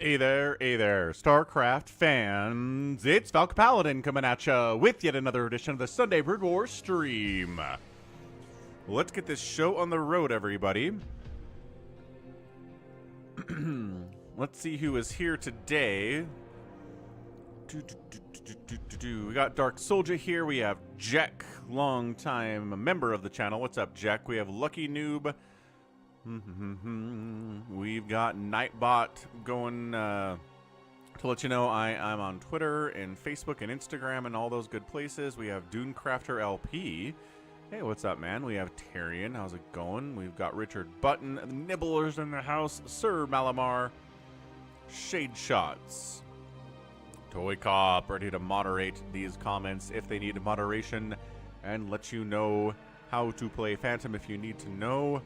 Hey there, StarCraft fans. It's Falcon Paladin coming at ya with yet another edition of the Sunday Brood War stream. Let's get this show on the road, everybody. Let's see who is here today. We got Dark Soldier here. We have Jack, long-time member of the channel. What's up, Jack? We have Lucky Noob. We've got Nightbot going to let you know I'm on Twitter and Facebook and Instagram and all those good places. We have Dunecrafter LP. Hey, what's up, man? We have Terran. How's it going? We've got Richard Button, the Nibblers in the house, Sir Malamar, Shade Shots, ToyCop, ready to moderate these comments if they need moderation and let you know how to play Phantom if you need to know.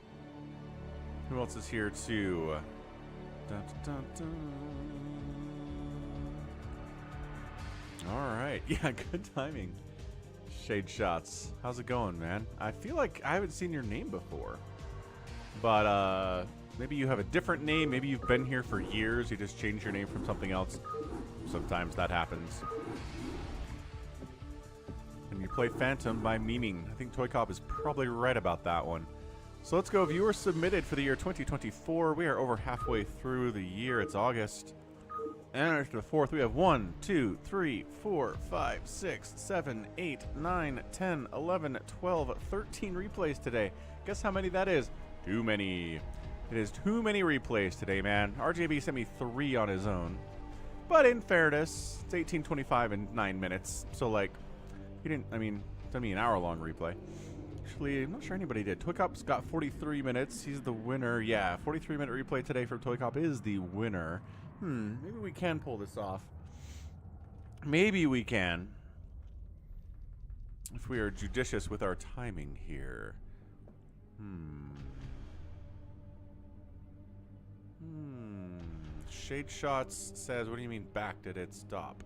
Who else is here too? All right, yeah, good timing. Shade Shots, how's it going, man? I feel like I haven't seen your name before, but maybe you have a different name. Maybe you've been here for years. You just changed your name from something else. Sometimes that happens. And you play Phantom by memeing. I think ToyCop is probably right about that one. So let's go. Viewers submitted for the year 2024. We are over halfway through the year. It's August. And after the 4th, we have 1, 2, 3, 4, 5, 6, 7, 8, 9, 10, 11, 12, 13 replays today. Guess how many that is? Too many. It is too many replays today, man. RJB sent me 3 on his own. But in fairness, it's 18:25 in 9 minutes. So, like, he didn't, I mean, send me an hour-long replay. Actually, I'm not sure anybody did. ToyCop's got 43 minutes. He's the winner. Yeah, 43-minute replay today from ToyCop is the winner. Maybe we can pull this off. Maybe we can. If we are judicious with our timing here. Shade Shots says, what do you mean back did it stop?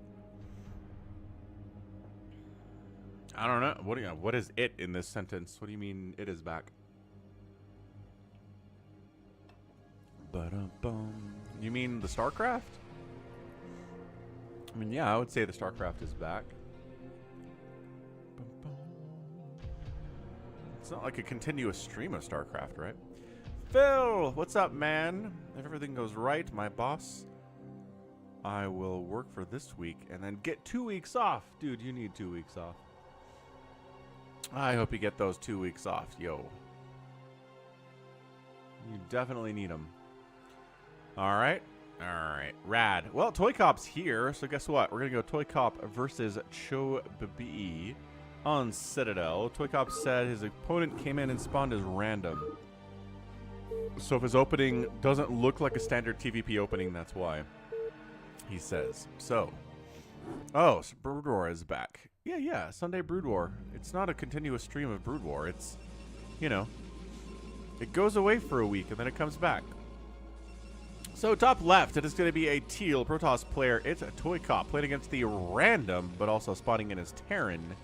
I don't know. What is it in this sentence? What do you mean it is back? You mean the StarCraft? I mean, yeah, I would say the StarCraft is back. It's not like a continuous stream of StarCraft, right? Phil, what's up, man? If everything goes right, my boss, I will work for this week and then get 2 weeks off. Dude, you need 2 weeks off. I hope you get those 2 weeks off, yo. You definitely need them. All right. Rad. Well, ToyCop's here, so guess what? We're going to go ToyCop versus JohnDoe on Citadel. ToyCop said his opponent came in and spawned as random. So if his opening doesn't look like a standard TvP opening, that's why. He says. So. Oh, so Brood War is back. Yeah, Sunday Brood War. It's not a continuous stream of Brood War. It's, you know, it goes away for a week and then it comes back. So top left, it is going to be a teal Protoss player. It's a ToyCop playing against the random, but also spawning in as Terran,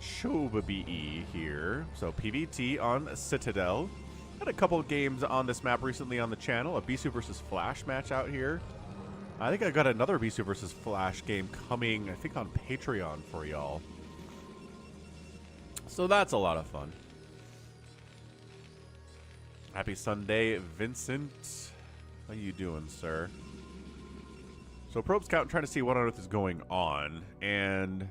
JohnDoe here. So PvT on Citadel. Had a couple of games on this map recently on the channel. A Bisu versus Flash match out here. I think I got another Bisu versus Flash game coming, I think, on Patreon for y'all. So that's a lot of fun. Happy Sunday, Vincent. How you doing, sir? So Probe Scout trying to see what on earth is going on, and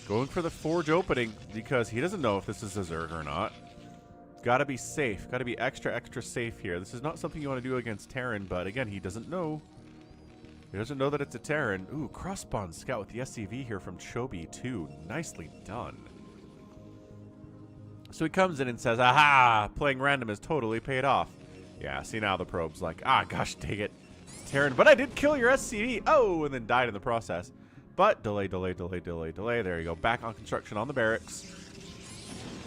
going for the Forge opening because he doesn't know if this is a Zerg or not. Gotta be safe. Gotta be extra safe here. This is not something you want to do against Terran, but again, he doesn't know. He doesn't know that it's a Terran. Ooh, cross-spawn scout with the SCV here from Chobi, too. Nicely done. So he comes in and says, aha, playing random has totally paid off. Yeah, see now the probe's like, ah, gosh, dang it. Terran, but I did kill your SCV. Oh, and then died in the process. But delay. There you go. Back on construction on the barracks.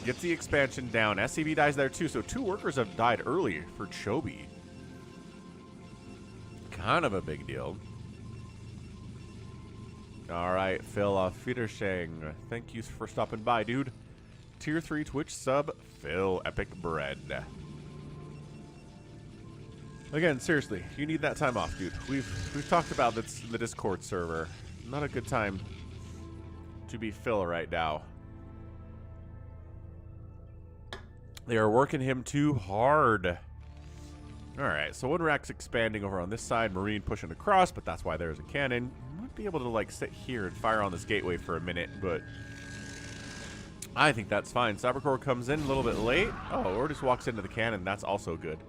Gets the expansion down. SCV dies there, too. So 2 workers have died early for Chobi. Kind of a big deal. All right, Phil, Fiedershang. Thank you for stopping by, dude. Tier 3 Twitch sub, Phil Epic Bread. Again, seriously, you need that time off, dude. We've talked about this in the Discord server. Not a good time to be Phil right now. They are working him too hard. Alright, so one rack's expanding over on this side. Marine pushing across, but that's why there's a cannon. You might be able to, like, sit here and fire on this gateway for a minute, but I think that's fine. Cybercore comes in a little bit late. Oh, or just walks into the cannon. That's also good.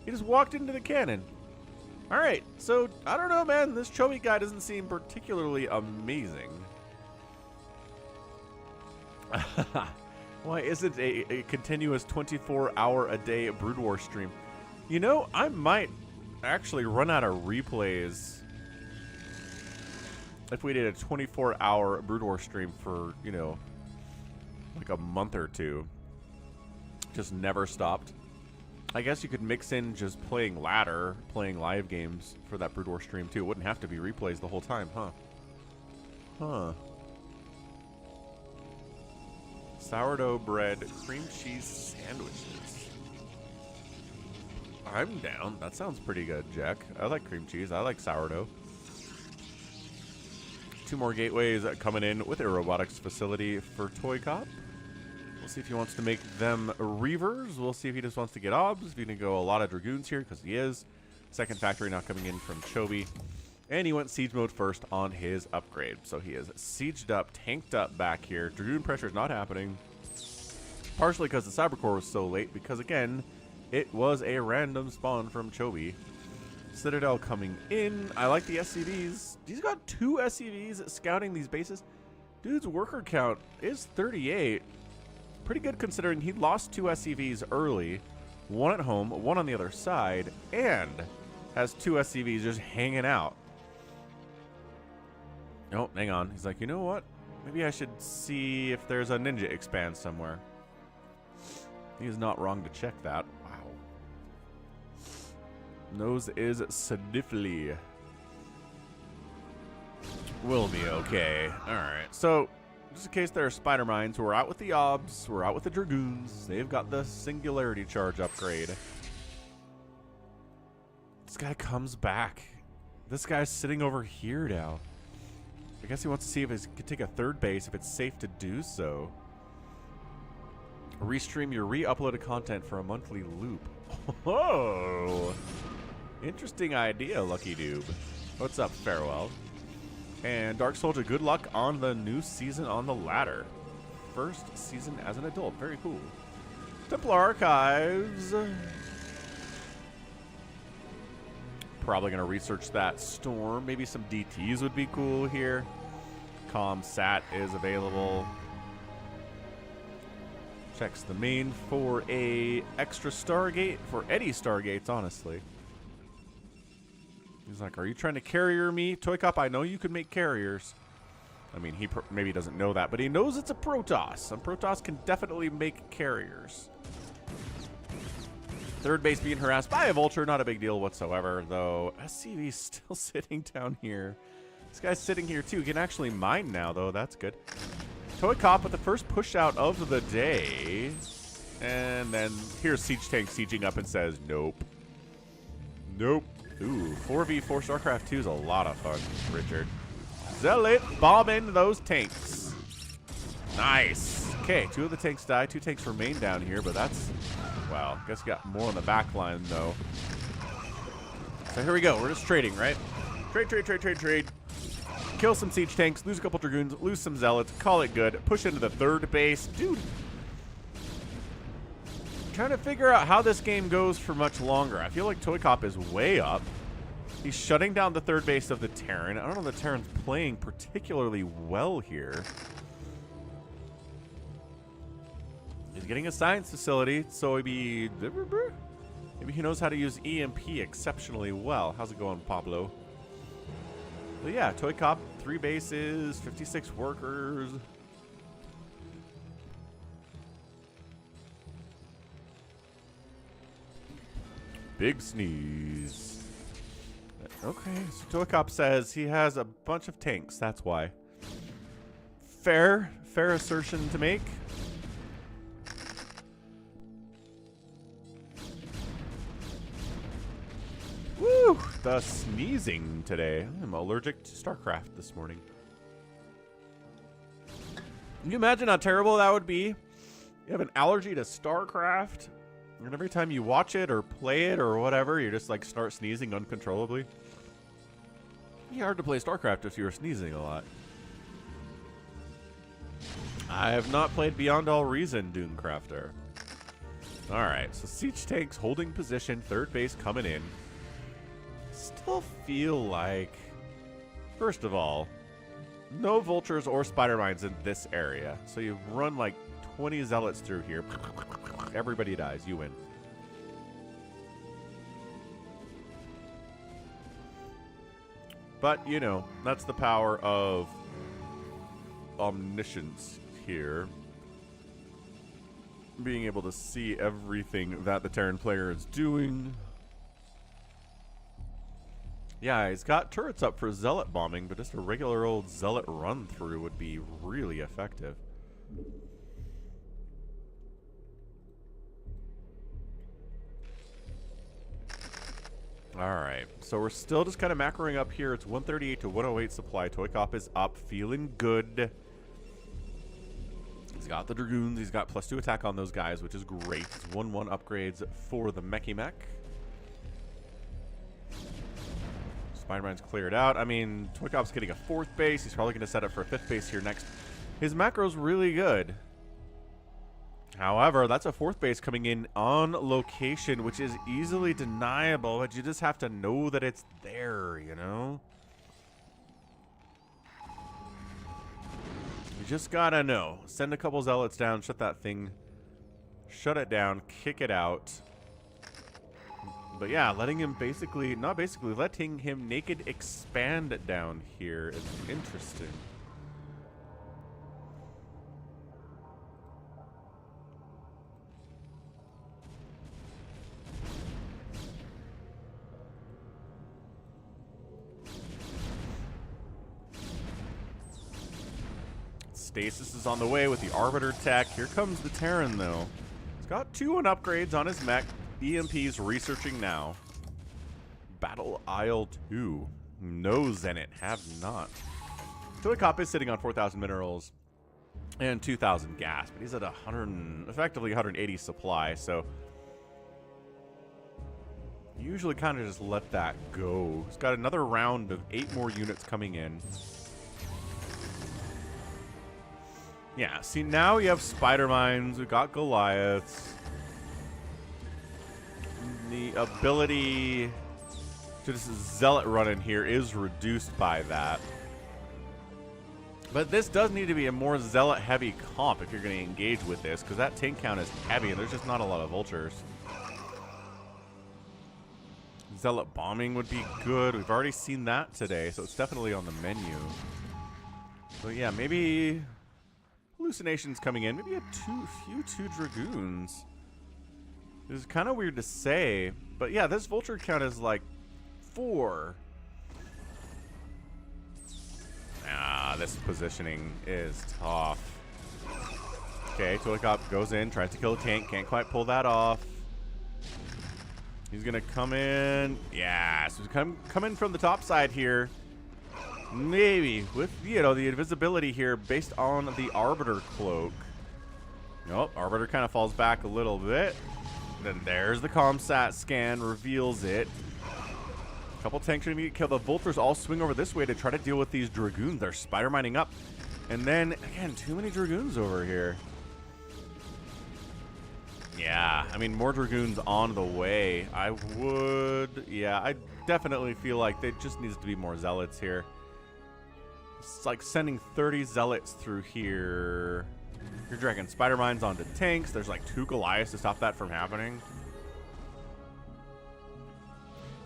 He just walked into the cannon. Alright, so, I don't know, man. This Chovy guy doesn't seem particularly amazing. Why isn't a continuous 24-hour-a-day Brood War stream? You know, I might actually run out of replays if we did a 24-hour Brood War stream for, you know, like a month or two. Just never stopped. I guess you could mix in just playing ladder, playing live games for that Brood War stream too. It wouldn't have to be replays the whole time, huh? Huh. Sourdough bread, cream cheese sandwiches. I'm down. That sounds pretty good, Jack. I like cream cheese. I like sourdough. 2 more gateways coming in with a robotics facility for ToyCop. We'll see if he wants to make them reavers. We'll see if he just wants to get obs. If he can go a lot of dragoons here, because he is. Second factory now coming in from Chovy. And he went siege mode first on his upgrade. So he is sieged up, tanked up back here. Dragoon pressure is not happening. Partially because the Cybercore was so late, because again, it was a random spawn from Chovy. Citadel coming in. I like the SCVs. He's got 2 SCVs scouting these bases. Dude's worker count is 38. Pretty good considering he lost 2 SCVs early. 1 at home, 1 on the other side, and has 2 SCVs just hanging out. Oh, hang on. He's like, you know what? Maybe I should see if there's a ninja expand somewhere. He is not wrong to check that. Wow. Nose is sniffly. We'll be okay. Alright, so just in case there are spider mines, we're out with the obs, we're out with the dragoons. They've got the singularity charge upgrade. This guy comes back. This guy's sitting over here now. I guess he wants to see if he can take a 3rd base, if it's safe to do so. Restream your re-uploaded content for a monthly loop. Oh, interesting idea, Lucky Doob. What's up, Farewell? And Dark Soldier, good luck on the new season on the ladder. First season as an adult. Very cool. Templar Archives. Probably going to research that storm. Maybe some DTs would be cool here. SAT is available. Checks the main for a extra Stargate. For any Stargates, honestly. He's like, are you trying to carrier me? ToyCop, I know you can make carriers. I mean, he maybe doesn't know that, but he knows it's a Protoss. And Protoss can definitely make carriers. 3rd base being harassed by a vulture, not a big deal whatsoever, though. SCV's still sitting down here. This guy's sitting here too. He can actually mine now, though. That's good. ToyCop with the first push out of the day. And then here's Siege Tank sieging up and says, nope. Nope. Ooh, 4v4 StarCraft 2 is a lot of fun, Richard. Zealot bombing those tanks. Nice. Okay, 2 of the tanks die. 2 tanks remain down here, but that's... Wow, guess we got more on the back line, though. So here we go. We're just trading, right? Trade. Kill some siege tanks, lose a couple dragoons, lose some zealots, call it good, push into the 3rd base. Dude. Trying to figure out how this game goes for much longer. I feel like ToyCop is way up. He's shutting down the 3rd base of the Terran. I don't know if the Terran's playing particularly well here. He's getting a science facility, so maybe he knows how to use EMP exceptionally well. How's it going, Pablo? But yeah, ToyCop, 3 bases, 56 workers. Big sneeze. Okay, so ToyCop says he has a bunch of tanks, that's why. Fair assertion to make. sneezing today. I'm allergic to StarCraft this morning. Can you imagine how terrible that would be? You have an allergy to StarCraft, and every time you watch it or play it or whatever, you just like start sneezing uncontrollably. It'd be hard to play StarCraft if you were sneezing a lot. I have not played Beyond All Reason, Doomcrafter. Alright, so siege tanks holding position, third base coming in. Still feel like, first of all, no vultures or spider mines in this area. So you run like 20 zealots through here. Everybody dies. You win. But, you know, that's the power of omniscience here. Being able to see everything that the Terran player is doing. Yeah, he's got turrets up for zealot bombing, but just a regular old zealot run through would be really effective. Alright, so we're still just kind of macroing up here. It's 138 to 108 supply. ToyCop is up, feeling good. He's got the Dragoons. He's got +2 attack on those guys, which is great. It's 1-1 upgrades for the rAmEc. Spider-Man's cleared out. I mean, ToyCop's getting a 4th base. He's probably going to set up for a 5th base here next. His macro's really good. However, that's a 4th base coming in on location, which is easily deniable, but you just have to know that it's there, you know? You just gotta know. Send a couple zealots down, shut that thing, shut it down, kick it out. But yeah, letting him basically, not basically, letting him naked expand it down here is interesting. Stasis is on the way with the Arbiter tech. Here comes the Terran, though. He's got 2 upgrades on his mech. EMP's researching now. Battle Isle 2. No Zenit. Have not. ToyCop is sitting on 4,000 minerals and 2,000 gas, but he's at effectively 180 supply, so usually kind of just let that go. He's got another round of 8 more units coming in. Yeah, see, now you have spider mines, we've got Goliaths. The ability to just zealot run in here is reduced by that. But this does need to be a more zealot heavy comp if you're going to engage with this, because that tank count is heavy and there's just not a lot of vultures. Zealot bombing would be good. We've already seen that today, so it's definitely on the menu. So yeah, maybe hallucinations coming in. Maybe a few two Dragoons. This is kind of weird to say, but yeah, this vulture count is like 4. Ah, this positioning is tough. Okay, ToyCop goes in, tries to kill the tank, can't quite pull that off. He's gonna come in. Yeah, so he's come in from the top side here. Maybe with, you know, the invisibility here based on the Arbiter cloak. Nope, Arbiter kind of falls back a little bit. Then there's the ComSat scan, reveals it. A couple tanks are going to get killed. The Vultures all swing over this way to try to deal with these Dragoons. They're spider mining up. And then, again, too many Dragoons over here. Yeah, I mean, more Dragoons on the way. I definitely feel like there just needs to be more Zealots here. It's like sending 30 Zealots through here. You're dragging spider mines onto tanks. There's like 2 Goliaths to stop that from happening.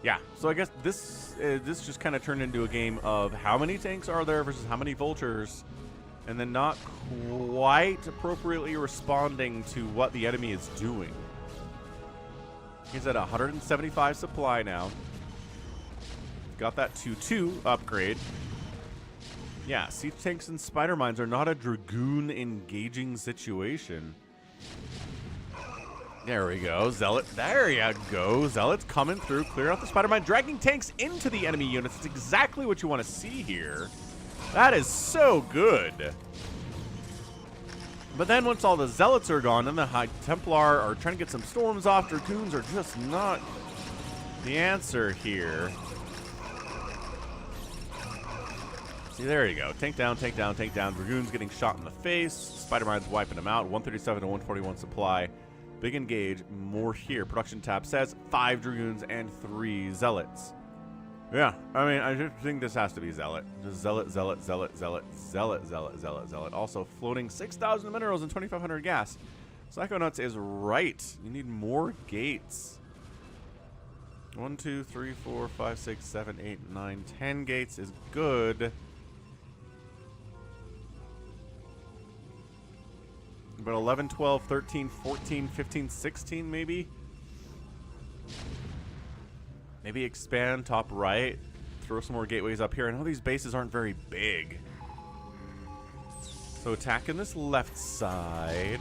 Yeah, so I guess this just kind of turned into a game of how many tanks are there versus how many vultures, and then not quite appropriately responding to what the enemy is doing. He's at 175 supply now. Got that 2-2 upgrade. Yeah, siege tanks and spider mines are not a Dragoon engaging situation. There we go. Zealot. There you go. Zealot's coming through. Clear out the Spider-Mine. Dragging tanks into the enemy units. It's exactly what you want to see here. That is so good. But then once all the Zealots are gone, then the High Templar are trying to get some storms off. Dragoons are just not the answer here. See, there you go. Tank down, tank down, tank down. Dragoons getting shot in the face. Spider-Mine's wiping them out. 137 to 141 supply. Big engage. More here. Production tab says 5 Dragoons and 3 Zealots. Yeah, I mean, I just think this has to be Zealot. Just Zealot, Zealot, Zealot, Zealot, Zealot, Zealot, Zealot, Zealot. Also floating 6,000 minerals and 2,500 gas. Psychonuts is right. You need more gates. 1, 2, 3, 4, 5, 6, 7, 8, 9, 10 gates is good. But 11, 12, 13, 14, 15, 16 maybe? Maybe expand top right. Throw some more gateways up here. I know these bases aren't very big. So attacking this left side.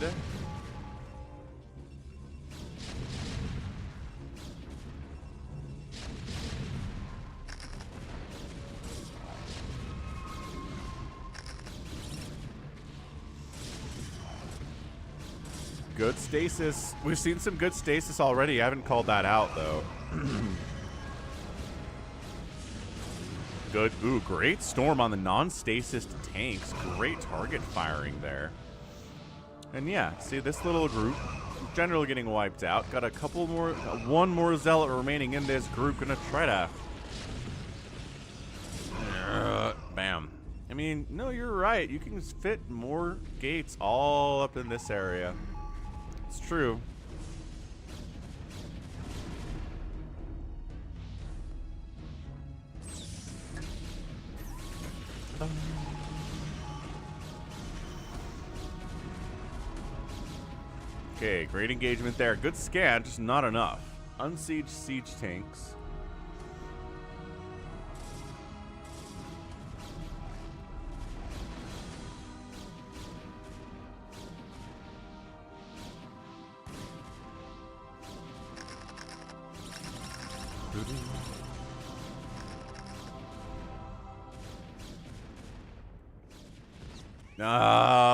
Good stasis. We've seen some good stasis already. I haven't called that out, though. Good. Ooh, great storm on the non-stasis tanks. Great target firing there. And yeah, see this little group generally getting wiped out. Got a couple more, one more Zealot remaining in this group. Gonna try to... bam. I mean, no, you're right. You can fit more gates all up in this area. It's true. Okay, great engagement there. Good scan, just not enough. Unsiege siege tanks.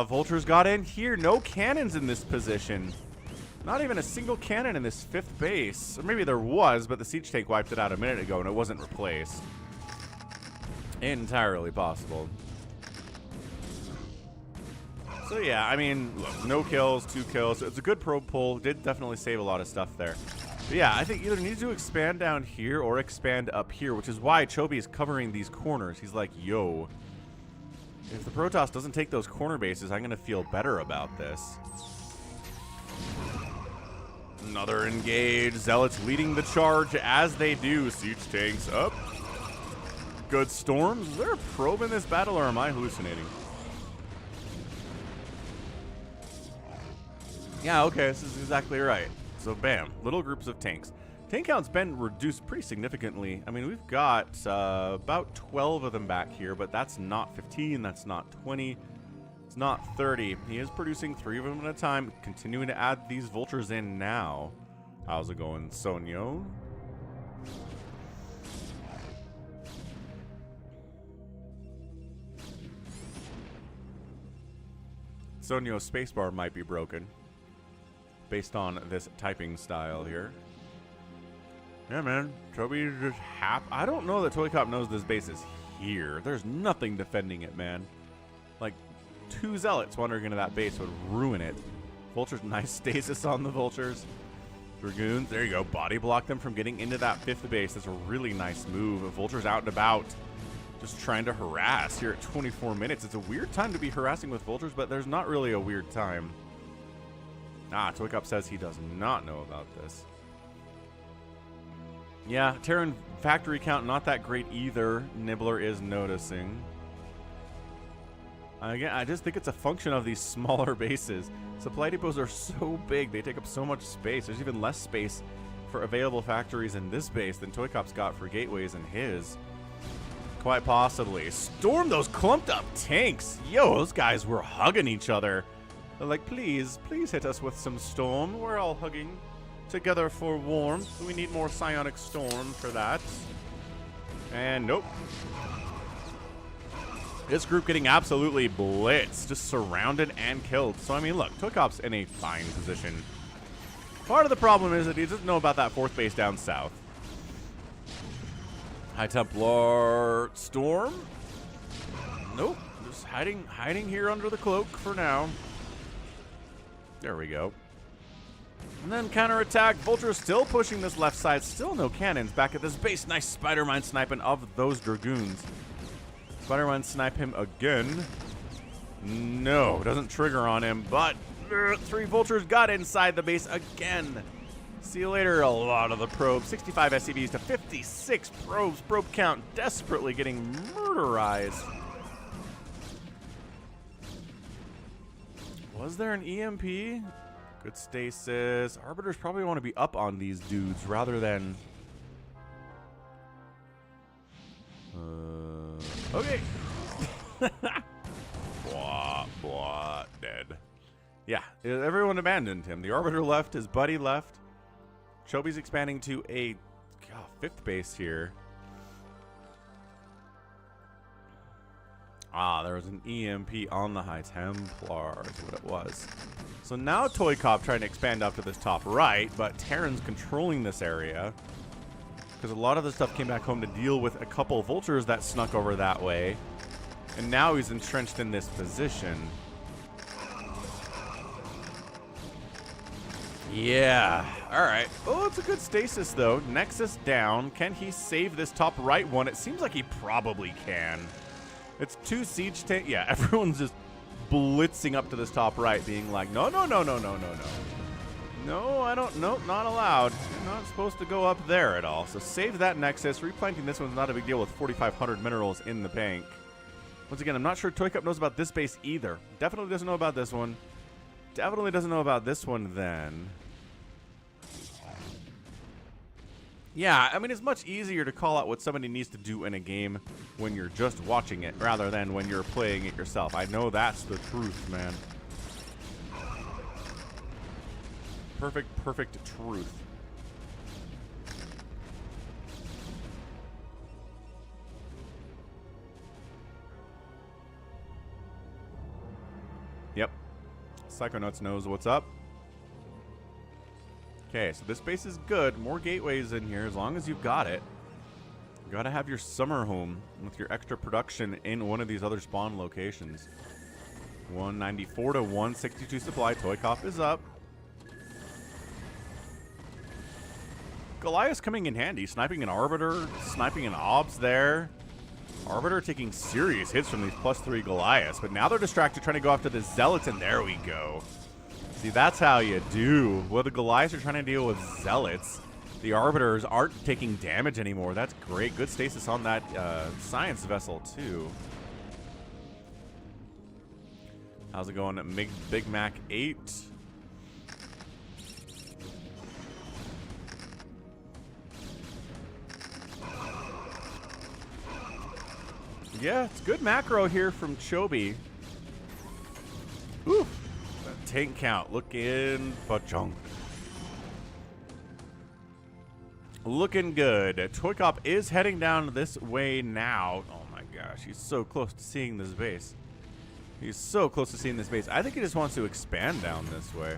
Vultures got in here. No cannons in this position. Not even a single cannon in this 5th base. Or maybe there was, but the siege tank wiped it out a minute ago and it wasn't replaced. Entirely possible. So yeah, I mean, look, no kills, 2 kills. It's a good probe pull. Did definitely save a lot of stuff there. But yeah, I think either need to expand down here or expand up here, which is why Chobi is covering these corners. He's like, yo, if the Protoss doesn't take those corner bases, I'm going to feel better about this. Another engage. Zealots leading the charge as they do. Siege tanks up. Good storms. Is there a probe in this battle or am I hallucinating? Yeah, okay, this is exactly right. So bam, little groups of tanks. Tank count's been reduced pretty significantly. I mean, we've got about 12 of them back here, but that's not 15, that's not 20, it's not 30. He is producing 3 of them at a time, continuing to add these vultures in now. How's it going, Sonyo? Sonyo's spacebar might be broken based on this typing style here. Yeah, man. Chobi is just I don't know that ToyCop knows this base is here. There's nothing defending it, man. Like, 2 Zealots wandering into that base would ruin it. Vultures, nice stasis on the Vultures. Dragoons, there you go. Body block them from getting into that 5th base. That's a really nice move. Vultures out and about. Just trying to harass here at 24 minutes. It's a weird time to be harassing with Vultures, but there's not really a weird time. Ah, ToyCop says he does not know about this. Yeah, Terran factory count not that great either. Nibbler is noticing. Again, I just think it's a function of these smaller bases. Supply depots are so big, they take up so much space. There's even less space for available factories in this base than ToyCop's got for gateways in his. Quite possibly. Storm those clumped up tanks. Yo, those guys were hugging each other. They're like, please hit us with some storm. We're all hugging together for warmth. We need more psionic storm for that. And nope. This group getting absolutely blitzed, just surrounded and killed. So, I mean, look, ToyCop's in a fine position. Part of the problem is that he doesn't know about that 4th base down south. High Templar Storm? Nope. Just hiding here under the cloak for now. There we go. And then counterattack. Vulture still pushing this left side. Still no cannons back at this base. Nice Spider-Mine sniping of those Dragoons. Spider-Mine snipe him again. No, doesn't trigger on him, but 3 Vultures got inside the base again. See you later, a lot of the probes. 65 SCVs to 56 probes. Probe count desperately getting murderized. Was there an EMP? Good stasis. Arbiters probably want to be up on these dudes rather than... okay. Blah, blah, dead. Yeah, everyone abandoned him. The Arbiter left, his buddy left. Chobi's expanding to a 5th base here. Ah, there was an EMP on the High Templar is what it was. So now ToyCop trying to expand up to this top right, but Terran's controlling this area. Because a lot of the stuff came back home to deal with a couple Vultures that snuck over that way. And now he's entrenched in this position. Yeah. Alright. Oh, it's a good stasis, though. Nexus down. Can he save this top right one? It seems like he probably can. It's 2 siege tank. Yeah, everyone's just blitzing up to this top right, being like, no, no, no, no, no, no, no. No, I don't. Nope, not allowed. You're not supposed to go up there at all. So save that Nexus. Replanting this one's not a big deal with 4,500 minerals in the bank. Once again, I'm not sure ToyCop knows about this base either. Definitely doesn't know about this one. Definitely doesn't know about this one then. Yeah, I mean, it's much easier to call out what somebody needs to do in a game when you're just watching it rather than when you're playing it yourself. I know that's the truth, man. Perfect, perfect truth. Yep. Psychonuts knows what's up. Okay, so this base is good. More gateways in here as long as you've got it. You gotta have your summer home with your extra production in one of these other spawn locations. 194 to 162 supply. ToyCop is up. Goliath's coming in handy. Sniping an Arbiter, sniping an Obs there. Arbiter taking serious hits from these +3 Goliaths, but now they're distracted trying to go after the Zealots, and there we go. See, that's how you do. Well, the Goliaths are trying to deal with Zealots. The Arbiters aren't taking damage anymore. That's great. Good stasis on that Science Vessel, too. How's it going at Big Mac 8? Yeah, it's good macro here from Chobi. Ooh, that tank count looking ba-junk. Looking good. ToyCop is heading down this way now. Oh my gosh, he's so close to seeing this base. He's so close to seeing this base. I think he just wants to expand down this way.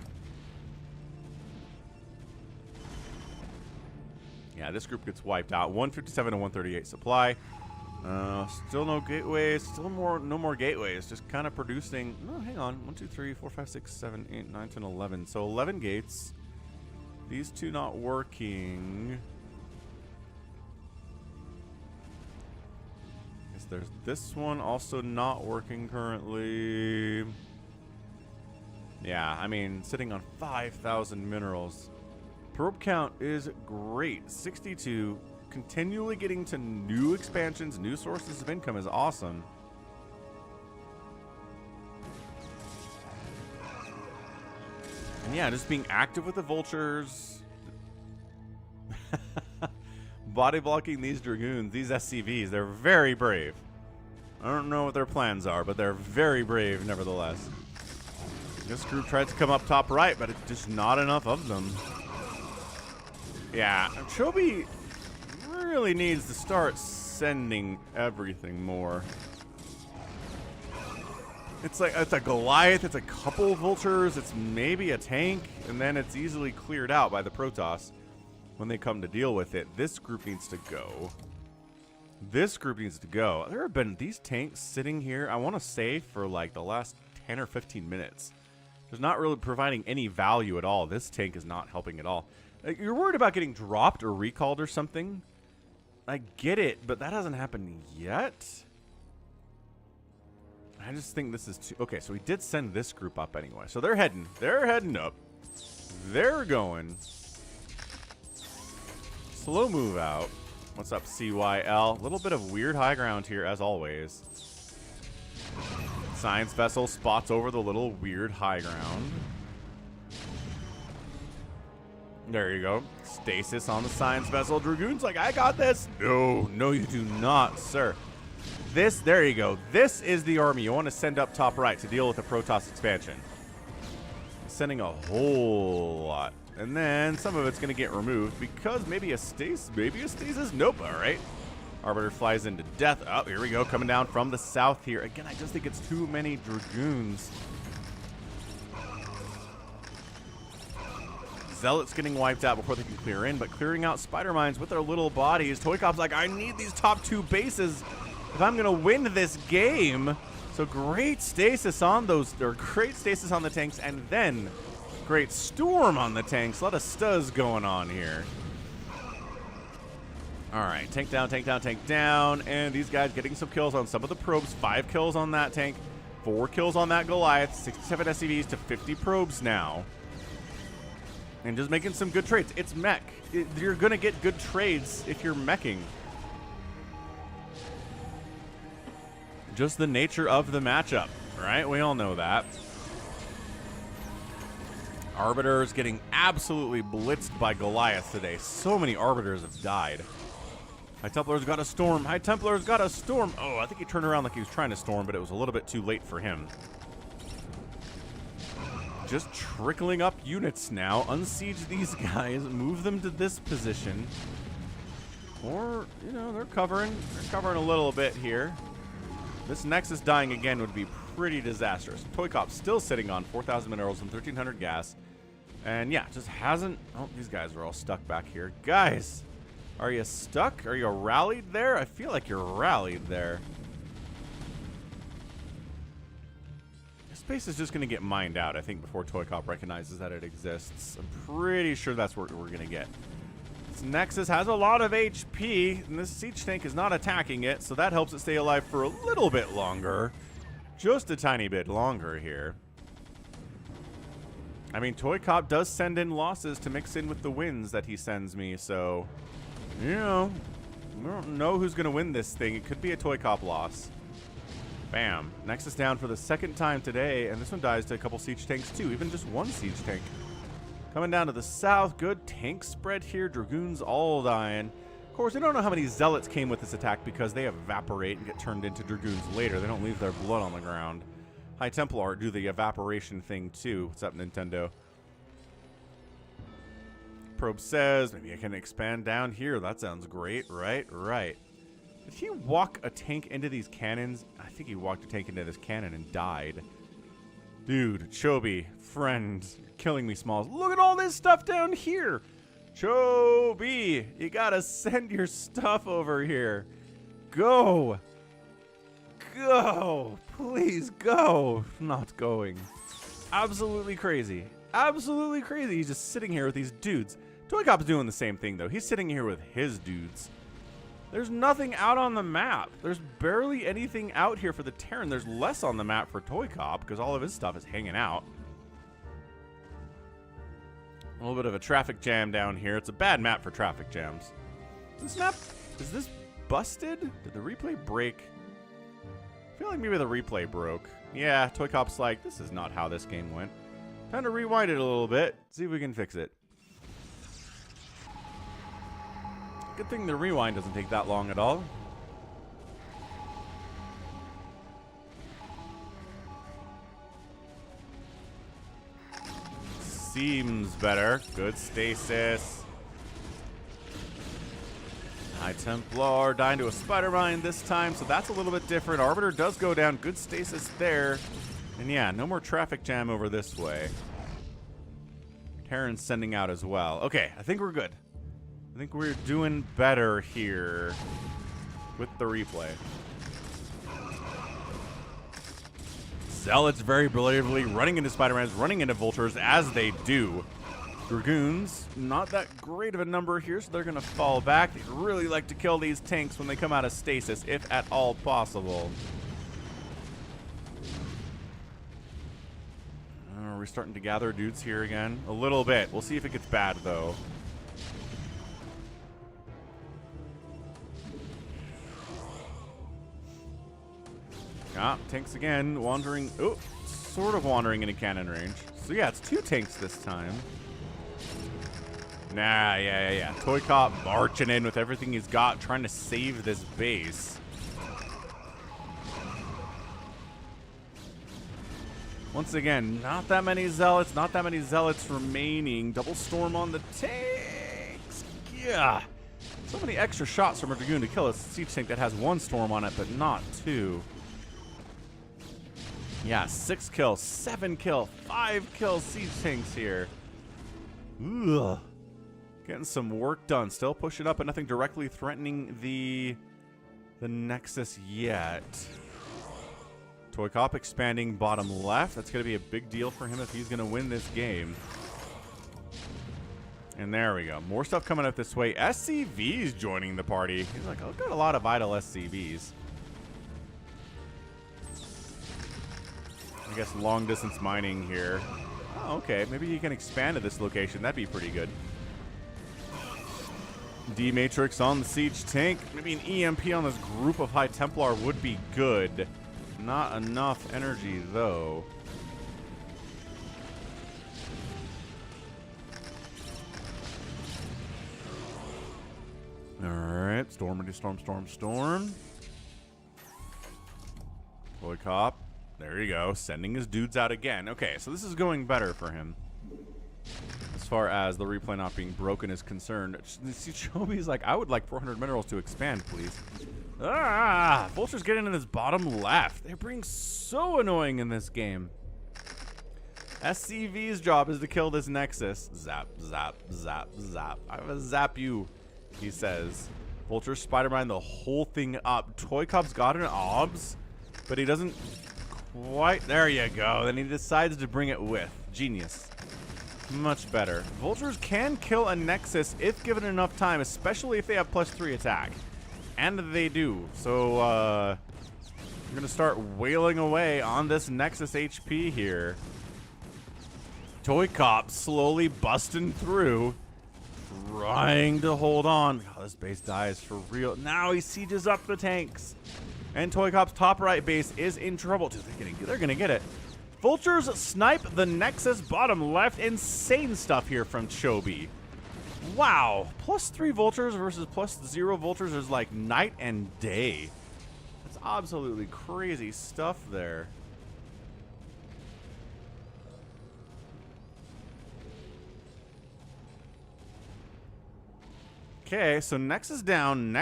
Yeah, this group gets wiped out. 157 to 138 supply. Still no gateways. Still no more gateways. Just kind of producing. No, hang on. 1, 2, 3, 4, 5, 6, 7, 8, 9, 10, 11. So 11 gates. These two not working. Guess there's this one also not working currently. Yeah, I mean, sitting on 5,000 minerals. Probe count is great. 62. Continually getting to new expansions, new sources of income is awesome. And yeah, just being active with the Vultures. Body blocking these Dragoons, these SCVs, they're very brave. I don't know what their plans are, but they're very brave nevertheless. This group tried to come up top right, but it's just not enough of them. Yeah, Chobi really needs to start sending everything more. It's like, it's a Goliath, it's a couple vultures, it's maybe a tank, and then it's easily cleared out by the Protoss when they come to deal with it. This group needs to go. This group needs to go. There have been these tanks sitting here, I want to say, for like the last 10 or 15 minutes. There's not really providing any value at all. This tank is not helping at all. Like, you're worried about getting dropped or recalled or something. I get it, but that hasn't happened yet. I just think this is too... Okay, so we did send this group up anyway. So they're heading up. They're going. Slow move out. What's up, CYL? A little bit of weird high ground here, as always. Science vessel spots over the little weird high ground. There you go. Stasis on the science vessel. Dragoon's like, I got this. No, no, you do not, sir. This, there you go. This is the army you want to send up top right to deal with the Protoss expansion. Sending a whole lot. And then some of it's going to get removed because maybe a stasis. Nope. All right. Arbiter flies into death. Oh, here we go. Coming down from the south here. Again, I just think it's too many Dragoons. Zealots getting wiped out before they can clear in, but clearing out spider mines with their little bodies. ToyCop's like, I need these top two bases if I'm going to win this game. So great stasis on those, or great stasis on the tanks, and then great storm on the tanks. A lot of stuzz going on here. All right, tank down, tank down, tank down. And these guys getting some kills on some of the probes. 5 kills on that tank, 4 kills on that Goliath, 67 SCVs to 50 probes now. And just making some good trades. It's mech. You're going to get good trades if you're meching. Just the nature of the matchup, right? We all know that. Arbiters getting absolutely blitzed by Goliath today. So many Arbiters have died. High Templar's got a storm. High Templar's got a storm. Oh, I think he turned around like he was trying to storm, but it was a little bit too late for him. Just trickling up units now. Unsiege these guys. Move them to this position. Or, you know, they're covering a little bit here. This Nexus dying again would be pretty disastrous. ToyCop still sitting on 4,000 minerals and 1,300 gas. And yeah, just hasn't... Oh, these guys are all stuck back here. Guys, are you stuck? Are you rallied there? I feel like you're rallied there. This base is just going to get mined out, I think, before ToyCop recognizes that it exists. I'm pretty sure that's what we're going to get. This Nexus has a lot of HP, and this siege tank is not attacking it, so that helps it stay alive for a little bit longer. Just a tiny bit longer here. I mean, ToyCop does send in losses to mix in with the wins that he sends me, so, you know, we don't know who's going to win this thing. It could be a ToyCop loss. Bam. Nexus down for the second time today, and this one dies to a couple siege tanks too, even just one siege tank. Coming down to the south, good tank spread here. Dragoons all dying. Of course, we don't know how many Zealots came with this attack because they evaporate and get turned into Dragoons later. They don't leave their blood on the ground. High Templar do the evaporation thing too. What's up, Nintendo? Probe says, maybe I can expand down here. That sounds great, right? Right. Did he walk a tank into these cannons? I think he walked a tank into this cannon and died. Dude, Chobi, friend, you're killing me, Smalls. Look at all this stuff down here. Chobi, you gotta send your stuff over here. Go. Go. Please go. Not going. Absolutely crazy. Absolutely crazy. He's just sitting here with these dudes. ToyCop's doing the same thing, though. He's sitting here with his dudes. There's nothing out on the map. There's barely anything out here for the Terran. There's less on the map for ToyCop because all of his stuff is hanging out. A little bit of a traffic jam down here. It's a bad map for traffic jams. This map, is this busted? Did the replay break? I feel like maybe the replay broke. Yeah, ToyCop's like, this is not how this game went. Time to rewind it a little bit. See if we can fix it. Good thing the rewind doesn't take that long at all. seems better. Good stasis. High Templar dying to a Spider Mine this time, so that's a little bit different. Arbiter does go down. Good stasis there. And yeah, no more traffic jam over this way. Terran's sending out as well. Okay, I think we're good. I think we're doing better here with the replay. Zealots very bravely running into Spider-Mans, running into Vultures, as they do. Dragoons, not that great of a number here, so they're going to fall back. They really like to kill these tanks when they come out of stasis, if at all possible. Are we starting to gather dudes here again? A little bit. We'll see if it gets bad, though. Ah, tanks again, wandering. Oh, sort of wandering into cannon range. So yeah, it's 2 tanks this time. Nah, yeah. ToyCop marching in with everything he's got, trying to save this base. Once again, not that many zealots remaining. Double storm on the tanks. Yeah. So many extra shots from a Dragoon to kill a siege tank that has 1 storm on it, but not 2. Yeah, 6 kill, 7 kill, 5 kill siege tanks here. Ugh. Getting some work done. Still pushing up, but nothing directly threatening the Nexus yet. ToyCop expanding bottom left. That's going to be a big deal for him if he's going to win this game. And there we go. More stuff coming up this way. SCV's joining the party. He's like, I've got a lot of idle SCVs. I guess long distance mining here. Oh, okay. Maybe he can expand to this location. That'd be pretty good. D-Matrix on the siege tank. Maybe an EMP on this group of High Templar would be good. Not enough energy, though. Alright. Stormity, storm. ToyCop. There you go. Sending his dudes out again. Okay, so this is going better for him. As far as the replay not being broken is concerned. See, Chobi's like, I would like 400 minerals to expand, please. Ah! Vultures get into this bottom left. They're being so annoying in this game. SCV's job is to kill this Nexus. Zap, zap, zap, zap. I will zap you, he says. Vultures Spider-Man the whole thing up. ToyCop's got an obs, but he doesn't quite. There you go. Then he decides to bring it with. Genius. Much better. Vultures can kill a Nexus if given enough time, especially if they have +3 attack. And they do. So, I'm going to start wailing away on this Nexus HP here. ToyCop slowly busting through, trying to hold on. Oh, this base dies for real. Now he sieges up the tanks. And ToyCop's top right base is in trouble. Dude, they're going to get it. Vultures snipe the Nexus bottom left. Insane stuff here from Chobi. Wow. +3 Vultures versus +0 Vultures is like night and day. That's absolutely crazy stuff there. Okay, so Nexus down,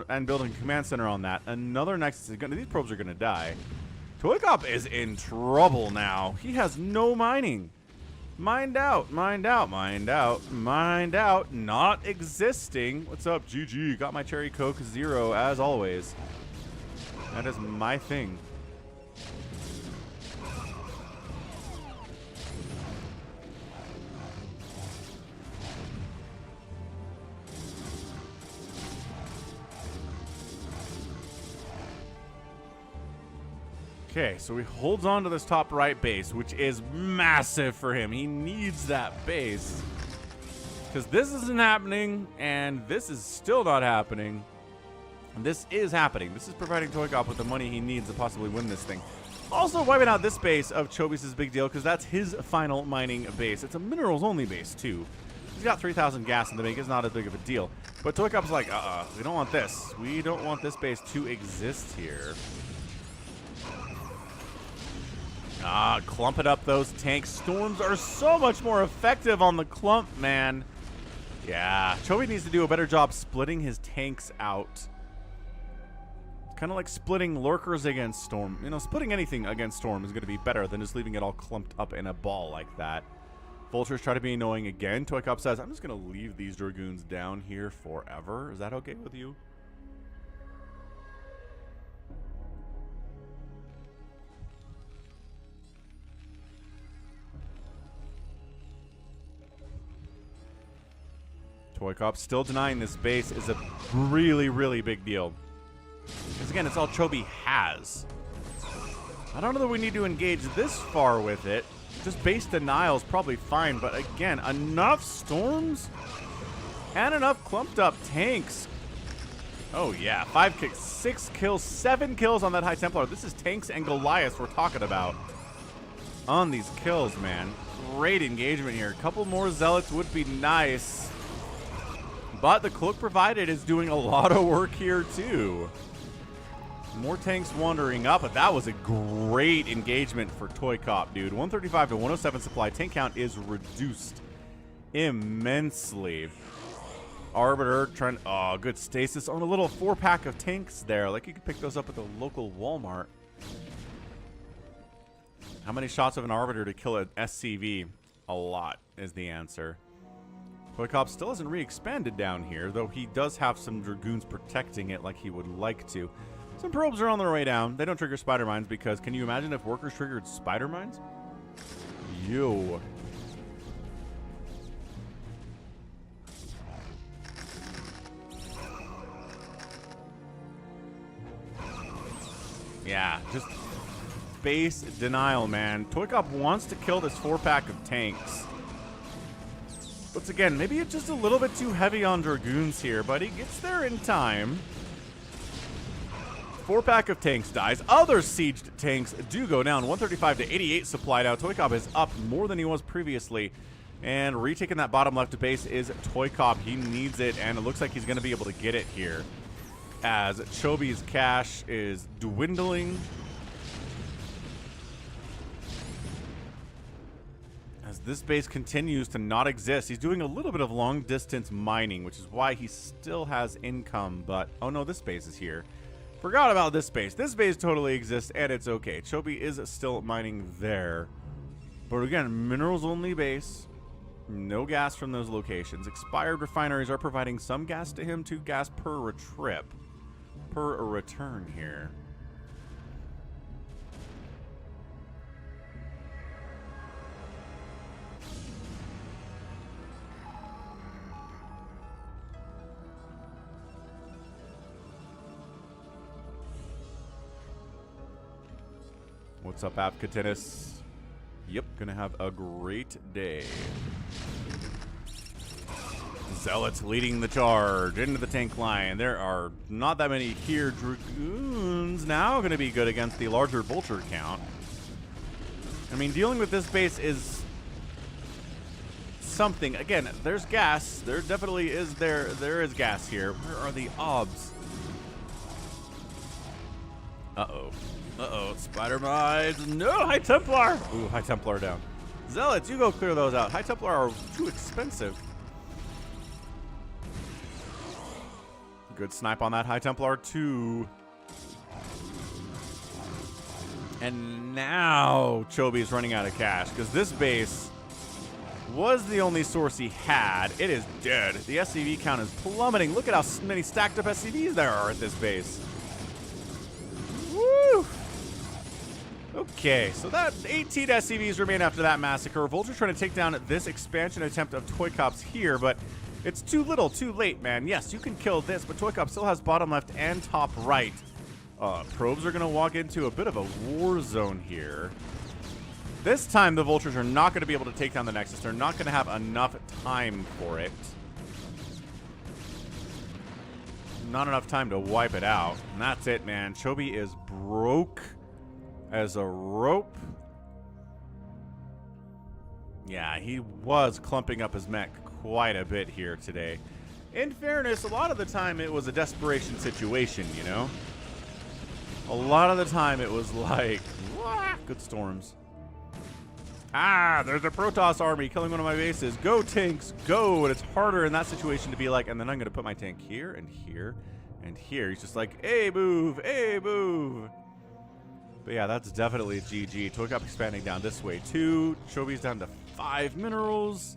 and building a command center on that. Another Nexus is gonna. These probes are gonna die. ToyCop is in trouble now. He has no mining. Mined out, mined out, mined out, mined out. Not existing. What's up, GG? Got my Cherry Coke 0 as always. That is my thing. Okay, so he holds on to this top right base, which is massive for him. He needs that base. Because this isn't happening, and this is still not happening. And this is happening. This is providing ToyCop with the money he needs to possibly win this thing. Also, wiping out this base of Chobi's is a big deal, because that's his final mining base. It's a minerals-only base, too. He's got 3,000 gas in the bank. It's not as big of a deal. But ToyCop's like, we don't want this. We don't want this base to exist here. Clumping up those tanks. Storms are so much more effective on the clump, man. Yeah, Chobi needs to do a better job splitting his tanks out. Kind of like splitting lurkers against Storm. You know, splitting anything against Storm is going to be better than just leaving it all clumped up in a ball like that. Vultures try to be annoying again. ToyCop says, I'm just going to leave these Dragoons down here forever. Is that okay with you? ToyCop still denying this base is a really, really big deal. Because again, it's all Chobi has. I don't know that we need to engage this far with it. Just base denial is probably fine, but again, enough storms and enough clumped up tanks. Oh yeah, 5 kills, 6 kills, 7 kills on that High Templar. This is tanks and Goliaths we're talking about on these kills, man. Great engagement here. A couple more Zealots would be nice. But the cloak provided is doing a lot of work here too. More tanks wandering up, but that was a great engagement for ToyCop, dude. 135 to 107 supply. Tank count is reduced immensely. Arbiter trying, oh, good stasis on a little 4-pack of tanks there. Like you could pick those up at the local Walmart. How many shots of an Arbiter to kill an SCV? A lot is the answer. ToyCop still hasn't re-expanded down here, though he does have some Dragoons protecting it like he would like to. Some probes are on their way down. They don't trigger spider mines because can you imagine if workers triggered spider mines? Yo. Yeah, just base denial, man. ToyCop wants to kill this 4-pack of tanks. But again, maybe it's just a little bit too heavy on Dragoons here, but he gets there in time. 4-pack of tanks dies. Other sieged tanks do go down. 135 to 88 supply now. ToyCop is up more than he was previously. And retaking that bottom left base is ToyCop. He needs it, and it looks like he's going to be able to get it here. As Chobi's cash is dwindling. As this base continues to not exist, he's doing a little bit of long-distance mining, which is why he still has income. But, oh no, this base is here. Forgot about this base. This base totally exists, and it's okay. Chobi is still mining there. But again, minerals-only base. No gas from those locations. Expired refineries are providing some gas to him, 2 gas per trip. Per return here. What's up, AvcaTiNuS? Yep, gonna have a great day. Zealots leading the charge into the tank line. There are not that many here. Dragoons now gonna be good against the larger vulture count. I mean, dealing with this base is something. Again, there's gas. There definitely is there is gas here. Where are the obs? Uh-oh. Uh-oh, spider mines. No, High Templar. Ooh, High Templar down. Zealots, you go clear those out. High Templar are too expensive. Good snipe on that High Templar too. And now Chobi's running out of cash because this base was the only source he had. It is dead. The SCV count is plummeting. Look at how many stacked up SCVs there are at this base. Woo! Okay, so that 18 SCVs remain after that massacre. Vulture trying to take down this expansion attempt of ToyCop's here, but it's too little, too late, man. Yes, you can kill this, but ToyCop still has bottom left and top right. Probes are going to walk into a bit of a war zone here. This time, the Vultures are not going to be able to take down the Nexus. They're not going to have enough time for it. Not enough time to wipe it out. And that's it, man. Chobi is broke as a rope. Yeah, he was clumping up his mech quite a bit here today. In fairness, a lot of the time it was a desperation situation, you know? A lot of the time it was like, wah, good storms. Ah, there's a Protoss army killing one of my bases. Go, tanks, go. And it's harder in that situation to be like, and then I'm going to put my tank here and here and here. He's just like, hey, move, hey, move. But yeah, that's definitely a GG. ToyCop expanding down this way, too. Chobi's down to 5 minerals.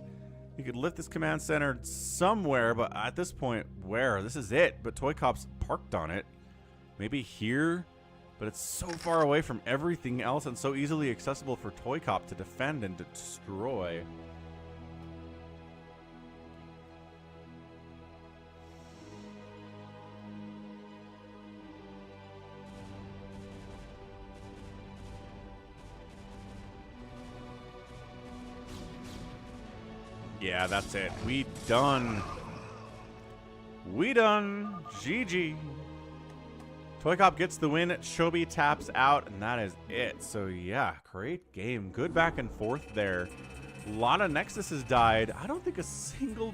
You could lift this command center somewhere, but at this point, where? This is it. But ToyCop's parked on it. Maybe here? But it's so far away from everything else and so easily accessible for ToyCop to defend and destroy. Yeah, that's it. We done. We done. GG. ToyCop gets the win, Chobi taps out, and that is it. So yeah, great game. Good back and forth there. A lot of Nexuses died. I don't think a single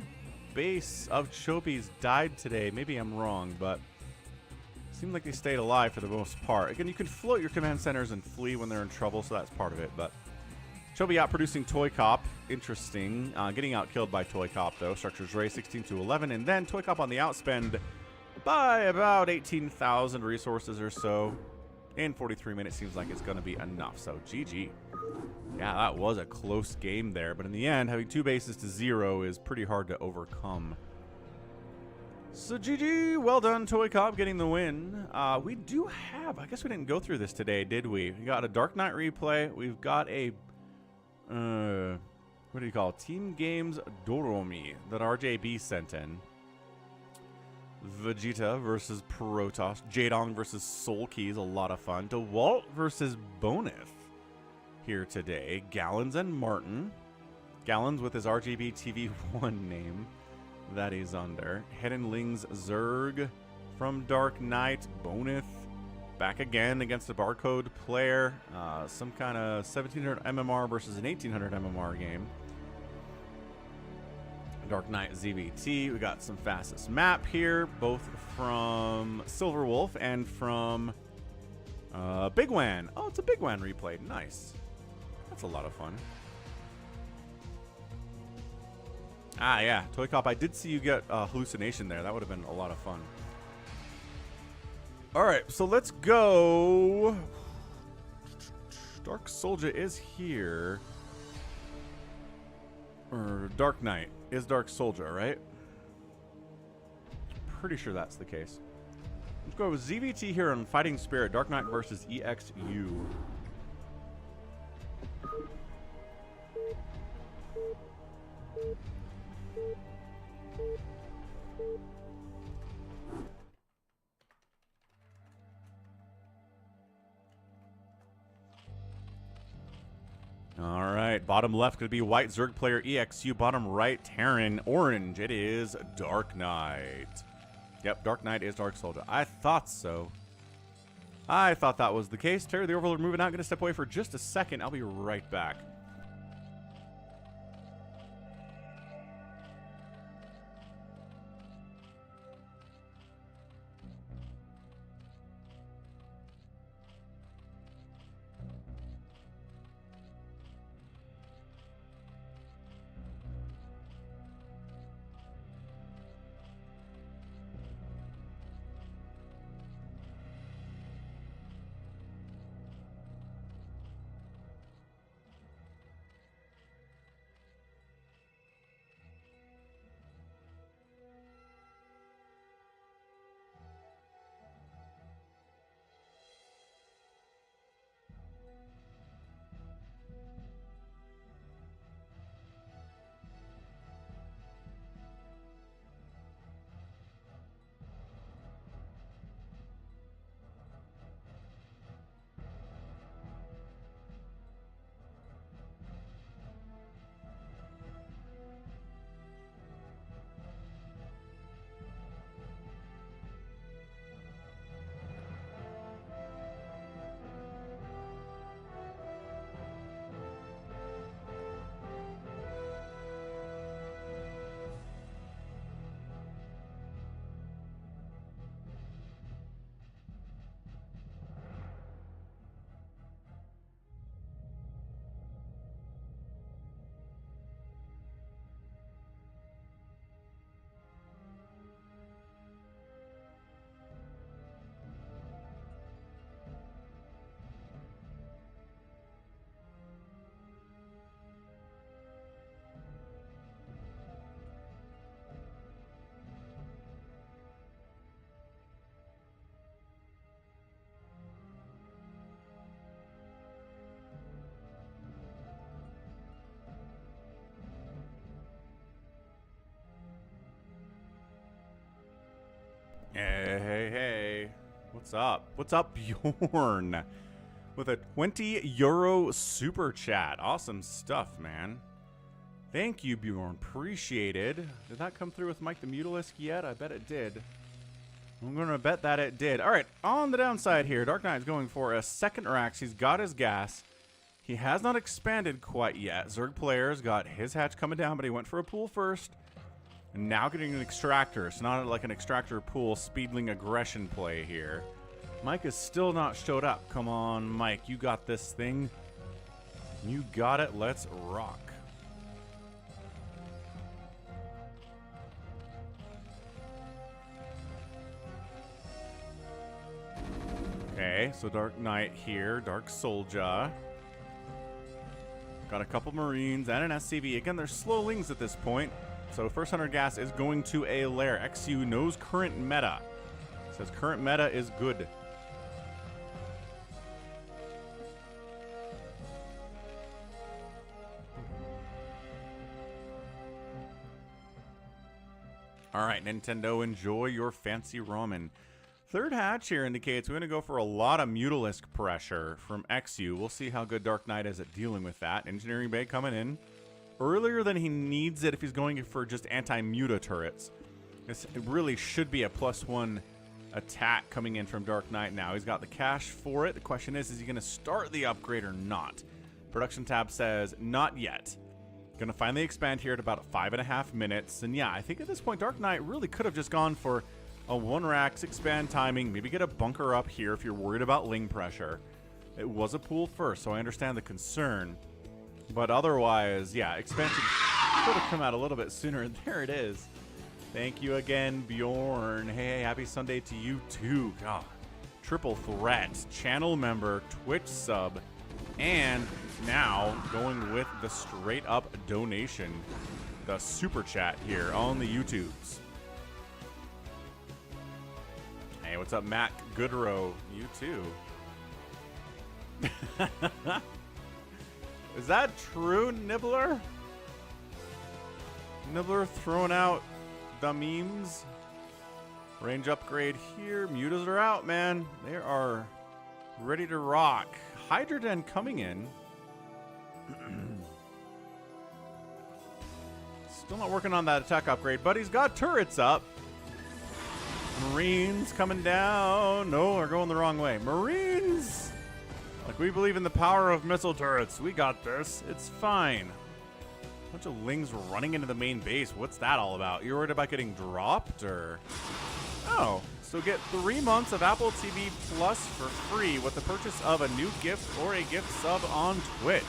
base of Chobi's died today. Maybe I'm wrong, but it seemed like they stayed alive for the most part. Again, you can float your command centers and flee when they're in trouble, so that's part of it. But Chobi outproducing ToyCop. Interesting. Getting outkilled by ToyCop, though. Structures Ray 16-11, and then ToyCop on the outspend by about 18,000 resources or so. In 43 minutes seems like it's going to be enough. So GG. Yeah, that was a close game there. But in the end, having 2 bases to 0 is pretty hard to overcome. So GG. Well done, ToyCop, getting the win. We do have... I guess we didn't go through this today, did we? We got a DarkKnight replay. We've got a... what do you call it? Team Games Doromi that RJB sent in. Vegeta versus Protoss. Jaedong versus Soulkey is a lot of fun. DeWalt versus Bonyth here today. Gallons and Martin. Gallons with his RJB TV1 name that he's under. Hedenling's Zerg from DarkKnight. Bonyth back again against a barcode player. Some kind of 1700 MMR versus an 1800 MMR game. DarkKnight ZVT. We got some fastest map here, both from Silverwolf and from bigwan. Oh, it's a bigwan replay. Nice. That's a lot of fun. Ah, yeah. ToyCop, I did see you get hallucination there. That would have been a lot of fun. All right, so let's go. Dark Soldier is here. Or DarkKnight is Dark Soldier, right? Pretty sure that's the case. Let's go with ZVT here on Fighting Spirit. DarkKnight versus EXU. All right, bottom left could be white Zerg player EXU. Bottom right, Terran. Orange, it is DarkKnight. Yep, DarkKnight is Dark Soldier. I thought so. I thought that was the case. Terry the Overlord moving out. Going to step away for just a second. I'll be right back. What's up? What's up, Bjorn? With a €20 super chat. Awesome stuff, man. Thank you, Bjorn. Appreciated. Did that come through with Mike the Mutalisk yet? I bet it did. I'm going to bet that it did. All right, on the downside here, DarkKnight is going for a second Rax. He's got his gas. He has not expanded quite yet. Zerg player's got his hatch coming down, but he went for a pool first. And now getting an extractor. It's not like an extractor pool speedling aggression play here. Mike has still not showed up. Come on, Mike. You got this thing. You got it. Let's rock. Okay, so DarkKnight here. Dark Soldier. Got a couple Marines and an SCV. Again, they're slowlings at this point. So first 100 gas is going to a lair. XU knows current meta. Says current meta is good. All right, Nintendo, enjoy your fancy ramen. Third hatch here indicates we're going to go for a lot of Mutalisk pressure from XU. We'll see how good DarkKnight is at dealing with that. Engineering Bay coming in earlier than he needs it if he's going for just anti-muta turrets. This really should be a +1 attack coming in from DarkKnight now. He's got the cash for it. The question is he going to start the upgrade or not? Production tab says not yet. Going to finally expand here at about 5.5 minutes. And yeah, I think at this point DarkKnight really could have just gone for a 1 Rax expand timing, maybe get a bunker up here if you're worried about ling pressure. It was a pool first, so I understand the concern. But otherwise, yeah, expansion could have come out a little bit sooner, and there it is. Thank you again, Bjorn. Hey, happy Sunday to you too. God, triple threat, channel member, Twitch sub, and now going with the straight up donation, the super chat here on the YouTubes. Hey, what's up, Matt Goodrow? You too. Is that true, Nibbler? Nibbler throwing out the memes. Range upgrade here. Mutas are out, man. They are ready to rock. Hydroden coming in. Still not working on that attack upgrade, but he's got turrets up. Marines coming down. No, they're going the wrong way. Marines! Like, we believe in the power of missile turrets. We got this. It's fine. Bunch of lings running into the main base. What's that all about? You're worried about getting dropped, or? Oh, so get 3 months of Apple TV Plus for free with the purchase of a new gift or a gift sub on Twitch.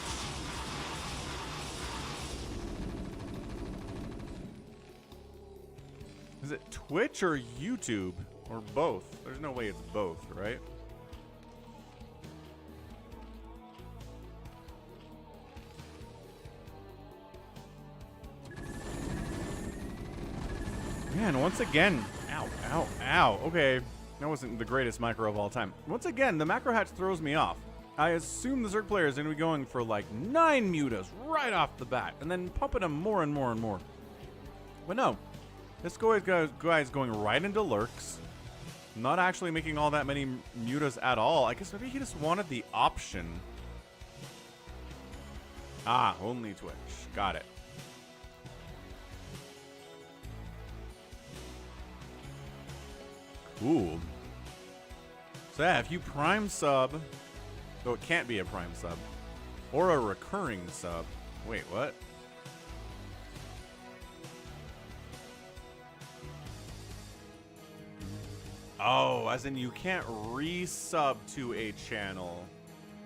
Is it Twitch or YouTube? Or both? There's no way it's both, right? Man, once again, ow, ow, ow. Okay, that wasn't the greatest macro of all time. Once again, the macro hatch throws me off. I assume the Zerg player is going to be going for like 9 mutas right off the bat, and then pumping them more and more and more. But no, this guy's going right into lurks, not actually making all that many mutas at all. I guess maybe he just wanted the option. Ah, only Twitch. Got it. Cool. So yeah, if you prime sub, though it can't be a prime sub, or a recurring sub. Wait, what? Oh, as in you can't resub to a channel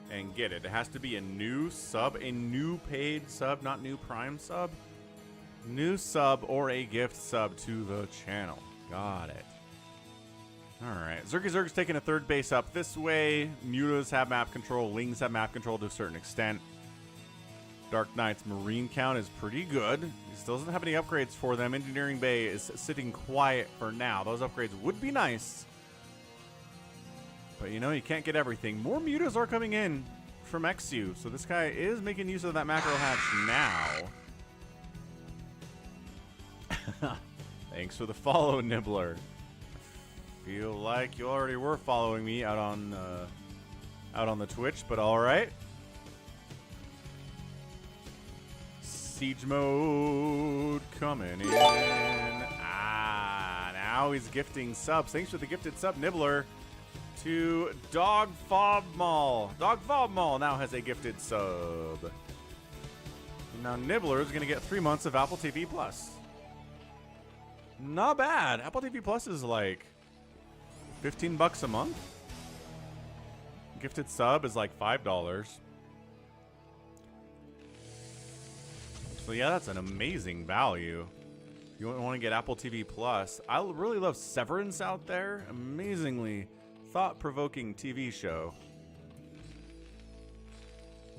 and get it. It has to be a new sub, a new paid sub, not new prime sub. New sub or a gift sub to the channel. Got it. Alright, Zerg's taking a third base up this way. Mutas have map control. Lings have map control to a certain extent. DarkKnight's marine count is pretty good. He still doesn't have any upgrades for them. Engineering Bay is sitting quiet for now. Those upgrades would be nice. But you know, you can't get everything. More mutas are coming in from XU. So this guy is making use of that macro hatch now. Thanks for the follow, Nibbler. Feel like you already were following me out on the Twitch, but all right. Siege mode coming in. Now he's gifting subs. Thanks for the gifted sub, Nibbler, to Dog Fob Mall. Dog Fob Mall now has a gifted sub. Now Nibbler is going to get 3 months of Apple TV Plus. Not bad. Apple TV Plus is like $15 a month. Gifted sub is like $5. So yeah, that's an amazing value. You want to get Apple TV Plus. I really love Severance out there. Amazingly thought-provoking TV show.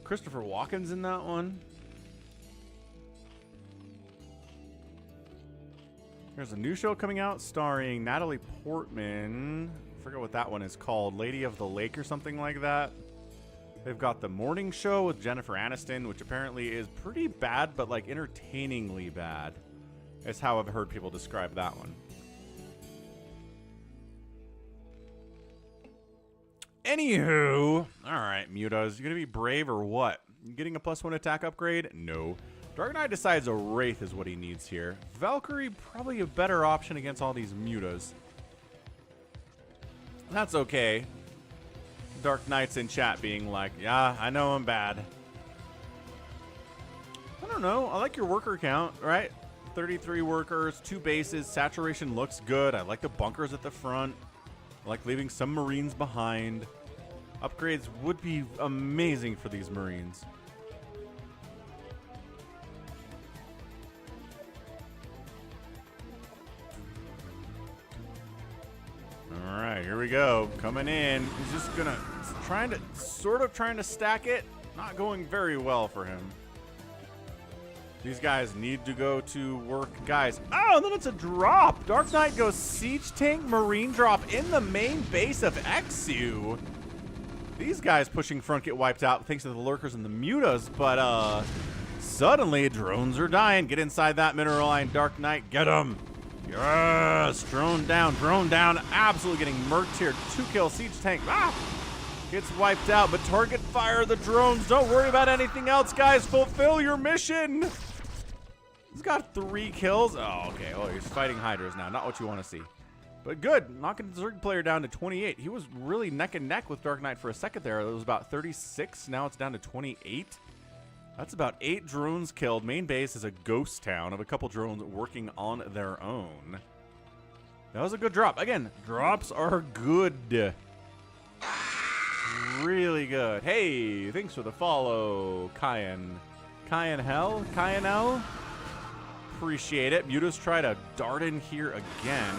Christopher Walken's in that one. There's a new show coming out starring Natalie Portman. I forget what that one is called. Lady of the Lake or something like that. They've got the morning show with Jennifer Aniston, which apparently is pretty bad, but like entertainingly bad. Is how I've heard people describe that one. Anywho, all right, Mutas, you gonna be brave or what? You getting a +1 attack upgrade? No. DarkKnight decides a Wraith is what he needs here. Valkyrie, probably a better option against all these Mutas. That's okay. DarkKnight's in chat being like, yeah, I know I'm bad. I don't know. I like your worker count, right? 33 workers, 2 bases. Saturation looks good. I like the bunkers at the front. I like leaving some Marines behind. Upgrades would be amazing for these Marines. All right, here we go. Coming in. He's just gonna sort of trying to stack it. Not going very well for him. These guys need to go to work, guys. Oh, and then it's a drop. DarkKnight goes Siege Tank Marine drop in the main base of XU. These guys pushing front get wiped out thanks to the lurkers and the mutas, but suddenly drones are dying. Get inside that mineral line, DarkKnight. Get them. Yes, drone down, absolutely getting murked here. 2-kill Siege Tank. Gets wiped out, but target fire the drones. Don't worry about anything else, guys. Fulfill your mission. He's got 3 kills. Oh, okay. Oh, he's fighting Hydras now. Not what you want to see. But good. Knocking the Zerg player down to 28. He was really neck and neck with DarkKnight for a second there. It was about 36. Now it's down to 28. That's about 8 drones killed. Main base is a ghost town of a couple drones working on their own. That was a good drop. Again, drops are good. Really good. Hey, thanks for the follow, Kyan L. Appreciate it. Mutas try to dart in here again.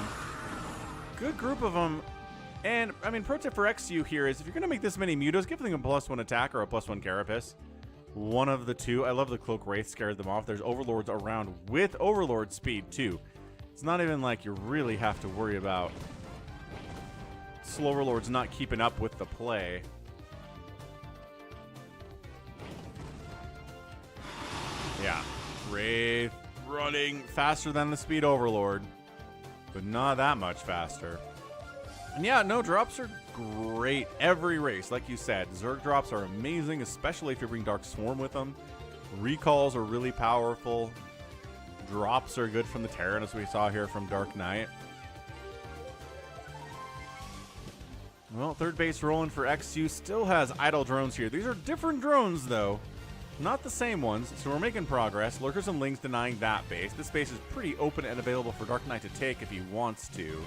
Good group of them. And, I mean, pro tip for XU here is if you're going to make this many Mutas, give them a +1 attack or a +1 Carapace. One of the two. I love the Cloak Wraith scared them off. There's Overlords around with Overlord speed, too. It's not even like you really have to worry about slow Overlords not keeping up with the play. Yeah. Wraith running faster than the speed Overlord, but not that much faster. And yeah, no, drops are great every race. Like you said, Zerg drops are amazing, especially if you bring Dark Swarm with them. Recalls are really powerful. Drops are good from the Terran, as we saw here from DarkKnight. Well, third base rolling for XU. Still has idle drones here. These are different drones, though. Not the same ones, so we're making progress. Lurkers and Lings denying that base. This base is pretty open and available for DarkKnight to take if he wants to.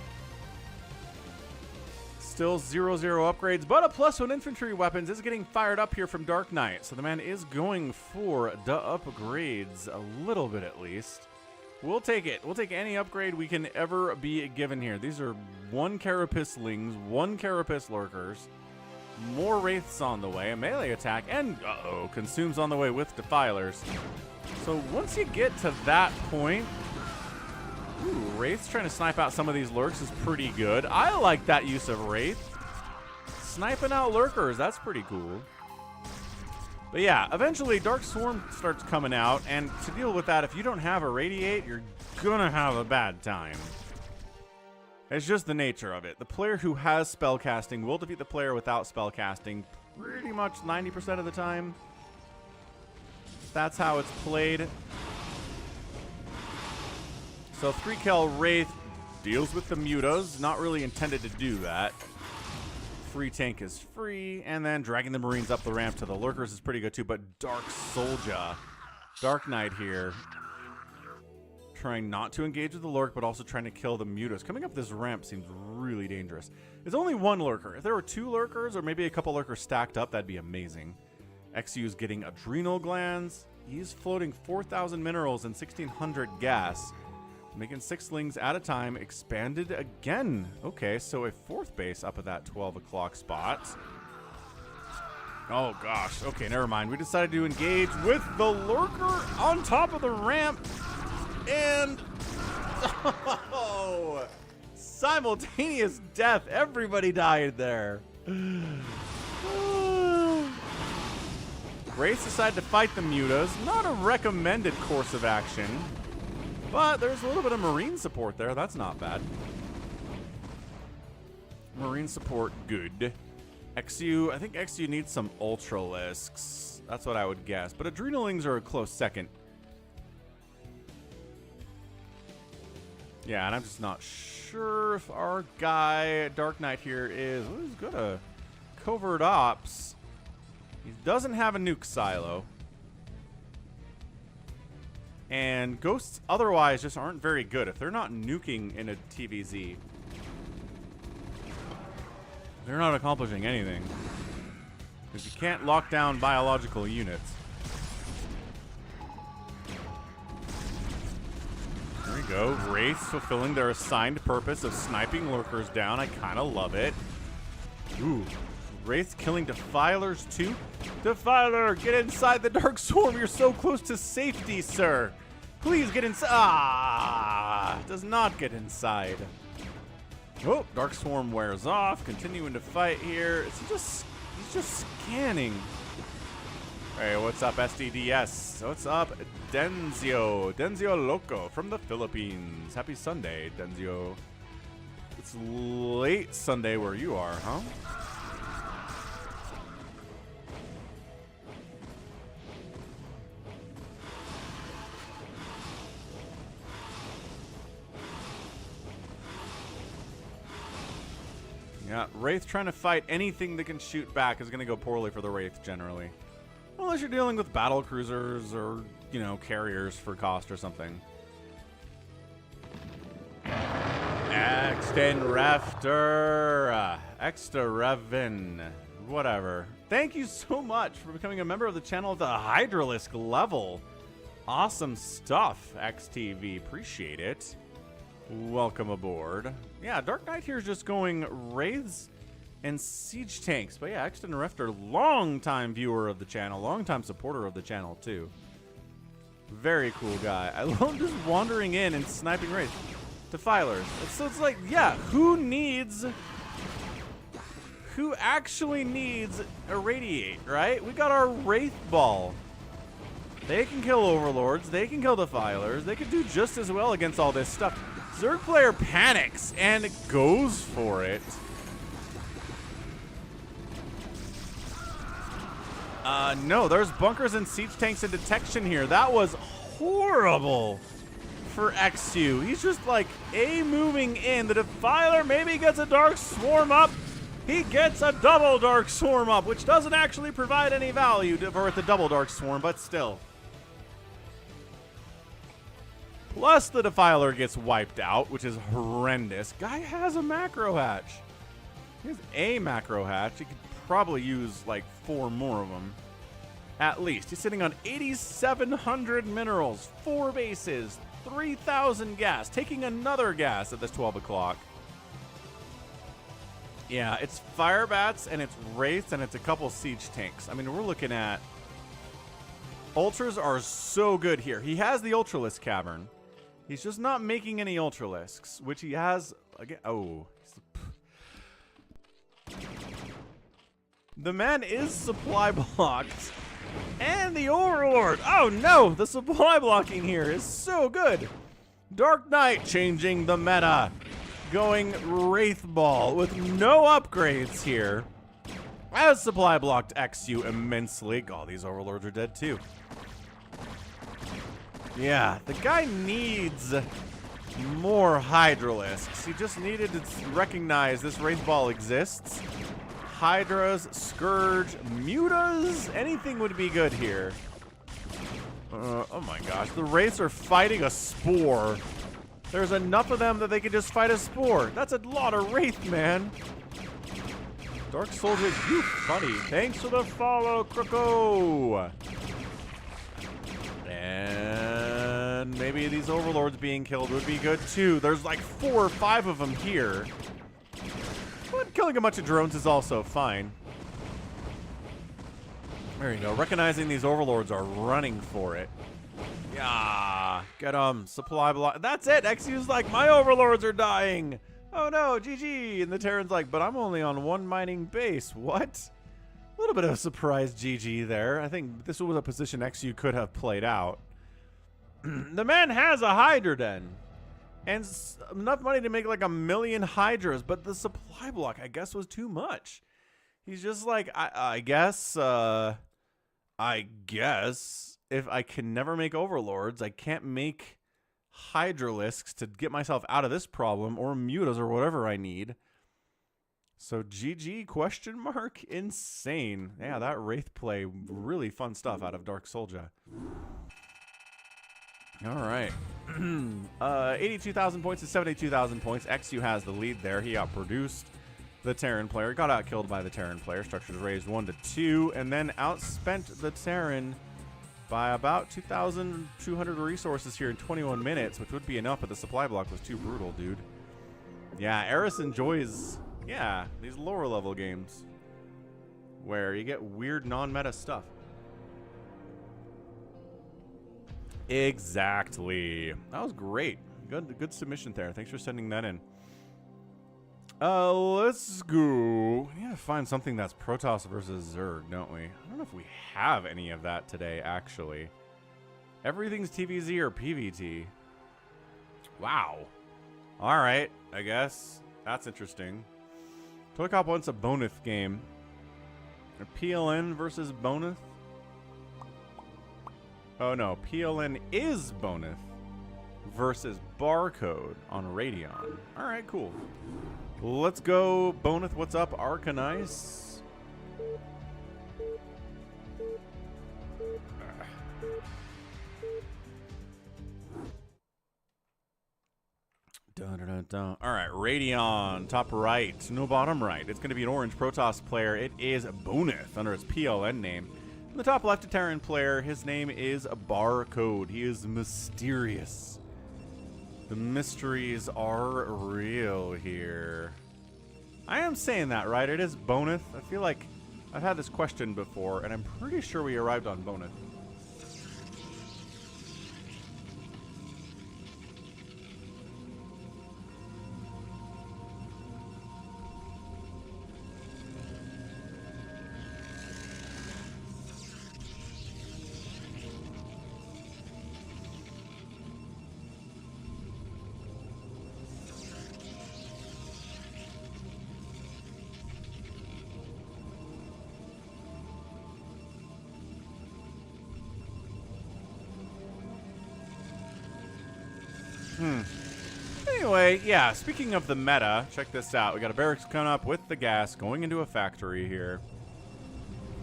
Still 0-0 upgrades, but a +1 infantry weapons is getting fired up here from DarkKnight. So the man is going for the upgrades, a little bit at least. We'll take it. We'll take any upgrade we can ever be given here. These are 1 Carapace Lings, 1 Carapace Lurkers, more Wraiths on the way, a melee attack, and, Consumes on the way with Defilers. So once you get to that point, Wraith's trying to snipe out some of these Lurks is pretty good. I like that use of Wraith. Sniping out Lurkers, that's pretty cool. But yeah, eventually Dark Swarm starts coming out, and to deal with that, if you don't have a Radiate, you're gonna have a bad time. It's just the nature of it. The player who has spellcasting will defeat the player without spellcasting pretty much 90% of the time. That's how it's played. So 3-cal Wraith deals with the mutas. Not really intended to do that. Free tank is free. And then dragging the Marines up the ramp to the Lurkers is pretty good too. But Dark Soldier, DarkKnight here, trying not to engage with the Lurk, but also trying to kill the mutas. Coming up this ramp seems really dangerous. There's only one Lurker. If there were 2 Lurkers or maybe a couple Lurkers stacked up, that'd be amazing. XU's getting adrenal glands. He's floating 4,000 minerals and 1,600 gas. Making 6lings at a time. Expanded again. Okay, so a 4th base up at that 12 o'clock spot. Oh gosh. Okay, never mind. We decided to engage with the Lurker on top of the ramp. And oh, simultaneous death. Everybody died there. Wraiths decided to fight the mutas. Not a recommended course of action, but there's a little bit of Marine support there. That's not bad. Marine support, good. XU, I think XU needs some Ultralisks. That's what I would guess. But Adrenalings are a close second. Yeah, and I'm just not sure if our guy, DarkKnight here, is... Well, he's got a covert ops. He doesn't have a nuke silo. And ghosts otherwise just aren't very good. If they're not nuking in a TVZ, they're not accomplishing anything. Because you can't lock down biological units. There we go. Wraiths fulfilling their assigned purpose of sniping Lurkers down. I kind of love it. Ooh. Wraiths killing Defilers too. Defiler, get inside the Dark Swarm. You're so close to safety, sir. Please get inside. Ah, does not get inside. Oh, Dark Swarm wears off. Continuing to fight here. He's just scanning. Hey, what's up, SDDS? What's up, Denzio? Denzio Loco from the Philippines. Happy Sunday, Denzio. It's late Sunday where you are, huh? Yeah, Wraith trying to fight anything that can shoot back is going to go poorly for the Wraith generally. Unless you're dealing with battle cruisers or, you know, carriers for cost or something. Extenrefter. Exterevin. Whatever. Thank you so much for becoming a member of the channel at the Hydralisk level. Awesome stuff, XTV. Appreciate it. Welcome aboard. Yeah, DarkKnight here is just going Wraiths and Siege Tanks. But yeah, Extenrefter, long-time viewer of the channel, long-time supporter of the channel, too. Very cool guy. I love just wandering in and sniping Wraiths. Defilers. So it's like, yeah, who actually needs Irradiate, right? We got our Wraith Ball. They can kill Overlords. They can kill Defilers. They could do just as well against all this stuff. Zerg player panics and goes for it. No, there's bunkers and siege tanks and detection here. That was horrible for XU. He's just like moving in. The Defiler maybe gets a Dark Swarm up. He gets a double Dark Swarm up, which doesn't actually provide any value for the double Dark Swarm, but still. Plus the Defiler gets wiped out, which is horrendous. Guy has a macro hatch. He has a macro hatch. He could probably use like 4 more of them. At least. He's sitting on 8,700 minerals, 4 bases, 3,000 gas. Taking another gas at this 12 o'clock. Yeah, it's Firebats and it's Wraiths and it's a couple Siege Tanks. I mean, we're looking at... Ultras are so good here. He has the Ultralisk Cavern. He's just not making any Ultralisks, which he has again. Oh, the man is supply blocked, and the Overlord. Oh no, the supply blocking here is so good. DarkKnight changing the meta, going Wraith Ball with no upgrades here. As supply blocked XU immensely. Oh, these Overlords are dead too. Yeah, the guy needs more Hydralisks. He just needed to recognize this Wraith Ball exists. Hydras, Scourge, Mutas, anything would be good here. Oh my gosh, the Wraiths are fighting a Spore. There's enough of them that they can just fight a Spore. That's a lot of Wraith, man. Dark Soldier, you buddy. Thanks for the follow, Croco. And maybe these Overlords being killed would be good too. There's like 4 or 5 of them here. But killing a bunch of drones is also fine. There you go. Recognizing these Overlords are running for it. Yeah. Get them. Supply block. That's it. XU's like, my Overlords are dying. Oh no, GG. And the Terran's like, but I'm only on 1 mining base. What? A little bit of a surprise GG there. I think this was a position XU could have played out. The man has a Hydra Den. And enough money to make like 1 million Hydras, but the supply block, I guess, was too much. He's just like, I guess if I can never make Overlords, I can't make Hydralisks to get myself out of this problem, or Mutas, or whatever I need. So GG question mark? Insane. Yeah, that Wraith play, really fun stuff out of Dark Soldier. All right. 82,000 points to 72,000 points. XU has the lead there. He outproduced the Terran player. Got outkilled by the Terran player. Structures raised 1-2, and then outspent the Terran by about 2,200 resources here in 21 minutes, which would be enough, but the supply block was too brutal, dude. Yeah, Eris enjoys, yeah, these lower level games where you get weird non-meta stuff. Exactly. That was great. Good submission there. Thanks for sending that in. Let's go. We need to find something that's Protoss versus Zerg, don't we? I don't know if we have any of that today, actually. Everything's TVZ or PvT. Wow. All right, I guess. That's interesting. ToyCop wants a Bonyth game. A PLN versus Bonyth? Oh no, PLN is Bonyth versus Barcode on Radeon. All right, cool. Let's go, Bonyth. What's up, AvcaTiNuS? Dun, dun, dun, dun. All right, Radeon, top right, no bottom right. It's going to be an orange Protoss player. It is Bonyth under its PLN name. In the top left, a Terran player. His name is Barcode. He is mysterious. The mysteries are real here. I am saying that, right? It is Bonyth. I feel like I've had this question before, and I'm pretty sure we arrived on Bonyth. Anyway, yeah, speaking of the meta, check this out. We got a barracks coming up with the gas going into a factory here.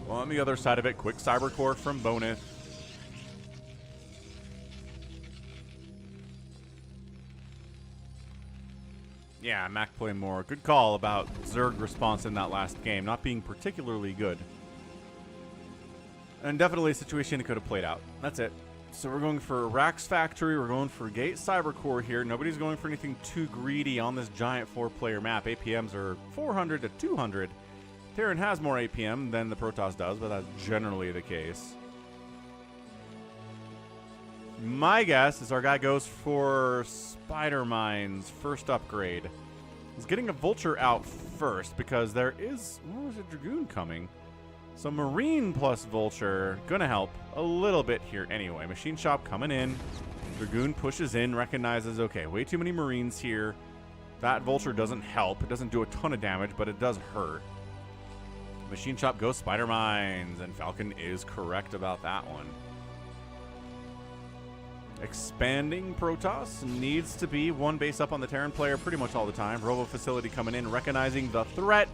Well, on the other side of it, quick cybercore from Bonyth. Yeah, Mac play more. Good call about Zerg response in that last game, not being particularly good. And definitely a situation it could have played out. That's it. So we're going for Rax Factory. We're going for Gate Cybercore here. Nobody's going for anything too greedy on this giant 4-player map. APMs are 400 to 200. Terran has more APM than the Protoss does, but that's generally the case. My guess is our guy goes for Spider Mines first upgrade. He's getting a Vulture out first because there is a Dragoon coming. So Marine plus Vulture, gonna help a little bit here anyway. Machine Shop coming in. Dragoon pushes in, recognizes, okay, way too many Marines here. That vulture doesn't help. It doesn't do a ton of damage, but it does hurt. Machine Shop goes Spider Mines, and Falcon is correct about that one. Expanding Protoss needs to be one base up on the Terran player pretty much all the time. Robo Facility coming in, recognizing the threat.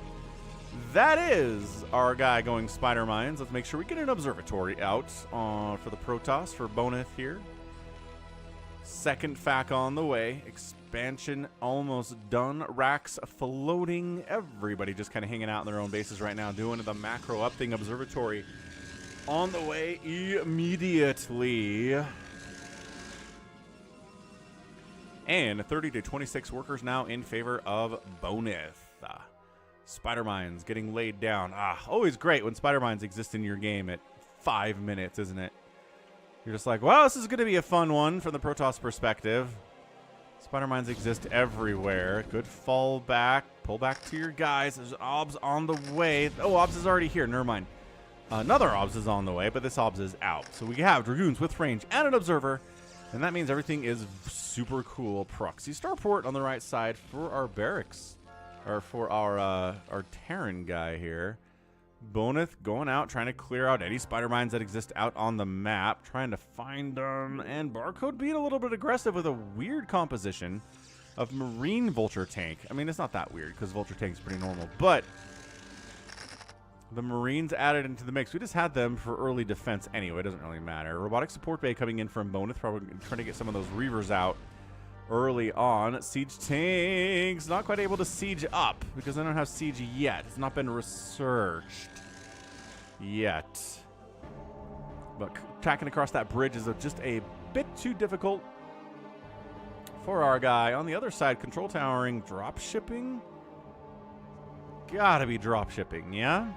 That is our guy going Spider Mines. Let's make sure we get an observatory out for the Protoss for Bonyth here. Second FAC on the way. Expansion almost done. Racks floating. Everybody just kind of hanging out in their own bases right now, doing the macro up thing. Observatory on the way immediately. And 30 to 26 workers now in favor of Bonyth. Spider Mines getting laid down. Always great when Spider Mines exist in your game at 5 minutes, isn't it? You're just like, well, this is going to be a fun one from the Protoss perspective. Spider Mines exist everywhere. Good fall back. Pull back to your guys. There's OBS on the way. Oh, OBS is already here. Never mind. Another OBS is on the way, but this OBS is out. So we have Dragoons with range and an observer. And that means everything is super cool. Proxy starport on the right side for our barracks. Or for our Terran guy here. Bonyth going out, trying to clear out any Spider Mines that exist out on the map. Trying to find them. And Barcode being a little bit aggressive with a weird composition of Marine Vulture Tank. I mean, it's not that weird because Vulture Tank's pretty normal. But the Marines added into the mix. We just had them for early defense anyway. It doesn't really matter. Robotic Support Bay coming in from Bonyth. Probably trying to get some of those Reavers out early on. Siege Tanks not quite able to siege up because they don't have siege yet. It's not been researched yet. But attacking across that bridge is just a bit too difficult for our guy. On the other side, control towering, drop shipping. Gotta be drop shipping, yeah?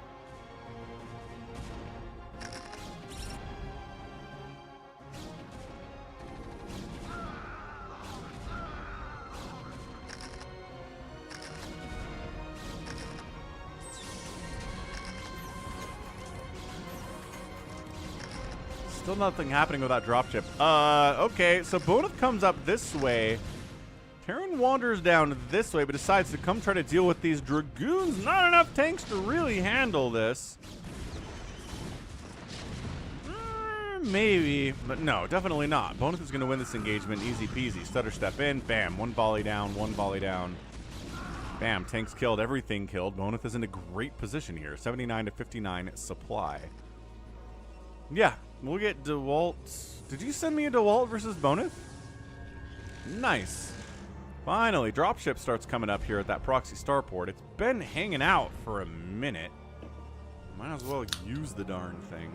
Still nothing happening with that dropship. Okay, so Bonyth comes up this way. Terran wanders down this way, but decides to come try to deal with these Dragoons. Not enough tanks to really handle this. Maybe, but no, definitely not. Bonyth is going to win this engagement. Easy peasy. Stutter step in. Bam. One volley down. One volley down. Bam. Tanks killed. Everything killed. Bonyth is in a great position here. 79 to 59 supply. Yeah, we'll get DeWalt. Did you send me a DeWalt versus Bonyth? Nice. Finally, dropship starts coming up here at that proxy starport. It's been hanging out for a minute. Might as well use the darn thing.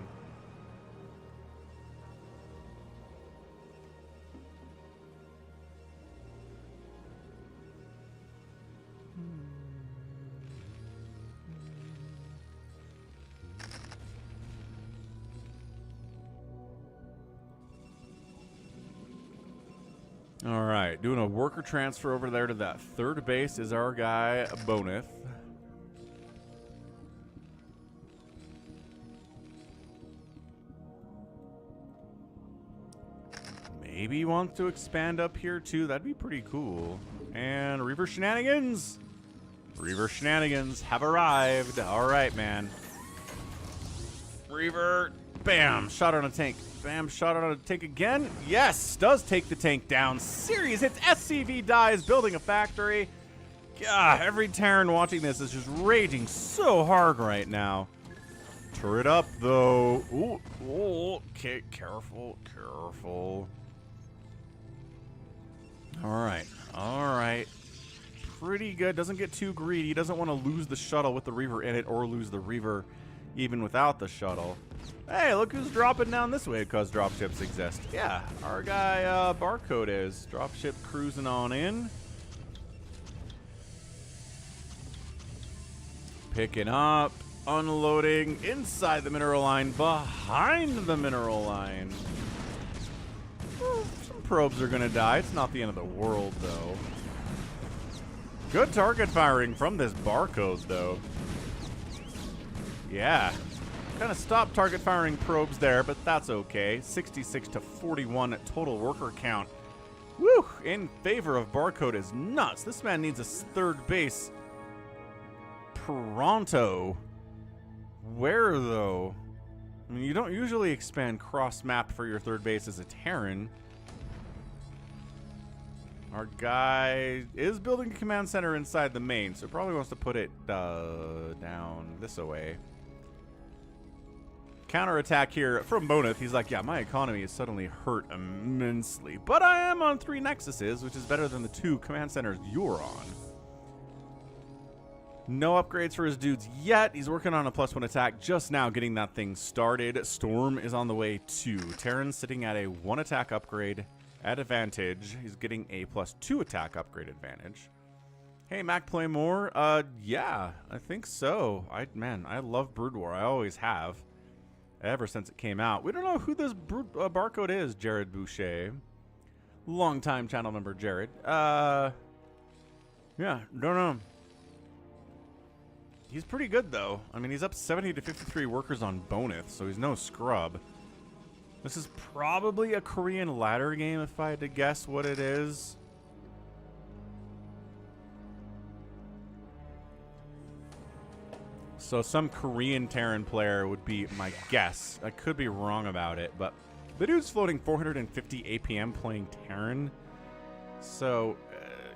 All right, doing a worker transfer over there to that third base is our guy, Bonyth. Maybe he wants to expand up here too. That'd be pretty cool. And Reaver Shenanigans. Reaver Shenanigans have arrived. All right, man. Reaver, bam, shot on a tank. Bam, shot on a tank again. Yes, does take the tank down. Serious hits. SCV dies, building a factory. God, every Terran watching this is just raging so hard right now. Turret up, though. Ooh, ooh, okay, careful, careful. All right. Pretty good. Doesn't get too greedy. Doesn't want to lose the shuttle with the Reaver in it or lose the Reaver even without the shuttle. Hey, look who's dropping down this way because dropships exist. Yeah, our guy Barcode is. Dropship cruising on in. Picking up, unloading inside the mineral line, behind the mineral line. Some probes are going to die. It's not the end of the world, though. Good target firing from this Barcode, though. Yeah. Kind of stopped target firing probes there, but that's okay. 66 to 41 total worker count Woo! In favor of Barcode is nuts. This man needs a third base pronto. Where, though? I mean, you don't usually expand cross-map for your third base as a Terran. Our guy is building a command center inside the main, so probably wants to put it down this way. Counterattack here from Bonyth. He's like, yeah, my economy is suddenly hurt immensely, but I am on 3 Nexuses, which is better than the 2 command centers you're on. No upgrades for his dudes yet. He's working on a +1 attack, just now getting that thing started. Storm is on the way too. Terran's sitting at a 1 attack upgrade at advantage. He's getting a +2 attack upgrade advantage. Hey, Mac, play more? Yeah, I think so. Man, I love Brood War. I always have. Ever since it came out. We don't know who this barcode is, Jared Boucher. Longtime channel member, Jared. Yeah, don't know. He's pretty good, though. I mean, he's up 70 to 53 workers on Bonyth, so he's no scrub. This is probably a Korean ladder game, if I had to guess what it is. So some Korean Terran player would be my guess. I could be wrong about it, but the dude's floating 450 APM playing Terran. So,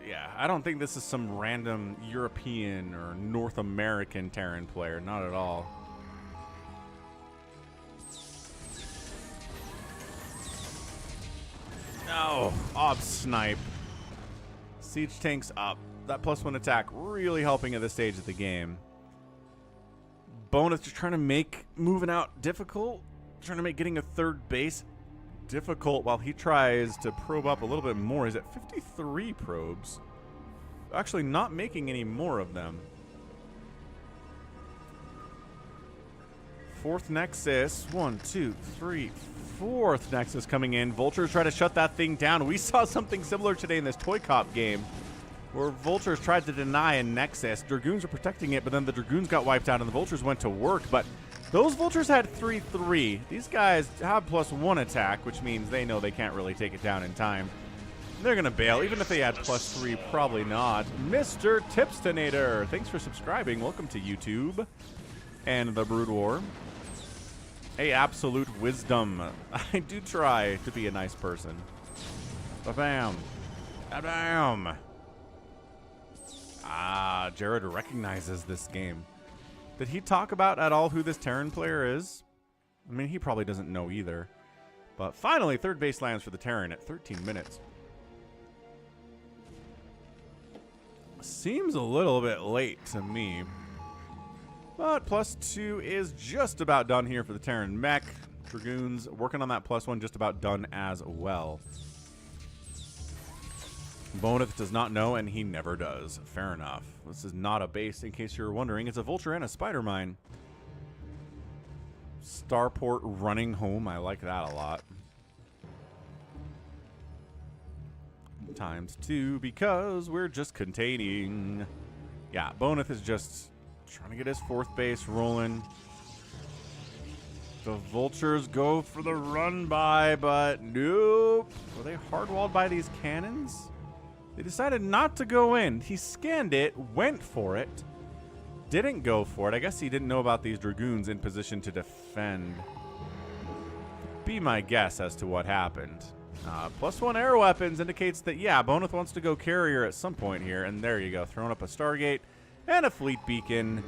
yeah, I don't think this is some random European or North American Terran player. Not at all. No, Ob Snipe. Siege tanks up. That +1 attack really helping at this stage of the game. Bonyth just trying to make moving out difficult, trying to make getting a third base difficult while he tries to probe up a little bit more. He's at 53 probes. Actually not making any more of them. 4th Nexus. 1, 2, 3, 4th Nexus coming in. Vultures try to shut that thing down. We saw something similar today in this ToyCop game, where Vultures tried to deny a Nexus. Dragoons were protecting it, but then the Dragoons got wiped out and the Vultures went to work. But those Vultures had 3-3. These guys have +1 attack, which means they know they can't really take it down in time. They're going to bail. Even if they had +3, probably not. Mr. Tipstonator, thanks for subscribing. Welcome to YouTube and the Brood War. Hey, absolute wisdom. I do try to be a nice person. Ba-bam. Ba-bam. Ah, Jared recognizes this game. Did he talk about at all who this Terran player is? I mean, he probably doesn't know either. But finally, third base lands for the Terran at 13 minutes. Seems a little bit late to me. But +2 is just about done here for the Terran mech. Dragoons working on that +1, just about done as well. Bonyth does not know, and he never does. Fair enough. This is not a base, in case you're wondering. It's a Vulture and a Spider Mine. Starport running home. I like that a lot. ×2 because we're just containing. Yeah, Bonyth is just trying to get his 4th base rolling. The Vultures go for the run by, but nope. Were they hardwalled by these cannons? They decided not to go in. He scanned it, went for it, didn't go for it. I guess he didn't know about these Dragoons in position to defend. Be my guess as to what happened. +1 air weapons indicates that, yeah, Bonyth wants to go carrier at some point here. And there you go, throwing up a Stargate and a Fleet Beacon.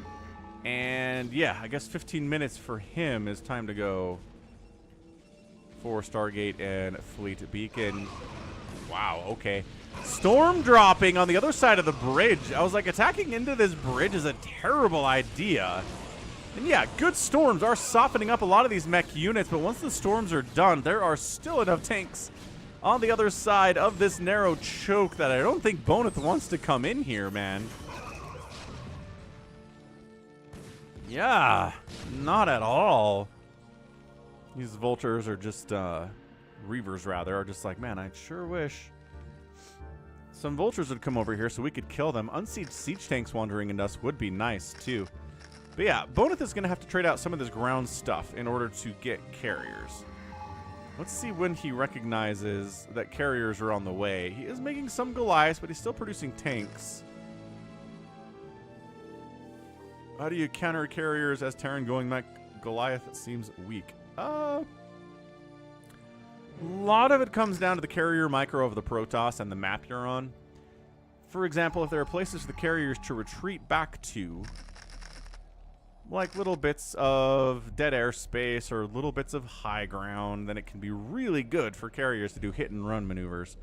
And, yeah, I guess 15 minutes for him is time to go for Stargate and Fleet Beacon. Wow, okay. Storm dropping on the other side of the bridge. I was like, attacking into this bridge is a terrible idea. And yeah, good storms are softening up a lot of these mech units, but once the storms are done, there are still enough tanks on the other side of this narrow choke that I don't think Bonyth wants to come in here, man. Yeah, not at all. These Vultures are just, Reavers rather, are just like, man, I sure wish some Vultures would come over here so we could kill them. Unsieged siege tanks wandering into us would be nice, too. But yeah, Bonyth is going to have to trade out some of this ground stuff in order to get carriers. Let's see when he recognizes that carriers are on the way. He is making some Goliaths, but he's still producing tanks. How do you counter carriers as Terran going mech? Goliath seems weak. A lot of it comes down to the carrier micro of the Protoss and the map you're on. For example, if there are places for the carriers to retreat back to, like little bits of dead airspace or little bits of high ground, then it can be really good for carriers to do hit and run maneuvers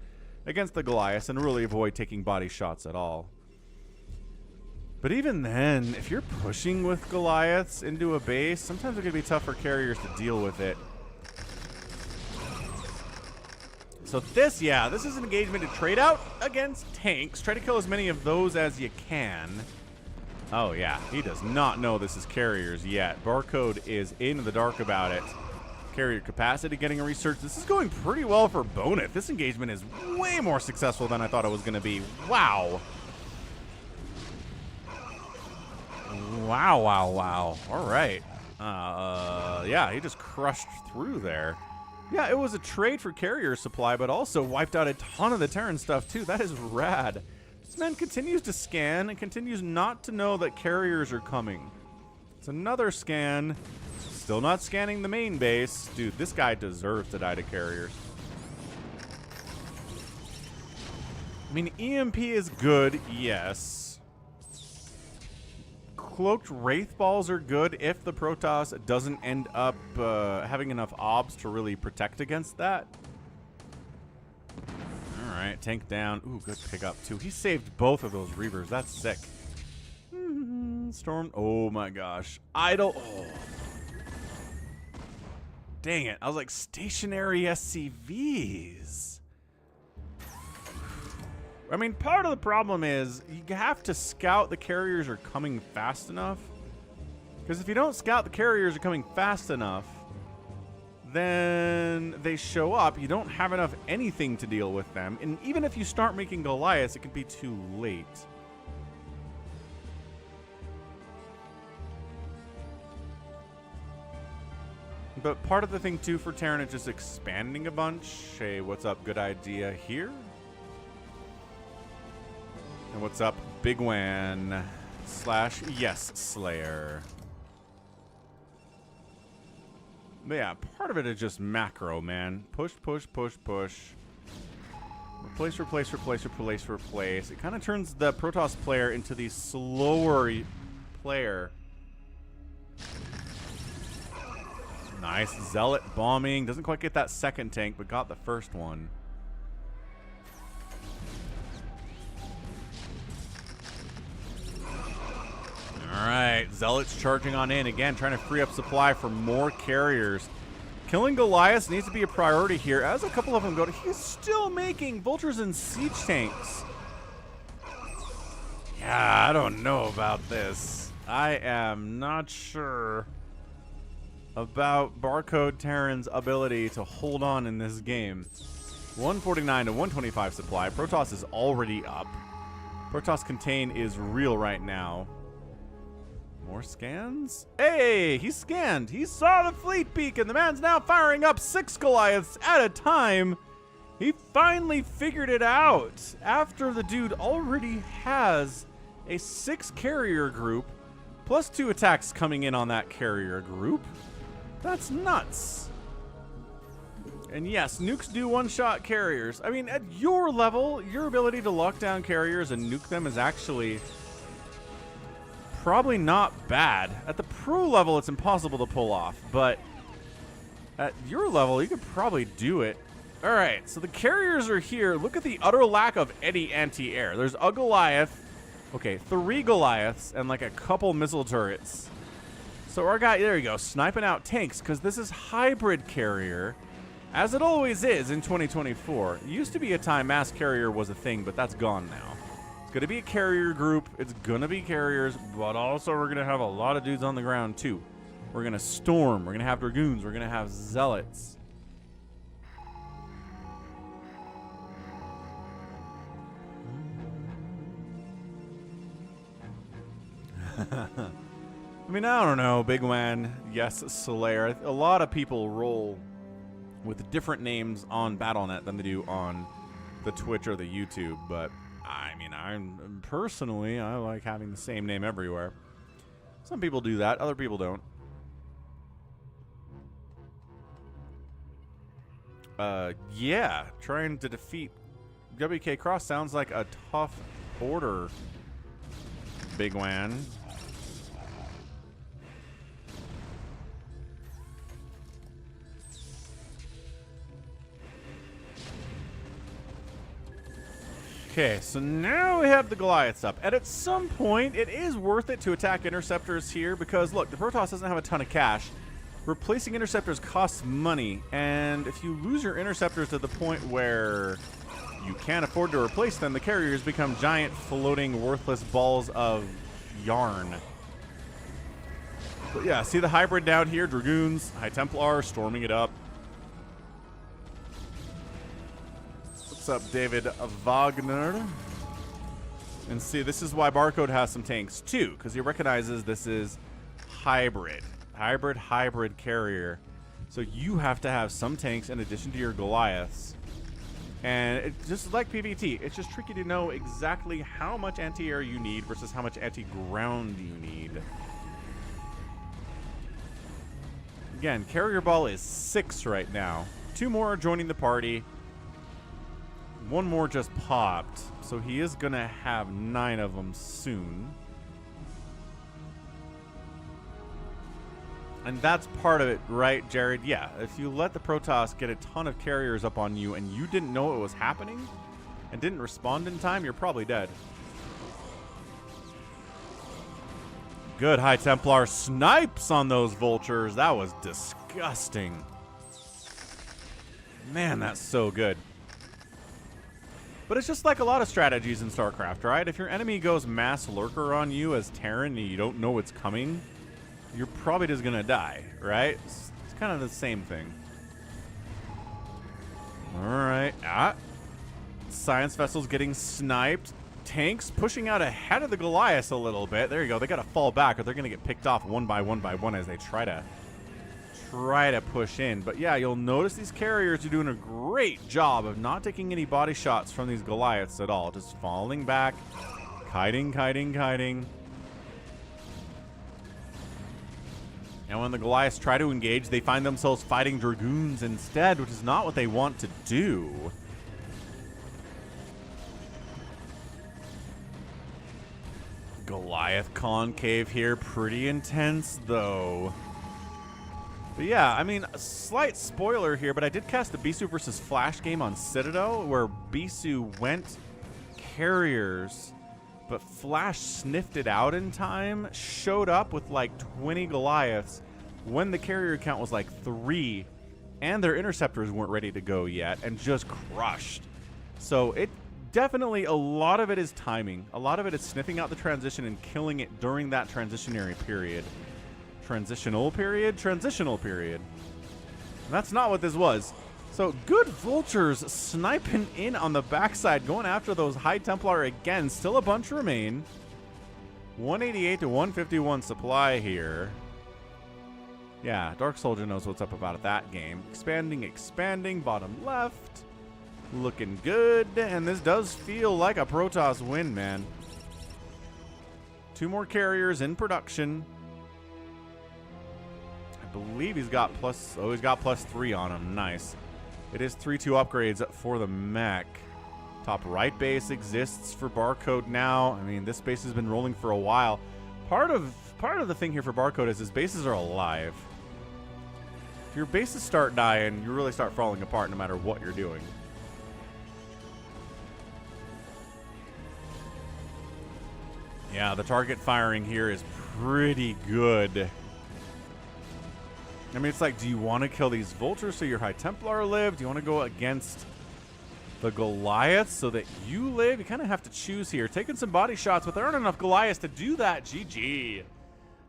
against the Goliaths and really avoid taking body shots at all. But even then, if you're pushing with Goliaths into a base, sometimes it can be tough for carriers to deal with it. So this is an engagement to trade out against tanks. Try to kill as many of those as you can. Oh yeah, he does not know this is carriers yet. Barcode is in the dark about it. Carrier capacity getting a research. This is going pretty well for Bonyth. This engagement is way more successful than I thought it was going to be. Wow. Wow, wow, wow. All right. Yeah, he just crushed through there. Yeah, it was a trade for carrier supply, but also wiped out a ton of the Terran stuff, too. That is rad. This man continues to scan and continues not to know that carriers are coming. It's another scan. Still not scanning the main base. Dude, this guy deserves to die to carriers. I mean, EMP is good, yes. Cloaked Wraith Balls are good if the Protoss doesn't end up having enough obs to really protect against that. Alright, tank down. Ooh, good pickup too. He saved both of those Reavers. That's sick. Storm. Oh my gosh. Idle. Oh. Dang it. I was like, stationary SCVs. I mean, part of the problem is you have to scout the carriers are coming fast enough. Because if you don't scout the carriers are coming fast enough, then they show up. You don't have enough anything to deal with them. And even if you start making Goliaths, it can be too late. But part of the thing, too, for Terran is just expanding a bunch. Hey, what's up? Good idea here. And what's up, bigwan / yes slayer. But yeah, part of it is just macro, man. Push, push, push, push. Replace, replace, replace, replace, replace. It kind of turns the Protoss player into the slower player. Nice zealot bombing. Doesn't quite get that second tank, but got the first one. Alright, Zealots charging on in. Again, trying to free up supply for more carriers. Killing Goliaths needs to be a priority here. As a couple of them go to, he's still making Vultures and Siege Tanks. Yeah, I don't know about this. I am not sure about Barcode Terran's ability to hold on in this game. 149 to 125 supply. Protoss is already up. Protoss Contain is real right now. More scans? Hey, he scanned. He saw the fleet beacon. The man's now firing up 6 Goliaths at a time. He finally figured it out after the dude already has a 6 carrier group plus 2 attacks coming in on that carrier group. That's nuts. And yes, nukes do one-shot carriers. I mean, at your level, your ability to lock down carriers and nuke them is actually probably not bad. At the pro level, it's impossible to pull off, but at your level, you could probably do it. All right, so the carriers are here. Look at the utter lack of any anti-air. There's a Goliath, okay, 3 Goliaths, and like a couple missile turrets. So our guy, there you go, sniping out tanks, because this is hybrid carrier, as it always is in 2024. It used to be a time mass carrier was a thing, but that's gone now. It's going to be a carrier group. It's going to be carriers, but also we're going to have a lot of dudes on the ground, too. We're going to storm. We're going to have dragoons. We're going to have zealots. I mean, I don't know, bigwan, yes, Slayer. A lot of people roll with different names on Battle.net than they do on the Twitch or the YouTube. But I mean, personally, I like having the same name everywhere. Some people do that, other people don't. Yeah, trying to defeat WK Cross sounds like a tough order, bigwan. Okay, so now we have the Goliaths up. And at some point, it is worth it to attack interceptors here because, look, the Protoss doesn't have a ton of cash. Replacing interceptors costs money, and if you lose your interceptors to the point where you can't afford to replace them, the carriers become giant, floating, worthless balls of yarn. But yeah, see the hybrid down here? Dragoons, High Templar, storming it up. What's up, David Wagner? And see, this is why Barcode has some tanks too, because he recognizes this is hybrid. Hybrid carrier. So you have to have some tanks in addition to your Goliaths. And it's just like PvT, it's just tricky to know exactly how much anti-air you need versus how much anti-ground you need. Again, carrier ball is 6 right now. 2 more are joining the party. 1 more just popped. So he is going to have 9 of them soon. And that's part of it, right, Jared? Yeah, if you let the Protoss get a ton of carriers up on you and you didn't know it was happening and didn't respond in time, you're probably dead. Good, High Templar snipes on those vultures. That was disgusting. Man, that's so good. But it's just like a lot of strategies in StarCraft, right? If your enemy goes mass lurker on you as Terran and you don't know it's coming, you're probably just gonna die, right? It's kind of the same thing. Alright. Science vessel's getting sniped. Tanks pushing out ahead of the Goliaths a little bit. There you go. They gotta fall back or they're gonna get picked off one by one as they try to push in. But yeah, you'll notice these carriers are doing a great job of not taking any body shots from these Goliaths at all. Just falling back, kiting. And when the Goliaths try to engage, they find themselves fighting Dragoons instead, which is not what they want to do. Goliath concave here, pretty intense though. But yeah, I mean, a slight spoiler here, but I did cast the Bisu versus Flash game on Citadel, where Bisu went carriers, but Flash sniffed it out in time, showed up with like 20 Goliaths when the carrier count was like 3, and their interceptors weren't ready to go yet, and just crushed. So it definitely, a lot of it is timing. A lot of it is sniffing out the transition and killing it during that transitionary period. Transitional period? Transitional period. And that's not what this was. So good vultures sniping in on the backside, going after those High Templar again. Still a bunch remain. 188 to 151 supply here. Yeah, Dark Soldier knows what's up about that game. Expanding, bottom left. Looking good. And this does feel like a Protoss win, man. 2 more carriers in production. I believe he's got he's got +3 on him. Nice. It is 3-2 upgrades for the mech. Top right base exists for Barcode now. I mean, this base has been rolling for a while. Part of the thing here for Barcode is his bases are alive. If your bases start dying, you really start falling apart no matter what you're doing. Yeah, the target firing here is pretty good. I mean, it's like, do you want to kill these vultures so your High Templar live? Do you want to go against the Goliaths so that you live? You kind of have to choose here. Taking some body shots, but there aren't enough Goliaths to do that. GG. I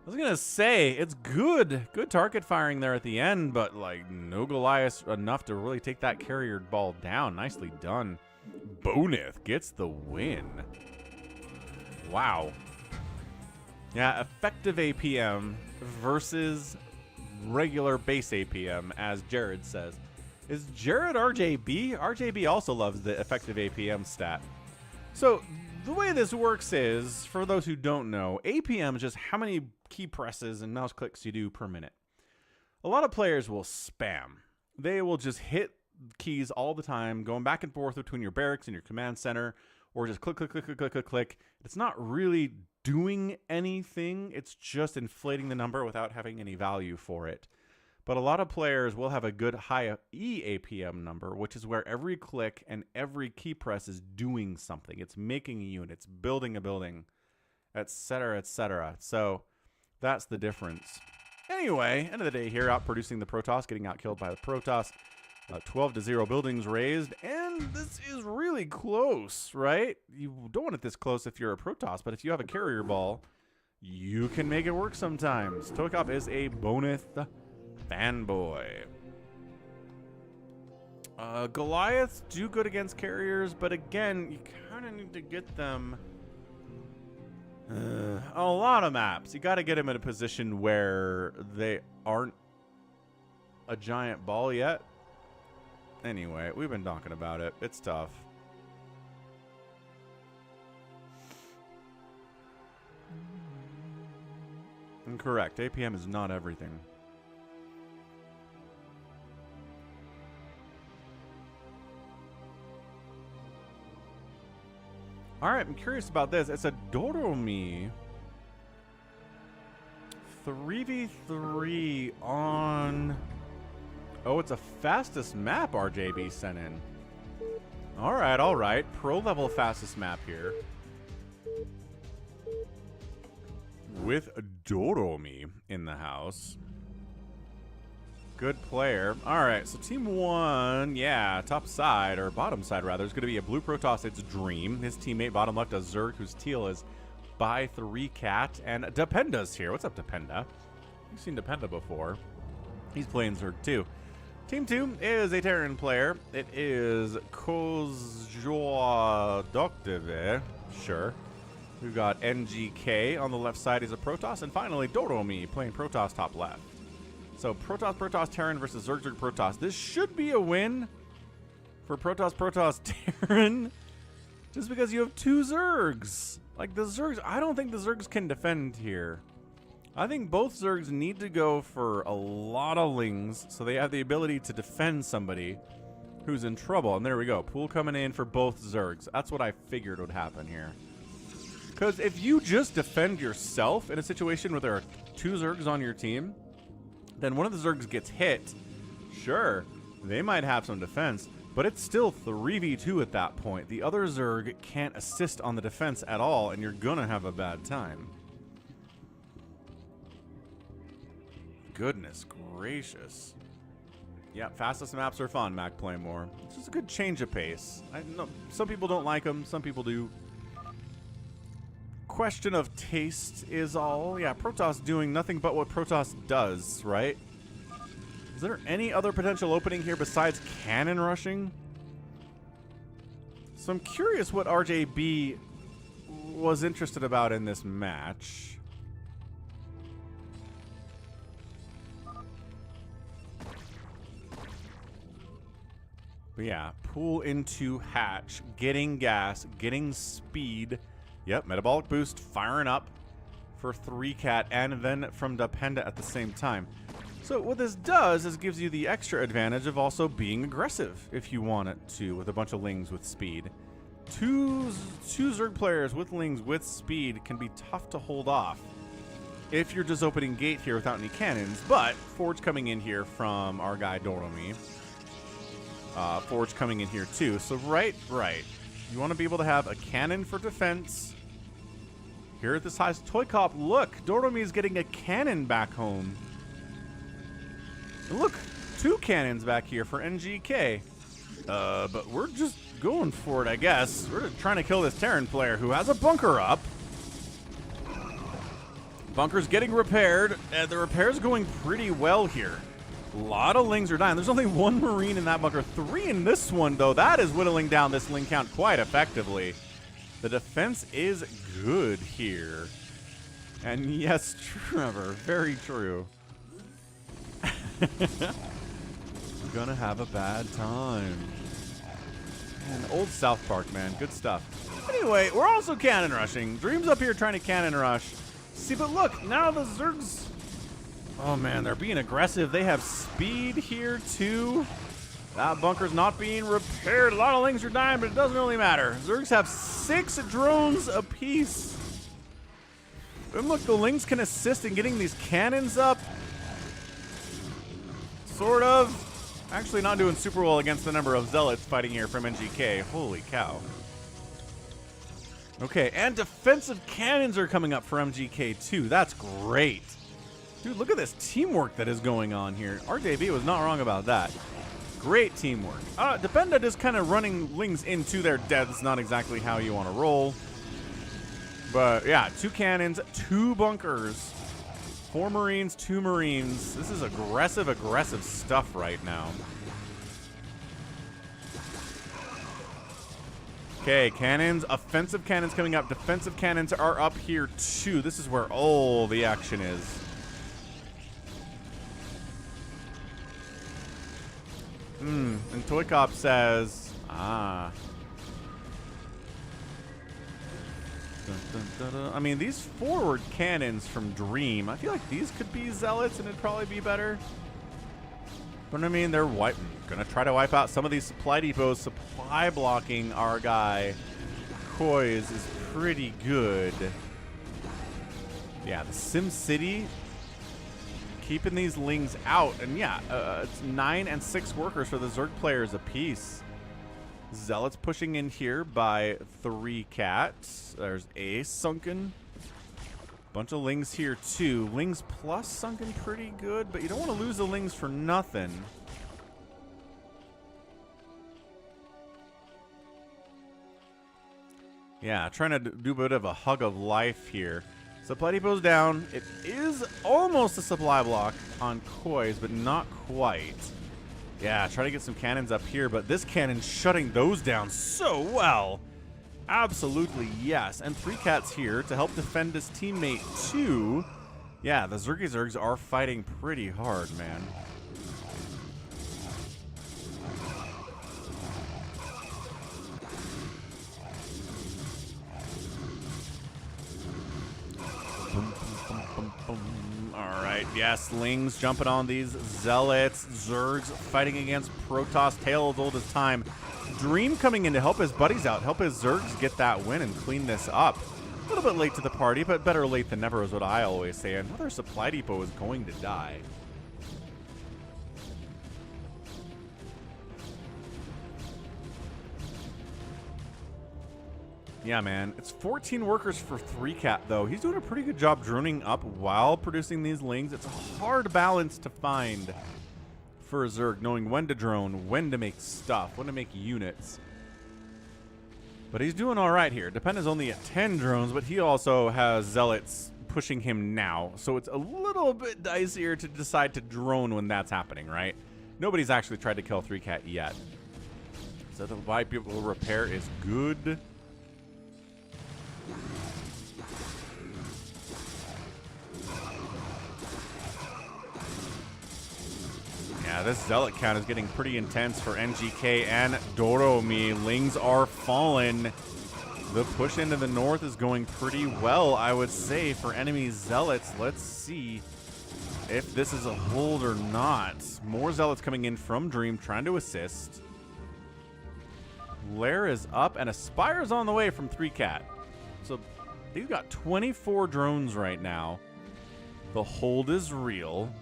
was going to say, it's good. Good target firing there at the end, but, like, no Goliaths enough to really take that carrier ball down. Nicely done. Bonyth gets the win. Wow. Yeah, effective APM versus regular base APM, as Jared says. is Jared RJB. RJB also loves the effective APM stat. So the way this works is, for those who don't know, APM is just how many key presses and mouse clicks you do per minute. A lot of players will spam. They will just hit keys all the time, going back and forth between your barracks and your command center, or just click, click, click, click, click, click, click. It's not really doing anything. It's just inflating the number without having any value for it. But a lot of players will have a good high EAPM number, which is where every click and every key press is doing something. It's making a unit, it's building a building, etc., etc. So that's the difference. Anyway, end of the day here, outproducing the Protoss, getting outkilled by the Protoss. 12-0 buildings raised, and this is really close, right? You don't want it this close if you're a Protoss, but if you have a carrier ball, you can make it work sometimes. ToyCop is a Bonyth fanboy. Goliaths do good against carriers, but again, you kind of need to get them a lot of maps. You got to get them in a position where they aren't a giant ball yet. Anyway, we've been talking about it. It's tough. Incorrect. APM is not everything. Alright, I'm curious about this. It's a Doromi. 3v3 on... Oh, it's a fastest map RJB sent in. Alright, alright. Pro level fastest map here. With Doromi in the house. Good player. Alright, so team one, yeah, top side, or bottom side rather, is going to be a blue Protoss, it's Dream. His teammate bottom left, a Zerg, whose teal is by 3 Cat. And Dependa's here. What's up, Dependa? You've seen Dependa before. He's playing Zerg too. Team 2 is a Terran player. It is Kozjoadoktive. Sure. We've got NGK on the left side. He's a Protoss. And finally, Doromi playing Protoss top left. So Protoss, Protoss, Terran versus Zerg, Zerg, Protoss. This should be a win for Protoss, Protoss, Terran. Just because you have 2 Zergs. Like the Zergs, I don't think the Zergs can defend here. I think both Zergs need to go for a lot of lings so they have the ability to defend somebody who's in trouble. And there we go. Pool coming in for both Zergs. That's what I figured would happen here. Because if you just defend yourself in a situation where there are 2 Zergs on your team, then one of the Zergs gets hit. Sure, they might have some defense, but it's still 3v2 at that point. The other Zerg can't assist on the defense at all, and you're gonna have a bad time. Goodness gracious. Yeah, fastest maps are fun, Mac Playmore. It's just a good change of pace. I know some people don't like them, some people do. Question of taste is all. Yeah, Protoss doing nothing but what Protoss does, right? Is there any other potential opening here besides cannon rushing? So I'm curious what RJB was interested about in this match. But yeah, pull into hatch, getting gas, getting speed. Yep, metabolic boost firing up for 3 Cat and then from Dependa at the same time. So what this does is gives you the extra advantage of also being aggressive if you want it to, with a bunch of lings with speed. Two Zerg players with lings with speed can be tough to hold off if you're just opening gate here without any cannons. But Forge coming in here from our guy Doromi. Forge coming in here too. So right. You want to be able to have a cannon for defense. Here at this high ToyCop, look, Doromi's getting a cannon back home. And look, 2 cannons back here for NGK. But we're just going for it, I guess. We're trying to kill this Terran player who has a bunker up. Bunker's getting repaired, and the repair's going pretty well here. A lot of lings are dying. There's only 1 Marine in that bunker. 3 in this one, though. That is whittling down this ling count quite effectively. The defense is good here. And yes, Trevor, very true. gonna have a bad time. Man, old South Park, man. Good stuff. Anyway, we're also cannon rushing. Dream's up here trying to cannon rush. See, but look, now the Zergs... Oh, man, they're being aggressive. They have speed here, too. That bunker's not being repaired. A lot of Lings are dying, but it doesn't really matter. Zergs have 6 drones apiece. And look, the Lings can assist in getting these cannons up. Sort of. Actually not doing super well against the number of Zealots fighting here from NGK. Holy cow. Okay, and defensive cannons are coming up for MGK too. That's great. Dude, look at this teamwork that is going on here. RJB was not wrong about that. Great teamwork. Dependa just kind of running Lings into their deaths. Not exactly how you want to roll. But yeah, 2 cannons, 2 bunkers. 4 Marines, 2 Marines. This is aggressive stuff right now. Okay, cannons, offensive cannons coming up. Defensive cannons are up here too. This is where all the action is. And ToyCop says, I mean, these forward cannons from Dream, I feel like these could be Zealots and it'd probably be better. But I mean, they're gonna try to wipe out some of these supply depots. Supply blocking our guy Koi's is pretty good. Yeah, the Sim City keeping these Lings out. And yeah, it's 9 and 6 workers for the Zerg players apiece. Zealots pushing in here by 3 cats. There's a sunken. Bunch of Lings here too. Lings plus sunken pretty good, but you don't want to lose the Lings for nothing. Yeah, trying to do a bit of a hug of life here. Supply depot's down. It is almost a supply block on Koi's, but not quite. Yeah, try to get some cannons up here, but this cannon's shutting those down so well. Absolutely, yes. And 3 cats here to help defend his teammate, too. Yeah, the Zergs are fighting pretty hard, man. Alright, yes, Lings jumping on these Zealots. Zergs fighting against Protoss, tale as old as time. Dream coming in to help his buddies out, help his Zergs get that win and clean this up. A little bit late to the party, but better late than never is what I always say. Another supply depot is going to die. Yeah, man. It's 14 workers for 3 cat, though. He's doing a pretty good job droning up while producing these Lings. It's a hard balance to find for a Zerg, knowing when to drone, when to make stuff, when to make units. But he's doing all right here. Dependa's only at 10 drones, but he also has Zealots pushing him now. So it's a little bit dicier to decide to drone when that's happening, right? Nobody's actually tried to kill 3 cat yet. So the wipe people repair is good. Yeah, this Zealot count is getting pretty intense for NGK and Doromi. Lings are fallen. The push into the north is going pretty well, I would say, for enemy Zealots. Let's see if this is a hold or not. More Zealots coming in from Dream, trying to assist. Lair is up, and Aspire's on the way from 3 cat. So they've got 24 drones right now. The hold is real.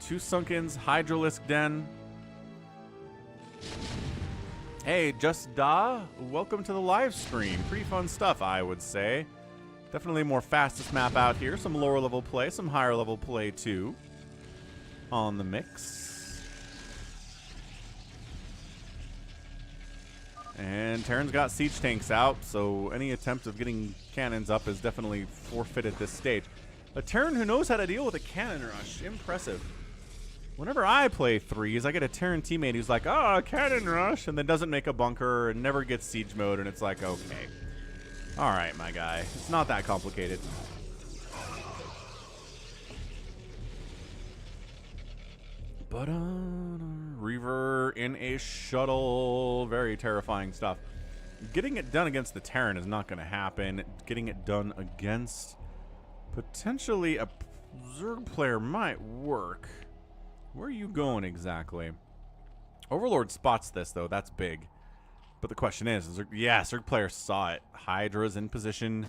2 Sunkens, Hydralisk Den. Hey, Just Da, welcome to the live stream. Pretty fun stuff, I would say. Definitely more fastest map out here. Some lower level play, some higher level play too on the mix. And Terran's got siege tanks out, so any attempt of getting cannons up is definitely forfeit at this stage. A Terran who knows how to deal with a cannon rush. Impressive. Whenever I play 3s, I get a Terran teammate who's like, oh, cannon rush, and then doesn't make a bunker and never gets siege mode, and it's like, okay. All right, my guy. It's not that complicated. But Reaver in a shuttle. Very terrifying stuff. Getting it done against the Terran is not going to happen. Getting it done against potentially a Zerg player might work. Where are you going exactly? Overlord spots this, though. That's big. But the question is yeah, Zerg player saw it. Hydra's in position.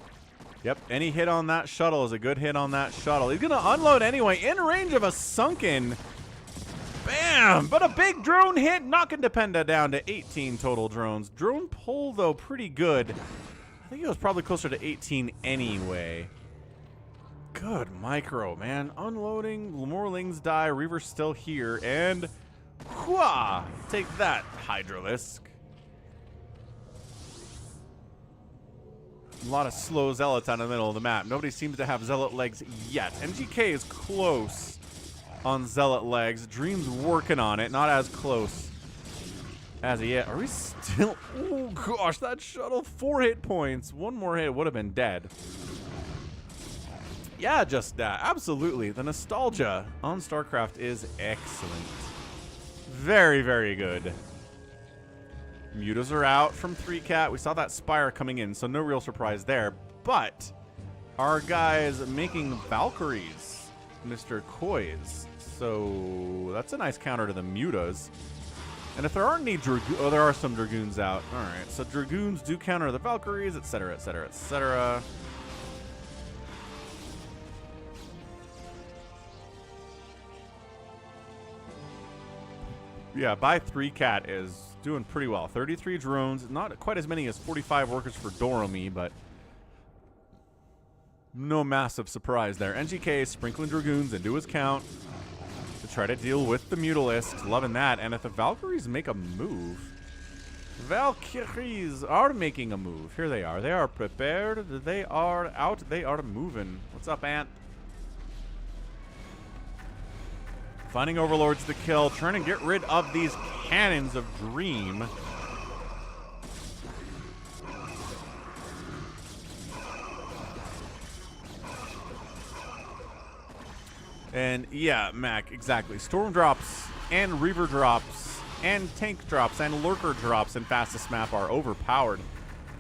Yep, any hit on that shuttle is a good hit on that shuttle. He's going to unload anyway, in range of a sunken. Bam! But a big drone hit, knocking Dependa down to 18 total drones. Drone pull, though, pretty good. I think it was probably closer to 18 anyway. Good micro, man. Unloading, Morlings die, Reaver's still here, and whooah! Take that, Hydralisk. A lot of slow zealots out in the middle of the map. Nobody seems to have zealot legs yet. MGK is close on zealot legs. Dream's working on it. Not as close as yet. Are we still? Oh gosh, that shuttle, 4 hit points. One more hit would have been dead. Yeah, just that. Absolutely. The nostalgia on StarCraft is excellent. Very, very good. Mutas are out from 3-cat. We saw that Spire coming in, so no real surprise there. But our guys making Valkyries, Mr. Koi's. So that's a nice counter to the Mutas. And if there aren't any Dragoons, oh, there are some Dragoons out. All right, so Dragoons do counter the Valkyries, etc., etc., etc. Yeah, by 3-cat is doing pretty well. 33 drones, not quite as many as 45 workers for Doromi, but no massive surprise there. NGK sprinkling Dragoons into his count to try to deal with the Mutalisks. Loving that. And if the Valkyries make a move, Valkyries are making a move. Here they are. They are prepared. They are out. They are moving. What's up, Ant? Finding Overlords to kill, trying to get rid of these cannons of Dream. And yeah, Mac, exactly. Storm drops and Reaver drops and tank drops and lurker drops in fastest map are overpowered.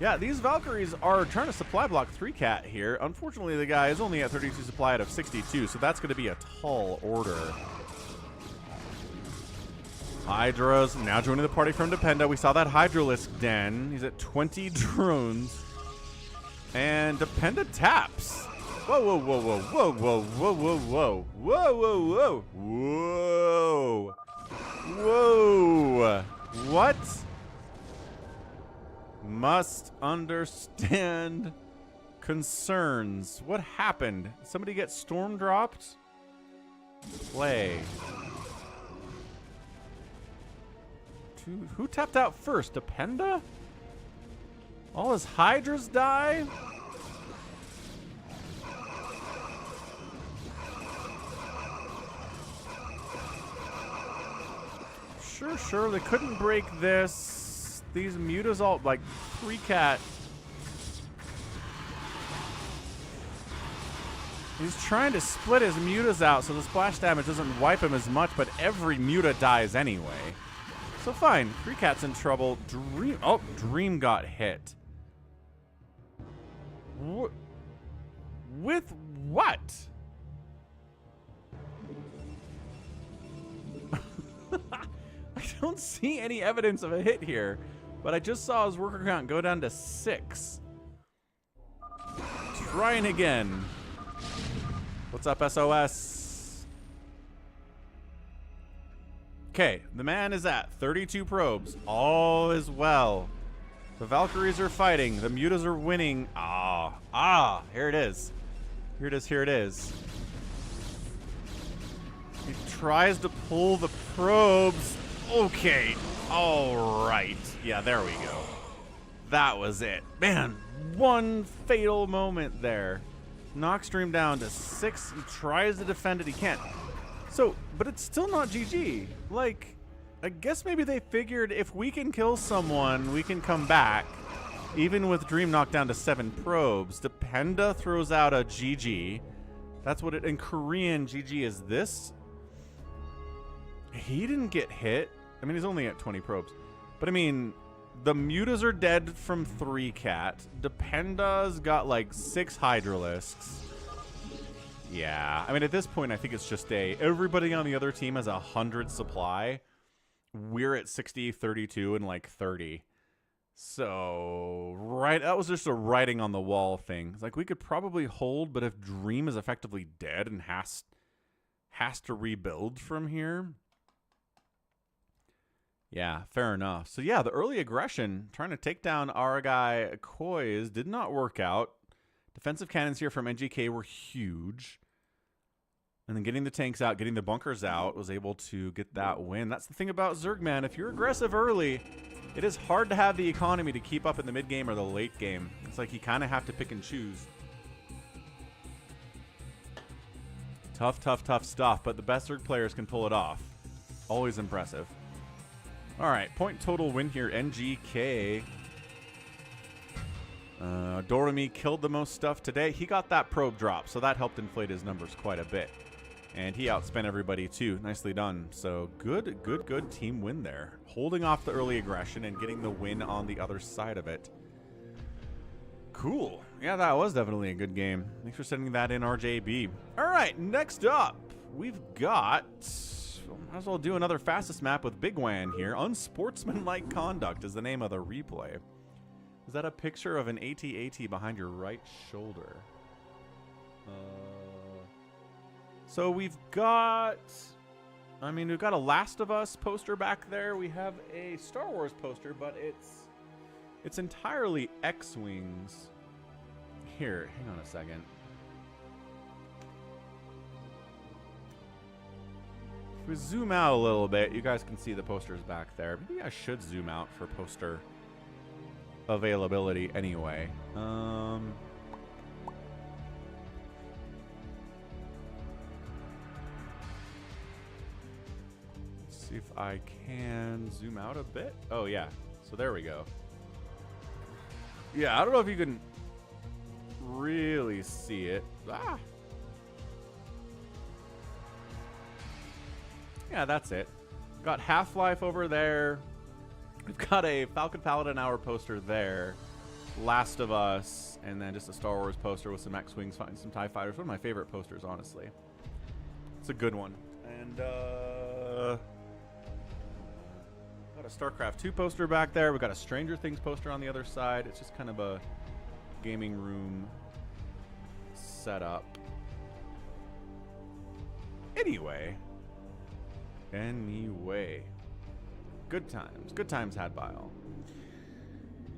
Yeah, these Valkyries are trying to supply block 3-cat here. Unfortunately, the guy is only at 32 supply out of 62, so that's going to be a tall order. Hydra's now joining the party from Dependa. We saw that Hydralisk den. He's at 20 drones. And Dependa taps. Whoa, whoa, whoa, whoa, whoa, whoa, whoa, whoa, whoa, whoa, whoa, whoa, whoa. What? Must understand concerns. What happened? Somebody get storm dropped? Play. Who tapped out first? Dependa? All his Hydras die? Sure. They couldn't break this. These Mutas all, like, 3-cat. He's trying to split his Mutas out so the splash damage doesn't wipe him as much, but every Muta dies anyway. So fine, 3-cat's in trouble. Dream got hit. With what? I don't see any evidence of a hit here, but I just saw his worker count go down to 6. Trying again. What's up, SOS? Okay, the man is at 32 probes. All is well. The Valkyries are fighting. The Mutas are winning. Here it is. Here it is. He tries to pull the probes. Okay. All right. Yeah, there we go. That was it. Man, one fatal moment there. Knocks Dream down to 6. He tries to defend it. He can't. So, but it's still not GG. Like, I guess maybe they figured if we can kill someone, we can come back. Even with Dream knocked down to 7 probes. Dependa throws out a GG. That's what it, in Korean, GG is this. He didn't get hit. I mean, he's only at 20 probes. But I mean, the mutas are dead from 3 cat. Dependa's got like 6 hydralisks. Yeah, I mean, at this point, I think it's just everybody on the other team has 100 supply. We're at 60, 32, and like 30. So, that was just a writing on the wall thing. It's like, we could probably hold, but if Dream is effectively dead and has to rebuild from here. Yeah, fair enough. So yeah, the early aggression, trying to take down our guy Koi's, did not work out. Defensive cannons here from NGK were huge. And then getting the tanks out, getting the bunkers out, was able to get that win. That's the thing about Zerg, man. If you're aggressive early, it is hard to have the economy to keep up in the mid game or the late game. It's like you kind of have to pick and choose. Tough, tough, tough stuff, but the best Zerg players can pull it off. Always impressive. All right, point total win here, NGK. Dorami killed the most stuff today. He got that probe drop, so that helped inflate his numbers quite a bit. And he outspent everybody too. Nicely done. So good team win there. Holding off the early aggression and getting the win on the other side of it. Cool. Yeah, that was definitely a good game. Thanks for sending that in, RJB. All right, next up, we've got... Might as well do another fastest map with bigwan here. Unsportsmanlike conduct is the name of the replay. Is that a picture of an AT-AT behind your right shoulder? So we've got... I mean, we've got a Last of Us poster back there. We have a Star Wars poster, but it's entirely X-Wings. Here, hang on a second. If we zoom out a little bit, you guys can see the posters back there. Maybe I should zoom out for poster availability anyway. Let's see if I can zoom out a bit. Oh, yeah. So there we go. Yeah, I don't know if you can really see it. Ah! Yeah, that's it. Got Half-Life over there. We've got a Falcon Paladin Hour poster there. Last of Us. And then just a Star Wars poster with some X-Wings fighting some TIE Fighters. One of my favorite posters, honestly. It's a good one. And, got a StarCraft 2 poster back there. We've got a Stranger Things poster on the other side. It's just kind of a gaming room setup. Anyway. Good times. Good times had by all.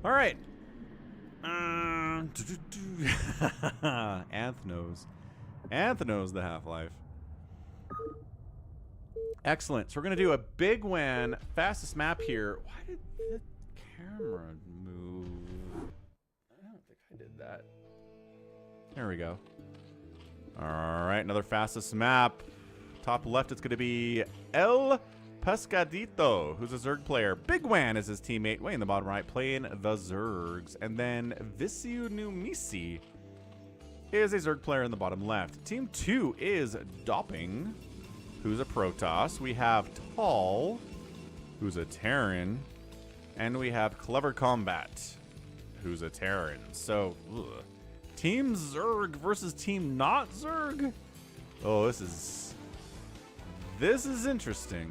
All right. Anthnos. Anthnos the Half-Life. Excellent. So we're going to do a bigwan fastest map here. Why did the camera move? I don't think I did that. There we go. All right. Another fastest map. Top left, it's going to be El Pescadito, who's a Zerg player. bigwan is his teammate, way in the bottom right, playing the Zergs. And then Visiu Numisi is a Zerg player in the bottom left. Team 2 is Dopping, who's a Protoss. We have Tall, who's a Terran. And we have Clever Combat, who's a Terran. So, Team Zerg versus Team Not Zerg? Oh, this is interesting.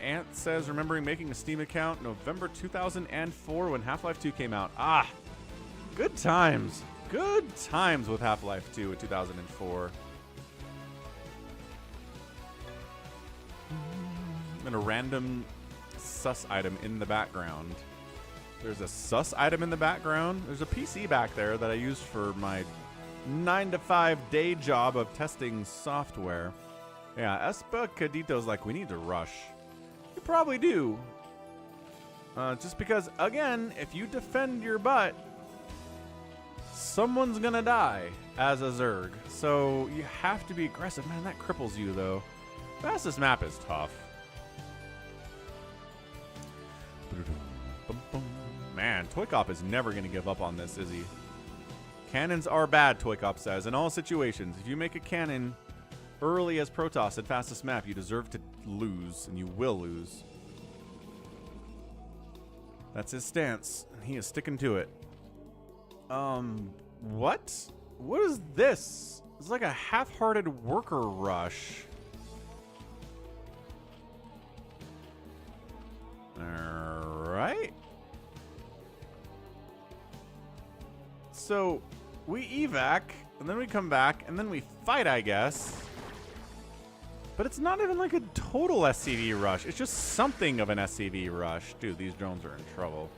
Ant says, remembering making a Steam account November 2004 when Half-Life 2 came out. Ah, good times. Good times with Half-Life 2 in 2004. And a random sus item in the background. There's a sus item in the background. There's a PC back there that I used for my 9-to-5 day job of testing software. Yeah, Espa Cadito's like, we need to rush. You probably do. Just because, again, if you defend your butt, someone's gonna die as a Zerg. So you have to be aggressive. Man, that cripples you, though. Fastest map is tough. Man, ToyCop is never gonna give up on this, is he? Cannons are bad, ToyCop says. In all situations, if you make a cannon, early as Protoss said, fastest map. You deserve to lose, and you will lose. That's his stance. He is sticking to it. What? What is this? It's like a half-hearted worker rush. Alright. So, we evac, and then we come back, and then we fight, I guess. But it's not even like a total SCV rush. It's just something of an SCV rush. Dude, these drones are in trouble.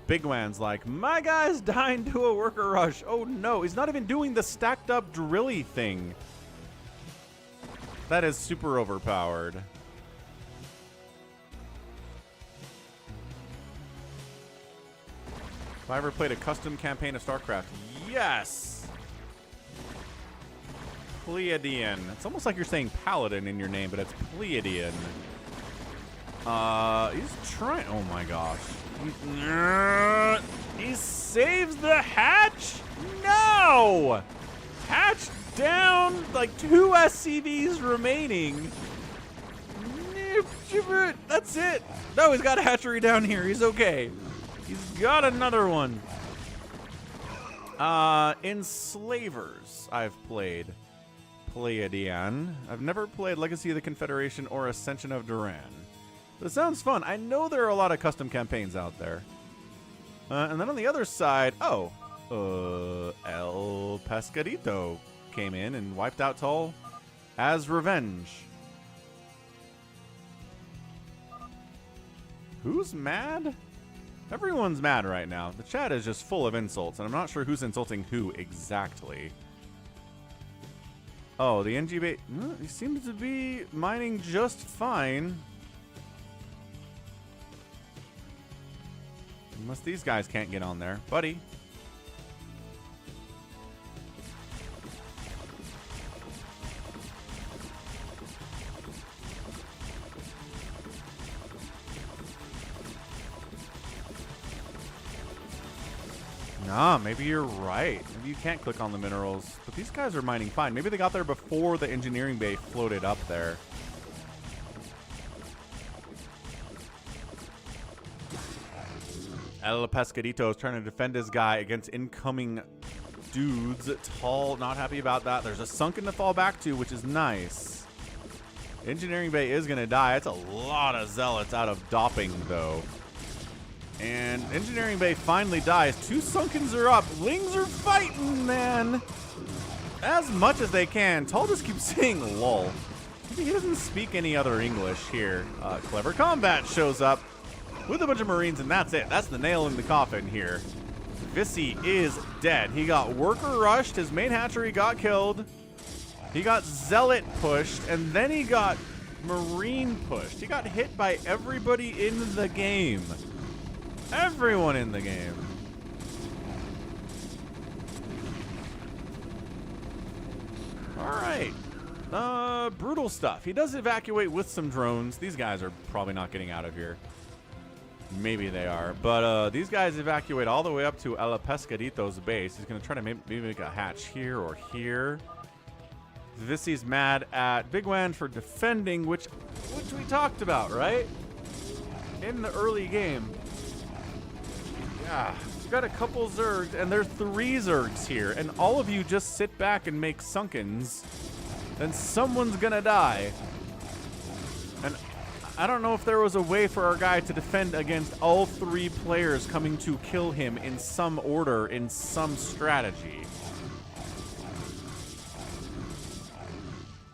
Bigwan's like, my guy's dying to a worker rush. Oh no, he's not even doing the stacked up drilly thing. That is super overpowered. Have I ever played a custom campaign of StarCraft? Yes! Pleiadian. It's almost like you're saying Paladin in your name, but it's Pleiadian. He's trying. Oh my gosh. He saves the hatch? No! Hatch down, like 2 SCVs remaining. That's it. No, he's got a hatchery down here. He's okay. He's got another one. Enslavers, I've played. Pleiadian. I've never played Legacy of the Confederation or Ascension of Duran. But it sounds fun. I know there are a lot of custom campaigns out there. And then on the other side, El Pescadito came in and wiped out Tull as revenge. Who's mad? Everyone's mad right now. The chat is just full of insults, and I'm not sure who's insulting who exactly. Oh, the NG he seems to be mining just fine. Unless these guys can't get on there. Buddy. Nah, maybe you're right. Maybe you can't click on the minerals. But these guys are mining fine. Maybe they got there before the engineering bay floated up there. El Pescadito is trying to defend his guy against incoming dudes. Tull, not happy about that. There's a sunken to fall back to, which is nice. Engineering bay is going to die. It's a lot of zealots out of dopping, though. And engineering bay finally dies. 2 sunkens are up. Lings are fighting, man. As much as they can. Tull just keeps saying lol. He doesn't speak any other English here. Clever Combat shows up with a bunch of Marines, and that's it. That's the nail in the coffin here. Vissy is dead. He got worker rushed. His main hatchery got killed. He got zealot pushed, and then he got Marine pushed. He got hit by everybody in the game. Everyone in the game. Alright. Brutal stuff. He does evacuate with some drones. These guys are probably not getting out of here. Maybe they are. But these guys evacuate all the way up to El Pescadito's base. He's going to try to maybe make a hatch here or here. Vissy's mad at Bigwan for defending, which we talked about, right? In the early game. Yeah, he's got a couple Zergs, and there's 3 Zergs here, and all of you just sit back and make sunkens, then someone's gonna die. And I don't know if there was a way for our guy to defend against all 3 players coming to kill him in some order, in some strategy.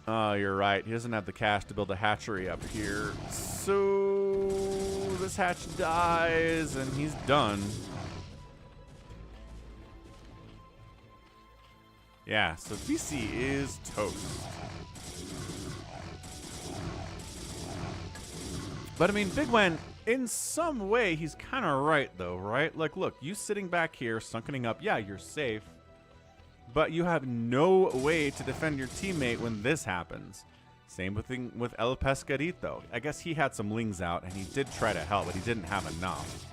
Oh, you're right. He doesn't have the cash to build a hatchery up here. So this hatch dies, and he's done. Yeah, so VC is toast. But I mean, Bigwan, in some way, he's kind of right, though, right? Like, look, you sitting back here, sunkening up, yeah, you're safe. But you have no way to defend your teammate when this happens. Same thing with El Pescadito. I guess he had some lings out, and he did try to help, but he didn't have enough.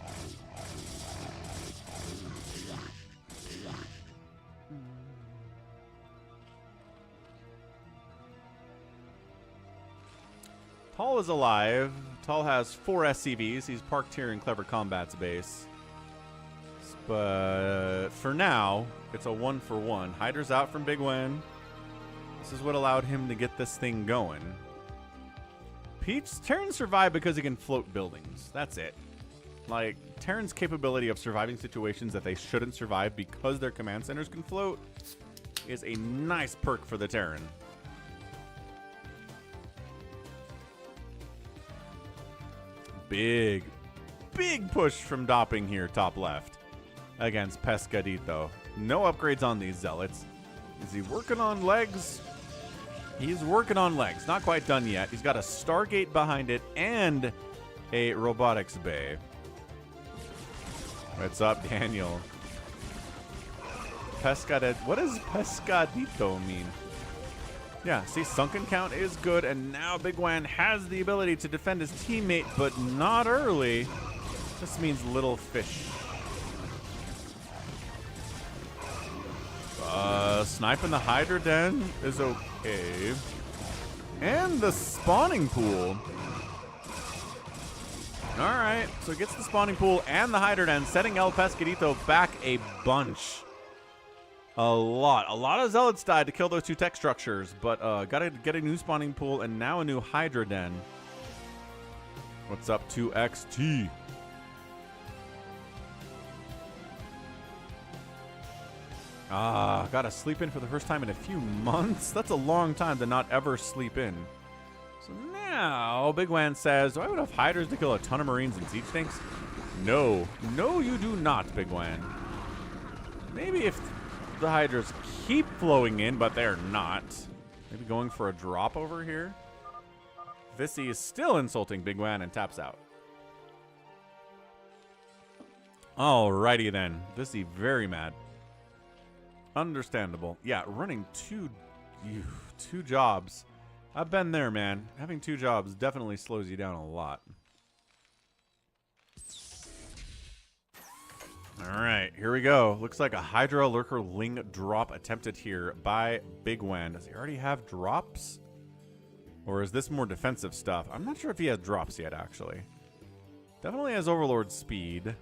Tall is alive. Tall has 4 SCVs. He's parked here in Clever Combat's base. But for now, it's a 1-for-1. Hydra's out from bigwan. This is what allowed him to get this thing going. Terran survived because he can float buildings. That's it. Like, Terran's capability of surviving situations that they shouldn't survive because their command centers can float is a nice perk for the Terran. Big push from Dopping here, top left, against Pescadito. No upgrades on these zealots. Is he working on legs? He's working on legs. Not quite done yet. He's got a Stargate behind it and a robotics bay. What's up, Daniel? What does Pescadito mean? Yeah, see, sunken count is good, and now bigwan has the ability to defend his teammate, but not early. This means little fish. Sniping the Hydra Den is okay. And the spawning pool. Alright, so it gets the spawning pool and the Hydra Den, setting El Pescadito back a bunch. A lot of zealots died to kill those 2 tech structures, but gotta get a new spawning pool and now a new Hydra Den. What's up, 2XT? Gotta sleep in for the first time in a few months. That's a long time to not ever sleep in. So now bigwan says, do I have enough Hydras to kill a ton of Marines and siege tanks? No. No, you do not, bigwan. Maybe if the Hydras keep flowing in, but they're not. Maybe going for a drop over here. Visi is still insulting bigwan and taps out. Alrighty then. Visi very mad. Understandable. Yeah, running two jobs. I've been there, man. Having 2 jobs definitely slows you down a lot. Alright, here we go. Looks like a Hydra Lurker Ling drop attempted here by bigwan. Does he already have drops? Or is this more defensive stuff? I'm not sure if he has drops yet, actually. Definitely has Overlord speed.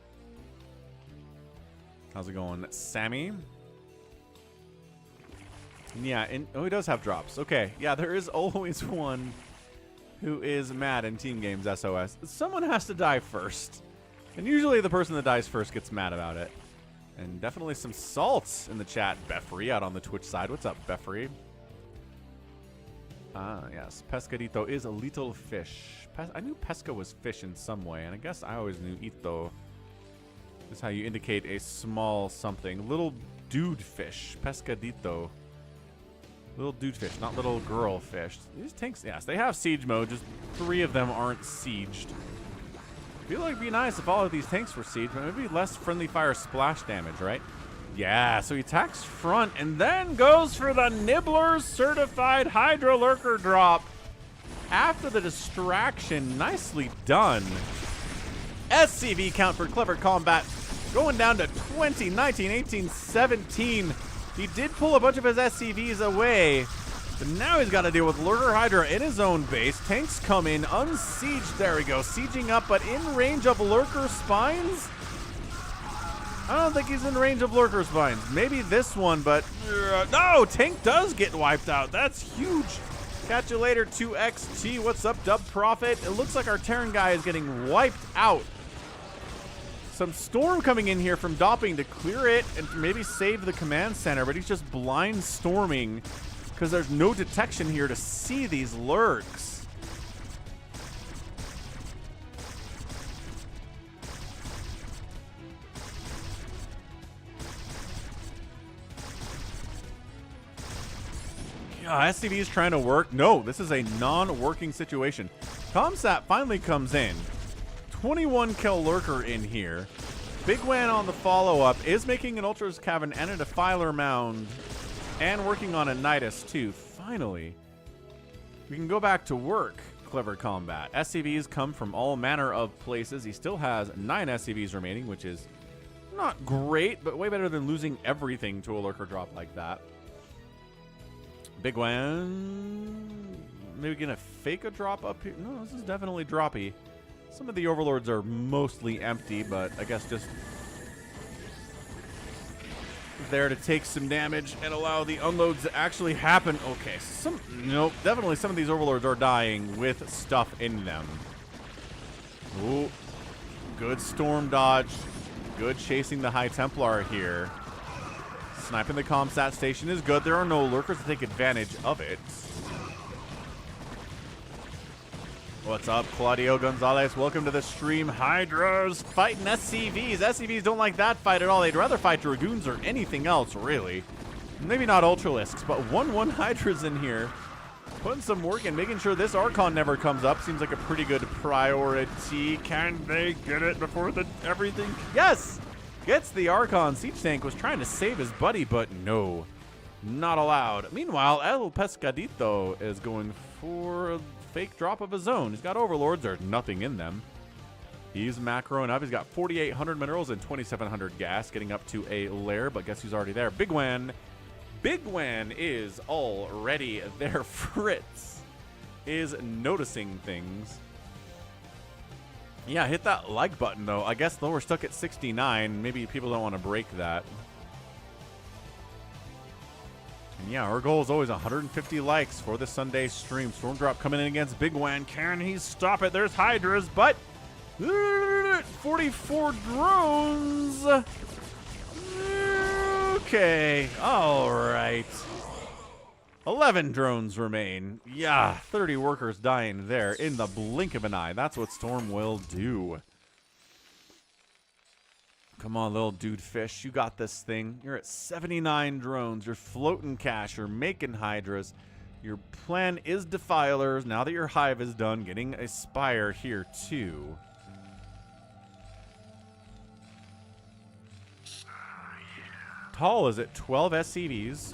How's it going, Sammy? Yeah, oh, he does have drops. Okay, yeah, there is always one who is mad in team games, SOS. Someone has to die first. And usually the person that dies first gets mad about it. And definitely some salts in the chat. Befrey out on the Twitch side. What's up, Befrey? Ah, yes. Pescadito is a little fish. I knew pesca was fish in some way, and I guess I always knew ito is how you indicate a small something. Little dude fish. Pescadito. Little dude fish, not little girl fish. These tanks, yes, they have siege mode, just 3 of them aren't sieged. I feel like it'd be nice if all of these tanks were sieged, but maybe less friendly fire splash damage, right? Yeah, so he attacks front and then goes for the Nibbler's certified Hydra Lurker drop. After the distraction, nicely done. SCV count for Clever Combat going down to 20, 19, 18, 17. He did pull a bunch of his SCVs away, but now he's got to deal with Lurker Hydra in his own base. Tanks come in, unsieged, there we go, sieging up, but in range of Lurker Spines? I don't think he's in range of Lurker Spines. Maybe this one, but no, tank does get wiped out. That's huge. Catch you later, 2XT. What's up, Dub Prophet? It looks like our Terran guy is getting wiped out. Some storm coming in here from Dopping to clear it and maybe save the command center, but he's just blind storming because there's no detection here to see these lurks. Yeah, SCV is trying to work. No, this is a non-working situation. Comsat finally comes in. 21 kill Lurker in here. bigwan on the follow-up is making an Ultra's Cavern and a Defiler Mound and working on a Nidus too. Finally, we can go back to work. Clever Combat. SCVs come from all manner of places. He still has 9 SCVs remaining, which is not great, but way better than losing everything to a Lurker drop like that. bigwan maybe getting a fake a drop up here? No, this is definitely droppy. Some of the overlords are mostly empty, but I guess just there to take some damage and allow the unloads to actually happen. Okay, nope, definitely some of these overlords are dying with stuff in them. Ooh, good storm dodge. Good chasing the High Templar here. Sniping the Comsat station is good. There are no lurkers to take advantage of it. What's up, Claudio Gonzalez? Welcome to the stream. Hydras fighting SCVs. SCVs don't like that fight at all. They'd rather fight Dragoons or anything else, really. Maybe not Ultralisks, but 1-1 Hydras in here. Putting some work in, making sure this Archon never comes up. Seems like a pretty good priority. Can they get it before everything? Yes! Gets the Archon. Siege Tank was trying to save his buddy, but no. Not allowed. Meanwhile, El Pescadito is going for a fake drop of his own. He's got overlords. There's nothing in them. He's macroing up. He's got 4,800 minerals and 2,700 gas, getting up to a lair, but guess who's already there? Bigwan. Bigwan is already there. Fritz is noticing things. Yeah, hit that like button, though. I guess, though, we're stuck at 69. Maybe people don't want to break that. And yeah, our goal is always 150 likes for the Sunday stream. Storm Drop coming in against Bigwan. Can he stop it? There's Hydras, but 44 drones. Okay, all right. 11 drones remain. Yeah, 30 workers dying there in the blink of an eye. That's what Storm will do. Come on, little dude fish. You got this thing. You're at 79 drones. You're floating cash. You're making Hydras. Your plan is Defilers. Now that your hive is done, getting a Spire here, too. Tall is at 12 SCVs.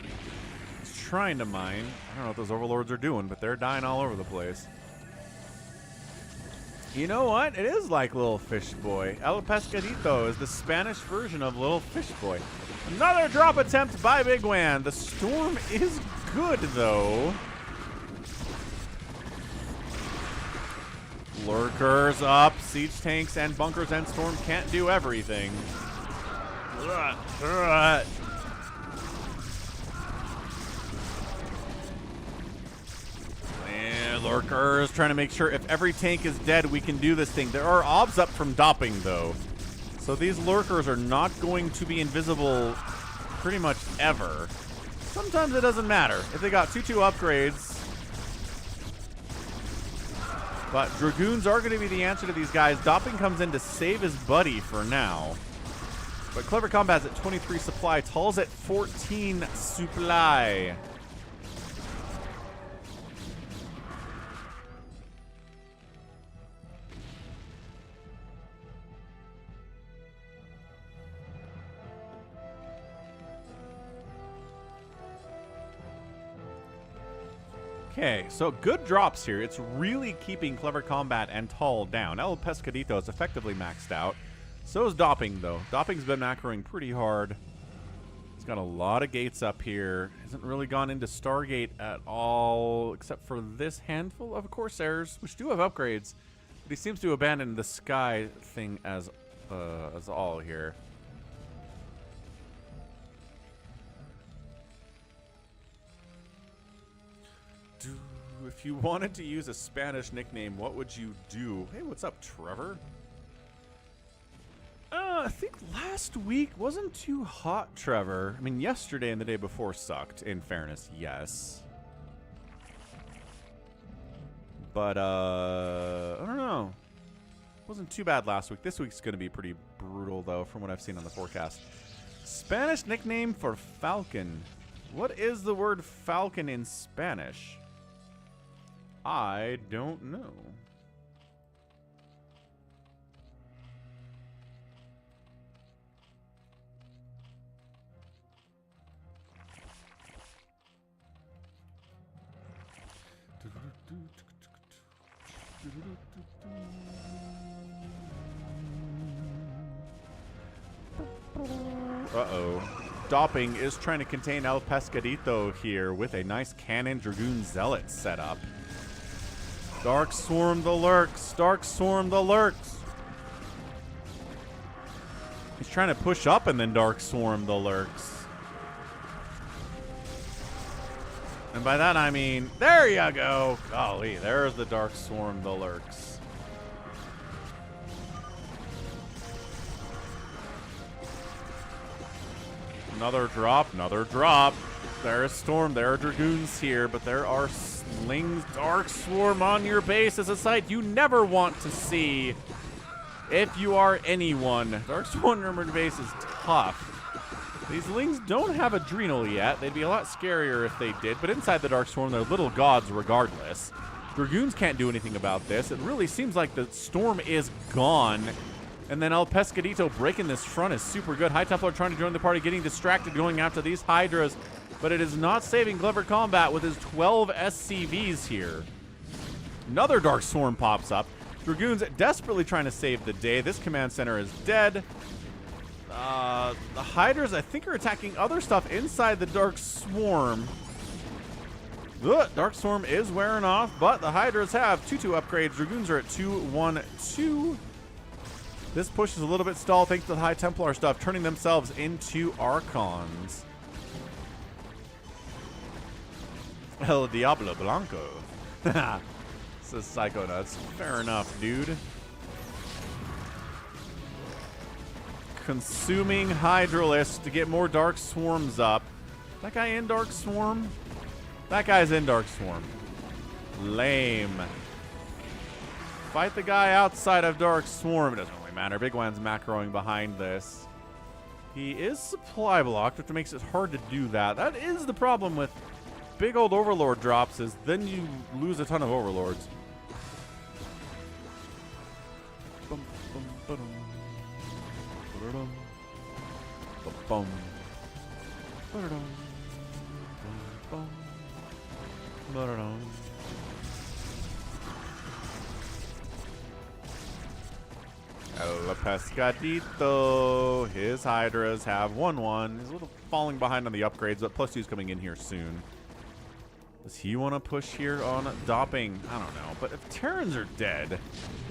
He's trying to mine. I don't know what those overlords are doing, but they're dying all over the place. You know what? It is like Little Fish Boy. El Pescadito is the Spanish version of Little Fish Boy. Another drop attempt by Bigwan. The storm is good, though. Lurkers up. Siege tanks and bunkers and storm can't do everything. And lurkers trying to make sure if every tank is dead, we can do this thing. There are obs up from dopping, though. So these lurkers are not going to be invisible pretty much ever. Sometimes it doesn't matter. If they got 2-2 upgrades. But Dragoons are going to be the answer to these guys. Dopping comes in to save his buddy for now. But Clever Combat's at 23 supply. Tall's at 14 supply. Okay, so good drops here. It's really keeping Clever Combat and Tall down. El Pescadito is effectively maxed out. So is Dopping, though. Dopping's been macroing pretty hard. He's got a lot of gates up here. Hasn't really gone into Stargate at all, except for this handful of Corsairs, which do have upgrades. But he seems to abandon the Sky thing as all here. If you wanted to use a Spanish nickname, what would you do? Hey, what's up, Trevor? I think last week wasn't too hot, Trevor. I mean, yesterday and the day before sucked, in fairness, yes. But, I don't know. Wasn't too bad last week. This week's going to be pretty brutal, though, from what I've seen on the forecast. Spanish nickname for Falcon. What is the word Falcon in Spanish? I don't know. Uh-oh. Dopping is trying to contain El Pescadito here with a nice Cannon Dragoon Zealot setup. Dark Swarm the lurks. Dark Swarm the lurks. He's trying to push up and then Dark Swarm the lurks. And by that I mean, there you go. Golly, there's the Dark Swarm the lurks. Another drop, another drop. There's Storm, there are Dragoons here, but there are slings. Dark Swarm on your base is a sight you never want to see if you are anyone. Dark Swarm on your base is tough. These Lings don't have Adrenal yet. They'd be a lot scarier if they did, but inside the Dark Swarm, they're little gods regardless. Dragoons can't do anything about this. It really seems like the Storm is gone. And then El Pescadito breaking this front is super good. High Templar trying to join the party, getting distracted, going after these Hydras, but it is not saving Clever Combat with his 12 SCVs here. Another Dark Swarm pops up. Dragoons desperately trying to save the day. This command center is dead. The Hydras, I think, are attacking other stuff inside the Dark Swarm. The Dark Swarm is wearing off, but the Hydras have 2-2 upgrades. Dragoons are at 2-1-2. This push is a little bit stalled thanks to the High Templar stuff, turning themselves into Archons. El Diablo Blanco. Says Psychonuts. Fair enough, dude. Consuming Hydralisk to get more Dark Swarms up. That guy in Dark Swarm? That guy's in Dark Swarm. Lame. Fight the guy outside of Dark Swarm. It doesn't really matter. bigwan's macroing behind this. He is supply blocked, which makes it hard to do that. That is the problem with big old Overlord drops, is then you lose a ton of Overlords. El Pescadito. His Hydras have 1-1. He's a little falling behind on the upgrades, but +2's coming in here soon. Does he want to push here on Dopping? I don't know. But if Terrans are dead,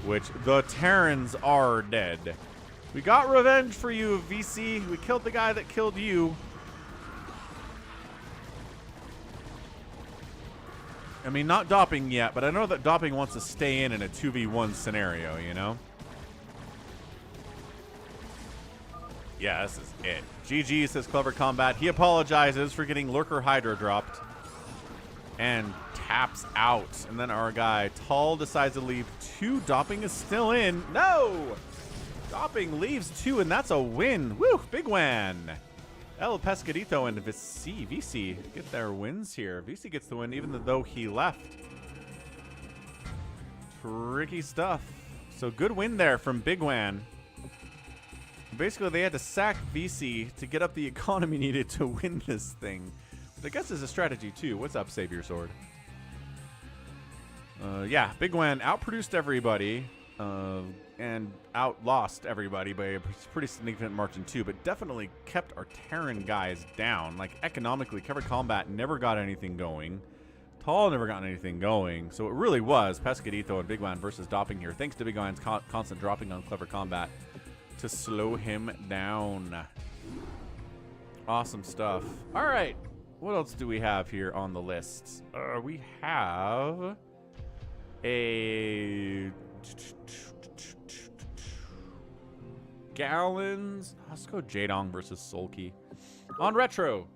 which the Terrans are dead, we got revenge for you, VC. We killed the guy that killed you. I mean, not Dopping yet, but I know that Dopping wants to stay in a 2v1 scenario, you know? Yeah, this is it. GG, says Clever Combat. He apologizes for getting Lurker Hydra dropped and taps out. And then our guy, Tall, decides to leave 2. Dopping is still in. No! Dopping leaves 2, and that's a win. Woo! bigwan. El Pescadito and VC get their wins here. VC gets the win even though he left. Tricky stuff. So good win there from bigwan. Basically, they had to sack VC to get up the economy needed to win this thing. But I guess it's a strategy, too. What's up, SaviorSword? Yeah, bigwan outproduced everybody and outlost everybody by a pretty significant margin, too, but definitely kept our Terran guys down. Like, economically, Clever Combat never got anything going. Tall never got anything going. So it really was Pescadito and bigwan versus Dopping here, thanks to bigwan's constant dropping on Clever Combat to slow him down. Awesome stuff. All right. What else do we have here on the list? We have a Gallons. Let's go Jaedong versus Soulkey on Retro.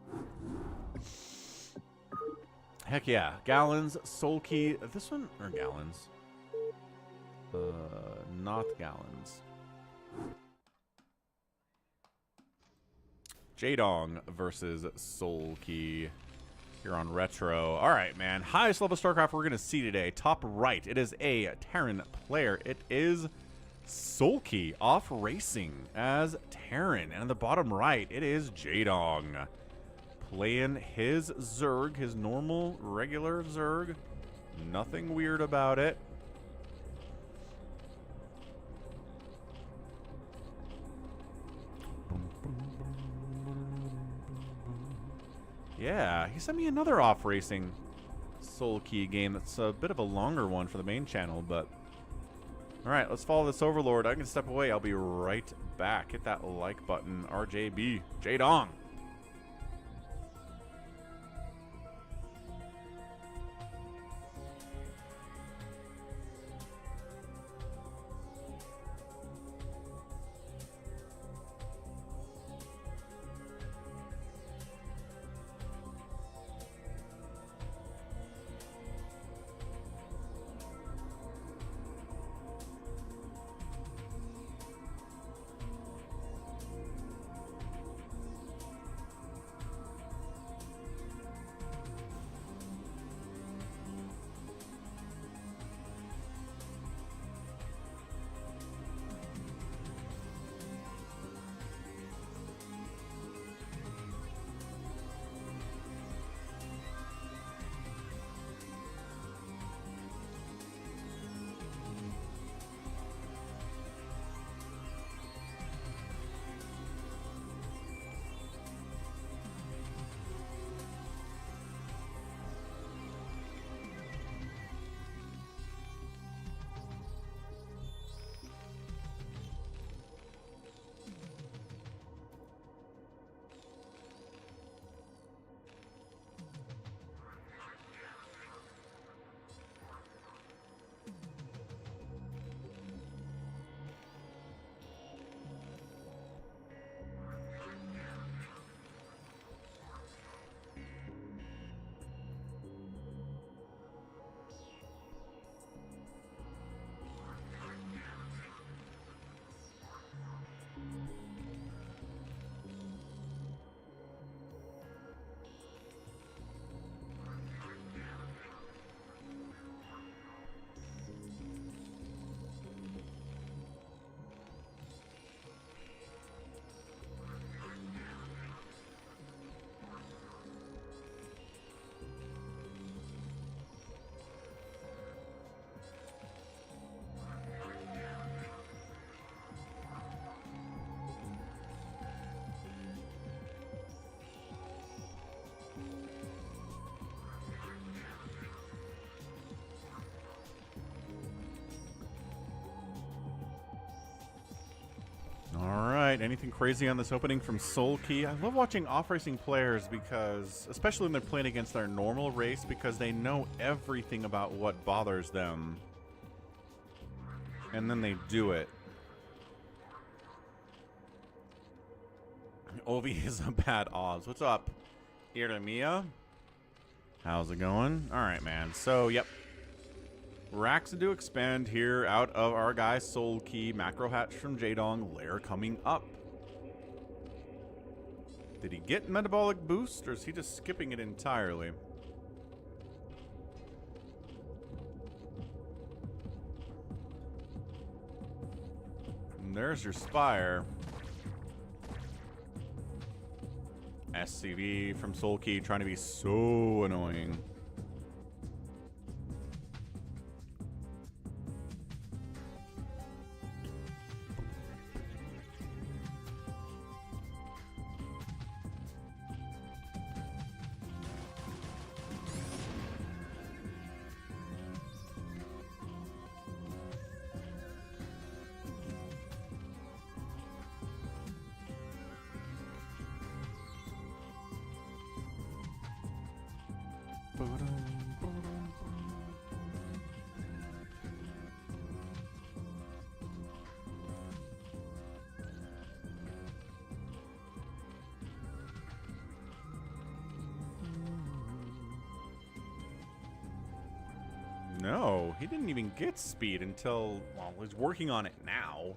Heck yeah. Gallons, Soulkey. This one, or Gallons? Not Gallons. Jaedong versus Soulkey here on Retro. All right, man. Highest level StarCraft we're going to see today. Top right, it is a Terran player. It is Soulkey Offracing as Terran. And on the bottom right, it is Jaedong playing his Zerg, his normal, regular Zerg. Nothing weird about it. Yeah, he sent me another Offracing Soulkey game that's a bit of a longer one for the main channel, but... Alright, let's follow this Overlord. I can step away. I'll be right back. Hit that like button. RJB. Jaedong. Alright, anything crazy on this opening from Soulkey? I love watching Offracing players because, especially when they're playing against their normal race, because they know everything about what bothers them. And then they do it. Ovi is a bad Oz. What's up, Iremia? How's it going? Alright, man. So, yep. Racks to expand here out of our guy Soulkey. Macro hatch from Jaedong. Lair coming up. Did he get metabolic boost or is he just skipping it entirely? And there's your Spire. SCV from Soulkey trying to be so annoying. No, he didn't even get speed until, well, he's working on it now.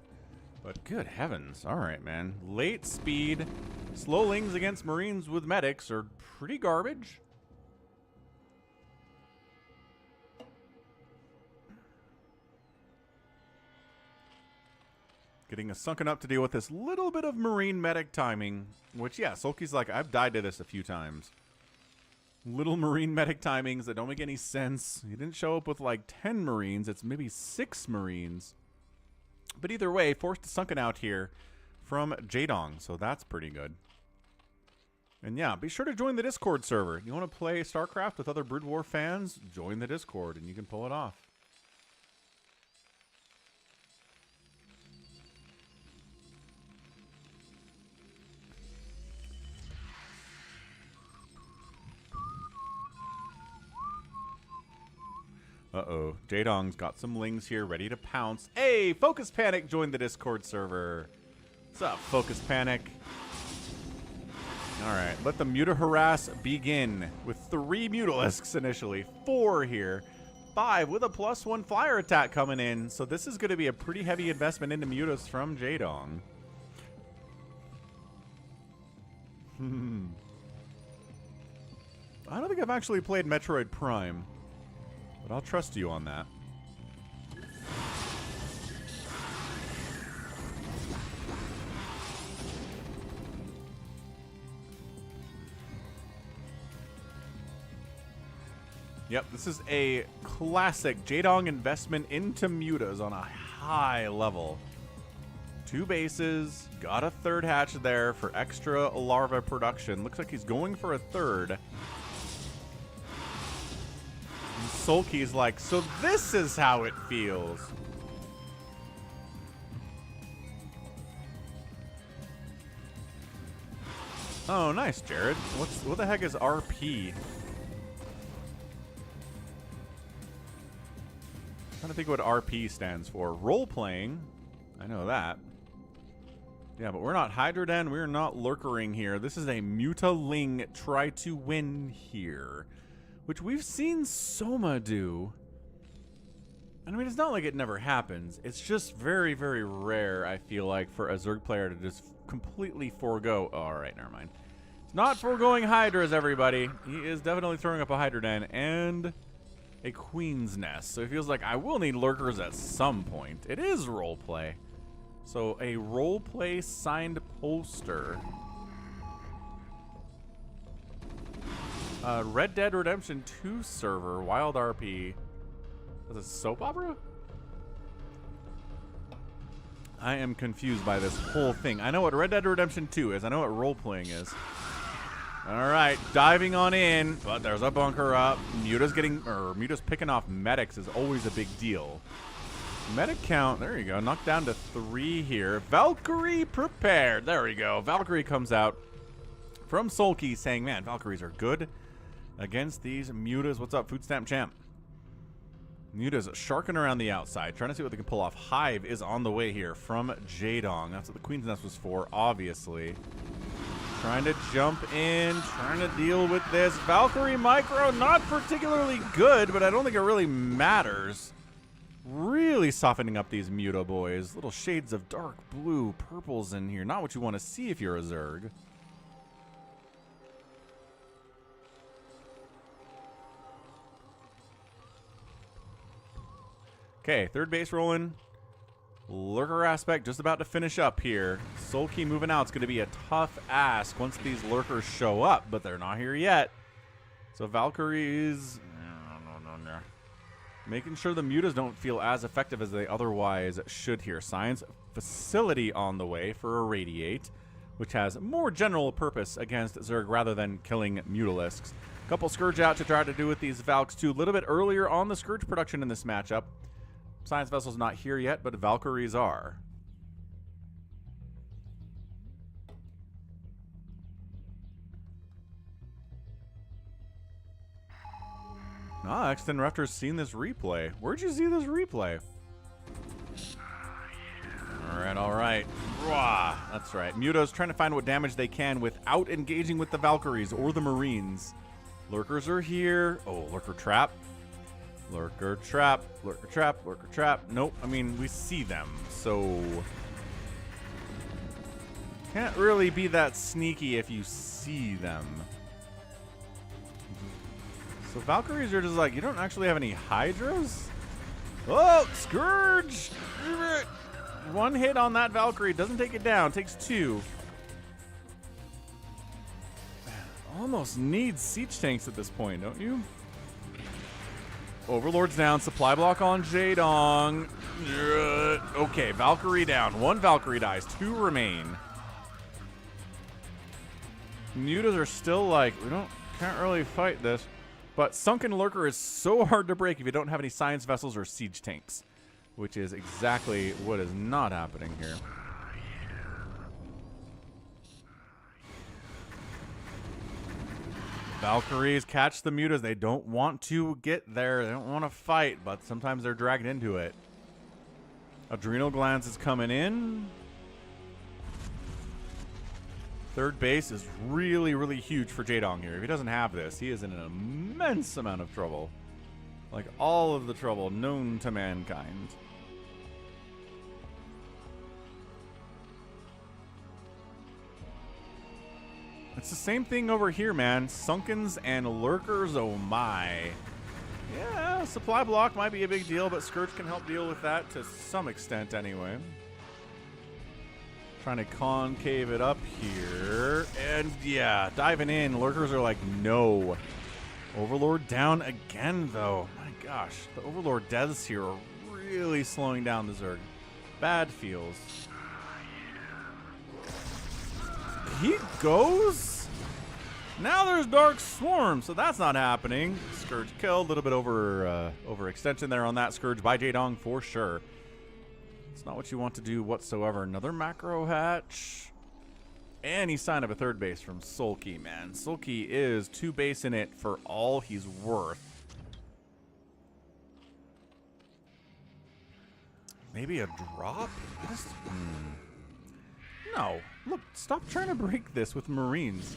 But good heavens. All right, man. Late speed, slowlings against Marines with medics are pretty garbage. Getting a sunken up to deal with this little bit of Marine medic timing, which, yeah, Soulkey's like, I've died to this a few times. Little Marine medic timings that don't make any sense. He didn't show up with like 10 Marines. It's maybe 6 Marines. But either way, forced to sunken out here from Jaedong. So that's pretty good. And yeah, be sure to join the Discord server. You want to play StarCraft with other Brood War fans? Join the Discord and you can pull it off. Uh-oh. Jaedong's got some lings here ready to pounce. Hey, Focus Panic joined the Discord server. What's up, Focus Panic? All right, let the Muta harass begin with 3 Mutalisks initially, 4 here, 5 with a +1 flyer attack coming in. So this is going to be a pretty heavy investment into Mutas from Jaedong. I don't think I've actually played Metroid Prime, but I'll trust you on that. Yep, this is a classic Jaedong investment into Mutas on a high level. 2 bases, got a 3rd hatch there for extra larva production. Looks like he's going for a 3rd. And Soulkey's like, so this is how it feels. Oh, nice, Jared. What the heck is RP? I'm trying to think what RP stands for. Role-playing. I know that. Yeah, but we're not Hydroden. We're not Lurkering here. This is a Muta-ling try to win here, which we've seen Soma do. I mean, it's not like it never happens. It's just very, very rare, I feel like, for a Zerg player to just completely forego. Oh, all right, never mind. It's not foregoing Hydras, everybody. He is definitely throwing up a Hydroden and a Queen's Nest. So it feels like I will need lurkers at some point. It is roleplay. So a roleplay signed poster. Red Dead Redemption 2 server, Wild RP. Is it soap opera? I am confused by this whole thing. I know what Red Dead Redemption 2 is. I know what role-playing is. Alright, diving on in, but there's a bunker up. Muta's picking off medics is always a big deal. Medic count, there you go, knocked down to 3 here. Valkyrie prepared, there we go. Valkyrie comes out from Soulkey saying, man, Valkyries are good against these Mutas. What's up, Food Stamp Champ? Muta's sharking around the outside, trying to see what they can pull off. Hive is on the way here from Jaedong. That's what the Queen's Nest was for, obviously. Trying to jump in, trying to deal with this. Valkyrie micro, not particularly good, but I don't think it really matters. Really softening up these Muta boys. Little shades of dark blue, purples in here. Not what you want to see if you're a Zerg. Okay, 3rd base rolling. Lurker aspect just about to finish up here. Soulkey moving out. It's going to be a tough ask once these lurkers show up, but they're not here yet. So Valkyries making sure the Mutas don't feel as effective as they otherwise should here. Science Facility on the way for Irradiate, which has more general purpose against Zerg rather than killing Mutalisks. Couple Scourge out to try to do with these Valks too. A little bit earlier on the Scourge production in this matchup. Science Vessel's not here yet, but Valkyries are. Ah, Extend Raptor's seen this replay. Where'd you see this replay? Alright, alright. That's right. Muta's trying to find what damage they can without engaging with the Valkyries or the Marines. Lurkers are here. Oh, Lurker Trap. Lurker trap, lurker trap, lurker trap. Nope, I mean, we see them, so can't really be that sneaky if you see them. So Valkyries are just like, you don't actually have any Hydras? Oh, Scourge! 1 hit on that Valkyrie, doesn't take it down, takes 2. Almost needs siege tanks at this point, don't you? Overlord's down. Supply block on Jaedong. Okay, Valkyrie down. 1 Valkyrie dies. 2 remain. Mutas are still like, can't really fight this. But Sunken Lurker is so hard to break if you don't have any science vessels or siege tanks, which is exactly what is not happening here. Valkyries catch the mutas. They don't want to get there. They don't want to fight, but sometimes they're dragged into it. Adrenal Glands is coming in. Third base is really, really huge for Jaedong here. If he doesn't have this, he is in an immense amount of trouble. Like all of the trouble known to mankind. It's the same thing over here, man. Sunkens and Lurkers, oh my. Yeah, supply block might be a big deal, but Scourge can help deal with that to some extent anyway. Trying to concave it up here. And yeah, diving in. Lurkers are like, no. Overlord down again, though. My gosh, the Overlord deaths here are really slowing down the Zerg. Bad feels. He goes. Now there's Dark Swarm, so that's not happening. Scourge killed. A little bit overextension there on that Scourge by Jaedong for sure. It's not what you want to do whatsoever. Another macro hatch. Any sign of a third base from Soulkey, man. Soulkey is 2 base in it for all he's worth. Maybe a drop? No. Look, stop trying to break this with Marines.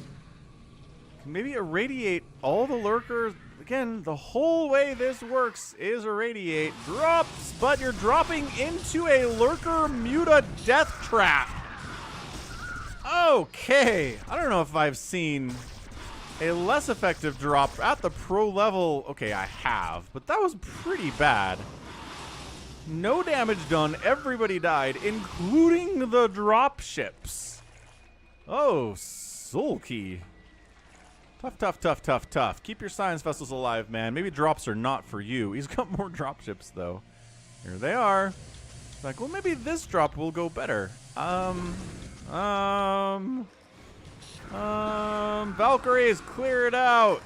Maybe irradiate all the Lurkers. Again, the whole way this works is irradiate. Drops, but you're dropping into a Lurker Muta death trap. Okay. I don't know if I've seen a less effective drop at the pro level. Okay, I have, but that was pretty bad. No damage done. Everybody died, including the drop ships. Oh, Soulkey. Tough, tough, tough, tough, tough. Keep your science vessels alive, man. Maybe drops are not for you. He's got more drop ships, though. Here they are. It's like, well, maybe this drop will go better. Valkyries, clear it out.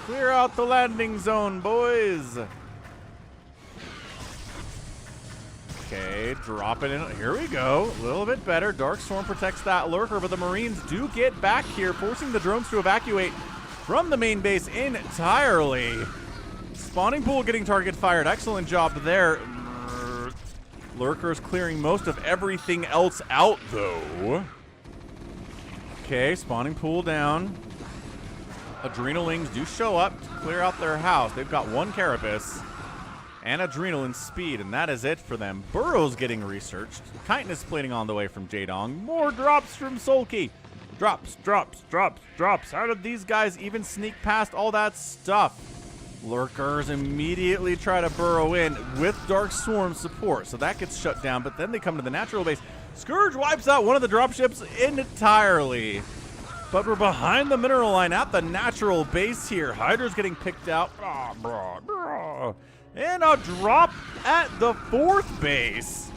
Clear out the landing zone, boys. Okay, drop it in. Here we go. A little bit better. Dark Storm protects that Lurker, but the Marines do get back here, forcing the drones to evacuate from the main base entirely. Spawning pool getting target fired. Excellent job there. Lurkers clearing most of everything else out, though. Okay, spawning pool down. Adrenalings do show up to clear out their house. They've got 1 Carapace. And Adrenaline speed, and that is it for them. Burrow's getting researched. Chitinous plating on the way from Jaedong. More drops from Soulkey. Drops, drops, drops, drops. How did these guys even sneak past all that stuff? Lurkers immediately try to burrow in with Dark Swarm support, so that gets shut down, but then they come to the natural base. Scourge wipes out one of the dropships entirely. But we're behind the mineral line at the natural base here. Hydra's getting picked out. And a drop at the 4th base.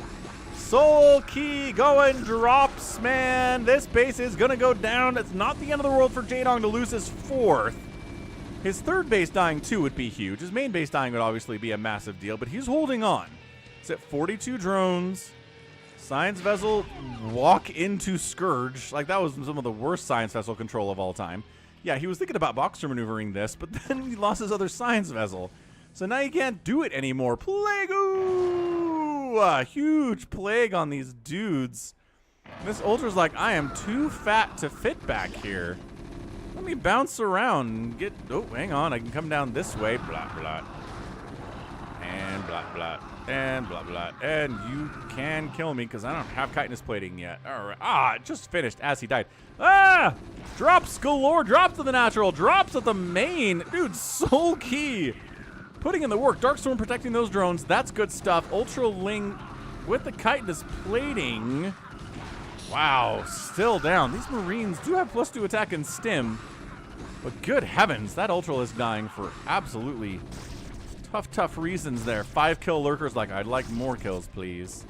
Soulkey going drops, man. This base is going to go down. It's not the end of the world for Jaedong to lose his 4th. His 3rd base dying, too, would be huge. His main base dying would obviously be a massive deal, but he's holding on. He's at 42 drones. Science Vessel walk into Scourge. Like, that was some of the worst Science Vessel control of all time. Yeah, he was thinking about boxer maneuvering this, but then he lost his other Science Vessel. So now you can't do it anymore. Plague-oo! A huge plague on these dudes. This Ultra's like, I am too fat to fit back here. Let me bounce around and get... Oh, hang on. I can come down this way. Blah, blah. And blah, blah. And blah, blah. And you can kill me because I don't have chitinous plating yet. All right. Ah, it just finished as he died. Ah! Drops galore. Drops to the natural. Drops at the main. Dude, Soulkey. Putting in the work. Dark Storm protecting those drones. That's good stuff. Ultra Ling with the chitinous plating. Wow. Still down. These Marines do have +2 attack and stim. But good heavens. That Ultra is dying for absolutely tough reasons there. 5 kill Lurkers like, I'd like more kills, please.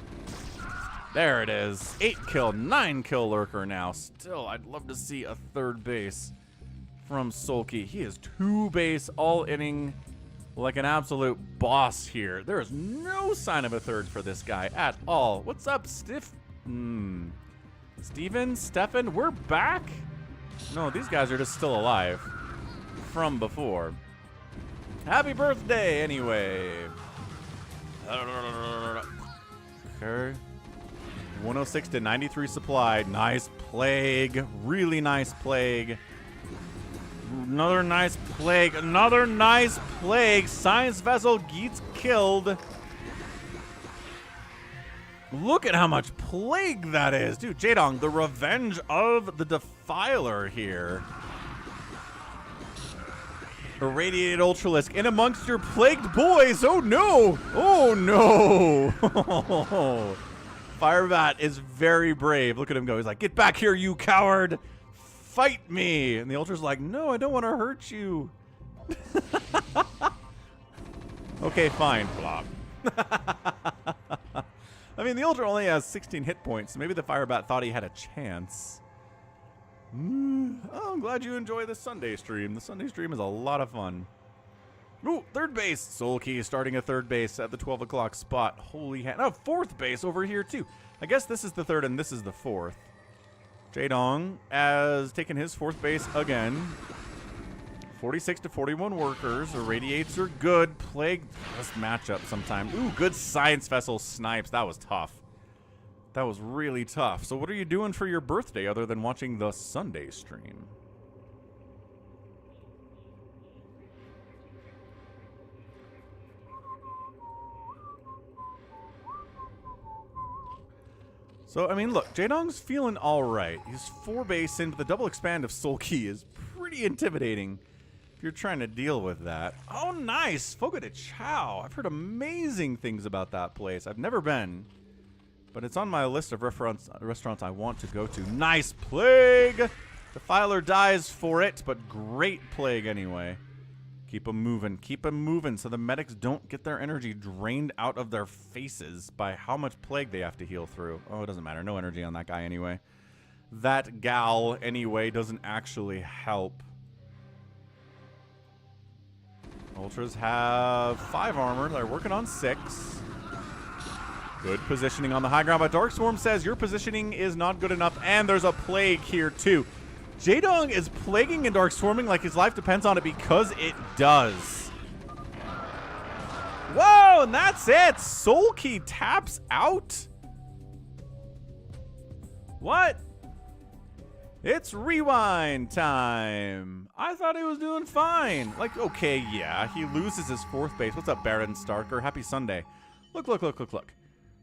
There it is. 8 kill, 9 kill lurker now. Still, I'd love to see a third base from Soulkey. He is 2 base all inning like an absolute boss here. There is no sign of a third for this guy at all. What's up, Steven? Stefan, we're back? No, these guys are just still alive from before. Happy birthday, anyway. Okay. 106 to 93 supply. Nice plague. Really nice plague. Another nice plague. Another nice plague. Science vessel gets killed. Look at how much plague that is. Dude, Jaedong, the revenge of the Defiler here. Irradiated Ultralisk in amongst your plagued boys. Oh no. Oh no. Firebat is very brave. Look at him go. He's like, get back here, you coward. Fight me. And the Ultra's like, no, I don't want to hurt you. Okay, fine. Flop. I mean, the Ultra only has 16 hit points. So maybe the Firebat thought he had a chance. Oh, I'm glad you enjoy the Sunday stream. The Sunday stream is a lot of fun. Ooh, third base. Soulkey starting a third base at the 12 o'clock spot. Holy hat. Oh, fourth base over here, too. I guess this is the third and this is the fourth. Jaedong has taken his fourth base again. 46 to 41 workers. Irradiates are good. Plague. This matchup sometime. Ooh, good Science Vessel snipes. That was tough. That was really tough. So what are you doing for your birthday other than watching the Sunday stream? So, I mean, look, Jaedong's feeling all right. He's 4 base in, but the double expand of Soulkey is pretty intimidating if you're trying to deal with that. Oh, nice. Fogo de Chao. I've heard amazing things about that place. I've never been, but it's on my list of restaurants I want to go to. Nice plague. Defiler dies for it, but great plague anyway. Keep them moving. Keep them moving so the medics don't get their energy drained out of their faces by how much plague they have to heal through. Oh, it doesn't matter. No energy on that guy anyway. That gal, anyway, doesn't actually help. Ultras have 5 armor. They're working on 6. Good positioning on the high ground, but Darkstorm says your positioning is not good enough, and there's a plague here, too. Jaedong is plaguing and Darkstorming like his life depends on it because it does. Whoa, and that's it. Soulkey taps out. What? It's rewind time. I thought he was doing fine. Like, okay, yeah, he loses his 4th base. What's up, Baron Starker? Happy Sunday. Look, look, look, look, look.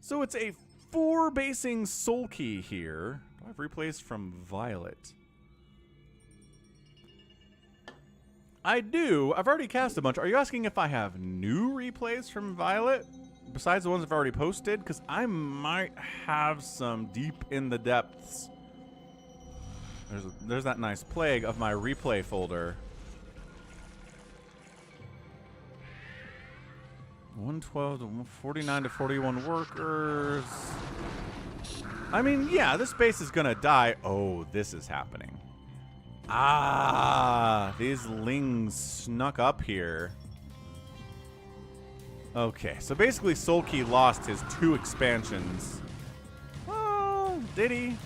So it's a 4-basing Soulkey here. Do I have replays from Violet? I do. I've already cast a bunch. Are you asking if I have new replays from Violet besides the ones I've already posted? Because I might have some deep in the depths. There's that nice plague of my replay folder. 112 to 49 to 41 workers. I mean, yeah, this base is going to die. Oh, this is happening. Ah, these lings snuck up here. Okay, so basically Soulkey lost his 2 expansions. Oh, did he?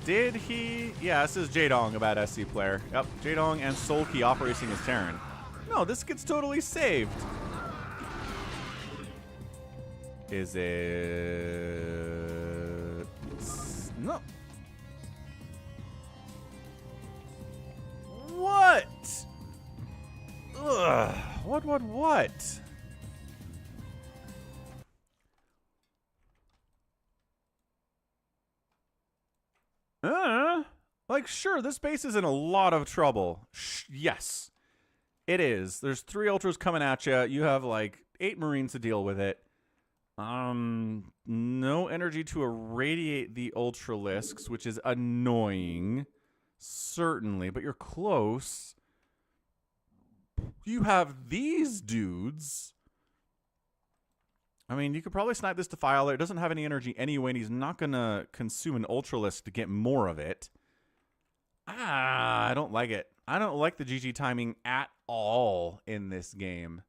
Did he? Yeah, this is Jaedong, a bad SC player. Yep, Jaedong and Soulkey Offracing as Terran. No, this gets totally saved. Is it? No. What? Ugh. What? Like, sure, this base is in a lot of trouble. Yes, it is. There's 3 Ultras coming at you. You have, like, 8 Marines to deal with it. No energy to irradiate the Ultralisks, which is annoying. Certainly, but you're close. You have these dudes I mean, you could probably snipe this Defiler. It doesn't have any energy anyway, and he's not going to consume an Ultralisk to get more of it. I don't like it. I don't like the GG timing at all in this game.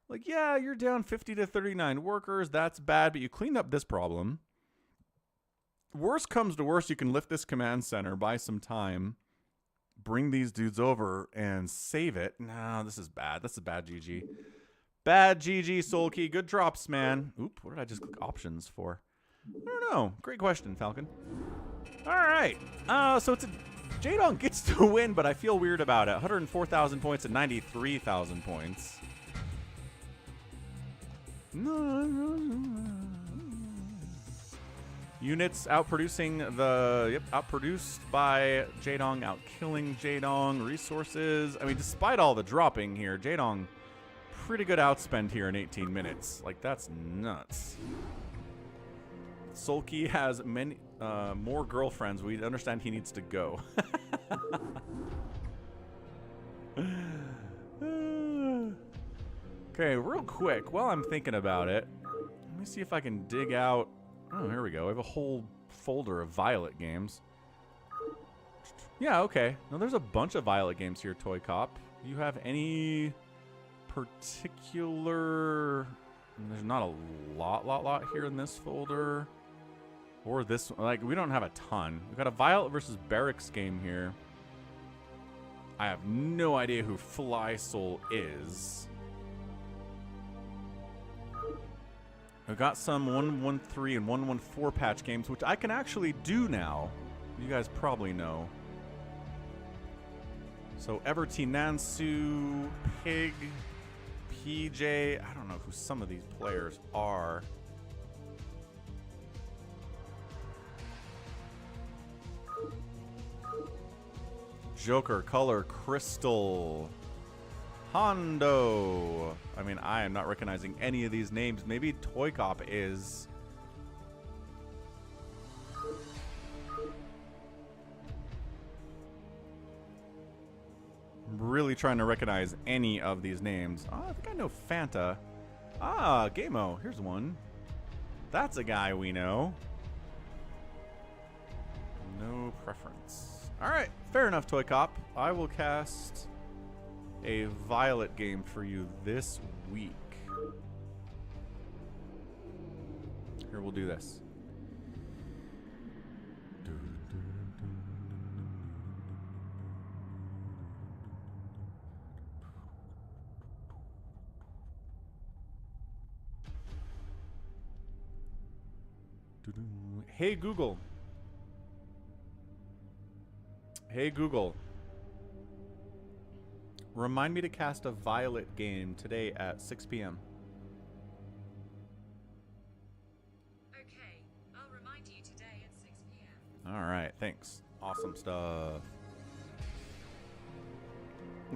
Like, yeah, you're down 50 to 39 workers. That's bad, but you cleaned up this problem. Worst comes to worst, you can lift this command center, buy some time, bring these dudes over, and save it. No, this is bad. That's a bad GG. Bad GG, Soulkey. Good drops, man. Oop, what did I just click options for? I don't know. Great question, Falcon. All right. So it's a... Jaedong gets to win, but I feel weird about it. 104,000 points and 93,000 points. Units outproducing the... Yep, outproduced by Jaedong, outkilling Jaedong. Resources. I mean, despite all the dropping here, Jaedong, pretty good outspend here in 18 minutes. Like, that's nuts. Soulkey has many... more girlfriends. We understand he needs to go. Okay, real quick, while I'm thinking about it, let me see if I can dig out... Oh, here we go. I have a whole folder of Violet games. Yeah, okay. Now, there's a bunch of Violet games here, ToyCop. Do you have any particular... There's not a lot here in this folder. Or this, like, we don't have a ton. We've got a Violet versus Barracks game here. I have no idea who Fly Soul is. I've got some 113 and 114 patch games, which I can actually do now. You guys probably know. So, Nansu, Pig, PJ. I don't know who some of these players are. Joker, Color, Crystal, Hondo. I mean, I am not recognizing any of these names. Maybe ToyCop is. I'm really trying to recognize any of these names. Oh, I think I know Fanta. Ah, Gameo. Here's one. That's a guy we know. No preference. All right, fair enough, ToyCop. I will cast a Violet game for you this week. Here, we'll do this. Hey, Google. Hey, Google. Remind me to cast a Violet game today at 6 p.m. Okay, I'll remind you today at 6 p.m. All right, thanks. Awesome stuff.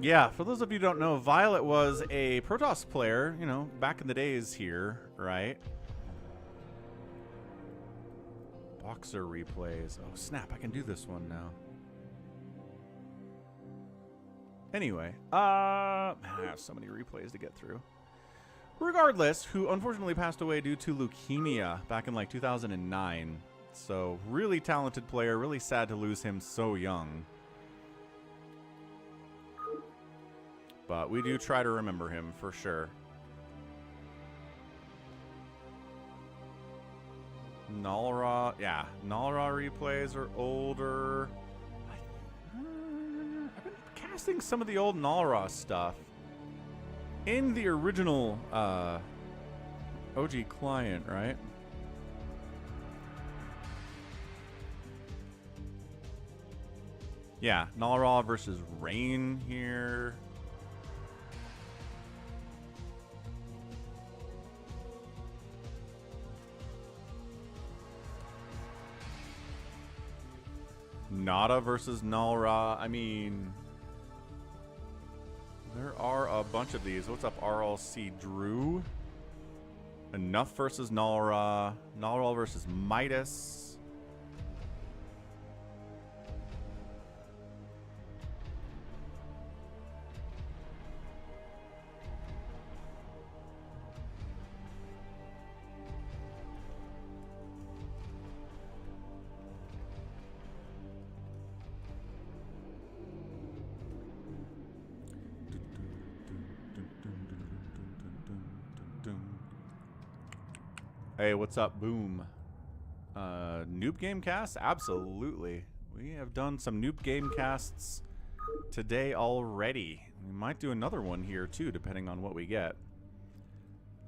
Yeah, for those of you who don't know, Violet was a Protoss player, you know, back in the days here, right? Boxer replays. Oh, snap, I can do this one now. Anyway, I have so many replays to get through. Regardless, who unfortunately passed away due to leukemia back in like 2009. So, really talented player, really sad to lose him so young. But we do try to remember him for sure. Nalra, yeah, Nalra replays are older. I've been casting some of the old Nalra stuff in the original OG client, right? Yeah, Nalra versus Rain here. Nada versus Nalra. I mean, there are a bunch of these. What's up, RLC Drew? Enough versus Nalra. Nalra versus Midas. Hey, what's up, Boom? Noob game cast? Absolutely. We have done some noob game casts today already. We might do another one here too, depending on what we get.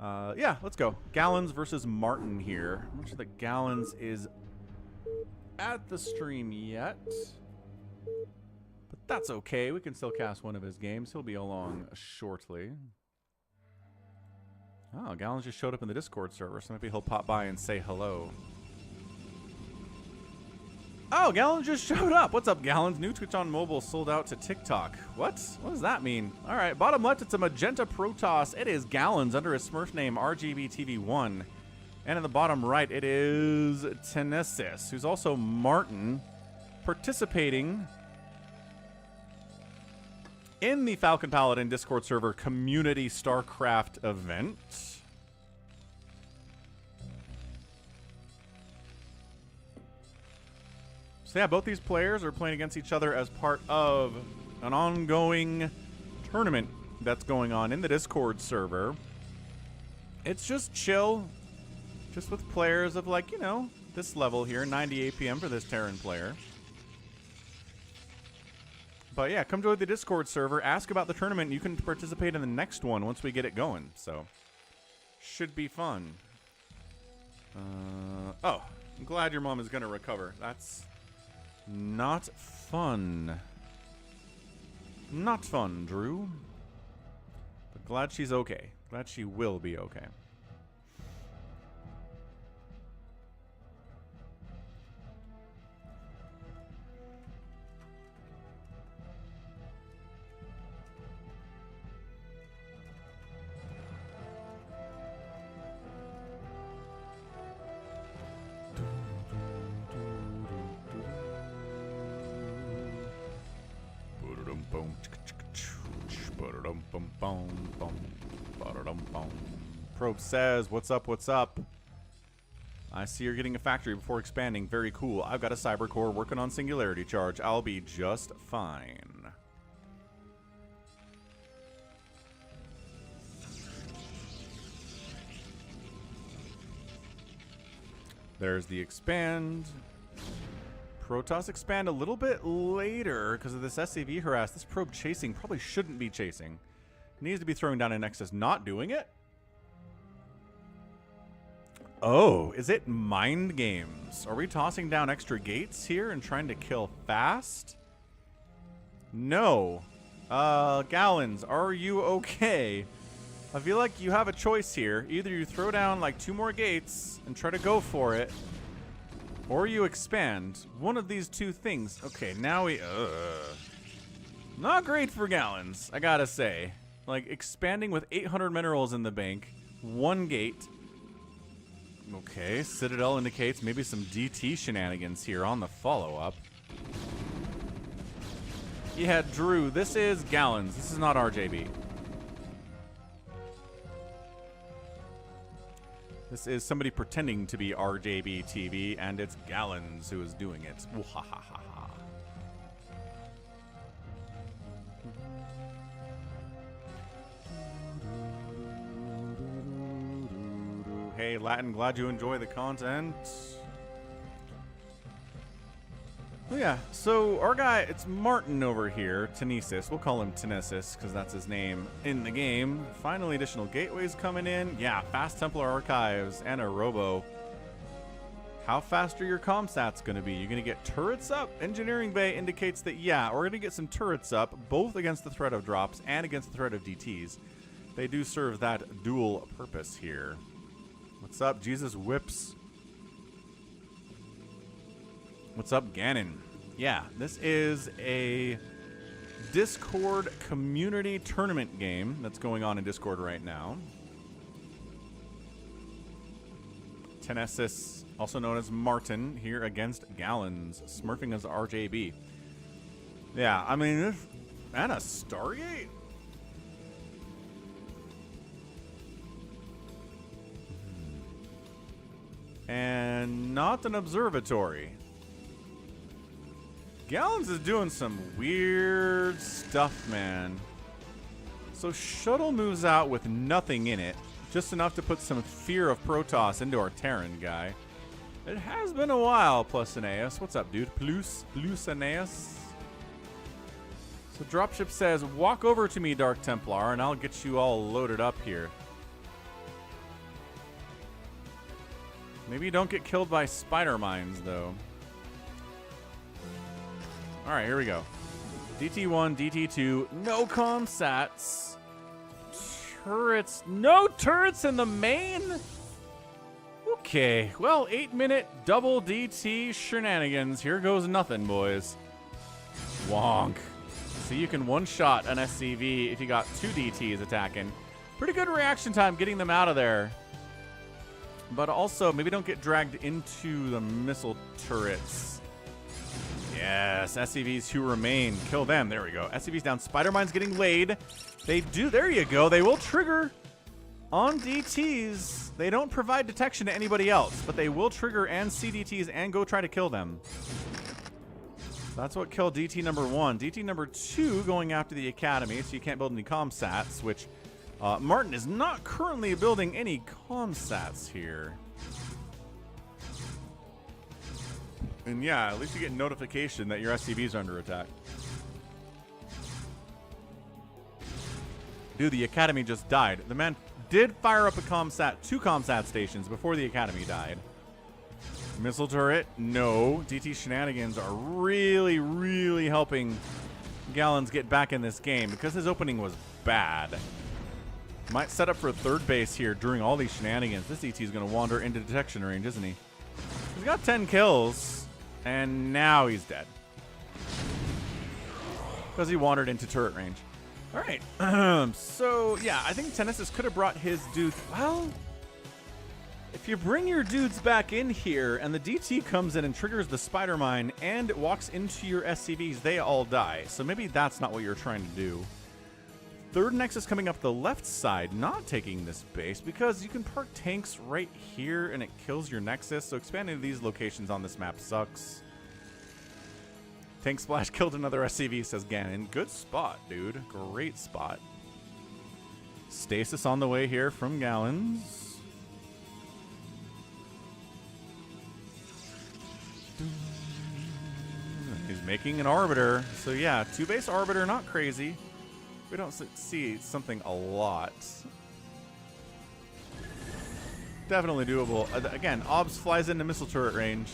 Yeah, let's go. Gallons versus Martin here. I'm not sure that Gallons is at the stream yet, but that's okay. We can still cast one of his games. He'll be along shortly. Oh, Gallons just showed up in the Discord server, so maybe he'll pop by and say hello. Oh, Gallons just showed up. What's up, Gallons? New Twitch on mobile sold out to TikTok. What? What does that mean? All right, bottom left, it's a magenta Protoss. It is Gallons under his Smurf name, RJB TV1. And in the bottom right, it is Tenesis, who's also Martin, participating in the Falcon Paladin Discord server community StarCraft event. So yeah, both these players are playing against each other as part of an ongoing tournament that's going on in the Discord server. It's just chill, just with players of, like, you know, this level here, 90 APM for this Terran player. But yeah, come join the Discord server, ask about the tournament, you can participate in the next one once we get it going, so should be fun. Oh, I'm glad your mom is going to recover. That's not fun. Not fun, Drew. But glad she's okay. Glad she will be okay. Probe says, what's up, what's up? I see you're getting a factory before expanding. Very cool. I've got a cyber core working on singularity charge. I'll be just fine. There's the expand. Protoss expand a little bit later because of this SAV harass. This probe chasing probably shouldn't be chasing. Needs to be throwing down an Nexus, not doing it. Oh, is it mind games? Are we tossing down extra gates here and trying to kill fast? No. Gallons, are you okay? I feel like you have a choice here. Either you throw down like 2 more gates and try to go for it, or you expand. One of these two things. Okay, now we... Not great for Gallons, I gotta say. Like, expanding with 800 minerals in the bank, 1 gate. Okay, Citadel indicates maybe some DT shenanigans here on the follow-up. Yeah, Drew, this is Gallons. This is not RJB. This is somebody pretending to be RJB TV, and it's Gallons who is doing it. Ooh, ha, ha, ha, ha. Hey, Latin, glad you enjoy the content. Oh, yeah, so our guy, it's Martin over here, Tenesis. We'll call him Tenesis because that's his name in the game. Finally, additional gateways coming in. Yeah, fast Templar Archives and a Robo. How fast are your comsats going to be? You're going to get turrets up? Engineering Bay indicates that, yeah, we're going to get some turrets up, both against the threat of drops and against the threat of DTs. They do serve that dual purpose here. What's up, Jesus Whips? What's up, Ganon? Yeah, this is a Discord community tournament game that's going on in Discord right now. Tenesis, also known as Martin, here against Gallons, smurfing as RJB. Yeah, I mean, and a Stargate? And not an observatory. Gallons is doing some weird stuff, man. So Shuttle moves out with nothing in it Just enough to put some fear of Protoss into our Terran guy. It has been a while, plus Aeneas. What's up, dude? Plus Aeneas. So Dropship says, walk over to me, Dark Templar, and I'll get you all loaded up here. Maybe you don't get killed by spider mines, though. All right, here we go. DT1, DT2, no comsats. Turrets, no turrets in the main? Okay, well, 8-minute double DT shenanigans. Here goes nothing, boys. Wonk. So you can one-shot an SCV if you got 2 DTs attacking. Pretty good reaction time getting them out of there. But also, maybe don't get dragged into the missile turrets. Yes, SCVs who remain. Kill them. There we go. SCVs down. Spider Mine's getting laid. They do. There you go. They will trigger on DTs. They don't provide detection to anybody else, but they will trigger and see DTs and go try to kill them. That's what killed DT number 1. DT number 2 going after the Academy, so you can't build any comsats, which Martin is not currently building any comsats here. And yeah, at least you get notification that your SCVs are under attack. Dude, the Academy just died. The man did fire up a comsat, 2 comsat stations before the Academy died. Missile turret, no. DT shenanigans are really, really helping Gallons get back in this game because his opening was bad. Might set up for a 3rd base here during all these shenanigans. This DT is going to wander into detection range, isn't he? He's got 10 kills, and now he's dead. Because he wandered into turret range. All right. So, yeah, I think Tenesis could have brought his dudes. Well, if you bring your dudes back in here and the DT comes in and triggers the spider mine and it walks into your SCVs, they all die. So maybe that's not what you're trying to do. 3rd Nexus coming up the left side, not taking this base because you can park tanks right here and it kills your Nexus. So expanding to these locations on this map sucks. Tank Splash killed another SCV, says Ganon. Good spot, dude. Great spot. Stasis on the way here from Gallons. He's making an Arbiter. So yeah, 2-base Arbiter, not crazy. We don't see something a lot. Definitely doable. Again, Obs flies into missile turret range.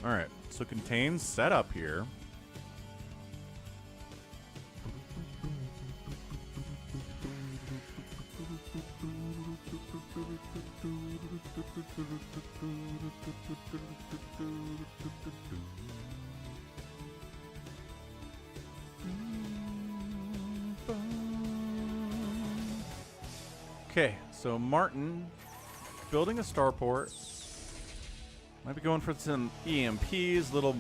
All right, so contain set up here. Okay, so Martin building a starport. Might be going for some EMPs, little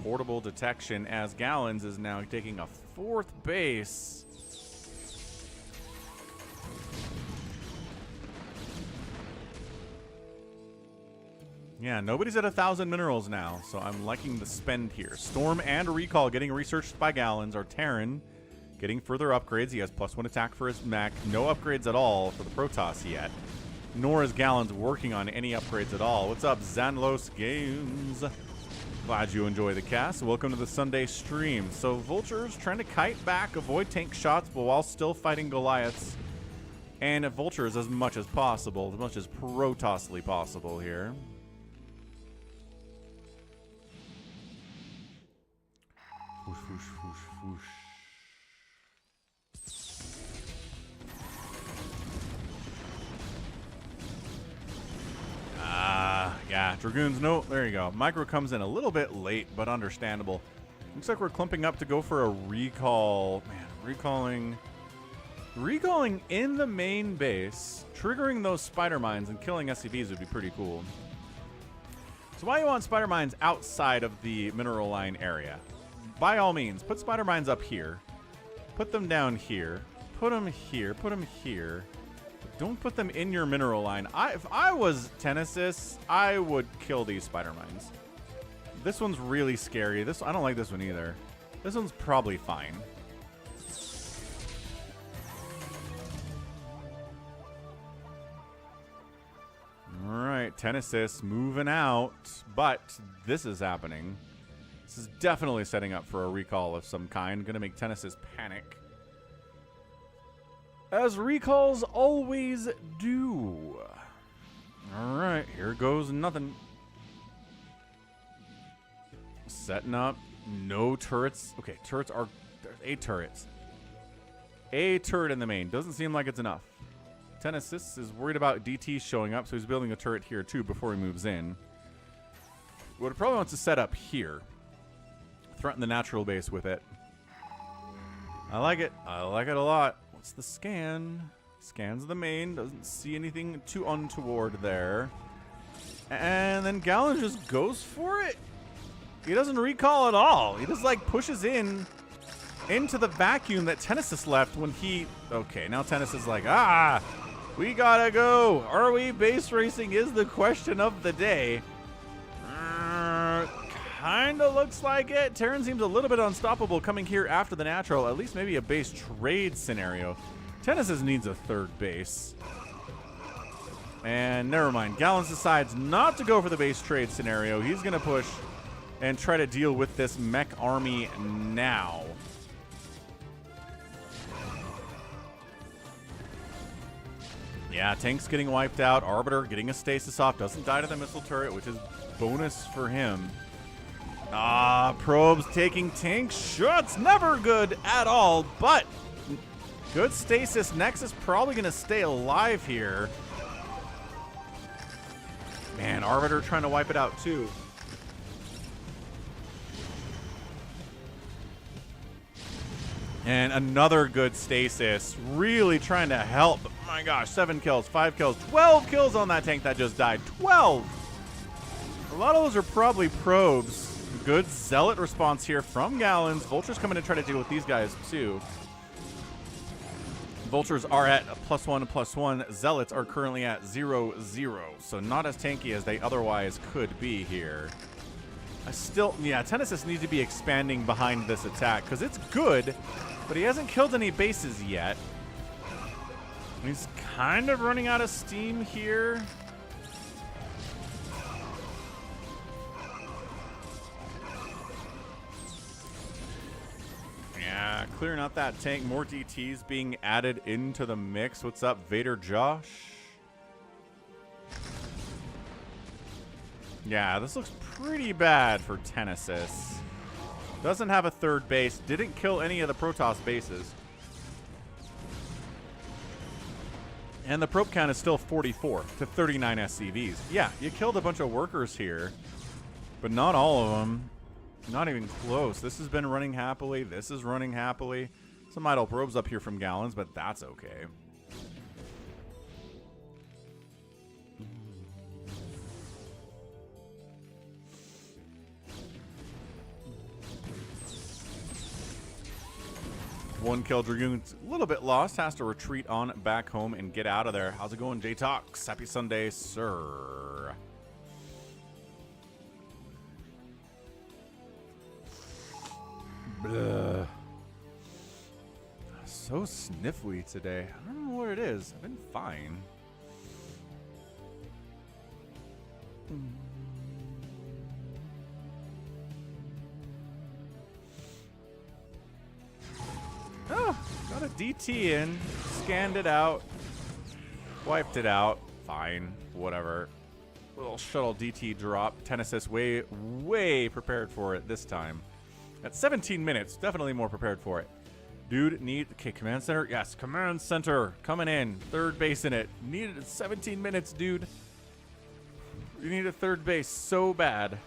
portable detection, as Gallons is now taking a 4th base. Yeah, nobody's at 1,000 minerals now, so I'm liking the spend here. Storm and Recall getting researched by Gallons. Our Terran getting further upgrades. He has +1 attack for his mech. No upgrades at all for the Protoss yet. Nor is Gallons working on any upgrades at all. What's up, Zanlos Games? Glad you enjoy the cast. Welcome to the Sunday stream. So Vultures trying to kite back, avoid tank shots, but while still fighting Goliaths. And Vultures as much as possible, as much as Protossly possible here. Whoosh, whoosh, whoosh, whoosh. Yeah, Dragoons, no, there you go. Micro comes in a little bit late, but understandable. Looks like we're clumping up to go for a recall. Man, recalling in the main base, triggering those spider mines and killing SCVs would be pretty cool. So why you want spider mines outside of the mineral line area? By all means, put spider mines up here. Put them down here. Put them here. Put them here. Don't put them in your mineral line. If I was Tenesis, I would kill these spider mines. This one's really scary. I don't like this one either. This one's probably fine. Alright, Tenesis moving out, but this is happening. This is definitely setting up for a recall of some kind. Gonna make Tenesis panic. As recalls always do. Alright, here goes nothing. Setting up. No turrets. Okay, turrets are... There's 8 turrets. A turret in the main. Doesn't seem like it's enough. Tenesis is worried about DT showing up, so he's building a turret here too before he moves in. What he probably wants to set up here. Threaten the natural base with it. I like it. I like it a lot. What's the scan? Scans the main. Doesn't see anything too untoward there. And then Gallon just goes for it. He doesn't recall at all. He just like pushes in into the vacuum that Tenesis left when he... Okay, now Tenesis is like, we gotta go. Are we base racing is the question of the day. Kinda looks like it. Terran seems a little bit unstoppable coming here after the natural. At least maybe a base trade scenario. Tenesis needs a third base. And never mind. Gallons decides not to go for the base trade scenario. He's gonna push and try to deal with this mech army now. Yeah, tank's getting wiped out. Arbiter getting a stasis off. Doesn't die to the missile turret, which is bonus for him. Probes taking tank shots. Never good at all, but good stasis. Nexus probably going to stay alive here. Man, Arbiter trying to wipe it out too. And another good stasis. Really trying to help. Oh my gosh, 7 kills, 5 kills, 12 kills on that tank that just died. 12! A lot of those are probably probes. Good zealot response here from Gallons. Vultures coming to try to deal with these guys too. Vultures are at +1/+1. Zealots are currently at 0/0. So not as tanky as they otherwise could be here. Yeah, Tenesis needs to be expanding behind this attack because it's good, but he hasn't killed any bases yet. He's kind of running out of steam here. Yeah, clearing out that tank. More DTs being added into the mix. What's up, Vader Josh? Yeah, this looks pretty bad for Tenesis. Doesn't have a third base. Didn't kill any of the Protoss bases. And the probe count is still 44 to 39 SCVs. Yeah, you killed a bunch of workers here, but not all of them. Not even close. This has been running happily. This is running happily. Some idle probes up here from Gallons, but that's okay. One kill Dragoon's a little bit lost. Has to retreat on back home and get out of there. How's it going, J-Talks? Happy Sunday, sir. Blah. So sniffly today. I don't know what it is. I've been fine. Oh, got a DT in. Scanned it out. Wiped it out. Fine. Whatever. Little shuttle DT drop. Tenesis way prepared for it this time. At 17 minutes, definitely more prepared for it. Dude, okay, command center? Yes, command center coming in. Third base in it. Needed it 17 minutes, dude. You need a third base so bad.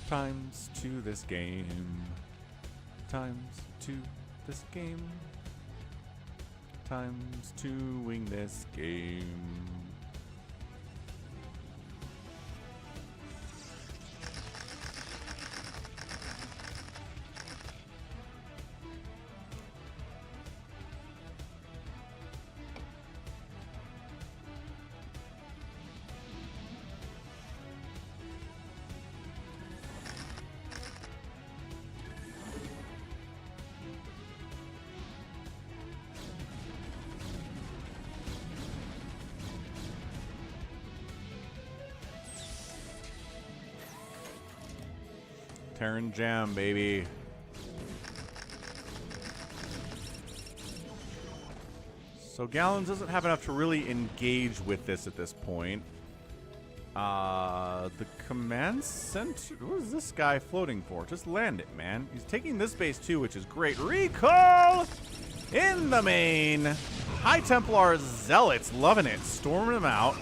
Times to this game. Times to this game. Times to win this game. Terran jam, baby. So Gallons doesn't have enough to really engage with this at this point. The command center. What is this guy floating for? Just land it, man. He's taking this base too, which is great. Recall in the main. High Templar Zealots loving it. Storming them out.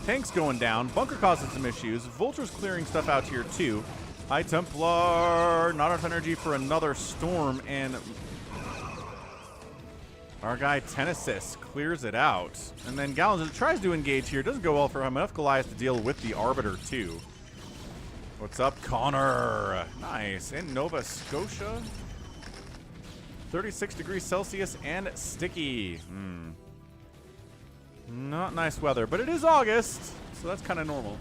Tanks going down. Bunker causing some issues. Vultures clearing stuff out here too. High Templar. Not enough energy for another storm. And our guy Tenesis clears it out. And then Gallons tries to engage here. Doesn't go well for him. Enough Goliath to deal with the Arbiter too. What's up, Connor? Nice. In Nova Scotia. 36 degrees Celsius and sticky. Not nice weather, but it is August, so that's kind of normal.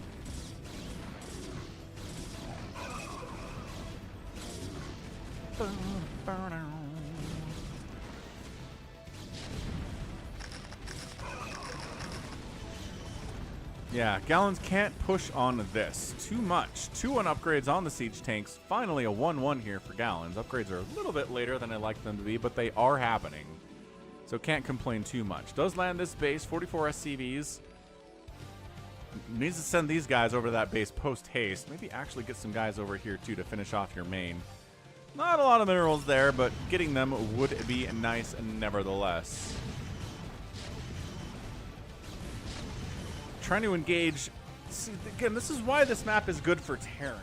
Yeah, Gallons can't push on this too much. 2-1 upgrades on the siege tanks. Finally a 1-1 here for Gallons. Upgrades are a little bit later than I'd like them to be, but they are happening. So can't complain too much. Does land this base, 44 SCVs. Needs to send these guys over to that base post-haste. Maybe actually get some guys over here too to finish off your main. Not a lot of minerals there, but getting them would be nice nevertheless. Trying to engage. See, again, this is why this map is good for Terran.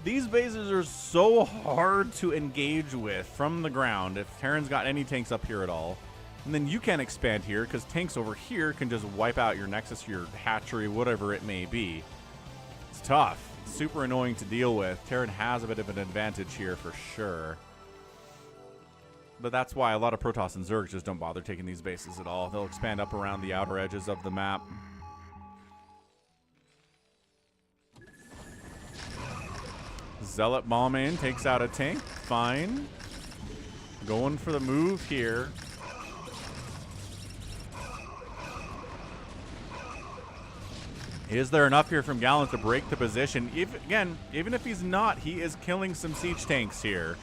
These bases are so hard to engage with from the ground if Terran's got any tanks up here at all. And then you can expand here because tanks over here can just wipe out your Nexus, your hatchery, whatever it may be. It's tough. It's super annoying to deal with. Terran has a bit of an advantage here for sure. But that's why a lot of Protoss and Zerg just don't bother taking these bases at all. They'll expand up around the outer edges of the map. Zealot bomb in, takes out a tank. Fine. Going for the move here. Is there enough here from Gallons to break the position? Even if he's not, he is killing some siege tanks here.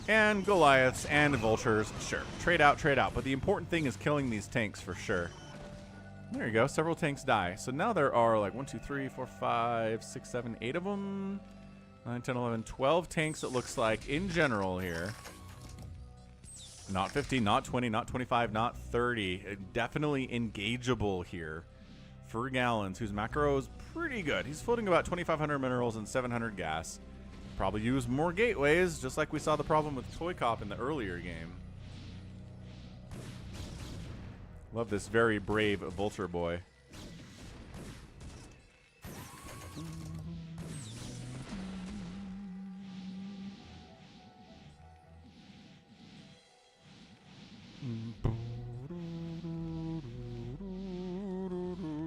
And Goliaths and Vultures. Sure. Trade out, trade out. But the important thing is killing these tanks for sure. There you go. Several tanks die. So now there are like 1, 2, 3, 4, 5, 6, 7, 8 of them. 9, 10, 11, 12 tanks it looks like in general here. Not 15, not 20, not 25, not 30. Definitely engageable here for Gallons, whose macro is pretty good. He's floating about 2,500 minerals and 700 gas. Probably use more gateways, just like we saw the problem with ToyCop in the earlier game. Love this very brave Vulture boy.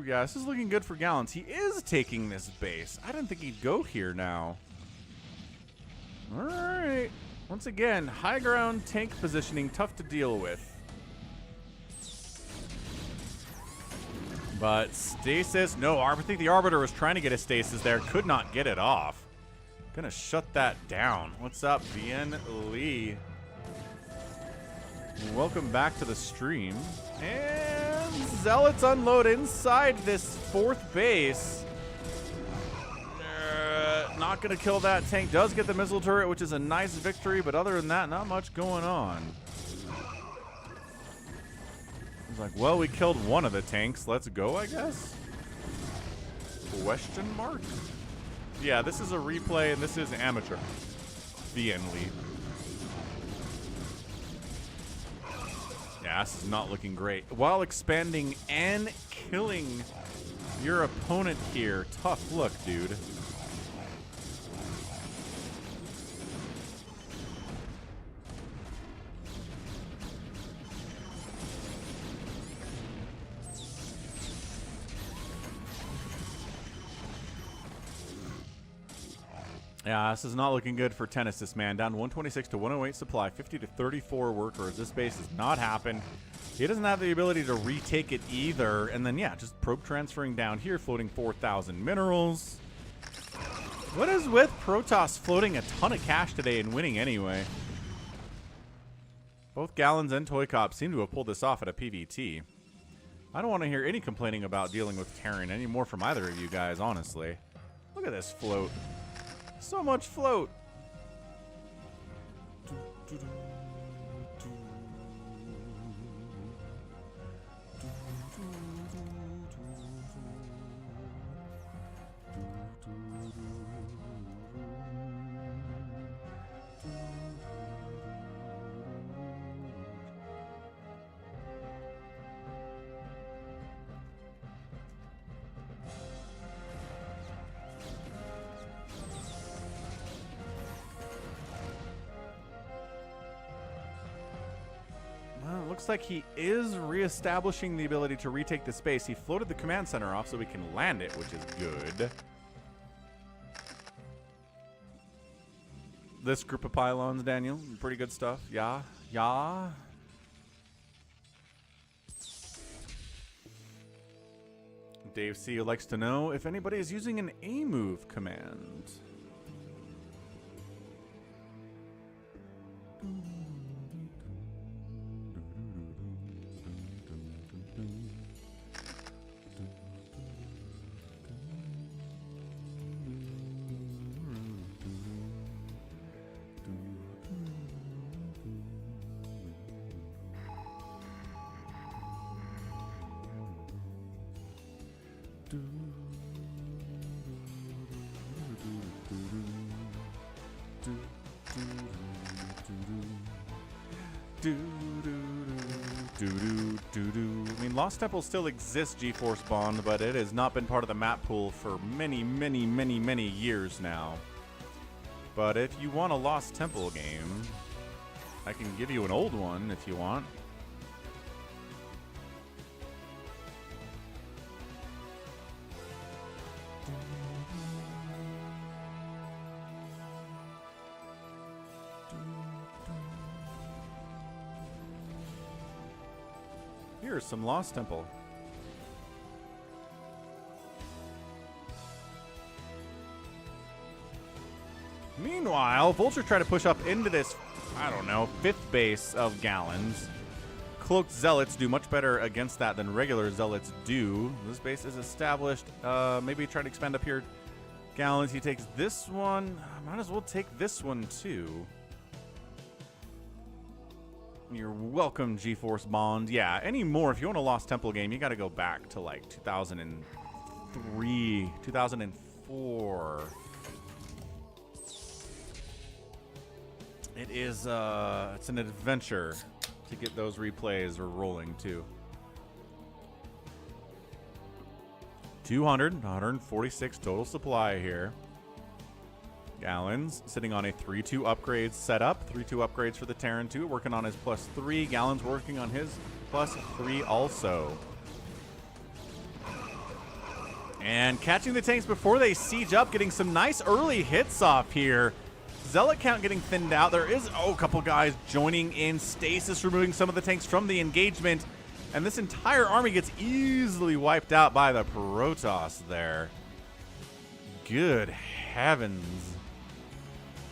Yeah, this is looking good for Gallons. He is taking this base. I didn't think he'd go here now. Alright. Once again, high ground tank positioning, tough to deal with. But stasis, no, I think the Arbiter was trying to get a stasis there, could not get it off. Gonna shut that down. What's up, Bien Lee? Welcome back to the stream. And Zealots unload inside this fourth base. Not going to kill that tank. Does get the missile turret, which is a nice victory, but other than that, not much going on. He's like, well, we killed one of the tanks. Let's go, I guess? Question mark? Yeah, this is a replay, and this is amateur. Bien Lee. Yeah, this is not looking great. While expanding and killing your opponent here. Tough look, dude. Yeah, this is not looking good for Tenesis, man. Down 126 to 108 supply, 50 to 34 workers. This base does not happen. He doesn't have the ability to retake it either. And then, yeah, just probe transferring down here, floating 4,000 minerals. What is with Protoss floating a ton of cash today and winning anyway? Both Gallons and ToyCop seem to have pulled this off at a PvT. I don't want to hear any complaining about dealing with Terran anymore from either of you guys, honestly. Look at this float. So much float. Looks like he is reestablishing the ability to retake the space. He floated the command center off so we can land it, which is good. This group of pylons, Daniel, pretty good stuff. Yeah, yeah. Dave C likes to know if anybody is using an A move command. I mean, Lost Temple still exists, GeForce Bond, but it has not been part of the map pool for many, many, many, many years now. But if you want a Lost Temple game, I can give you an old one if you want. Here's some Lost Temple. Meanwhile, Vulture tried to push up into this, I don't know, 5th base of Gallons. Cloaked Zealots do much better against that than regular Zealots do. This base is established. Maybe try to expand up here. Gallons, he takes this one. Might as well take this one too. You're welcome, GeForce Bond. Yeah, anymore, if you want a Lost Temple game, you got to go back to like 2003, 2004. It is, it's an adventure to get those replays rolling too. 146 total supply here. Gallons sitting on a 3-2 upgrade setup. 3-2 upgrades for the Terran 2. Working on his +3. Gallons working on his +3 also. And catching the tanks before they siege up. Getting some nice early hits off here. Zealot count getting thinned out. There is, a couple guys joining in. Stasis removing some of the tanks from the engagement. And this entire army gets easily wiped out by the Protoss there. Good heavens.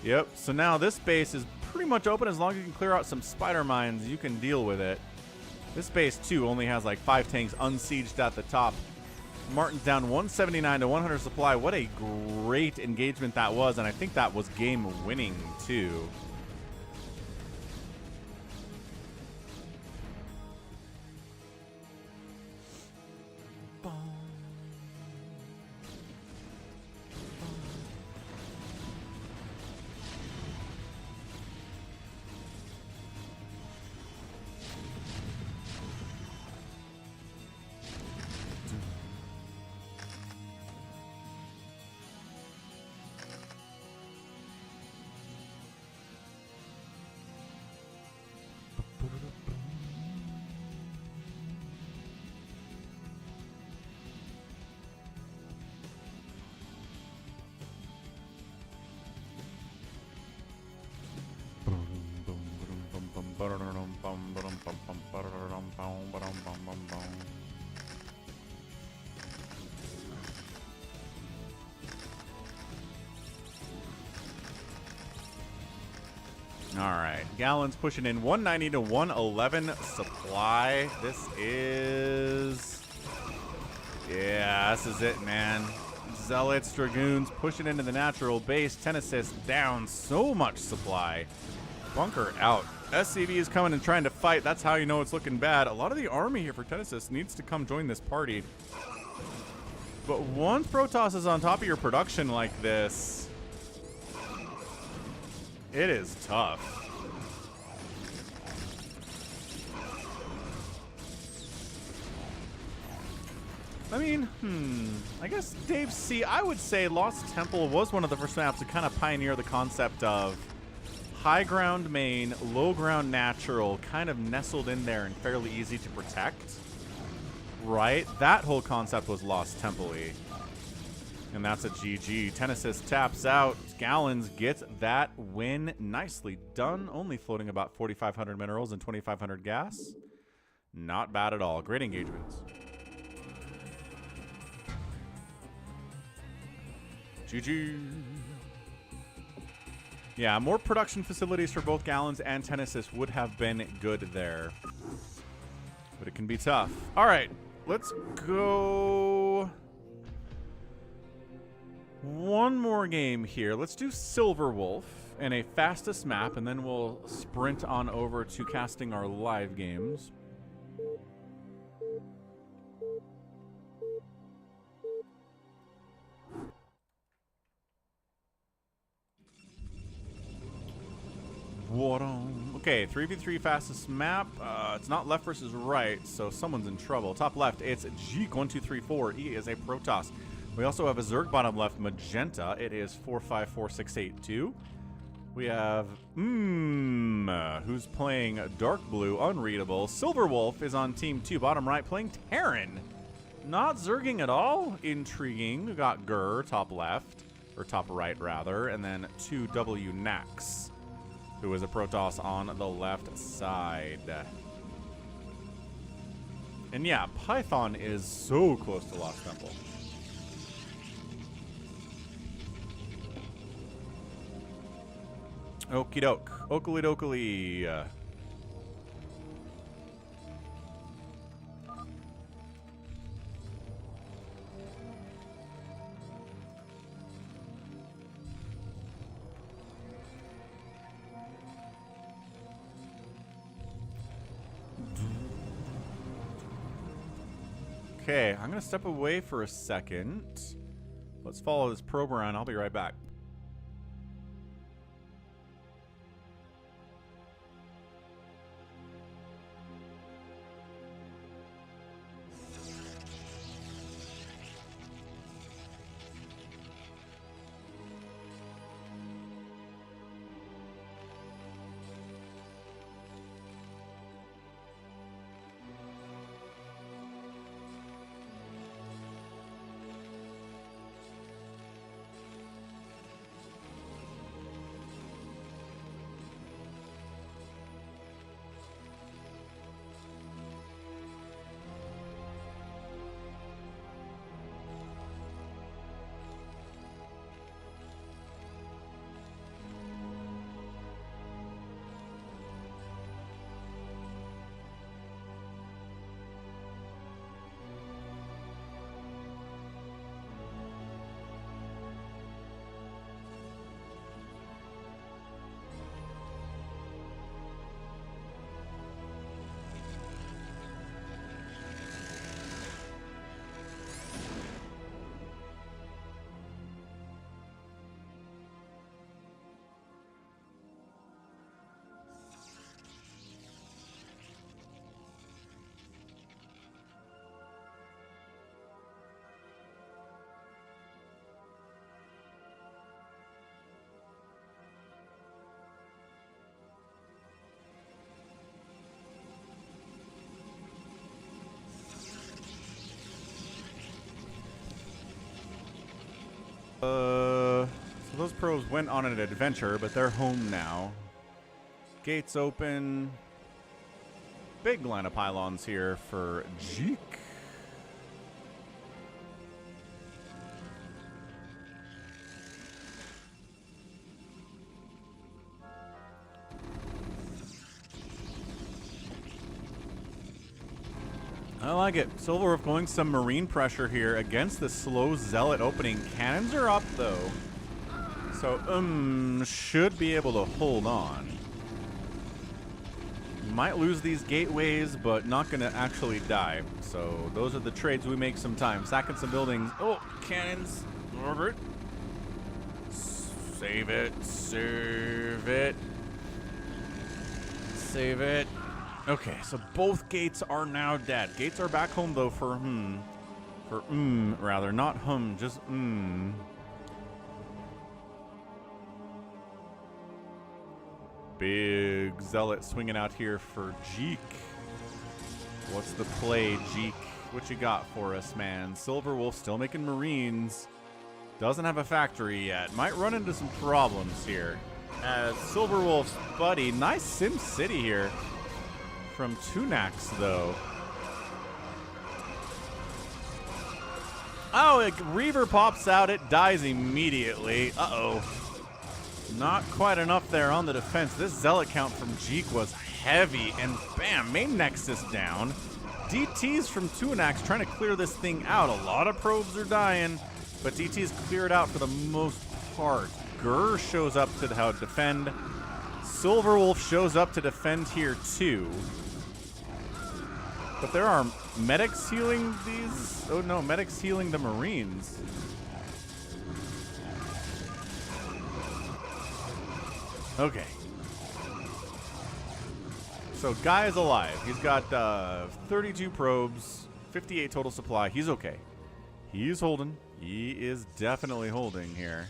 Yep, so now this base is pretty much open. As long as you can clear out some spider mines, you can deal with it. This base, too, only has like 5 tanks unsieged at the top. Martin's down 179 to 100 supply. What a great engagement that was, and I think that was game-winning, too. All right, Gallons pushing in 190 to 111 supply. This is, yeah, this is it, man. Zealots, Dragoons pushing into the natural base. Tenesis down so much supply. Bunker out. SCV is coming and trying to fight. That's how you know it's looking bad. A lot of the army here for Tenesis needs to come join this party. But once Protoss is on top of your production like this, it is tough. I mean, I guess Dave C, I would say Lost Temple was one of the first maps to kind of pioneer the concept of high ground main, low ground natural, kind of nestled in there and fairly easy to protect. Right? That whole concept was Lost Temple-y. And that's a GG. Tenesis taps out. Gallons gets that win. Nicely done. Only floating about 4,500 minerals and 2,500 gas. Not bad at all. Great engagements. GG. Yeah, more production facilities for both Gallons and Tenesis would have been good there. But it can be tough. All right, let's go one more game here. Let's do Silverwolf in a fastest map, and then we'll sprint on over to casting our live games. Okay, 3v3 fastest map. It's not left versus right, so someone's in trouble. Top left, it's Jeek1234. He is a Protoss. We also have a Zerg bottom left, Magenta. It is 454682. We have who's playing Dark Blue, Unreadable. Silverwolf is on team 2, bottom right, playing Terran. Not Zerging at all. Intriguing. We got Gur, top left, or top right rather, and then 2W Nax, who is a Protoss on the left side. And yeah, Python is so close to Lost Temple. Okie doke. Oakley dokley. Okay, I'm going to step away for a second. Let's follow this probe around. I'll be right back. So those pros went on an adventure, but they're home now. Gates open. Big line of pylons here for Jeek. I like it. Silverwolf going some marine pressure here against the slow zealot opening. Cannons are up though. So, should be able to hold on. Might lose these gateways, but not going to actually die. So, those are the trades we make sometimes. Sacking some buildings. Oh, cannons. Orbit. Save it. Save it. Save it. Okay, so both gates are now dead. Gates are back home, though, for rather. Not just Big zealot swinging out here for Jeek. What's the play, Jeek? What you got for us, man? Silverwolf still making marines. Doesn't have a factory yet. Might run into some problems here. As Silverwolf's buddy, nice Sim City here from Tunax, though. Oh, a Reaver pops out. It dies immediately. Uh-oh. Not quite enough there on the defense. This zealot count from Jeek was heavy, and bam, main nexus down. DTs from Tunax trying to clear this thing out. A lot of probes are dying, but DTs cleared out for the most part. Gur shows up to how to defend. Silverwolf shows up to defend here too. But there are medics healing these. Oh no, medics healing the Marines. Okay. So Guy is alive. He's got 32 probes, 58 total supply. He's okay. He's holding. He is definitely holding here.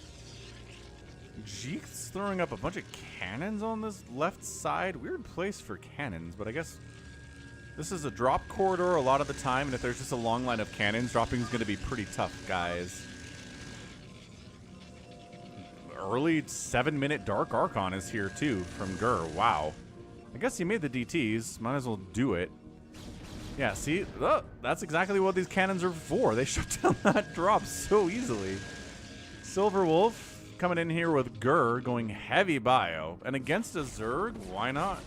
Jeek's throwing up a bunch of cannons on this left side. Weird place for cannons, but I guess this is a drop corridor a lot of the time, and if there's just a long line of cannons, dropping is going to be pretty tough, guys. Early 7-minute Dark Archon is here too from Gur. Wow. I guess he made the DTs. Might as well do it. Yeah, see? Oh, that's exactly what these cannons are for. They shut down that drop so easily. Silverwolf coming in here with Gur going heavy bio. And against a Zerg, why not?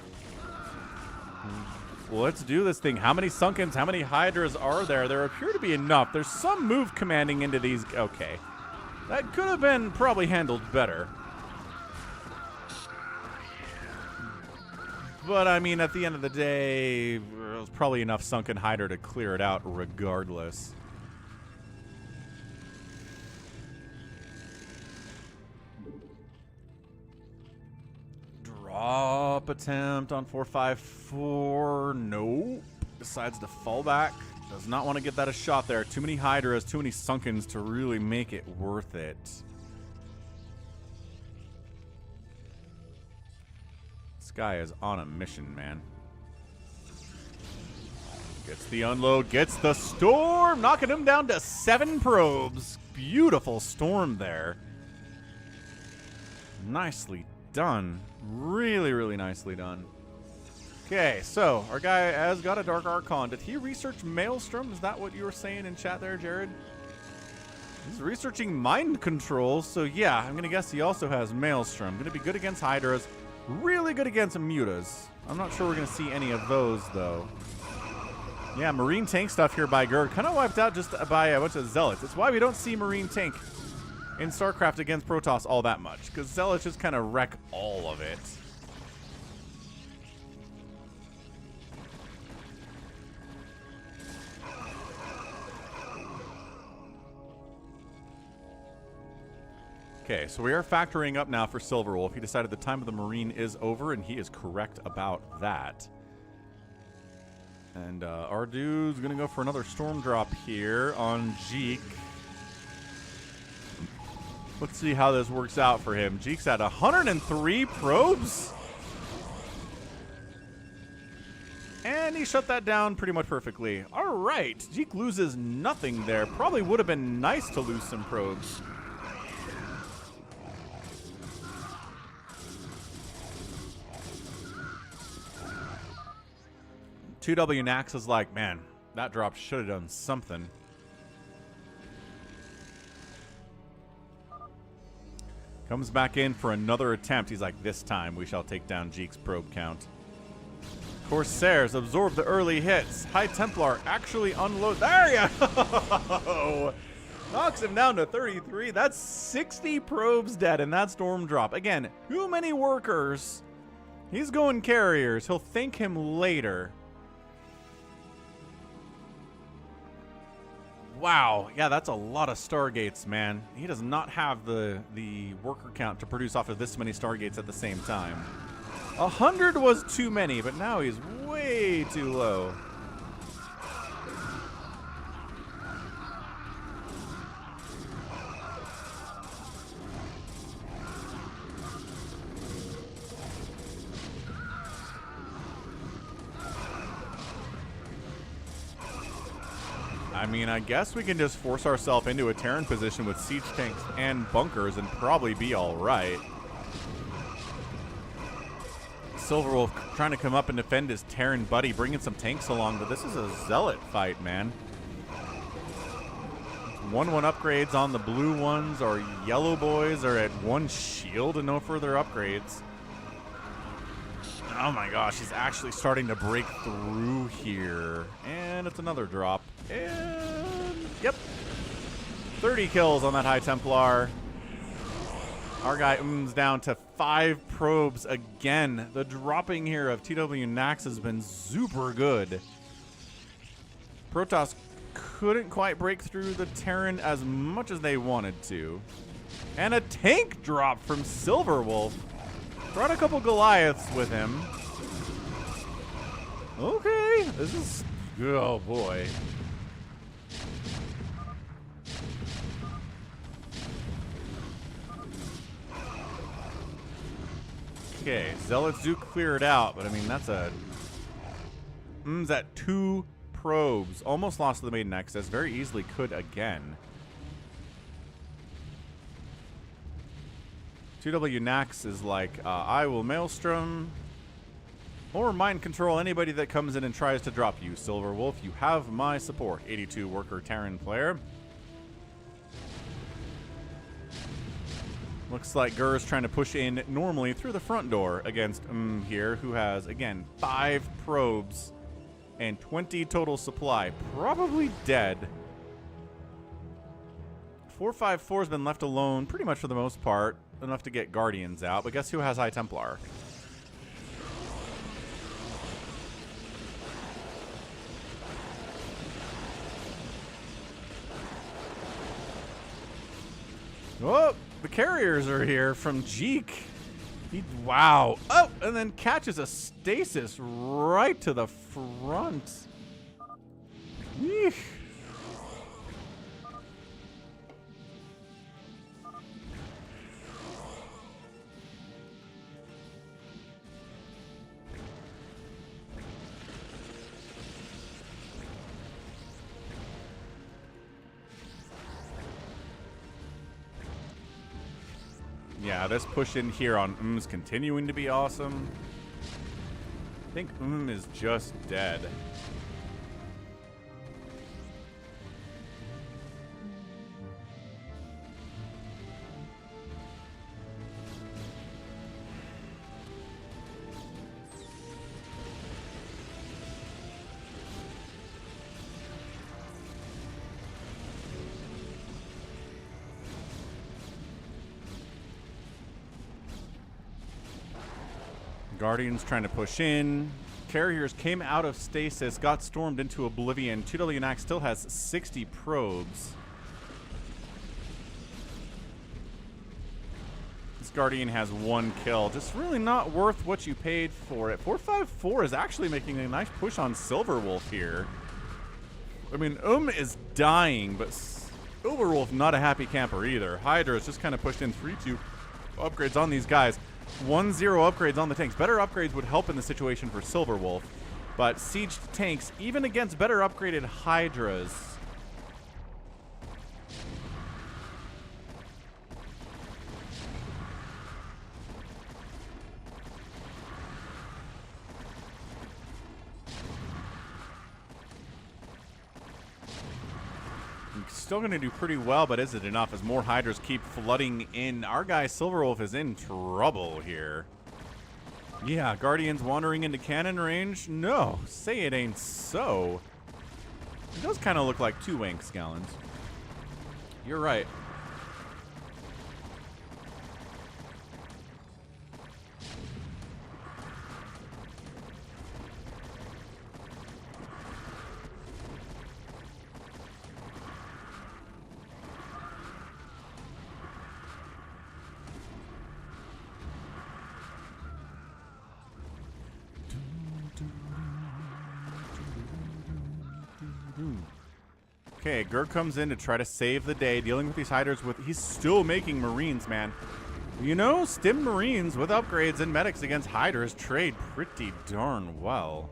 Well, let's do this thing. How many Sunkens, how many Hydras are there? There appear to be enough. There's some move commanding into these. Okay. That could have been probably handled better. But, I mean, at the end of the day, it was probably enough Sunken Hydra to clear it out regardless. Drop attempt on 454. Nope. Decides to fall back. Does not want to get that a shot there. Too many Hydras, too many Sunkens to really make it worth it. This guy is on a mission, man. Gets the unload, gets the storm, knocking him down to 7 probes. Beautiful storm there. Nicely done. Really, really nicely done. Okay, so our guy has got a Dark Archon. Did he research Maelstrom? Is that what you were saying in chat there, Jared? He's researching mind control, so yeah, I'm going to guess he also has Maelstrom. Going to be good against Hydras, really good against Mutas. I'm not sure we're going to see any of those, though. Yeah, Marine tank stuff here by Gur. Kind of wiped out just by a bunch of Zealots. It's why we don't see Marine tank in StarCraft against Protoss all that much, because Zealots just kind of wreck all of it. Okay, so we are factoring up now for Silverwolf. He decided the time of the Marine is over, and he is correct about that. And our dude's going to go for another Storm Drop here on Jeek. Let's see how this works out for him. Jeek's at 103 probes. And he shut that down pretty much perfectly. All right, Jeek loses nothing there. Probably would have been nice to lose some probes. 2W Nax is like, man, that drop should have done something. Comes back in for another attempt. He's like, this time we shall take down Jeek's probe count. Corsairs absorb the early hits. High Templar actually unload. There you go! Knocks him down to 33. That's 60 probes dead in that storm drop. Again, too many workers. He's going carriers. He'll thank him later. Wow. Yeah, that's a lot of Stargates, man. He does not have the worker count to produce off of this many Stargates at the same time. 100 was too many, but now he's way too low. I mean, I guess we can just force ourselves into a Terran position with siege tanks and bunkers and probably be all right. Silverwolf trying to come up and defend his Terran buddy, bringing some tanks along, but this is a zealot fight, man. 1-1 upgrades on the blue ones. Our yellow boys are at 1 shield and no further upgrades. Oh my gosh, he's actually starting to break through here. And it's another drop. And yep. 30 kills on that High Templar. Our guy down to 5 probes again. The dropping here of TW Nax has been super good. Protoss couldn't quite break through the Terran as much as they wanted to. And a tank drop from Silverwolf. Brought a couple Goliaths with him. Okay, this is... oh boy. Okay, Zealots do clear it out, but I mean, that's a... at 2 probes. Almost lost the main nexus. Very easily could again. 2W Nax is like, I will Maelstrom or mind control anybody that comes in and tries to drop you, Silverwolf. You have my support. 82 worker Terran player. Looks like Gur's trying to push in normally through the front door against here, who has, again, 5 probes and 20 total supply. Probably dead. 454's been left alone pretty much for the most part. Enough to get Guardians out, but guess who has High Templar? Oh, the carriers are here from Jeek. Wow. Oh, and then catches a stasis right to the front. Eesh. Yeah, this push in here on is continuing to be awesome. I think is just dead. Guardians trying to push in. Carriers came out of stasis, got stormed into oblivion. 2W Nax still has 60 probes. This Guardian has 1 kill. Just really not worth what you paid for it. 454 is actually making a nice push on Silverwolf here. I mean, is dying, but Silverwolf not a happy camper either. Hydra's just kind of pushed in 3-2 upgrades on these guys. 1-0 upgrades on the tanks. Better upgrades would help in the situation for Silverwolf, but sieged tanks, even against better upgraded Hydras. Still going to do pretty well, but is it enough as more Hydras keep flooding in? Our guy Silverwolf is in trouble here. Yeah, Guardians wandering into cannon range? No, say it ain't so. It does kind of look like two Wank Scallons. You're right. Okay, Gur comes in to try to save the day, dealing with these hiders with... He's still making Marines, man. You know, Stim Marines with upgrades and medics against hiders trade pretty darn well.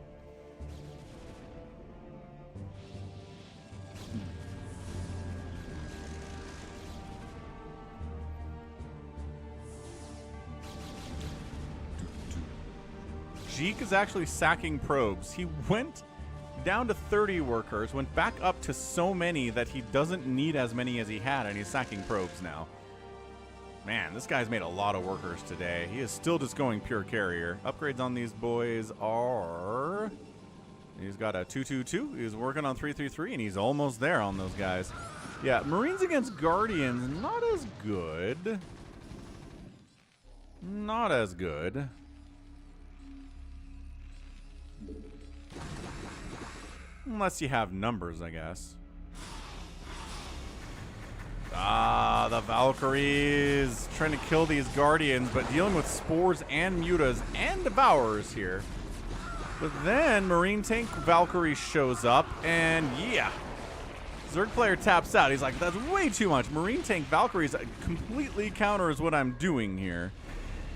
Jeek is actually sacking probes. He went down to 30 workers, went back up to so many that he doesn't need as many as he had, and he's sacking probes now. Man, this guy's made a lot of workers today. He is still just going pure carrier. Upgrades on these boys are... He's got a 222. He's working on 333, and he's almost there on those guys. Yeah, Marines against Guardians, not as good. Not as good. Unless you have numbers, I guess. Ah, the Valkyries trying to kill these Guardians, but dealing with Spores and Mutas and Devourers here. But then Marine Tank Valkyrie shows up, and yeah. Zerg player taps out. He's like, that's way too much. Marine Tank Valkyries completely counters what I'm doing here.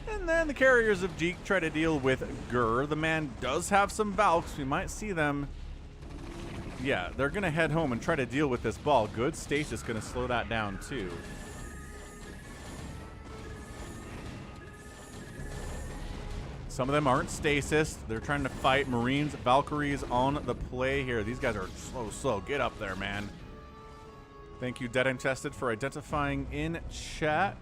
And then the carriers of Jeek try to deal with Gur. The man does have some Valks. We might see them. Yeah, they're going to head home and try to deal with this ball. Good stasis going to slow that down too. Some of them aren't stasis. They're trying to fight Marines. Valkyries on the play here. These guys are slow. Get up there, man. Thank you, DeadInfested, for identifying in chat.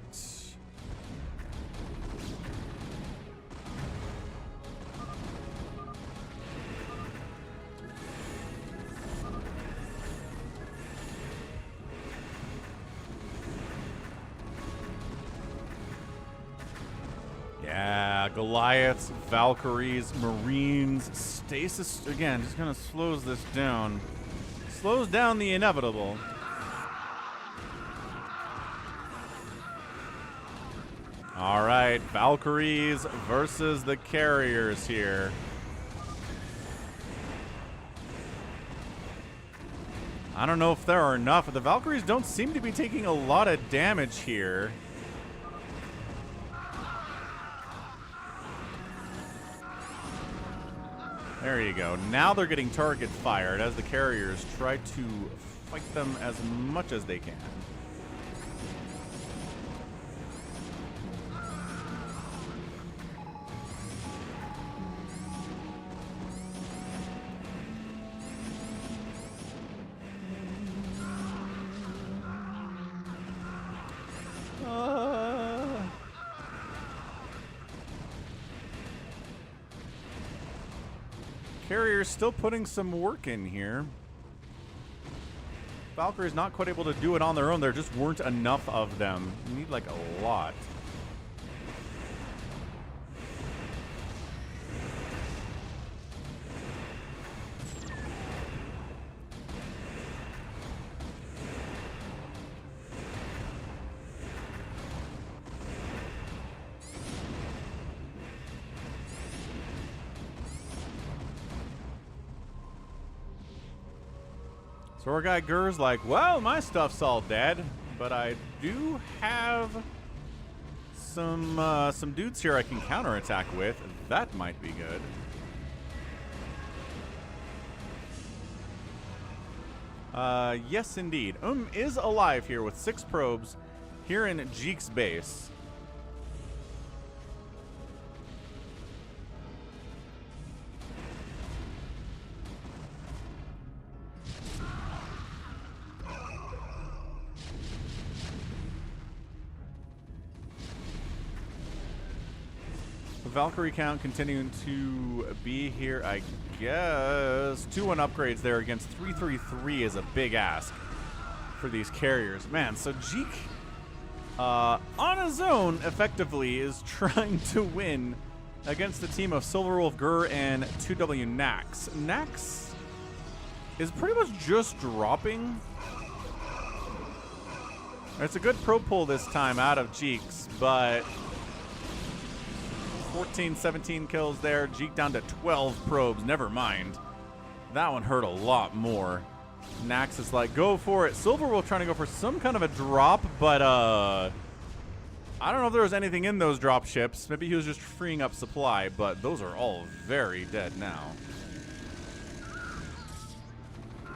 Yeah, Goliaths, Valkyries, Marines, stasis, again, just kind of slows this down. Slows down the inevitable. All right, Valkyries versus the carriers here. I don't know if there are enough. The Valkyries don't seem to be taking a lot of damage here. There you go. Now they're getting target fired as the carriers try to fight them as much as they can. Carrier's still putting some work in here. Valkyrie's not quite able to do it on their own. There just weren't enough of them. You need like a lot. So our guy Gur's like, well, my stuff's all dead, but I do have some dudes here I can counterattack with. That might be good. Yes, indeed. Is alive here with 6 probes here in Jeek's base. Valkyrie count continuing to be here, I guess. 2-1 upgrades there against 333 is a big ask for these carriers. Man, so Jeek, on his own, effectively, is trying to win against the team of Silverwolf, Gur, and 2W Nax. Nax is pretty much just dropping. It's a good pro pull this time out of Jeeks, but 14, 17 kills there. Jeek down to 12 probes. Never mind. That one hurt a lot more. Nax is like, go for it. Silverwolf trying to go for some kind of a drop, but I don't know if there was anything in those drop ships. Maybe he was just freeing up supply, but those are all very dead now.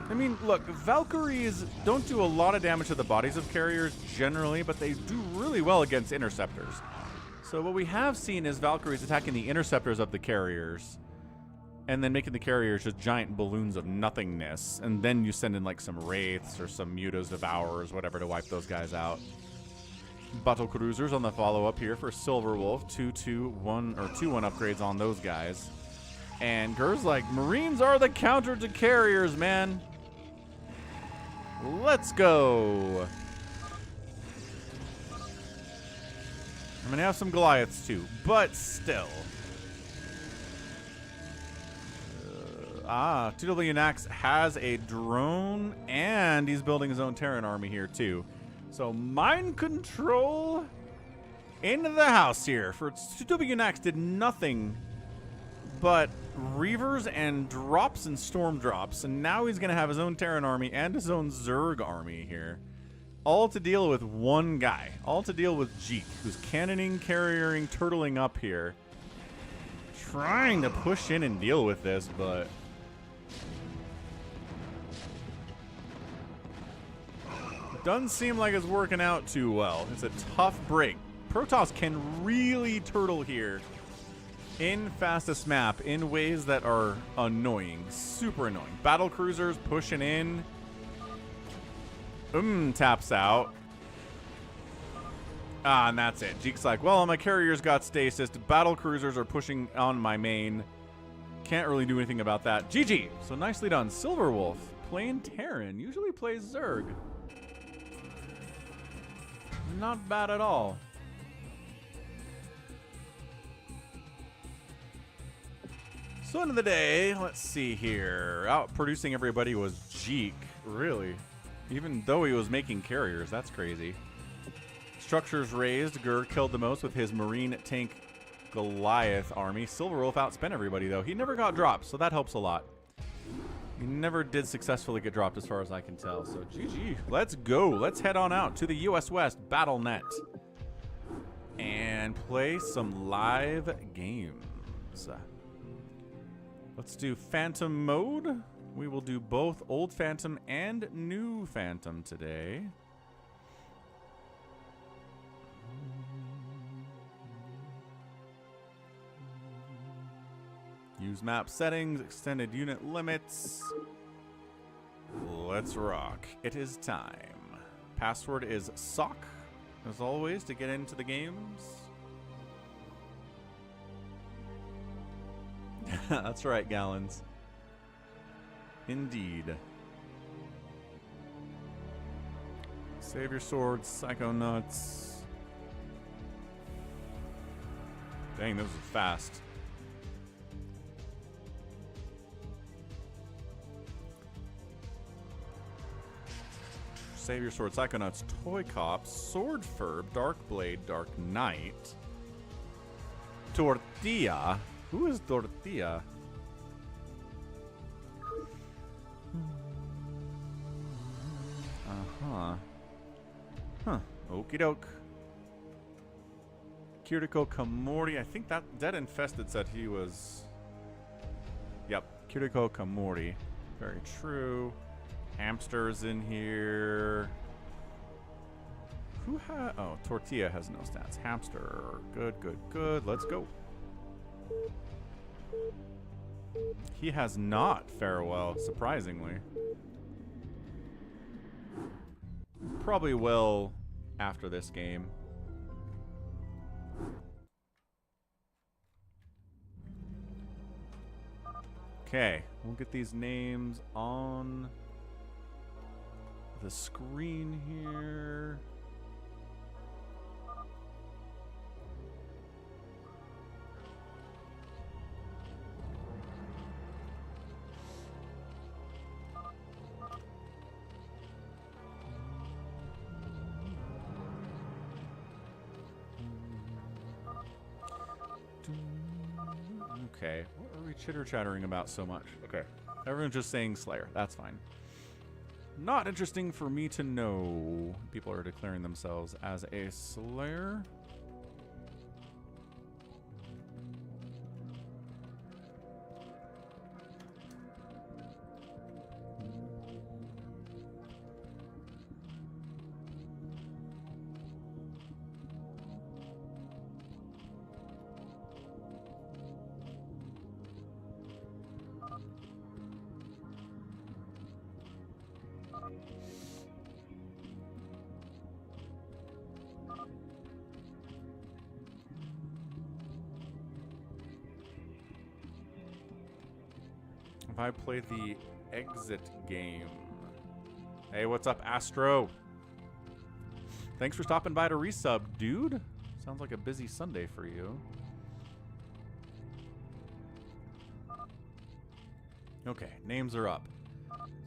I mean, look, Valkyries don't do a lot of damage to the bodies of carriers generally, but they do really well against interceptors. So what we have seen is Valkyries attacking the interceptors of the carriers and then making the carriers just giant balloons of nothingness. And then you send in like some Wraiths or some Mutos, Devourers, whatever to wipe those guys out. Battle Cruisers on the follow-up here for Silverwolf. 2-1 upgrades on those guys. And Gur's like, Marines are the counter to carriers, man. Let's go. I'm going to have some Goliaths too, but still. 2W Nax has a drone, and he's building his own Terran army here too. So mind control into the house here. For 2W Nax did nothing but Reavers and drops and storm drops, and now he's going to have his own Terran army and his own Zerg army here. All to deal with one guy. All to deal with Jeek, who's cannoning, carrying, turtling up here. Trying to push in and deal with this, but doesn't seem like it's working out too well. It's a tough break. Protoss can really turtle here in fastest map in ways that are annoying. Super annoying. Battle cruisers pushing in. Taps out. And that's it. Jeek's like, well, my carriers got stasis. Battle cruisers are pushing on my main. Can't really do anything about that. GG. So nicely done. Silverwolf playing Terran. Usually plays Zerg. Not bad at all. So end of the day, let's see here. Out producing everybody was Jeek. Really? Even though he was making carriers, that's crazy. Structures raised. Gur killed the most with his Marine tank Goliath army. Silverwolf outspent everybody, though. He never got dropped, so that helps a lot. He never did successfully get dropped, as far as I can tell. So, GG. Let's go. Let's head on out to the US West BattleNet and play some live games. Let's do Phantom mode. We will do both old Phantom and new Phantom today. Use map settings, extended unit limits. Let's rock. It is time. Password is SOC, as always, to get into the games. That's right, Gallons. Indeed. SaviorSword, Psychonuts. Dang, those are fast. SaviorSword, Psychonuts, ToyCop, SwordFurb, DarkBlade, DarkKnight, Tortilla. Who is Tortilla? Huh. Okie doke. Kiriko Kamori. I think that DeadInfested said he was. Yep. Kiriko Kamori. Very true. Hamster's in here. Who had. Oh, Tortilla has no stats. Hamster. Good, good, good. Let's go. He has not farewell, surprisingly. Probably will after this game. Okay, we'll get these names on the screen here. Okay, what are we chitter-chattering about so much? Okay, everyone's just saying Slayer. That's fine. Not interesting for me to know. People are declaring themselves as a Slayer. If I play the exit game. Hey, what's up, Astro? Thanks for stopping by to resub, dude. Sounds like a busy Sunday for you. Okay, names are up.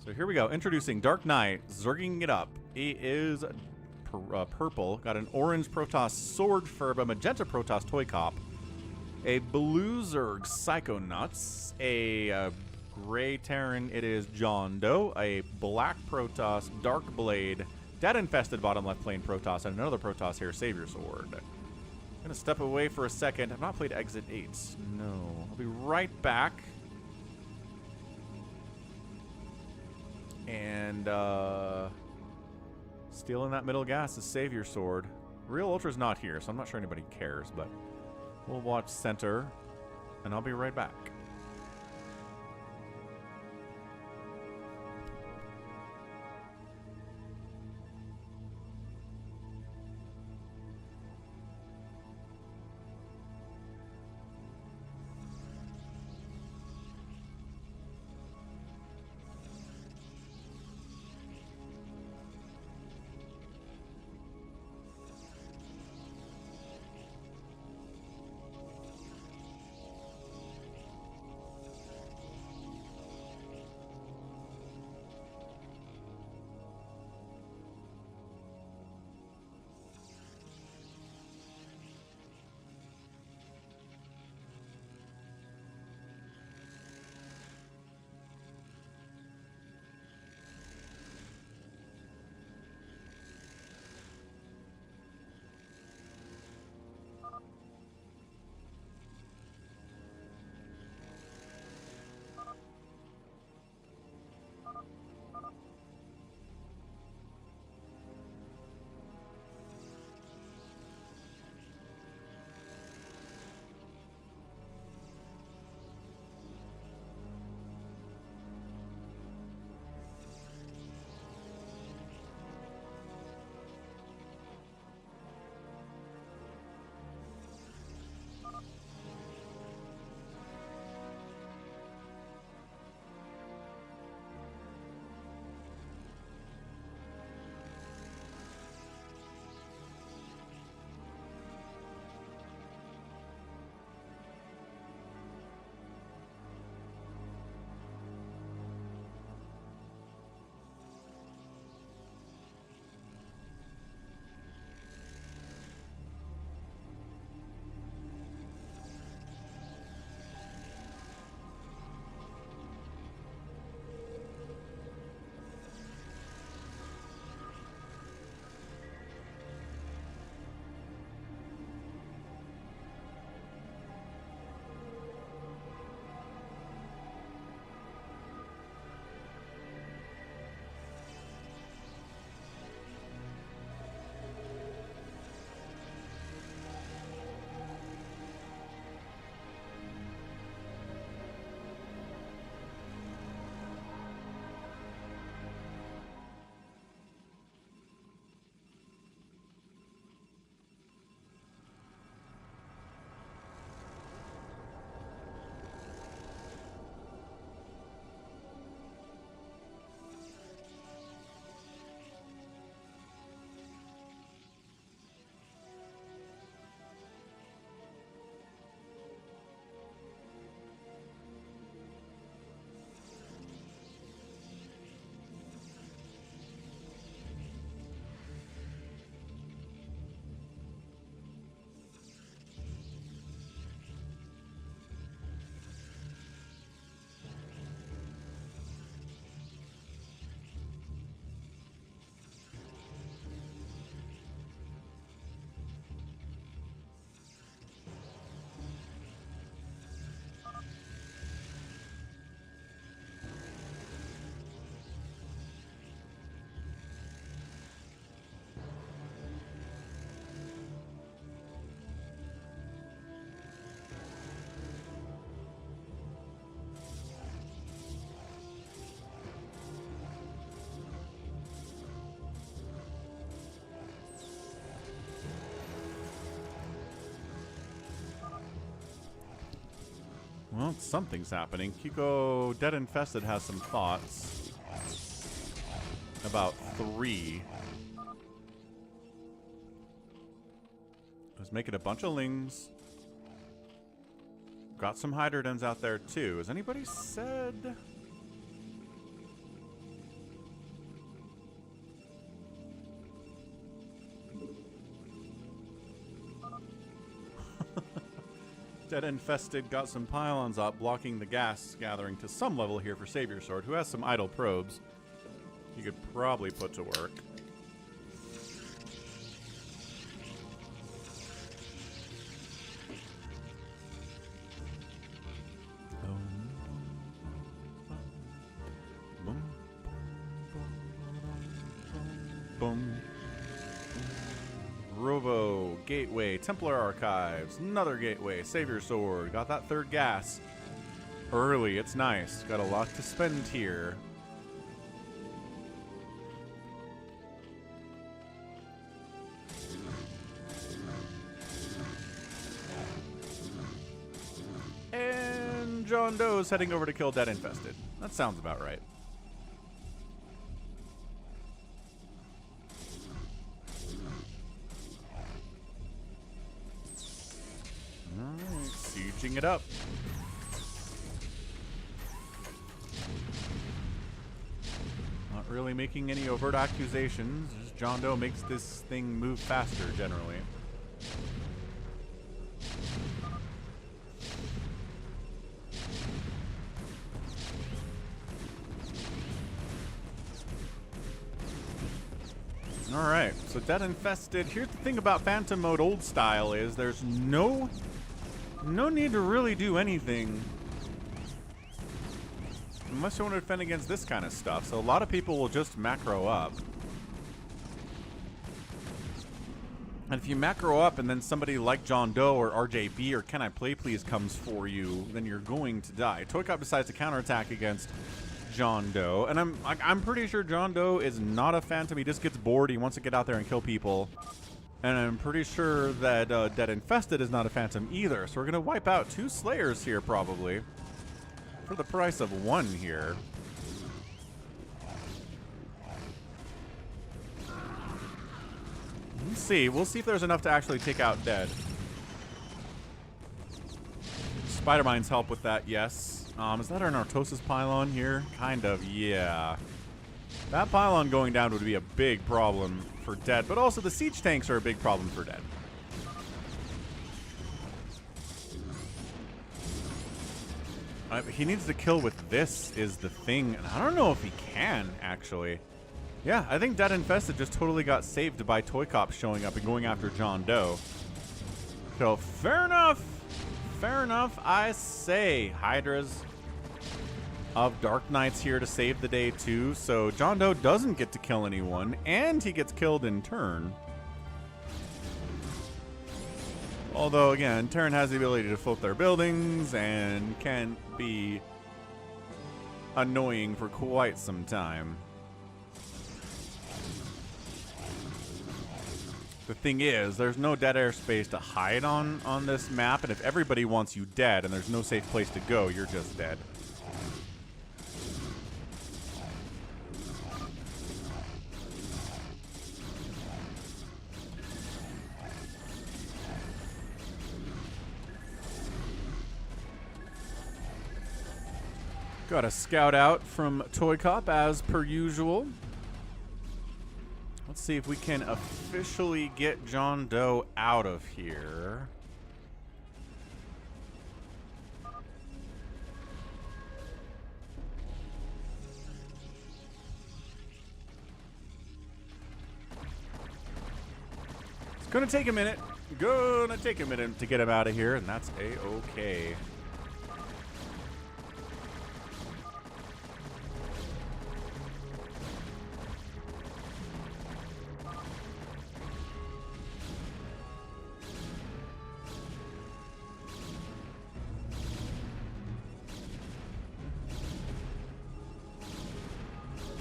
So here we go. Introducing DarkKnight, zerging it up. He is purple. Got an orange Protoss SwordFurb, a magenta Protoss ToyCop, a blue Zerg Psychonuts, a gray Terran, it is JohnDoe, a black Protoss DarkBlade, DeadInfested bottom left plane Protoss, and another Protoss here, SaviorSword. Gonna step away for a second. I've not played Exit 8. No. I'll be right back. And stealing that middle gas is SaviorSword. Real Ultra's not here, so I'm not sure anybody cares, but we'll watch center, and I'll be right back. Well, something's happening. Kiko DeadInfested has some thoughts about 3. Was making a bunch of lings. Got some hydrodens out there too. Has anybody said? DeadInfested got some pylons up, blocking the gas gathering to some level here for SaviorSword, who has some idle probes you could probably put to work. Boom. Robo, Gateway, Templar Archives, another Gateway, SaviorSword. Got that 3rd gas. Early, it's nice. Got a lot to spend here. And JohnDoe's heading over to kill DeadInfested. That sounds about right. Sieging it up. Not really making any overt accusations. Just JohnDoe makes this thing move faster generally. Alright, so DeadInfested. Here's the thing about Phantom mode old style is there's no need to really do anything unless you want to defend against this kind of stuff. So a lot of people will just macro up. And if you macro up and then somebody like JohnDoe or RJB or CanIplayplz comes for you, then you're going to die. ToyCop decides to counterattack against JohnDoe, and I'm pretty sure JohnDoe is not a Phantom. He just gets bored. He wants to get out there and kill people. And I'm pretty sure that DeadInfested is not a Phantom either. So we're going to wipe out 2 Slayers here probably for the price of 1 here. Let's see. We'll see if there's enough to actually take out Dead. Spider-Mine's help with that, yes. Is that our Nartosis pylon here? Kind of, yeah. That pylon going down would be a big problem for Dead, but also the siege tanks are a big problem for Dead. He needs to kill with this is the thing, and I don't know if he can, actually. Yeah, I think DeadInfested just totally got saved by ToyCop showing up and going after JohnDoe. So, fair enough. Fair enough, I say. Hydras of DarkKnights here to save the day too, so JohnDoe doesn't get to kill anyone, and he gets killed in turn. Although, again, Terran has the ability to float their buildings and can be annoying for quite some time. The thing is, there's no dead airspace to hide on this map, and if everybody wants you dead and there's no safe place to go, you're just dead. Got a scout out from ToyCop as per usual. Let's see if we can officially get JohnDoe out of here. It's gonna take a minute. Gonna take a minute to get him out of here, and that's a-okay.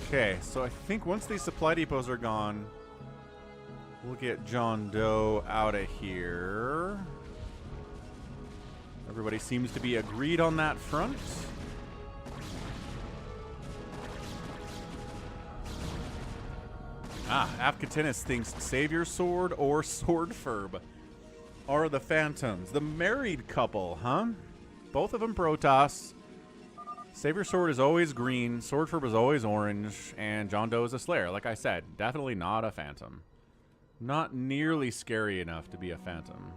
Okay, so I think once these supply depots are gone, we'll get JohnDoe out of here. Everybody seems to be agreed on that front. AvcaTiNuS thinks SaviorSword or SwordFurb are the Phantoms. The married couple, huh? Both of them Protoss. SaviorSword is always green, SwordFurb is always orange, and JohnDoe is a Slayer. Like I said, definitely not a Phantom. Not nearly scary enough to be a Phantom.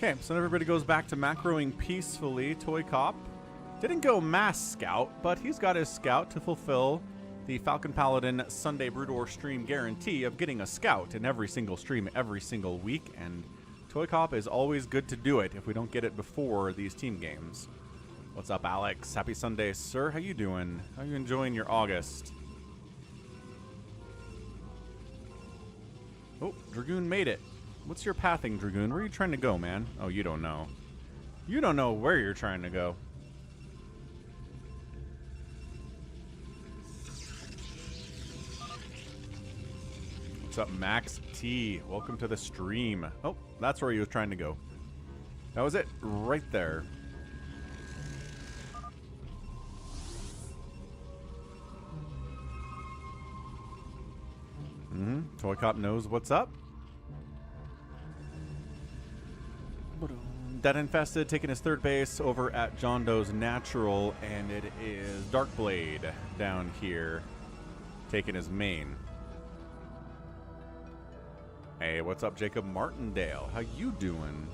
Okay, so everybody goes back to macroing peacefully. ToyCop didn't go mass scout, but he's got his scout to fulfill the Falcon Paladin Sunday Broodor stream guarantee of getting a scout in every single stream every single week, and ToyCop is always good to do it if we don't get it before these team games. What's up, Alex? Happy Sunday, sir. How you doing? How you enjoying your August? Oh, Dragoon made it. What's your pathing, Dragoon? Where are you trying to go, man? Oh, you don't know. You don't know where you're trying to go. What's up, Max T? Welcome to the stream. Oh, that's where he was trying to go. That was it, right there. ToyCop knows what's up. DeadInfested taking his third base over at JohnDoe's natural, and it is DarkBlade down here taking his main. Hey, what's up, Jacob Martindale? How you doing?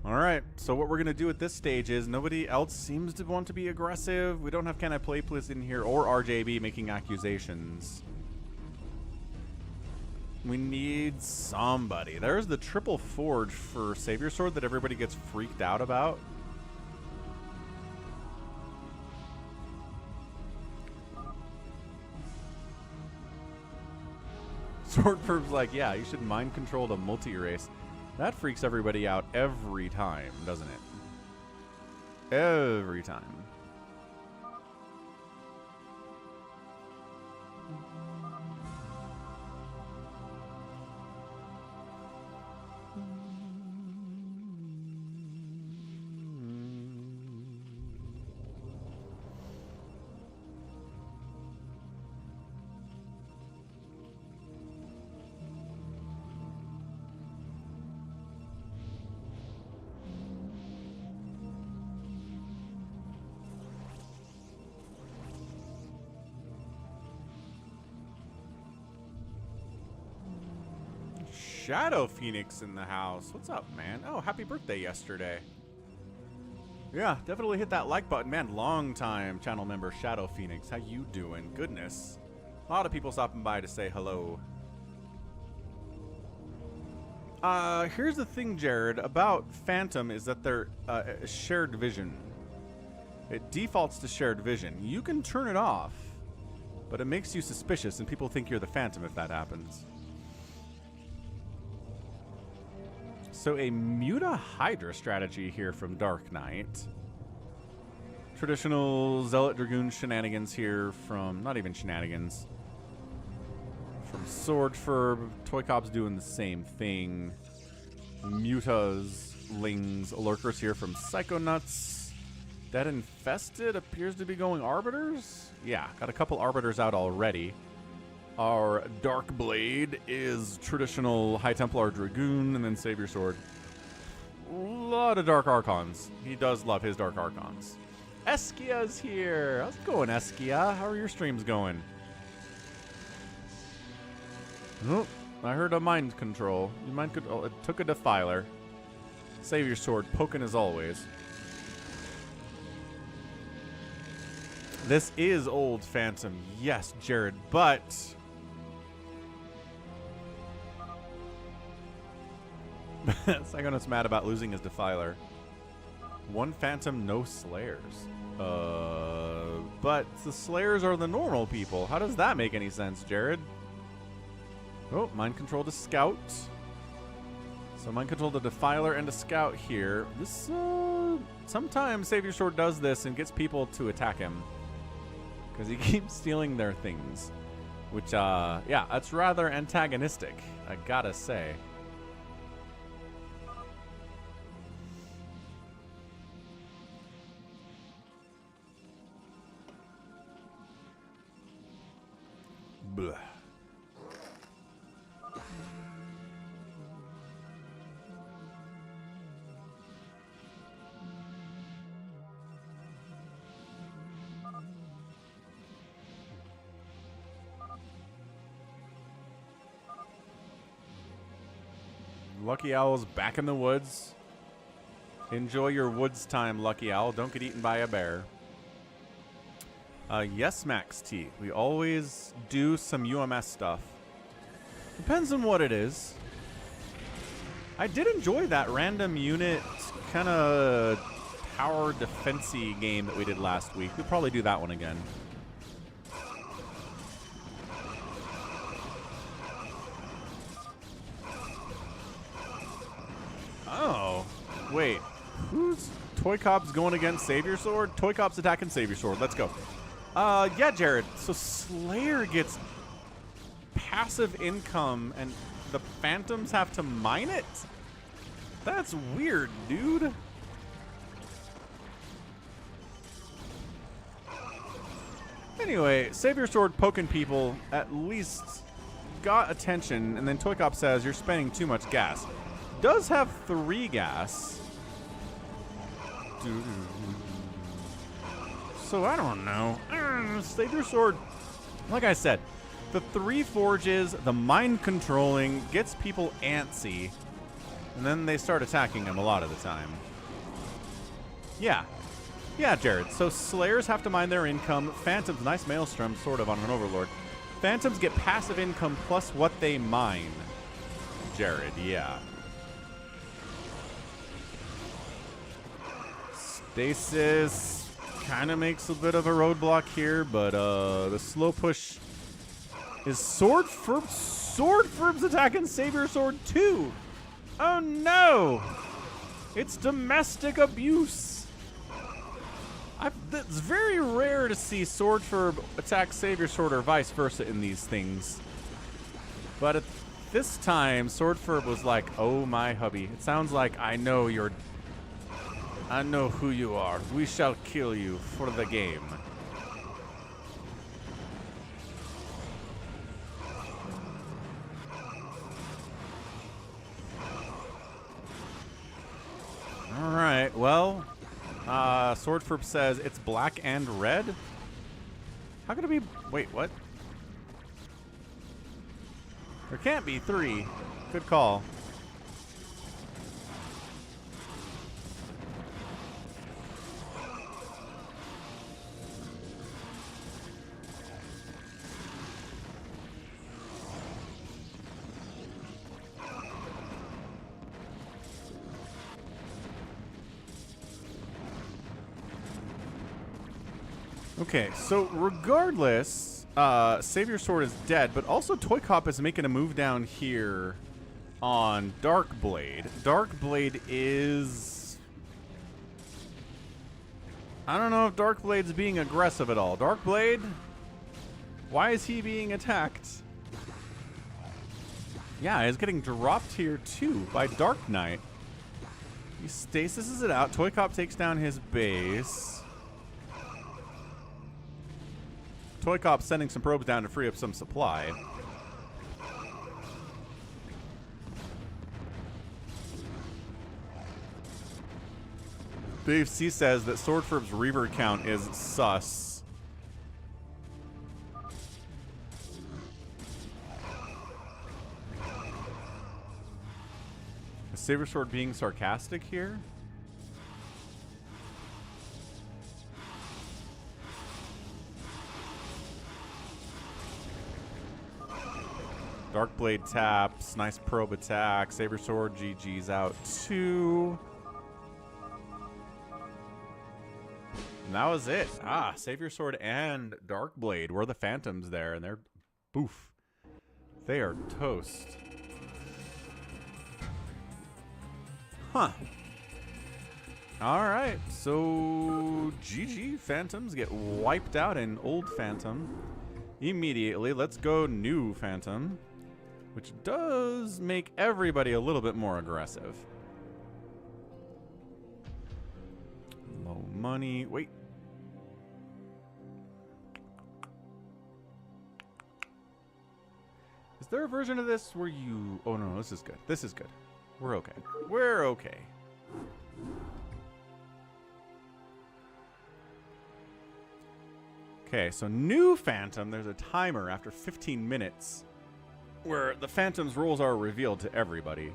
All right, so what we're going to do at this stage is nobody else seems to want to be aggressive. We don't have CanIplayplz in here or RJB making accusations. We need somebody. There's the triple forge for SaviorSword that everybody gets freaked out about. SwordFurb's like, yeah, you should mind control the multi-erase. That freaks everybody out every time, doesn't it? Every time. Shadow Phoenix in the house. What's up, man? Oh, happy birthday yesterday. Yeah, definitely hit that like button. Man, long time channel member Shadow Phoenix. How you doing? Goodness. A lot of people stopping by to say hello. Here's the thing, Jared, about Phantom is that they're shared vision. It defaults to shared vision. You can turn it off, but it makes you suspicious and people think you're the Phantom if that happens. So a Muta Hydra strategy here from DarkKnight. Traditional Zealot Dragoon shenanigans here from, not even shenanigans, from SwordFurb. ToyCop's doing the same thing. Mutas, Lings, Lurkers here from Psychonuts. DeadInfested appears to be going Arbiters. Yeah, got a couple Arbiters out already. Our DarkBlade is traditional High Templar Dragoon, and then SaviorSword. A lot of Dark Archons. He does love his Dark Archons. Eskia's here. How's it going, Eskia? How are your streams going? Oh, I heard a mind control. You mind control? It took a defiler. SaviorSword poking as always. This is old Phantom, yes, Jared, but Psychonuts mad about losing his defiler. One Phantom, no Slayers. But the Slayers are the normal people. How does that make any sense, Jared? Oh, mind control to Scout. So mind control to Defiler and a Scout here. This, sometimes SaviorSword does this and gets people to attack him. Because he keeps stealing their things. Which, yeah, that's rather antagonistic, I gotta say. Blah. Lucky Owl's back in the woods. Enjoy your woods time, Lucky Owl. Don't get eaten by a bear. Yes, Max T. We always do some UMS stuff. Depends on what it is. I did enjoy that random unit kind of tower defense-y game that we did last week. We'll probably do that one again. Oh, wait. Who's ToyCop's going against SaviorSword? ToyCop's attacking SaviorSword. Let's go. Yeah, Jared. So Slayer gets passive income and the Phantoms have to mine it? That's weird, dude. Anyway, SaviorSword poking people at least got attention, and then ToyCop says you're spending too much gas. Does have 3 gas. So I don't know. SaviorSword, like I said, the 3 forges, the mind controlling gets people antsy, and then they start attacking him a lot of the time. Yeah. Yeah, Jared. So Slayers have to mine their income. Phantoms, nice Maelstrom, sort of on an Overlord. Phantoms get passive income plus what they mine. Jared, yeah. Stasis kind of makes a bit of a roadblock here, but the slow push is SwordFurb. SwordFurb's attacking SaviorSword too. Oh no! It's domestic abuse. It's very rare to see SwordFurb attack SaviorSword or vice versa in these things. But at this time, SwordFurb was like, oh my hubby. It sounds like I know who you are. We shall kill you for the game. All right, well, SwordFurb says it's black and red. How could it be? Wait, what? There can't be 3. Good call. Okay, so regardless, SaviorSword is dead, but also ToyCop is making a move down here on DarkBlade. DarkBlade is... I don't know if DarkBlade's being aggressive at all. DarkBlade? Why is he being attacked? Yeah, he's getting dropped here too by DarkKnight. He stasises it out. ToyCop takes down his base. ToyCop sending some probes down to free up some supply. Dave C says that SwordFurb's Reaver count is sus. Is SaviorSword being sarcastic here? DarkBlade taps, nice probe attack. SaviorSword GG's out 2. And that was it. Ah, SaviorSword and DarkBlade were the Phantoms there, and they're boof. They are toast. Huh. Alright, so GG. Phantoms get wiped out in Old Phantom immediately. Let's go New Phantom, which does make everybody a little bit more aggressive. Low money. Wait. Is there a version of this where you... Oh, no, this is good. This is good. We're okay. We're okay. Okay, so New Phantom, there's a timer after 15 minutes where the Phantom's roles are revealed to everybody.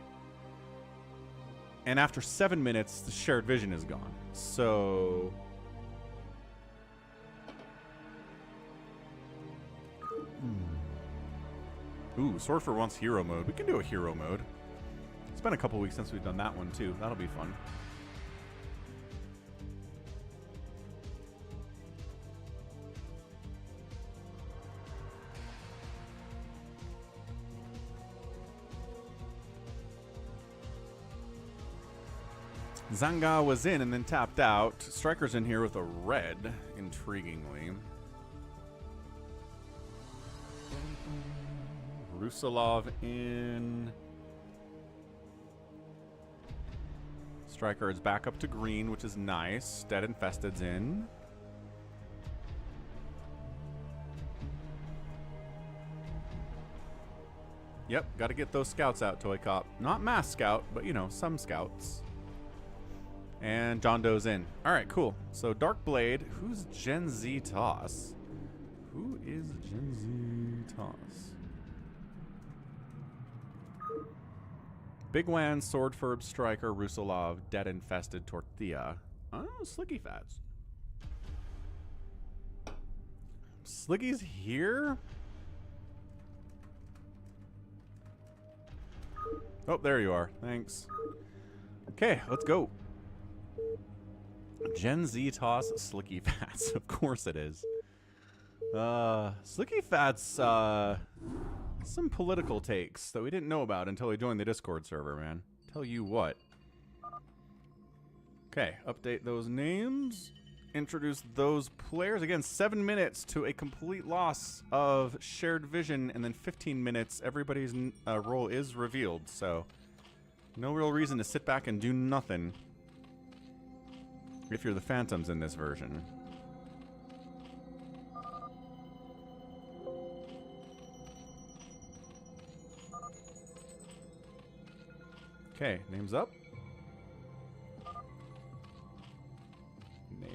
And after 7 minutes, the shared vision is gone. So... Ooh, SwordFurb wants hero mode. We can do a hero mode. It's been a couple weeks since we've done that one, too. That'll be fun. Zanga was in and then tapped out. Striker's in here with a red, intriguingly. Rusalov in. Striker is back up to green, which is nice. DeadInfested's in. Yep, got to get those scouts out, ToyCop. Not mass scout, but, you know, some scouts. And JohnDoe's in. All right, cool. So DarkBlade, who's Gen Z Toss? Who is Gen Z Toss? Bigwan, SwordFurb, Striker, rusalov, DeadInfested, Tortilla. Oh, SlickyFats. Slicky's here? Oh, there you are. Thanks. Okay, let's go. Gen Z Toss SlickyFats. Of course it is. SlickyFats, some political takes that we didn't know about until he joined the Discord server, man. Tell you what. Okay, update those names. Introduce those players. Again, 7 minutes to a complete loss of shared vision, and then 15 minutes, everybody's role is revealed, so no real reason to sit back and do nothing if you're the Phantoms in this version. Okay, names up.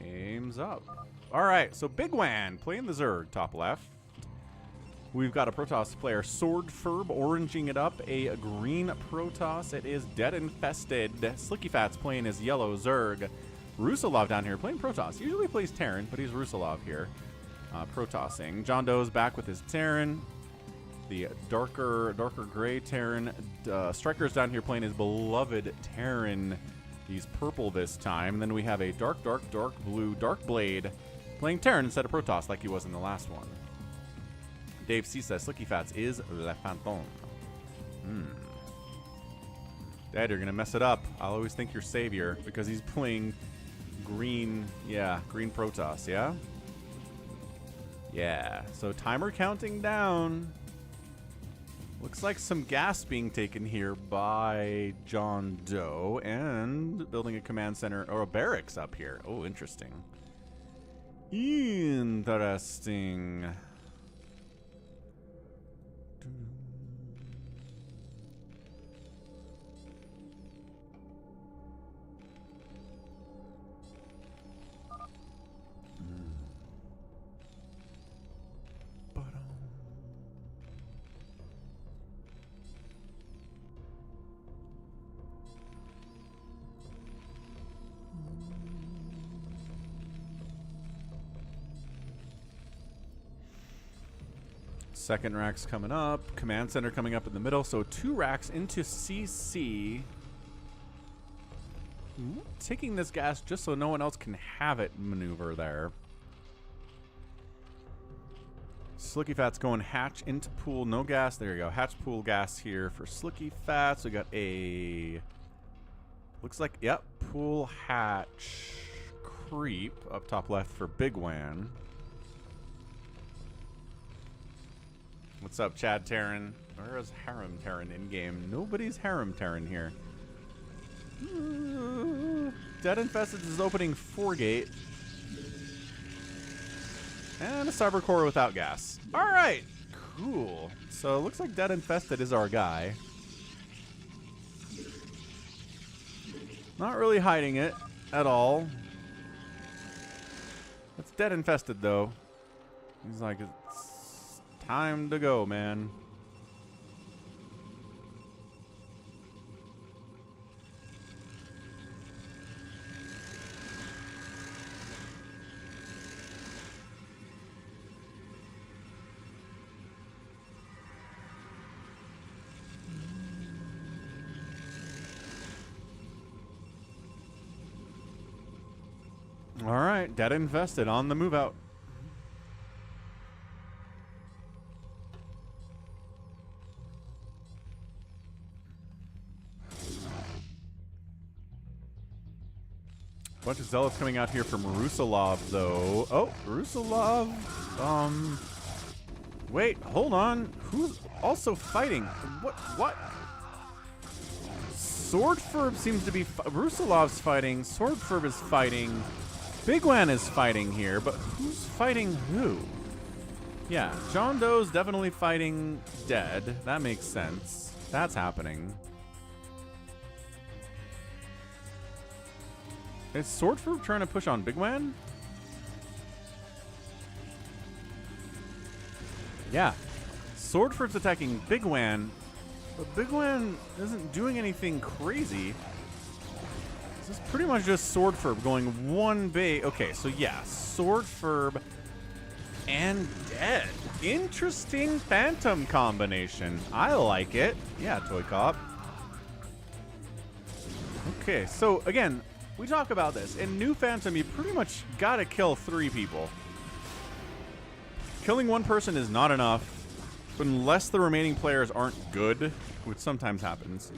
Names up. Alright, so Bigwan playing the Zerg, top left. We've got a Protoss player, SwordFurb, oranging it up. A green Protoss. It is DeadInfested. SlickyFats playing his yellow Zerg. rusalov down here playing Protoss. Usually plays Terran, but he's rusalov here. Protossing. JohnDoe's back with his Terran. The darker gray Terran. Striker's down here playing his beloved Terran. He's purple this time. And then we have a dark blue DarkBlade playing Terran instead of Protoss like he was in the last one. Dave C says SlickyFats is Le Phantom. Dad, you're going to mess it up. I'll always think you're Savior because he's playing green, green Protoss, yeah? Yeah, so timer counting down. Looks like some gas being taken here by JohnDoe and building a command center or a barracks up here. Oh, interesting. Interesting. Second rack's coming up. Command center coming up in the middle. So 2 racks into CC. taking this gas just so no one else can have it maneuver there. SlickyFats going hatch into pool, no gas. There you go. Hatch pool gas here for SlickyFats. We got a, looks like, yep, pool hatch creep up top left for bigwan. What's up, Chad Terran? Where is Harem Terran in game? Nobody's Harem Terran here. DeadInfested is opening 4 gate. And a cyber core without gas. Alright, cool. So it looks like DeadInfested is our guy. Not really hiding it at all. It's DeadInfested though. He's like, it's time to go, man. All right, DeadInfested on the move out. Bunch of zealots coming out here from Rusalov, though. Oh, Rusalov. Wait, hold on. Who's also fighting? What? SwordFurb seems to be. Rusalov's fighting. SwordFurb is fighting. bigwan is fighting here, but who's fighting who? Yeah, JohnDoe's definitely fighting dead. That makes sense. That's happening. Is SwordFurb trying to push on bigwan? Yeah. SwordFurb's attacking bigwan, but bigwan isn't doing anything crazy. This is pretty much just SwordFurb going one bait. Okay, so yeah, SwordFurb and dead. Interesting Phantom combination. I like it. Yeah, ToyCop. Okay, so again, we talk about this. In new Phantom, you pretty much gotta kill 3 people. Killing 1 person is not enough, unless the remaining players aren't good, which sometimes happens.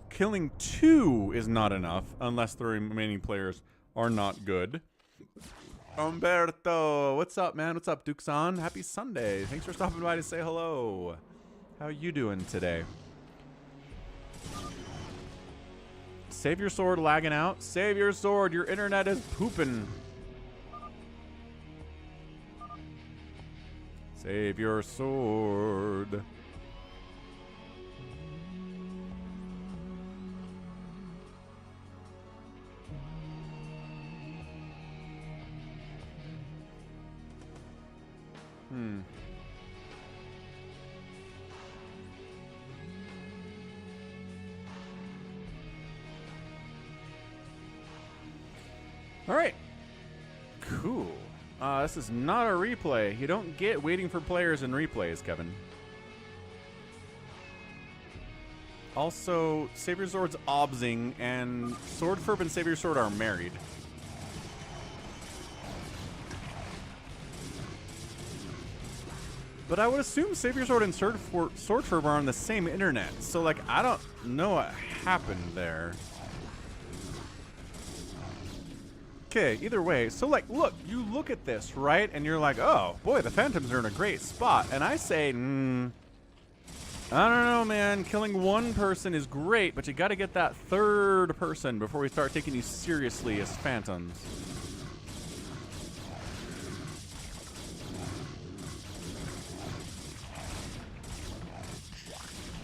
Killing 2 is not enough, unless the remaining players are not good. Umberto, what's up, man? What's up, Duke-san? Happy Sunday. Thanks for stopping by to say hello. How you doing today? SaviorSword lagging out. SaviorSword, your internet is pooping. SaviorSword. All right. Cool. This is not a replay. You don't get waiting for players in replays, Kevin. Also, SaviorSword's obsing, and SwordFurb and SaviorSword are married. But I would assume SaviorSword and SwordFurb are on the same internet. So, like, I don't know what happened there. Okay, either way. So, like, look, you look at this, right? And you're like, oh, boy, the Phantoms are in a great spot. And I say, I don't know, man. Killing 1 person is great, but you got to get that 3rd person before we start taking you seriously as Phantoms.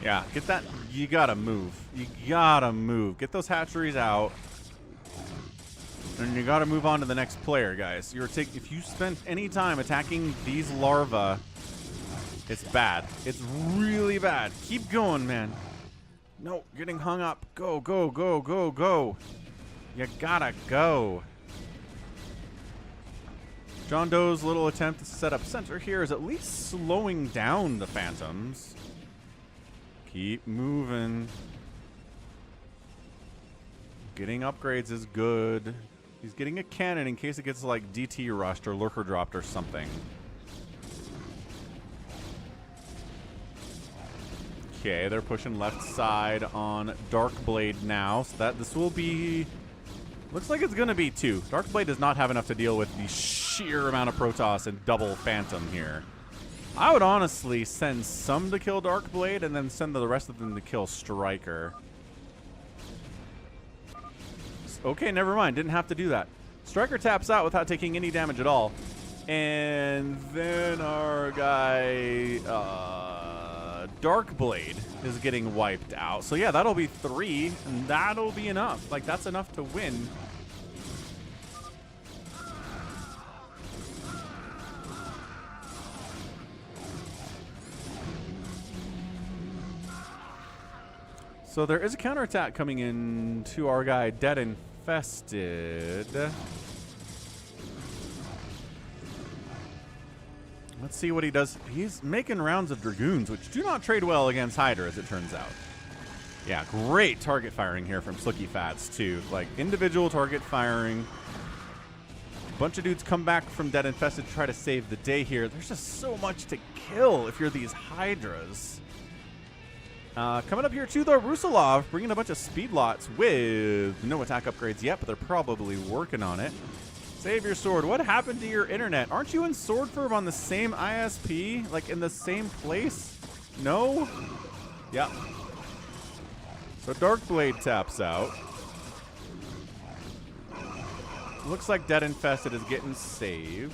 Yeah, get that. You gotta move. You gotta move. Get those hatcheries out. And you gotta move on to the next player, guys. If you spent any time attacking these larvae, it's bad. It's really bad. Keep going, man. No, getting hung up. Go, go, go, go, go. You gotta go. JohnDoe's little attempt to set up center here is at least slowing down the Getting upgrades is good. He's getting a cannon in case it gets like DT rushed or lurker dropped or something. Okay, they're pushing left side on DarkBlade now. So this will be... Looks like it's going to be 2. DarkBlade does not have enough to deal with the sheer amount of Protoss and double Phantom here. I would honestly send some to kill DarkBlade and then send the rest of them to kill Striker. Okay, never mind. Didn't have to do that. Striker taps out without taking any damage at all. And then our guy, DarkBlade is getting wiped out. So yeah, that'll be 3, and that'll be enough. Like, that's enough to win. So there is a counterattack coming in to our guy, DeadInfested. Let's see what he does. He's making rounds of Dragoons, which do not trade well against Hydra, as it turns out. Yeah, great target firing here from SlickyFats, too. Like, individual target firing. A bunch of dudes come back from DeadInfested to try to save the day here. There's just so much to kill if you're these Hydras. Coming up here, too, though, rusalov bringing a bunch of speed lots with no attack upgrades yet, but they're probably working on it. SaviorSword, what happened to your internet? Aren't you and SwordFurb on the same ISP? Like, in the same place? No? Yeah. So DarkBlade taps out. Looks like DeadInfested is getting saved.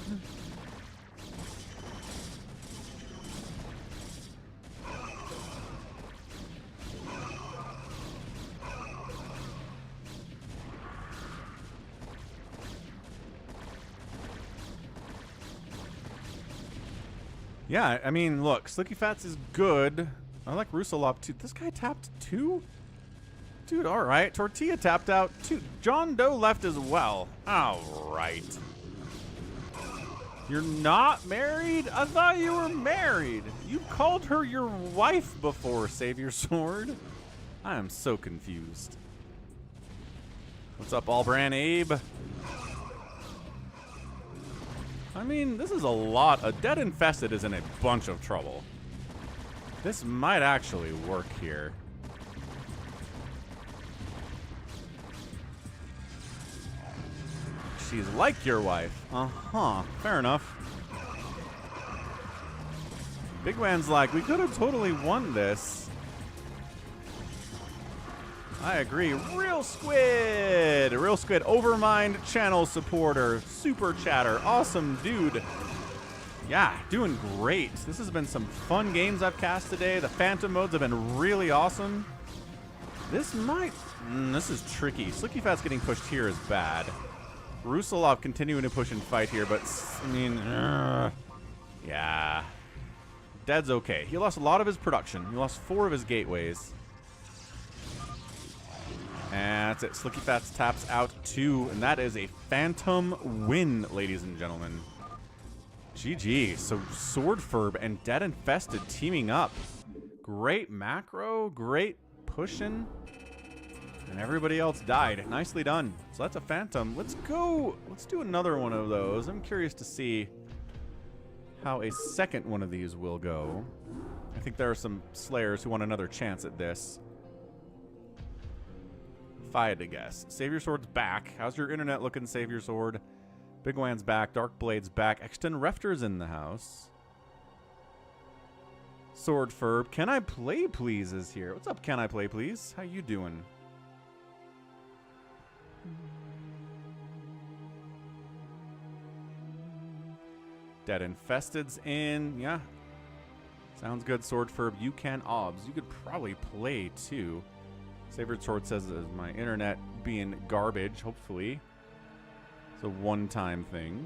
Yeah, I mean, look, SlickyFats is good. I like rusalov too. This guy tapped 2? Dude, all right. Tortilla tapped out 2. JohnDoe left as well. All right. You're not married? I thought you were married. You called her your wife before, SaviorSword. I am so confused. What's up, Allbrand Abe? I mean, this is a lot. A DeadInfested is in a bunch of trouble. This might actually work here. She's like your wife. Uh-huh. Fair enough. Bigwan's like, we could have totally won this. I agree. Real Squid! Real Squid, Overmind channel supporter, super chatter, awesome dude. Yeah, doing great. This has been some fun games I've cast today. The Phantom modes have been really awesome. This might... this is tricky. SlickyFats getting pushed here is bad. rusalov continuing to push and fight here, but, I mean... yeah. Dead's okay. He lost a lot of his production. He lost 4 of his gateways. And that's it. SlickyFats taps out 2, and that is a Phantom win, ladies and gentlemen. GG. So SwordFurb and DeadInfested teaming up. Great macro, great pushing, and everybody else died. Nicely done. So that's a Phantom. Let's go. Let's do another one of those. I'm curious to see how a second one of these will go. I think there are some Slayers who want another chance at this. If I had to guess. SaviorSword's back. How's your internet looking, SaviorSword? Bigwan's back. DarkBlade's back. Extenrefter's in the house. SwordFurb. Can I play please is here. What's up, Can I Play Please? How you doing? DeadInfested's in. Yeah. Sounds good, SwordFurb. You can obs. You could probably play too. SaviorSword says is my internet being garbage, hopefully. It's a one-time thing.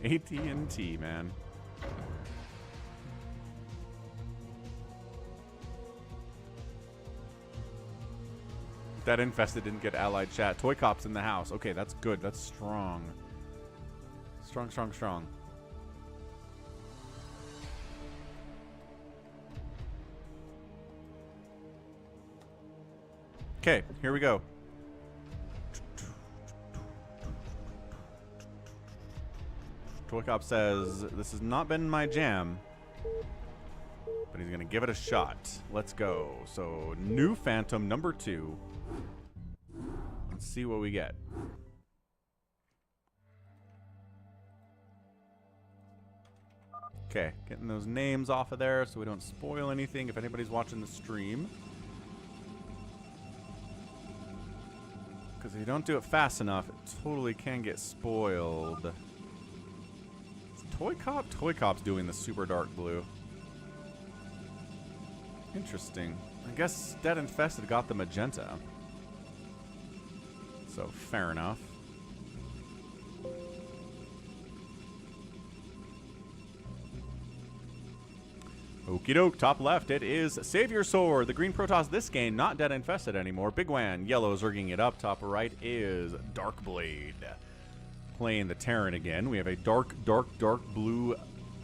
AT&T, man. Dead Infested didn't get allied chat. ToyCop's in the house. Okay, that's good. That's strong. Strong, strong, strong. Okay, here we go. ToyCop says, this has not been my jam, but he's going to give it a shot. Let's go. So, new Phantom number 2. Let's see what we get. Okay, getting those names off of there so we don't spoil anything if anybody's watching the stream. Because if you don't do it fast enough, it totally can get spoiled. ToyCop? ToyCop's doing the super dark blue. Interesting. I guess Dead Infested got the magenta. So, fair enough. Okie doke, top left, it is SaviorSword. The green Protoss this game, not Dead Infested anymore. Bigwan, yellow zerging it up. Top right is DarkBlade. Playing the Terran again. We have a dark blue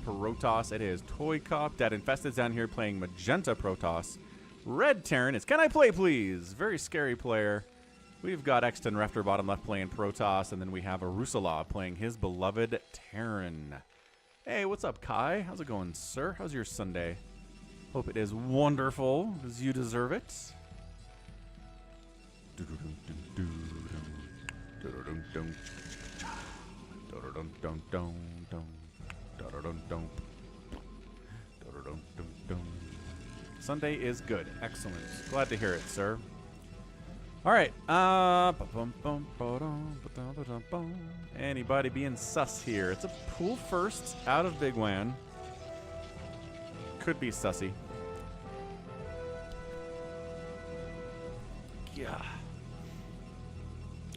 Protoss. It is ToyCop. Dead Infested's down here playing magenta Protoss. Red Terran is Can I Play Please? Very scary player. We've got Exton Refter bottom left playing Protoss, and then we have a rusalov playing his beloved Terran. Hey, what's up, Kai? How's it going, sir? How's your Sunday? Hope it is wonderful, as you deserve it. Sunday is good. Excellent. Glad to hear it, sir. All right. Anybody being sus here? It's a pool first out of Bigwan. Could be sussy. Yeah.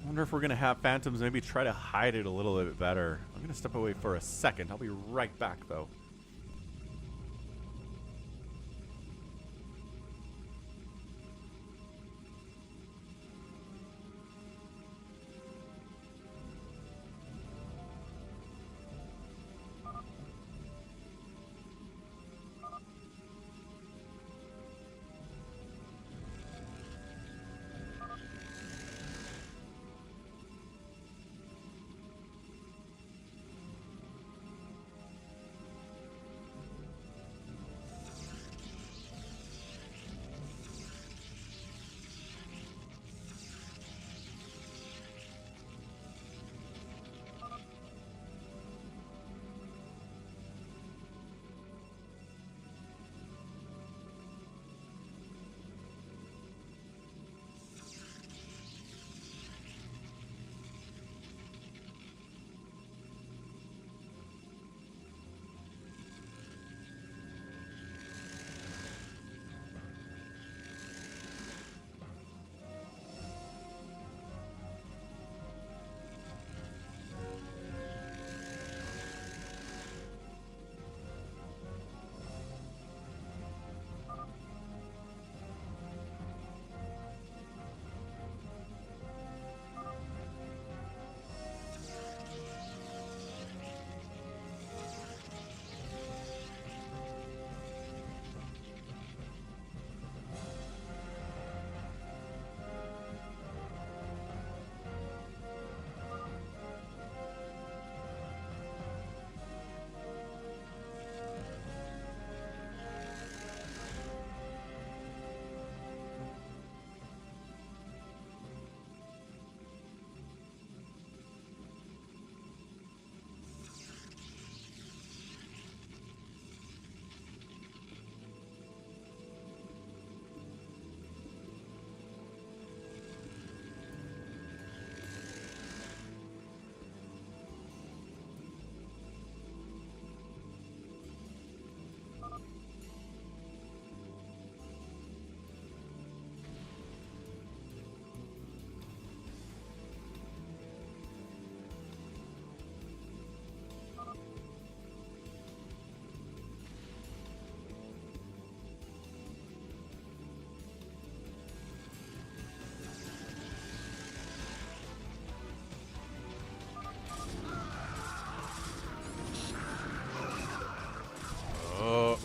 I wonder if we're going to have Phantoms maybe try to hide it a little bit better. I'm going to step away for a second. I'll be right back, though.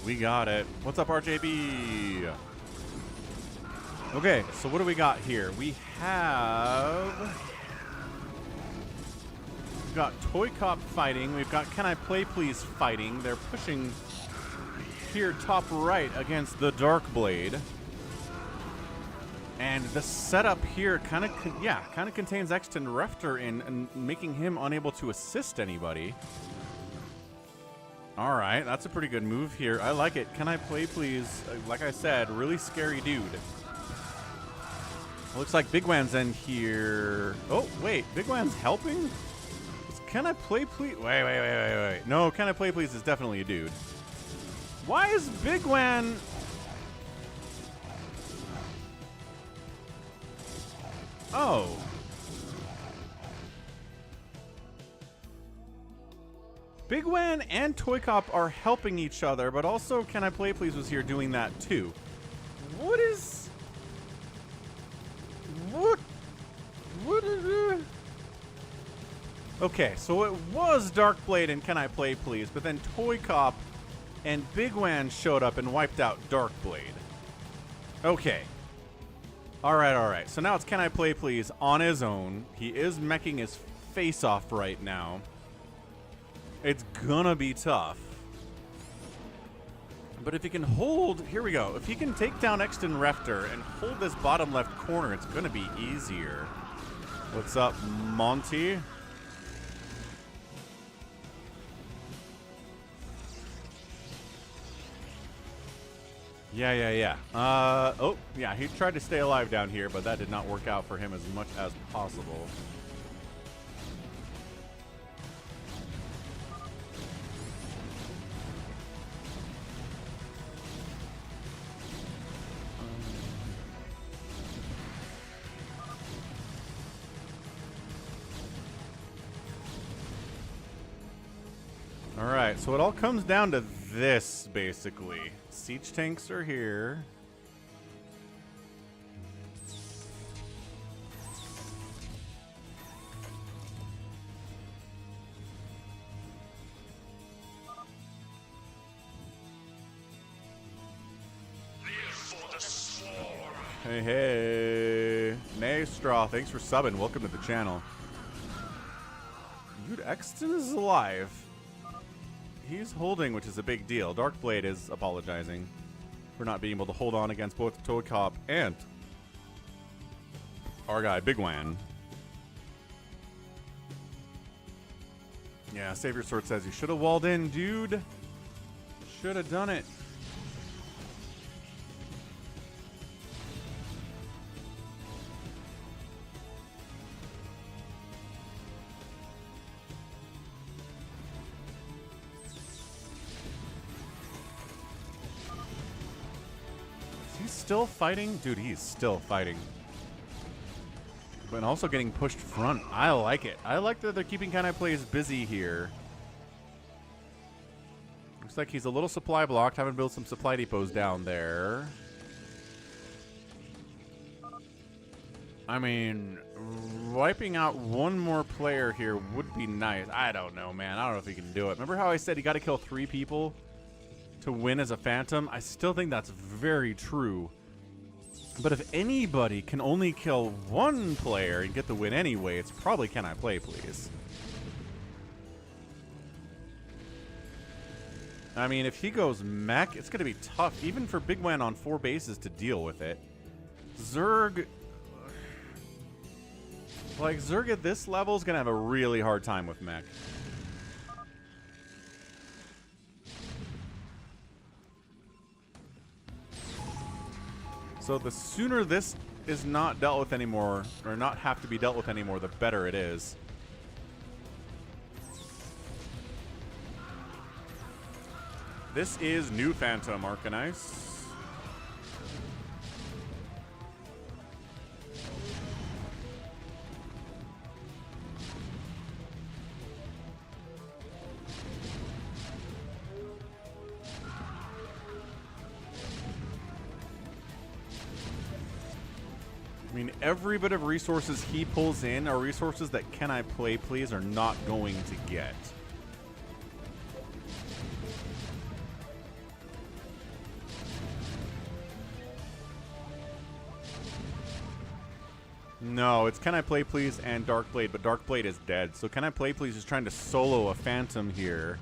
We got it. What's up, RJB? Okay, so what do we got here? We've got ToyCop fighting. We've got Can I Play Please fighting. They're pushing here top right against the DarkBlade. And the setup here kind of contains Exton Refter and making him unable to assist anybody. All right, that's a pretty good move here. I like it. Can I Play Please? Like I said, really scary dude. Looks like bigwan's in here. Oh, wait, bigwan's helping? Can I Play Please? Wait. No, Can I Play Please is definitely a dude. Why is bigwan... Oh. bigwan and ToyCop are helping each other, but also Can I Play Please was here doing that too. What is... What is it? Okay, so it was DarkBlade and Can I Play Please, but then ToyCop and bigwan showed up and wiped out DarkBlade. Okay. Alright. So now it's Can I Play Please on his own. He is meching his face off right now. It's gonna be tough. But if he can hold... Here we go. If he can take down Exton Refter and hold this bottom left corner, it's gonna be easier. What's up, Monty? Yeah. Oh, yeah, he tried to stay alive down here, but that did not work out for him as much as possible. All right, so it all comes down to this, basically. Siege tanks are here. Hey. Naystraw, thanks for subbing. Welcome to the channel. Dude, Exton is alive. He's holding, which is a big deal. DarkBlade is apologizing for not being able to hold on against both ToyCop and our guy, bigwan. Yeah, SaviorSword says you should have walled in, dude. Should have done it. Still fighting? Dude, he's still fighting. But also getting pushed front. I like it. I like that they're keeping Can I Plays busy here. Looks like he's a little supply blocked. Having built some supply depots down there. I mean, wiping out one more player here would be nice. I don't know, man. I don't know if he can do it. Remember how I said he got to kill 3 people to win as a Phantom? I still think that's very true. But if anybody can only kill 1 player and get the win anyway, it's probably Can I Play Please. I mean, if he goes mech, it's going to be tough, even for bigwan on 4 bases to deal with it. Zerg... Like, Zerg at this level is going to have a really hard time with mech. So the sooner this is not dealt with anymore, or not have to be dealt with anymore, the better it is. This is new Phantom Arcanise. I mean, every bit of resources he pulls in are resources that Can I Play Please are not going to get. No, it's Can I Play Please and DarkBlade, but DarkBlade is dead. So Can I Play Please is trying to solo a Phantom here.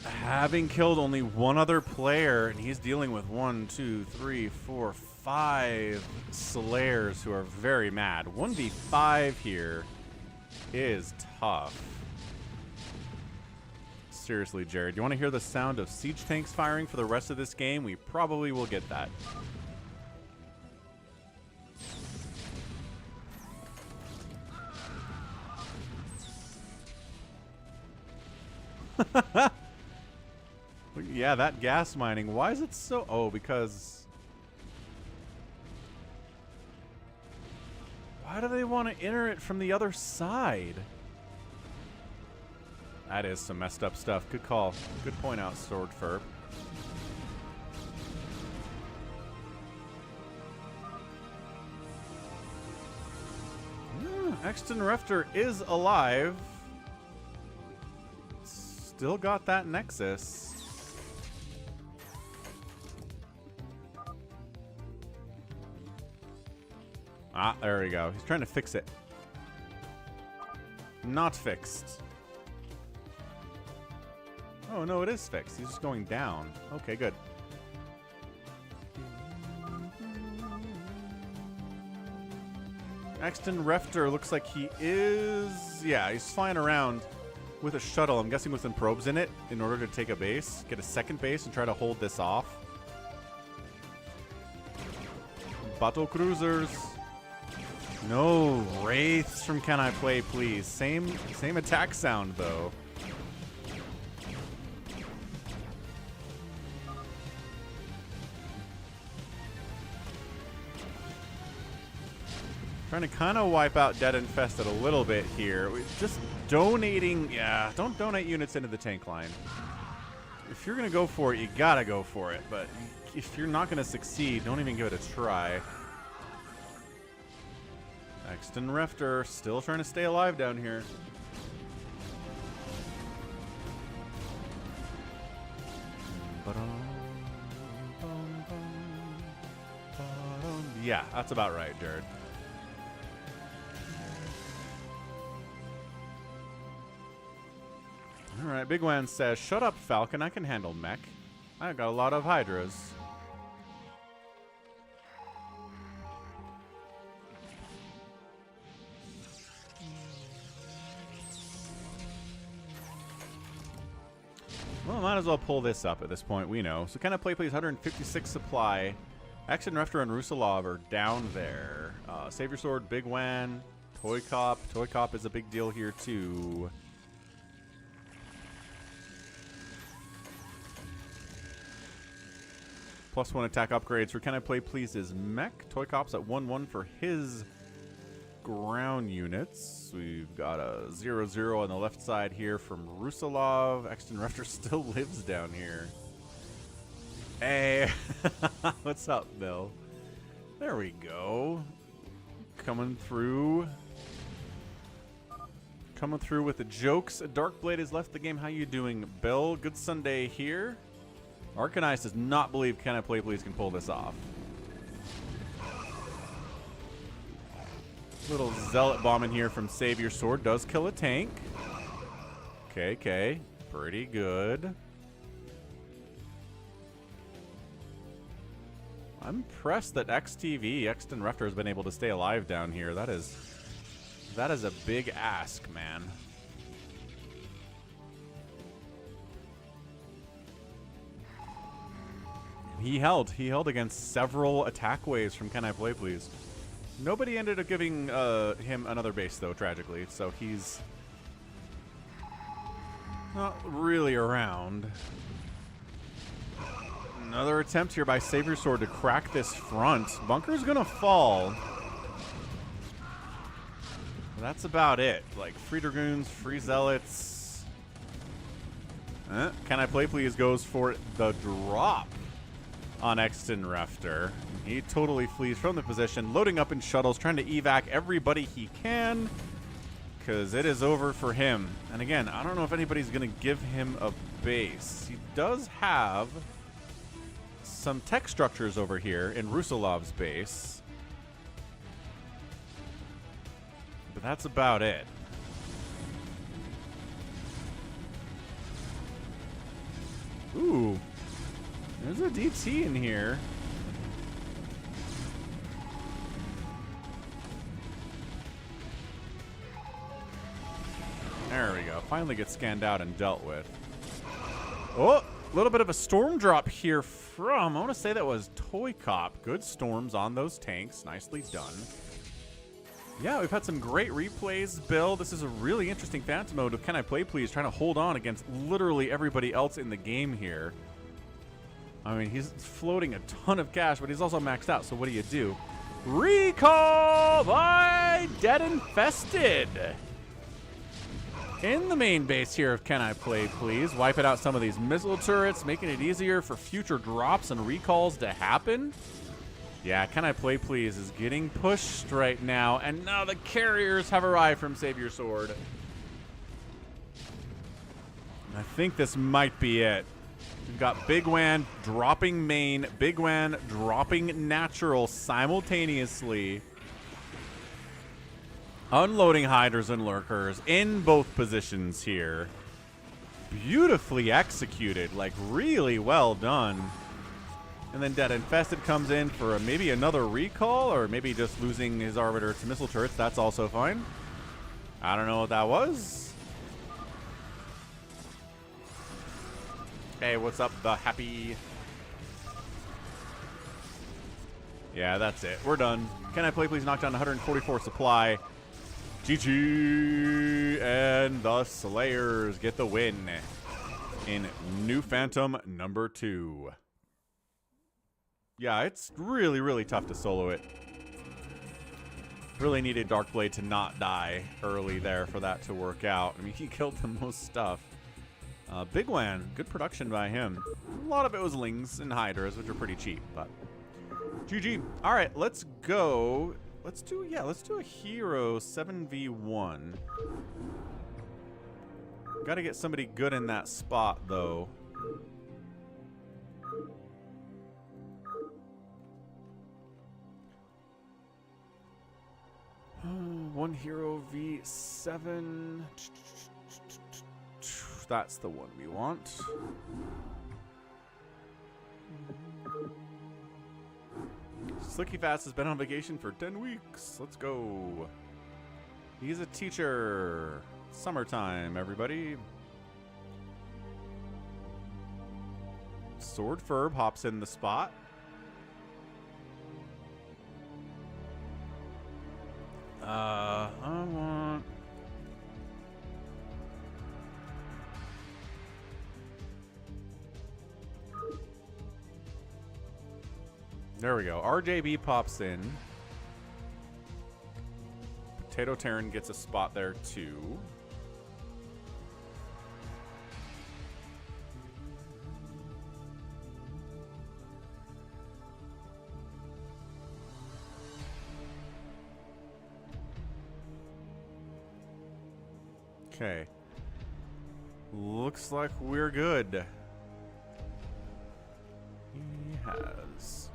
Having killed only one other player, and he's dealing with 1, 2, 3, 4, 5 Slayers who are very mad. 1v5 here is tough. Seriously, Jared, you want to hear the sound of siege tanks firing for the rest of this game? We probably will get that. Yeah, that gas mining. Why is it so... Oh, because... Why do they want to enter it from the other side? That is some messed up stuff. Good call. Good point out, SwordFurb. Exton Refter is alive. Still got that Nexus. Ah, there we go. He's trying to fix it. Not fixed. Oh, no, it is fixed. He's just going down. Okay, good. Exton Refter looks like he is... Yeah, he's flying around with a shuttle. I'm guessing with some probes in it in order to take a base, get a second base, and try to hold this off. Battle cruisers. No wraiths from Can I Play Please. Same attack sound though. Trying to kind of wipe out DeadInfested a little bit here. Just donating, yeah, don't donate units into the tank line. If you're going to go for it, you got to go for it. But if you're not going to succeed, don't even give it a try. Exton Refter still trying to stay alive down here. Yeah, that's about right, Jared. All right, bigwan says, "Shut up, Falcon. I can handle mech. I got a lot of Hydras." Well, might as well pull this up at this point, we know. So Can I Play Please 156 supply. Exton Refter and rusalov are down there. SaviorSword, bigwan, ToyCop. ToyCop is a big deal here, too. +1 attack upgrades for Can I Play Please is mech. ToyCop's at 1-1 for his ground units. We've got a 0-0 on the left side here from rusalov. Exton Refter still lives down here. Hey, what's up, Bill? There we go. Coming through. Coming through with the jokes. DarkBlade has left the game. How you doing, Bill? Good Sunday here. RJB does not believe Can I Play Please can pull this off. Little zealot bomb in here from SaviorSword does kill a tank. Okay, pretty good. I'm impressed that XTV, Exton Refter, has been able to stay alive down here. That is a big ask, man. He held against several attack waves from Can I Play Please. Nobody ended up giving him another base, though, tragically. So he's not really around. Another attempt here by SaviorSword to crack this front. Bunker's gonna fall. That's about it. Like, free Dragoons, free Zealots. Can I Play Please goes for the drop on Exton Refter. He totally flees from the position, loading up in shuttles, trying to evac everybody he can, because it is over for him. And again, I don't know if anybody's going to give him a base. He does have some tech structures over here in rusalov's base. But that's about it. Ooh. There's a DT in here. There we go. Finally gets scanned out and dealt with. Oh, a little bit of a storm drop here from, I want to say that was ToyCop. Good storms on those tanks. Nicely done. Yeah, we've had some great replays, Bill. This is a really interesting Phantom mode of Can I Play Please, trying to hold on against literally everybody else in the game here. I mean, he's floating a ton of cash, but he's also maxed out, so what do? Recall by DeadInfested. In the main base here of Can I Play Please, wiping out some of these missile turrets, making it easier for future drops and recalls to happen. Yeah, Can I Play Please is getting pushed right now, and now the carriers have arrived from SaviorSword. I think this might be it. We've got bigwan dropping main, bigwan dropping natural simultaneously. Unloading hiders and lurkers in both positions here. Beautifully executed, like really well done. And then DeadInfested comes in for maybe another recall, or maybe just losing his arbiter to missile turrets. That's also fine. I don't know what that was. Hey, what's up, the happy? Yeah, that's it. We're done. Can I Play Please knock down 144 supply. GG, and the Slayers get the win in New Phantom number 2. Yeah, it's really, really tough to solo it. Really needed DarkBlade to not die early there for that to work out. I mean, he killed the most stuff. bigwan, good production by him. A lot of it was lings and hydras, which are pretty cheap, but GG. All right, let's go. Let's do a hero 7v1. Got to get somebody good in that spot, though. One hero v7. That's the one we want. SlickyFats has been on vacation for 10 weeks. Let's go. He's a teacher. Summertime, everybody. SwordFurb hops in the spot. I want... There we go. RJB pops in. PotatoTerran gets a spot there too. Okay. Looks like we're good. He has.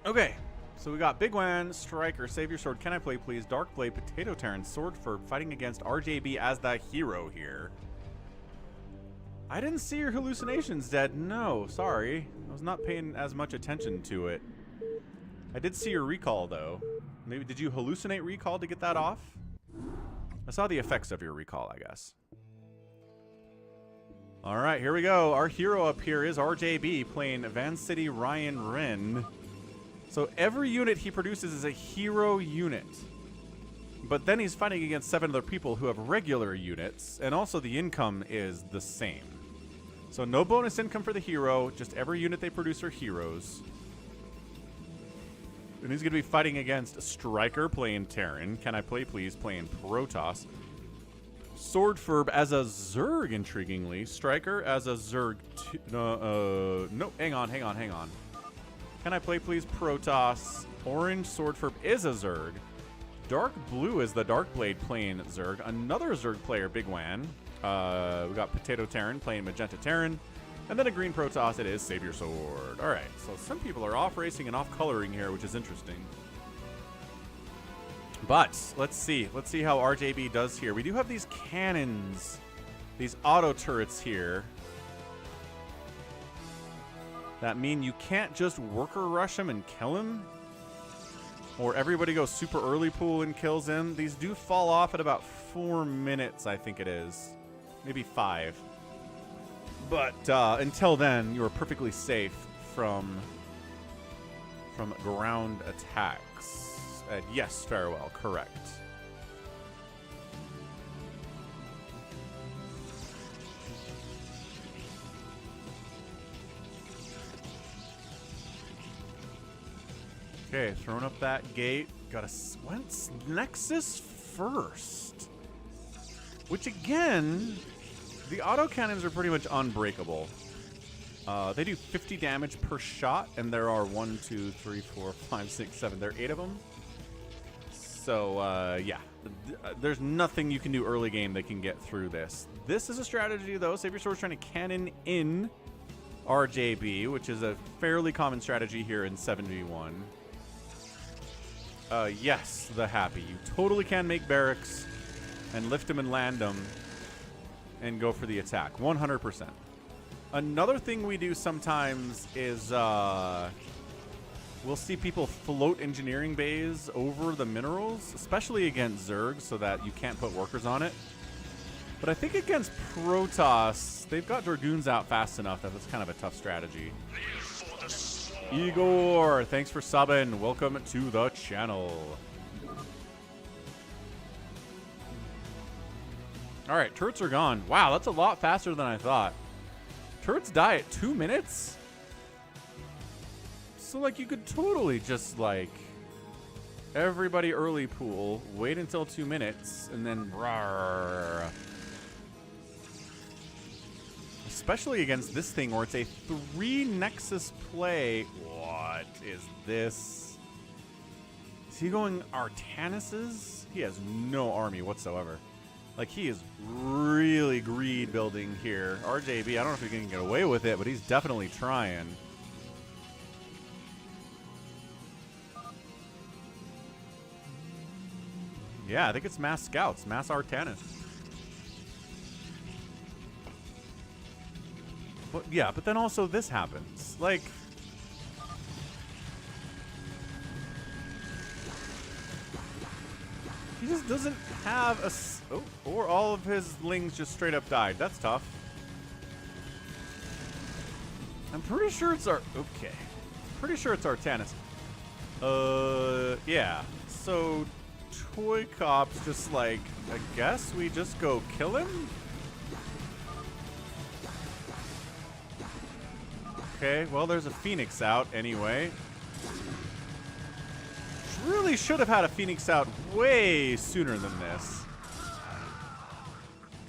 Okay. So we got bigwan, Striker, SaviorSword, Can I Play Please, DarkBlade, PotatoTerran, SwordFurb fighting against RJB as the hero here. I didn't see your hallucinations, Dead. No, sorry. I was not paying as much attention to it. I did see your recall, though. Maybe did you hallucinate recall to get that off? I saw the effects of your recall, I guess. All right, here we go. Our hero up here is RJB playing Van City Ryan Wren. So every unit he produces is a hero unit. But then he's fighting against 7 other people who have regular units, and also the income is the same. So no bonus income for the hero, just every unit they produce are heroes. And he's going to be fighting against Striker playing Terran. Can I Play Please playing Protoss. SwordFurb as a Zerg, intriguingly. Striker as a Zerg. No, hang on. Can I Play Please Protoss. Orange SwordFurb is a Zerg. Dark Blue is the DarkBlade playing Zerg. Another Zerg player, bigwan. We got PotatoTerran playing Magenta Terran. And then a green Protoss, it is SaviorSword. All right, so some people are off-racing and off-coloring here, which is interesting. But let's see how RJB does here. We do have these cannons, these auto turrets here, that mean you can't just worker rush him and kill him, or everybody goes super early pool and kills him. These do fall off at about 4 minutes, I think it is, maybe 5. But until then, you are perfectly safe from ground attacks. Yes, farewell, correct. Okay, throwing up that gate. Got a went Nexus first, which again, the autocannons are pretty much unbreakable. They do 50 damage per shot, and there are 1, 2, 3, 4, 5, 6, 7. There are 8 of them. So yeah, there's nothing you can do early game that can get through this. This is a strategy though. SaviorSword's trying to cannon in RJB, which is a fairly common strategy here in 7v1. Yes, the happy. You totally can make barracks and lift them and land them and go for the attack. 100%. Another thing we do sometimes is we'll see people float engineering bays over the minerals, especially against Zerg, so that you can't put workers on it. But I think against Protoss, they've got Dragoons out fast enough that it's kind of a tough strategy. Igor, thanks for subbing. Welcome to the channel. All right, turrets are gone. Wow, that's a lot faster than I thought. Turrets die at 2 minutes? So, like, you could totally just, like, everybody early pool, wait until 2 minutes, and then rawr. Especially against this thing where it's a 3 Nexus play. What is this? Is he going Artanuses? He has no army whatsoever. Like, he is really greed building here. RJB, I don't know if he can get away with it, but he's definitely trying. Yeah, I think it's mass scouts, mass Artanus. But yeah, but then also this happens. Like, he just doesn't have a... Oh, or all of his lings just straight up died. That's tough. I'm pretty sure it's our... Okay. Pretty sure it's Artanis. Yeah. So, ToyCop's just like, I guess we just go kill him? Okay, well, there's a Phoenix out anyway. Really should have had a Phoenix out way sooner than this.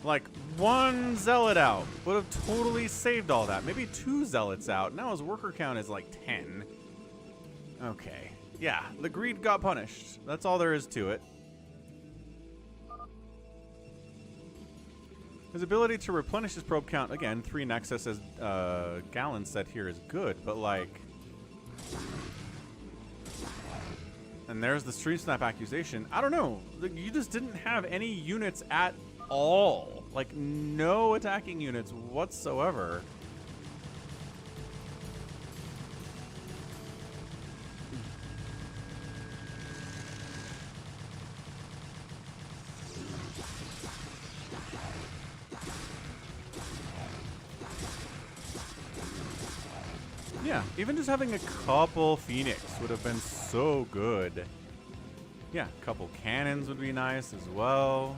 Like, 1 Zealot out would have totally saved all that. Maybe 2 Zealots out. Now his worker count is like 10. Okay. Yeah, the greed got punished. That's all there is to it. His ability to replenish his probe count, again, 3 Nexus, as Gallon said here, is good, but like... And there's the Stream Snap accusation. I don't know. You just didn't have any units at all. Like, no attacking units whatsoever. Yeah, even just having a couple Phoenix would have been so good. Yeah, a couple cannons would be nice as well.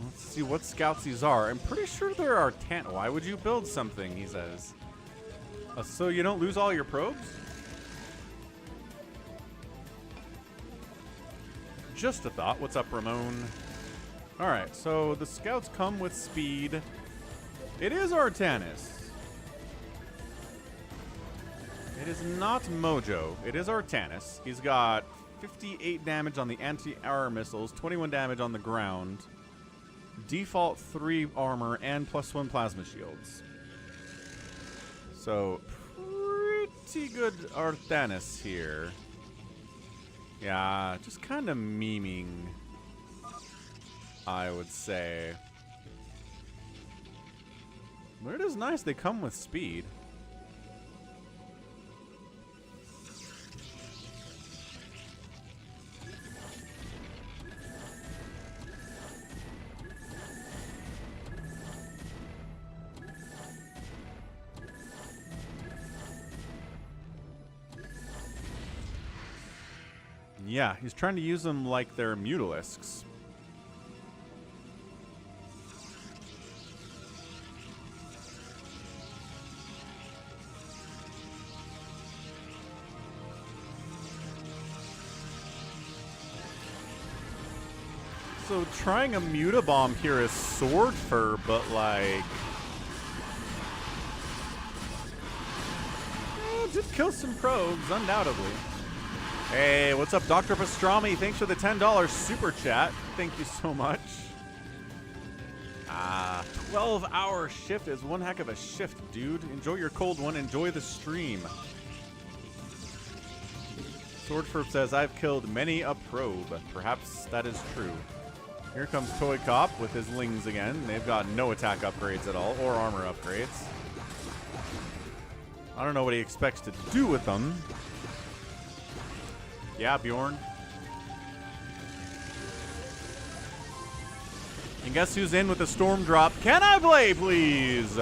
Let's see what scouts these are. I'm pretty sure there are 10. Why would you build something, he says. So you don't lose all your probes? Just a thought. What's up, Ramon? Alright, so the scouts come with speed. It is Artanis. It is not Mojo. It is Artanis. He's got 58 damage on the anti-air missiles, 21 damage on the ground. default 3 armor and +1 plasma shields. So, pretty good Arthanis here. Yeah, just kind of memeing, I would say. But it is nice they come with speed. Yeah, he's trying to use them like they're Mutalisks. So trying a Mutabomb here is SwordFurb, but like... it did kill some probes, undoubtedly. Hey, what's up, Dr. Pastrami? Thanks for the $10 super chat. Thank you so much. 12-hour shift is one heck of a shift, dude. Enjoy your cold one. Enjoy the stream. SwordFurb says, I've killed many a probe. Perhaps that is true. Here comes ToyCop with his lings again. They've got no attack upgrades at all, or armor upgrades. I don't know what he expects to do with them. Yeah, Bjorn. And guess who's in with the storm drop? Can I play, please?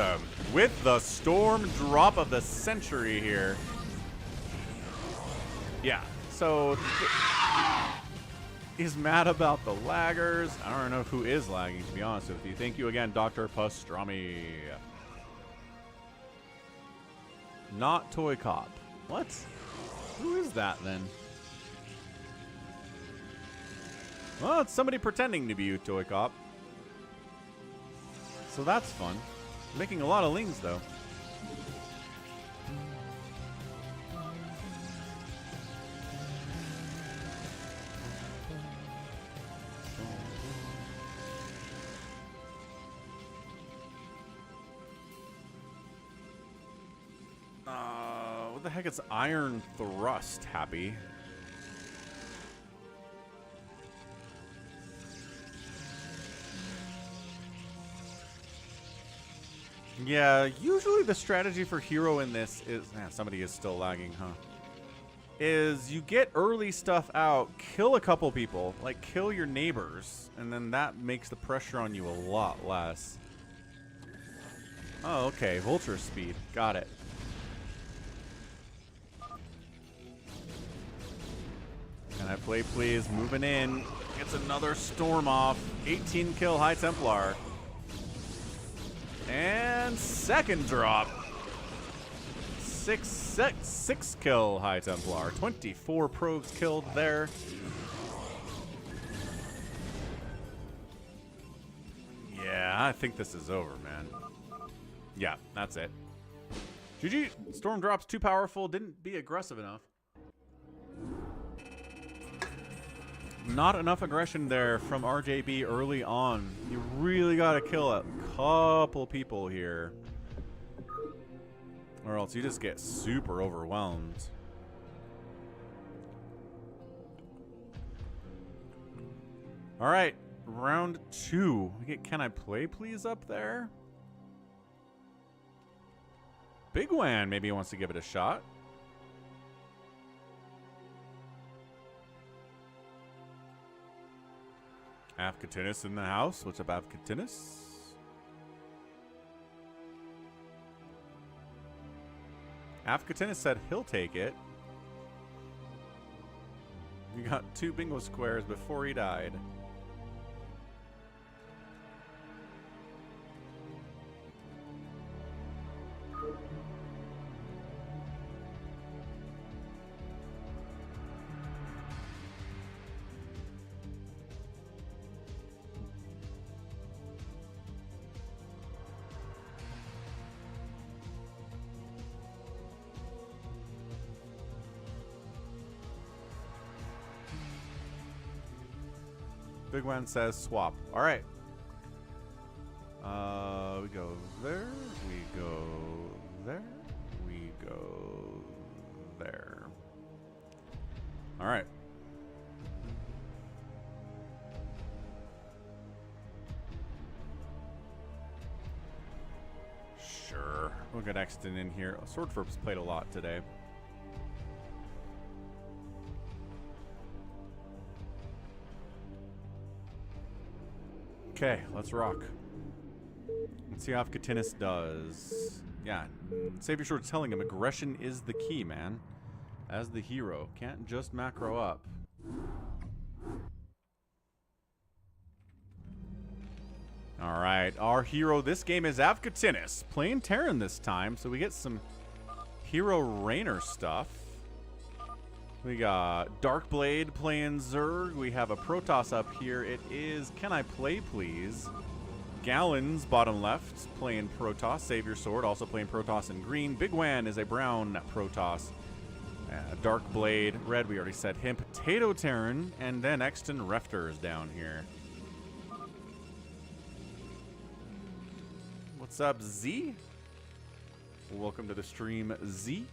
With the storm drop of the century here. Yeah, so he's mad about the laggers. I don't know who is lagging, to be honest with you. Thank you again, Dr. Pastrami. Not ToyCop. What? Who is that then? Well, it's somebody pretending to be you, ToyCop. So that's fun. Making a lot of lings, though. What the heck is Iron Thrust, Happy? Yeah, usually the strategy for hero in this is... somebody is still lagging, huh? Is you get early stuff out, kill a couple people, like kill your neighbors, and then that makes the pressure on you a lot less. Oh, okay. Vulture speed. Got it. Can I play, please? Moving in. Gets another storm off. 18 kill High Templar. And second drop. Six kill High Templar. 24 probes killed there. Yeah, I think this is over, man. Yeah, that's it. GG. Storm drop's too powerful. Didn't be aggressive enough. Not enough aggression there from RJB early on. You really got to kill a couple people here, or else you just get super overwhelmed. All right, round 2. We get Can I Play Please up there. Bigwan maybe wants to give it a shot. AvcaTiNuS in the house. What's up, AvcaTiNuS? AvcaTiNuS said he'll take it. He got 2 bingo squares before he died. Bigwan says swap. All right. We go there. We go there. We go there. All right. Sure. We'll get Exton in here. SwordFurb's played a lot today. Okay, let's rock. Let's see how AvcaTiNuS does. Yeah, SaviorSword's telling him aggression is the key, man. As the hero. Can't just macro up. Alright, our hero this game is AvcaTiNuS. Playing Terran this time, so we get some hero Rainer stuff. We got DarkBlade playing Zerg. We have a Protoss up here. It is Can I Play Please? Gallons, bottom left, playing Protoss. SaviorSword, also playing Protoss in green. Bigwan is a brown Protoss. DarkBlade, red, we already said him. PotatoTerran, and then Exton Refter is down here. What's up, Z? Welcome to the stream, Z.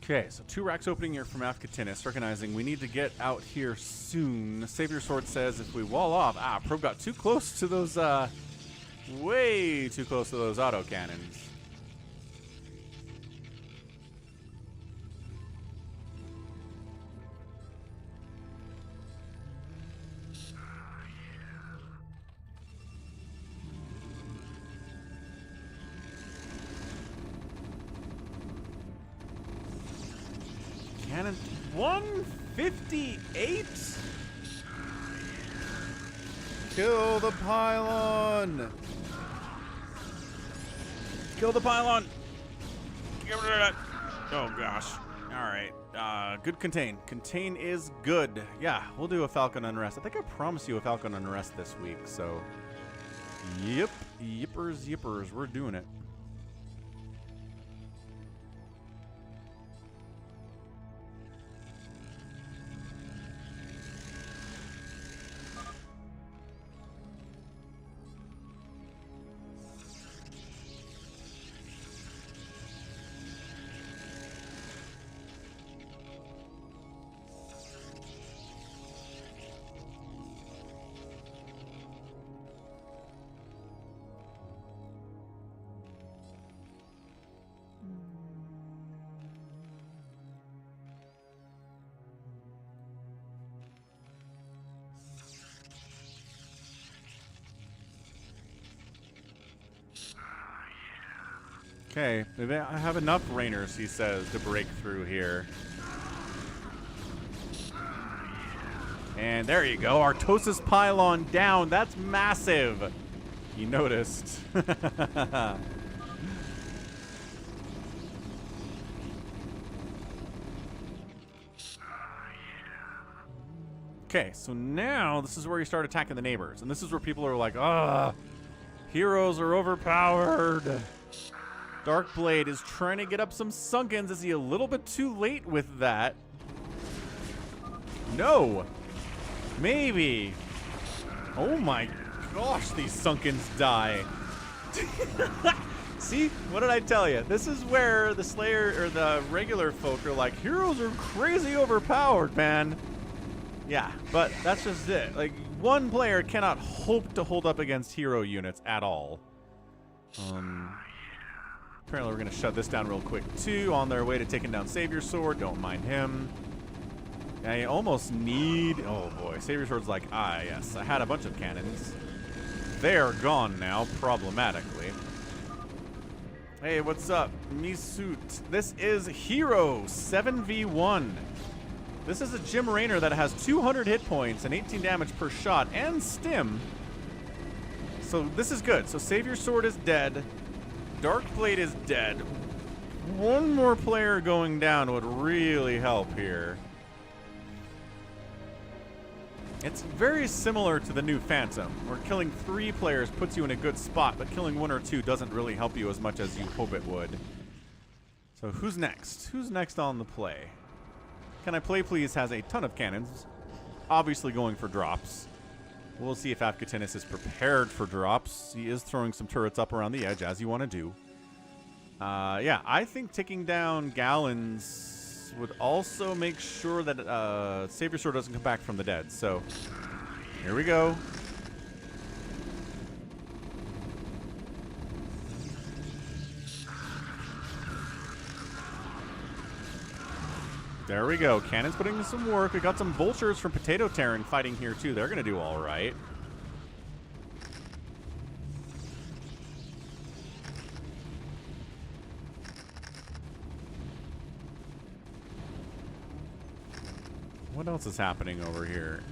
Okay, so 2 racks opening here from AvcaTiNuS, recognizing we need to get out here soon. SaviorSword says if we wall off... Ah, Probe got too close to those, way too close to those auto cannons. Cannon 158. Kill the pylon. Kill the pylon. Get rid of that. Oh gosh. All right. Good contain. Contain is good. Yeah, we'll do a Falcon Unrest. I think I promised you a Falcon Unrest this week. So, yep, yippers. We're doing it. Okay, maybe I have enough Rainers, he says, to break through here. And there you go, Artosis pylon down. That's massive. You noticed. Okay, so now this is where you start attacking the neighbors. And this is where people are like, ah, heroes are overpowered. DarkBlade is trying to get up some Sunkens. Is he a little bit too late with that? No. Maybe. Oh my gosh, these Sunkens die. See? What did I tell you? This is where the Slayer or the regular folk are like, heroes are crazy overpowered, man. Yeah, but that's just it. Like, one player cannot hope to hold up against hero units at all. Apparently we're going to shut this down real quick, too. On their way to taking down SaviorSword. Don't mind him. I almost need... Oh, boy. SaviorSword's like, yes. I had a bunch of cannons. They're gone now, problematically. Hey, what's up? Misut. This is Hero 7v1. This is a Jim Raynor that has 200 hit points and 18 damage per shot and stim. So this is good. So SaviorSword is dead. DarkBlade is dead. One more player going down would really help here. It's very similar to the new Phantom, where killing 3 players puts you in a good spot, but killing 1 or 2 doesn't really help you as much as you hope it would. So who's next? Who's next on the play? CanIplayplz has a ton of cannons, obviously going for drops. We'll see if AvcaTiNuS is prepared for drops. He is throwing some turrets up around the edge, as you want to do. Yeah, I think taking down Gallons would also make sure that SaviorSword doesn't come back from the dead. So, here we go. There we go. Cannon's putting in some work. We got some vultures from PotatoTerran fighting here too. They're going to do all right. What else is happening over here?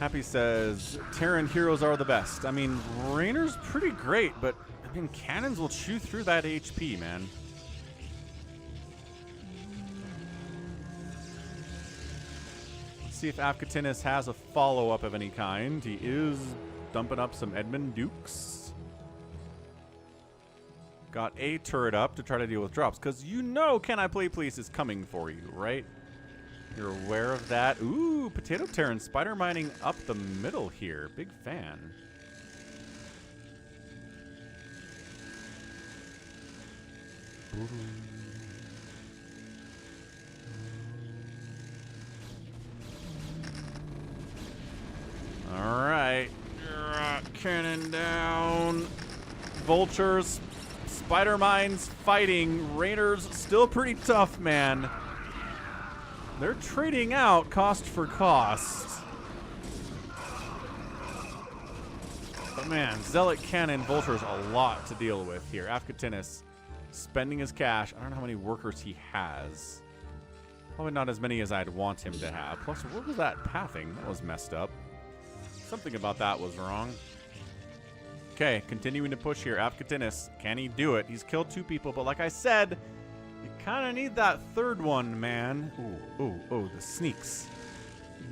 Happy says, Terran heroes are the best. I mean, Raynor's pretty great, but I mean, cannons will chew through that HP, man. Let's see if AvcaTiNuS has a follow-up of any kind. He is dumping up some Edmund Dukes. Got a turret up to try to deal with drops, because you know CanIplayplz is coming for you, right? You're aware of that. Ooh, PotatoTerran spider mining up the middle here. Big fan. All right. Cannon down. Vultures. Spider mines fighting. Raynor's still pretty tough, man. They're trading out cost for cost. But man, Zealot Cannon Vulture's a lot to deal with here. AvcaTiNuS spending his cash. I don't know how many workers he has. Probably not as many as I'd want him to have. Plus, what was that pathing? That was messed up. Something about that was wrong. Okay, continuing to push here. AvcaTiNuS, can he do it? He's killed 2 people, but like I said, you kind of need that third one, man. Ooh, the sneaks.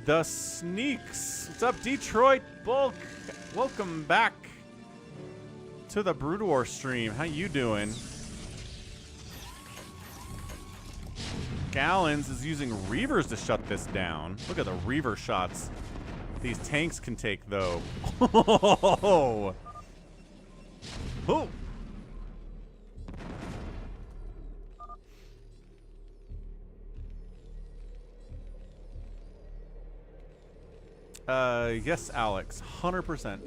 The sneaks. What's up, Detroit Bulk? Welcome back to the Brood War stream. How you doing? Gallons is using Reavers to shut this down. Look at the Reaver shots these tanks can take, though. Oh! Yes, Alex, 100%.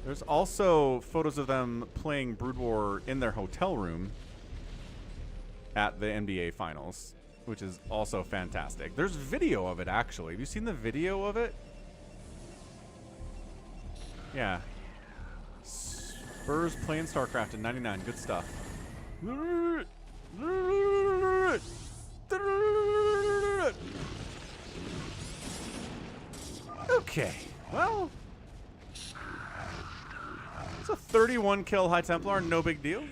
There's also photos of them playing Brood War in their hotel room at the NBA Finals, which is also fantastic. There's video of it, actually. Have you seen the video of it? Yeah. Spurs playing StarCraft in '99. Good stuff. Okay. Well, it's a 31 kill High Templar. No big deal.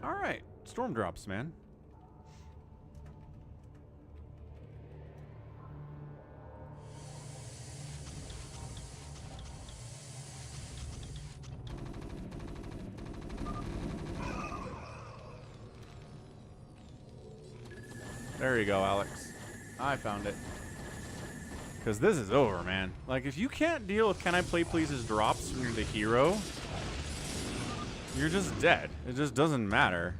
All right. Storm drops, man. There you go, Alex. I found it. Because this is over, man. Like, if you can't deal with CanIplayplz's drops when you're the hero, you're just dead. It just doesn't matter.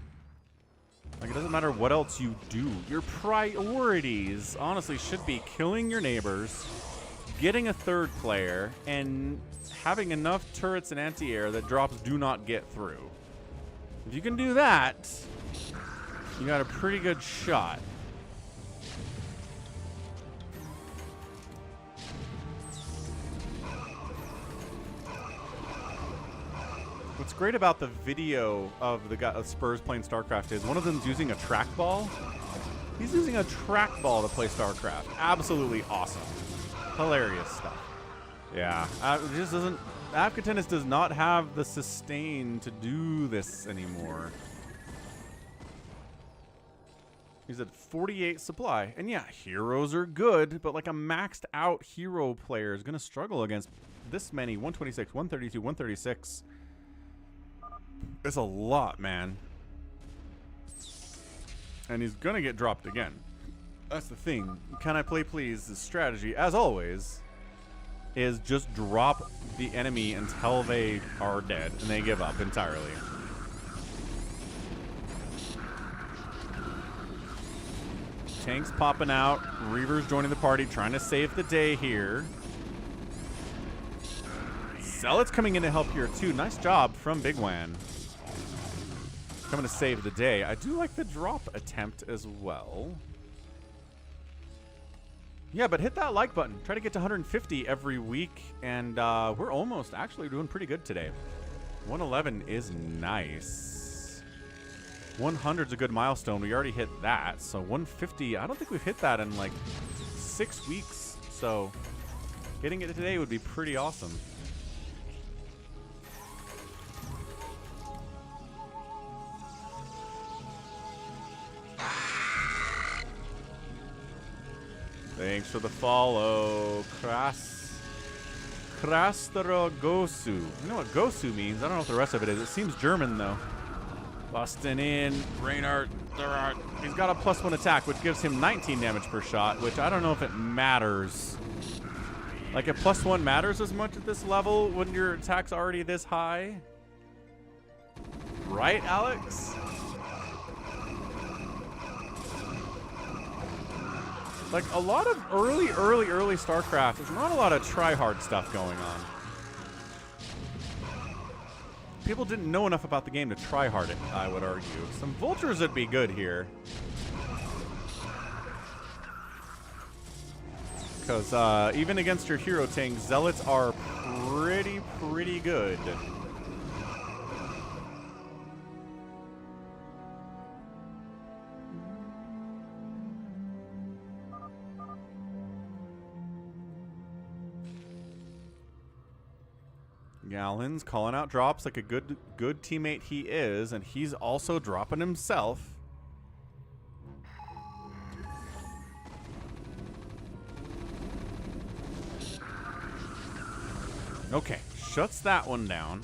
Like, it doesn't matter what else you do. Your priorities, honestly, should be killing your neighbors, getting a third player and having enough turrets and anti-air that drops do not get through. If you can do that, you got a pretty good shot. What's great about the video of the guy of Spurs playing StarCraft is one of them's using a trackball. He's using a trackball to play StarCraft. Absolutely awesome. Hilarious stuff. Yeah, it just doesn't. AvcaTiNuS does not have the sustain to do this anymore. He's at 48 supply. And yeah, heroes are good, but like a maxed out hero player is going to struggle against this many. 126, 132, 136. It's a lot, man. And he's going to get dropped again. That's the thing. Can I play please? The strategy, as always, is just drop the enemy until they are dead and they give up entirely. Tanks popping out. Reaver's joining the party, trying to save the day here. Zealot's coming in to help here too. Nice job from bigwan. Coming to save the day. I do like the drop attempt as well. Yeah, but hit that like button. Try to get to 150 every week. And we're almost actually doing pretty good today. 111 is nice. 100's a good milestone. We already hit that. So 150, I don't think we've hit that in like 6 weeks. So getting it today would be pretty awesome. Thanks for the follow, Krastero Gosu. You know what Gosu means? I don't know what the rest of it is. It seems German, though. Busting in. Reinhardt. He's got a +1 attack, which gives him 19 damage per shot, which I don't know if it matters. Like, if +1 matters as much at this level when your attack's already this high? Right, Alex? Like, a lot of early StarCraft, there's not a lot of try-hard stuff going on. People didn't know enough about the game to try-hard it, I would argue. Some vultures would be good here. Because even against your hero tank, zealots are pretty good. Gallons calling out drops like a good teammate he is, and he's also dropping himself. Okay, shuts that one down.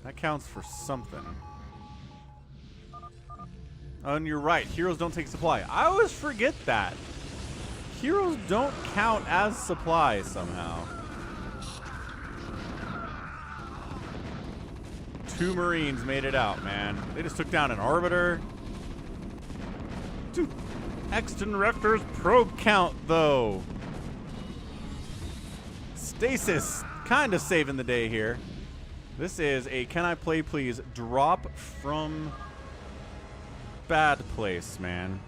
That counts for something. And you're right, heroes don't take supply. I always forget that. Heroes don't count as supply somehow. 2 Marines made it out, man. They just took down an Arbiter. 2 Exton Raptors probe count, though. Stasis kind of saving the day here. This is a can I play please drop from bad place, man.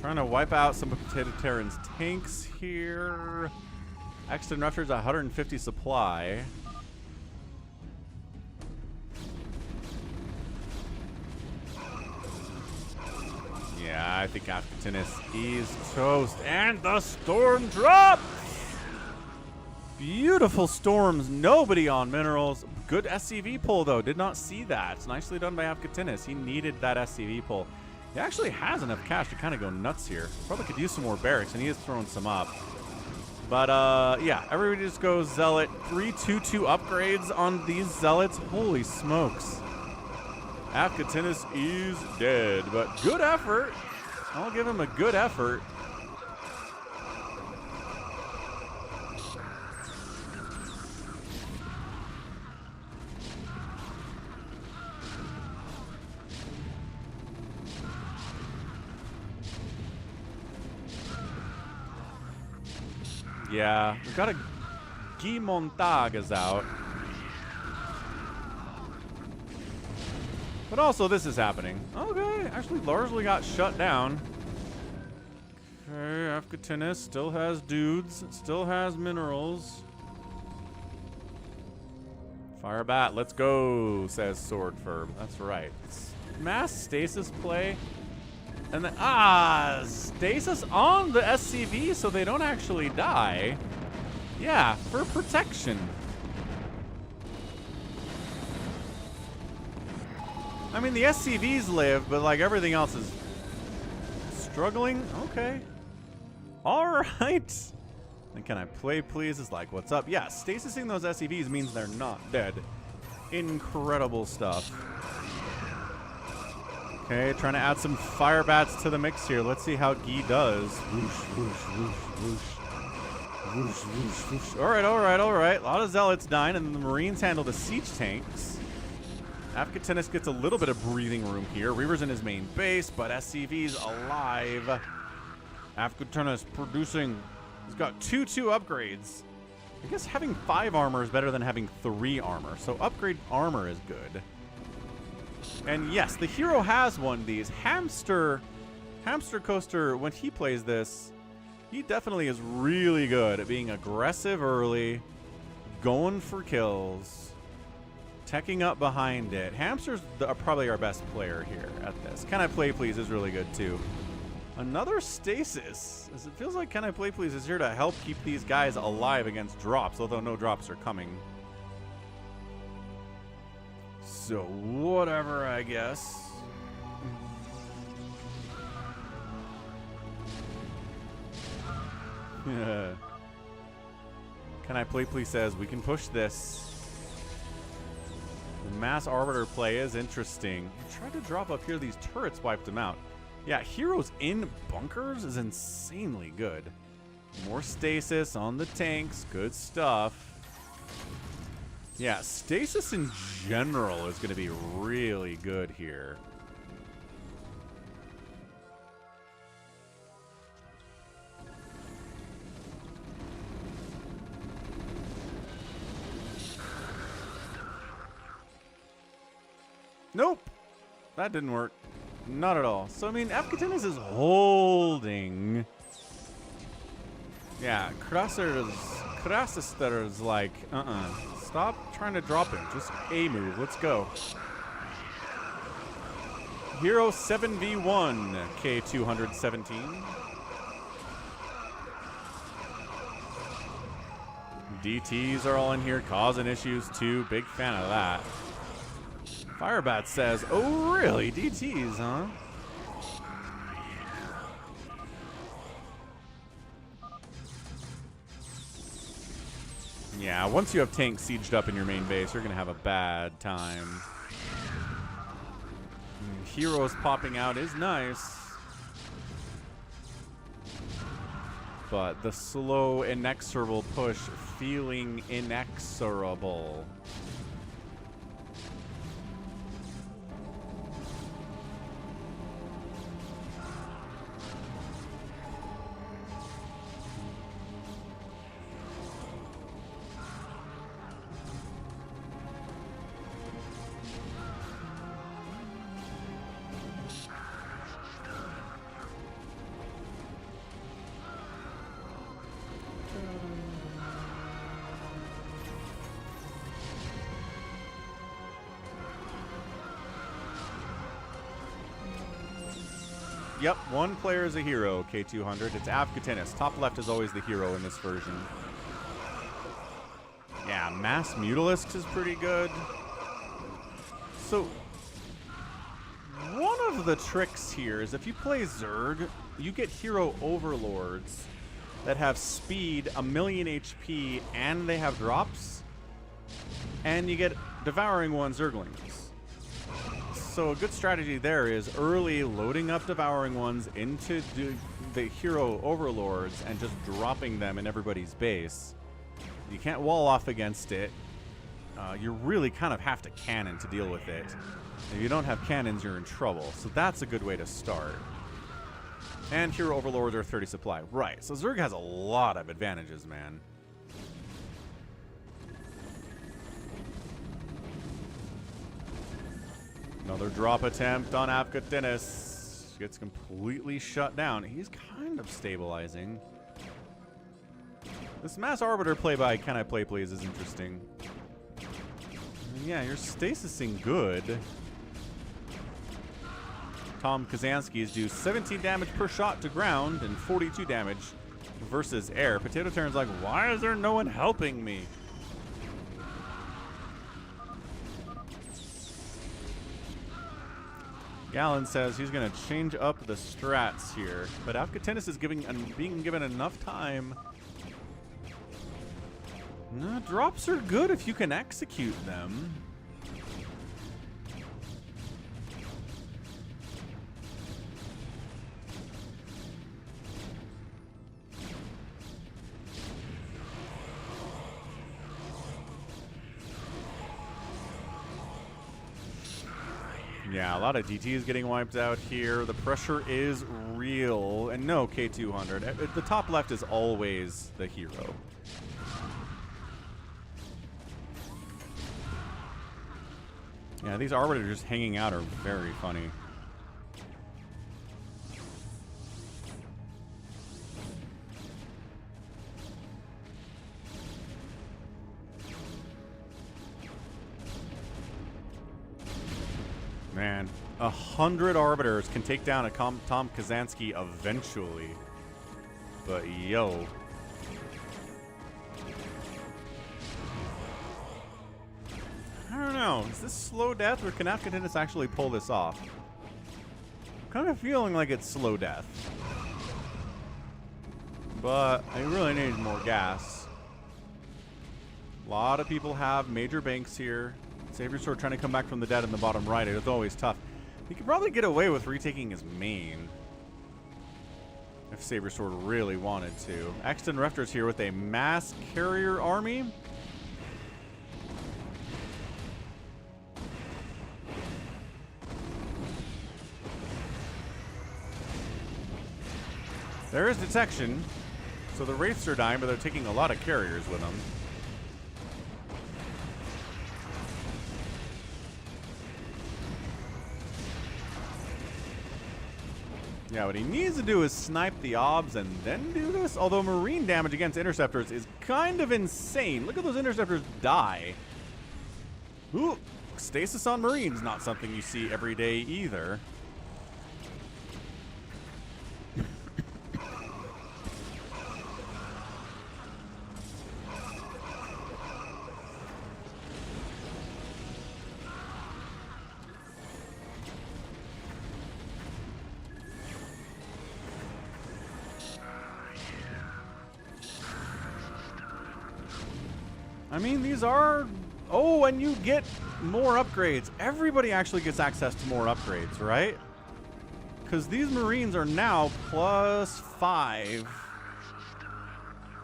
Trying to wipe out some of PotatoTerran's tanks here. Exton Raptors 150 supply. Yeah, I think AvcaTiNuS is toast. And the storm drop! Beautiful storms. Nobody on minerals. Good SCV pull, though. Did not see that. It's nicely done by AvcaTiNuS. He needed that SCV pull. He actually has enough cash to kind of go nuts here. Probably could use some more barracks, and he is throwing some up. But, yeah, everybody just goes Zealot. 3/2/2 upgrades on these Zealots. Holy smokes. AvcaTiNuS is dead, but good effort. I'll give him a good effort. Yeah, we've got a Guy Montagas out. But also, this is happening. Okay, actually largely got shut down. Okay, AvcaTiNuS still has dudes, still has minerals. Fire bat, let's go, says SwordFurb. That's right. It's mass stasis play. And then, stasis on the SCV so they don't actually die. Yeah, for protection. I mean, the SCVs live, but like everything else is struggling. Okay. All right. And can I play, please? Is like, what's up? Yeah, stasising those SCVs means they're not dead. Incredible stuff. Okay, trying to add some fire bats to the mix here. Let's see how Guy does. Whoosh, whoosh, whoosh, whoosh. Whoosh, whoosh, whoosh. All right, all right, all right. A lot of zealots dying, and then the Marines handle the siege tanks. AvcaTiNuS gets a little bit of breathing room here. Reaver's in his main base, but SCV's alive. AvcaTiNuS producing. He's got 2/2 upgrades. I guess having 5 armor is better than having 3 armor. So upgrade armor is good. And yes, the hero has one of these. Hamster Coaster, when he plays this, he definitely is really good at being aggressive early, going for kills, teching up behind it. Hamster's probably our best player here at this. Can I Play Please is really good too. Another stasis. As it feels like Can I Play Please is here to help keep these guys alive against drops, although no drops are coming. So whatever, I guess. Can I Play Please says we can push this. The mass arbiter play is interesting. He tried to drop up here. These turrets wiped him out. Yeah, heroes in bunkers is insanely good. More stasis on the tanks. Good stuff. Yeah, stasis in general is going to be really good here. Nope. That didn't work. Not at all. So, I mean, AvcaTiNuS is holding. Yeah, Krasister's like, Stop trying to drop him. Just A move. Let's go. Hero 7v1, K217. DTs are all in here, causing issues too. Big fan of that. Firebat says, oh really? DTs, huh? Yeah, once you have tanks sieged up in your main base, you're going to have a bad time. Heroes popping out is nice. But the slow, inexorable push feeling inexorable. Yep, one player is a hero, K200. It's AvcaTiNuS. Top left is always the hero in this version. Yeah, Mass Mutalisk is pretty good. So, one of the tricks here is if you play Zerg, you get hero overlords that have speed, 1,000,000 HP, and they have drops. And you get Devouring One Zerglings. So a good strategy there is early loading up Devouring Ones into the hero overlords and just dropping them in everybody's base. You can't wall off against it. You really kind of have to cannon to deal with it. If you don't have cannons, you're in trouble. So that's a good way to start. And hero overlords are 30 supply. Right, so Zerg has a lot of advantages, man. Another drop attempt on AvcaTiNuS. Gets completely shut down. He's kind of stabilizing. This Mass Arbiter play by CanIplayplz is interesting. And yeah, you're stasising good. Tom Kazansky's do 17 damage per shot to ground and 42 damage versus air. PotatoTerran's like, why is there no one helping me? Gallon says he's going to change up the strats here, but AvcaTiNuS is being given enough time. No, drops are good if you can execute them. Yeah, a lot of DT is getting wiped out here. The pressure is real. And no, K200. The top left is always the hero. Yeah, these Arbiters just hanging out are very funny. Man, 100 Arbiters can take down a Tom Kazansky eventually. But yo. I don't know. Is this slow death or can AvcaTiNuS actually pull this off? I'm kind of feeling like it's slow death. But I really need more gas. A lot of people have major banks here. SaviorSword trying to come back from the dead in the bottom right. It's always tough. He could probably get away with retaking his main if SaviorSword really wanted to. Exton Refter's here with a mass carrier army. There is detection. So the Wraiths are dying, but they're taking a lot of carriers with them. Yeah, what he needs to do is snipe the obs and then do this. Although marine damage against interceptors is kind of insane. Look at those interceptors die. Ooh, stasis on marines, not something you see every day either. I mean, these are... Oh, and you get more upgrades. Everybody actually gets access to more upgrades, right? Because these Marines are now +5.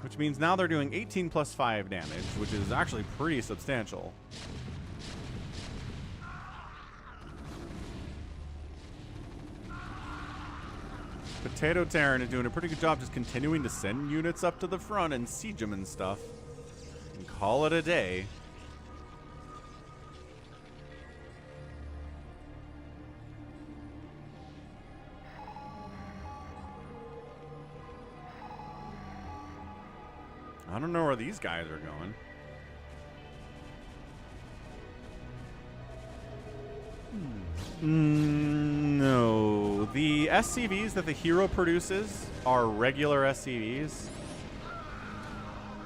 Which means now they're doing 18 + 5 damage, which is actually pretty substantial. PotatoTerran is doing a pretty good job just continuing to send units up to the front and siege them and stuff. And call it a day. I don't know where these guys are going. No. The SCVs that the hero produces are regular SCVs.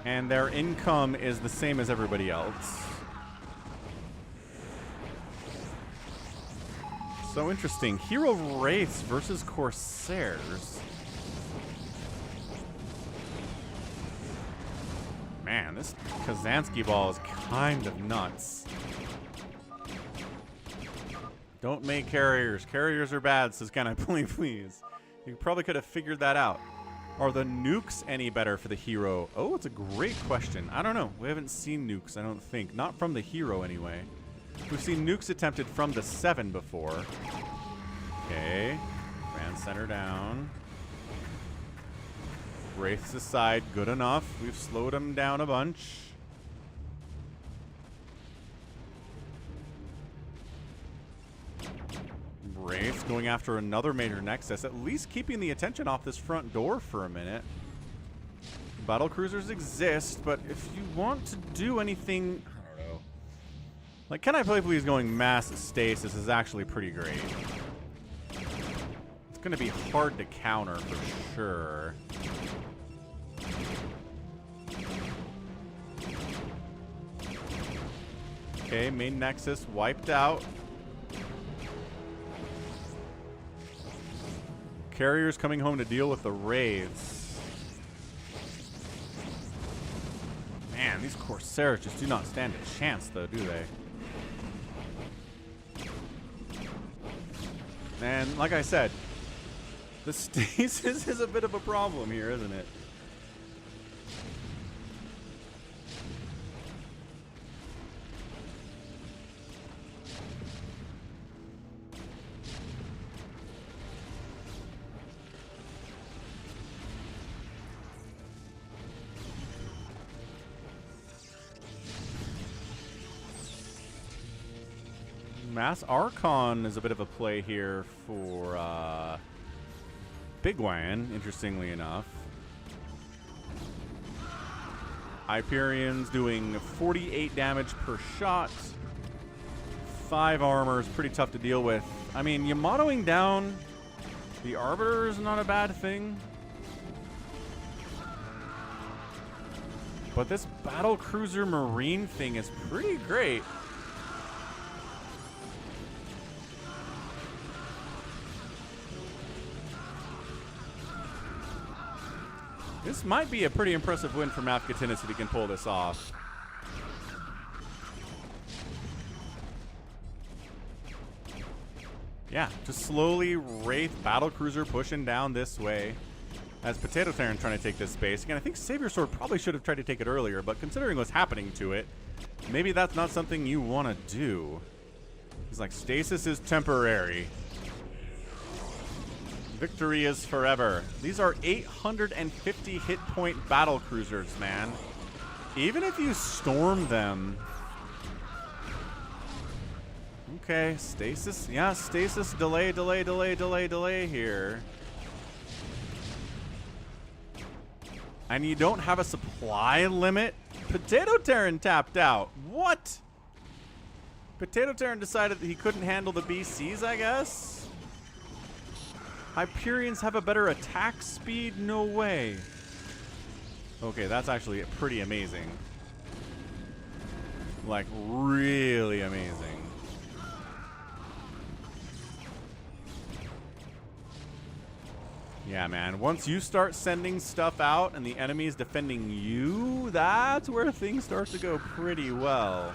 And their income is the same as everybody else. So interesting. Hero Wraiths versus Corsairs. Man, this Kazansky ball is kind of nuts. Don't make carriers. Carriers are bad, says CanIplayplz. You probably could have figured that out. Are the nukes any better for the hero? Oh, it's a great question. I don't know. We haven't seen nukes, I don't think. Not from the hero, anyway. We've seen nukes attempted from the 7 before. Okay. Grand center down. Wraiths aside, good enough. We've slowed them down a bunch. Wraiths going after another major nexus, at least keeping the attention off this front door for a minute. Battle cruisers exist, but if you want to do anything, I don't know. Like, CanIplayplz going mass stasis is actually pretty great. It's going to be hard to counter for sure. Okay, main nexus wiped out. Carriers coming home to deal with the wraiths. Man, these Corsairs just do not stand a chance, though, do they? And like I said, the stasis is a bit of a problem here, isn't it? Mass Archon is a bit of a play here for bigwan, interestingly enough. Hyperion's doing 48 damage per shot. 5 armor is pretty tough to deal with. I mean, Yamatoing down the Arbiter is not a bad thing. But this Battle Cruiser Marine thing is pretty great. This might be a pretty impressive win from AvcaTiNuS if he can pull this off. Yeah, just slowly Wraith Battlecruiser pushing down this way. As PotatoTerran trying to take this space. Again, I think SaviorSword probably should have tried to take it earlier, but considering what's happening to it, maybe that's not something you want to do. He's like, stasis is temporary. Victory is forever. These are 850 hit point battle cruisers, man. Even if you storm them. Okay, stasis. Yeah, stasis delay here. And you don't have a supply limit? PotatoTerran tapped out. What? PotatoTerran decided that he couldn't handle the BCs, I guess? Hyperions have a better attack speed? No way. Okay, that's actually pretty amazing. Like, really amazing. Yeah, man. Once you start sending stuff out and the enemy is defending you, that's where things start to go pretty well.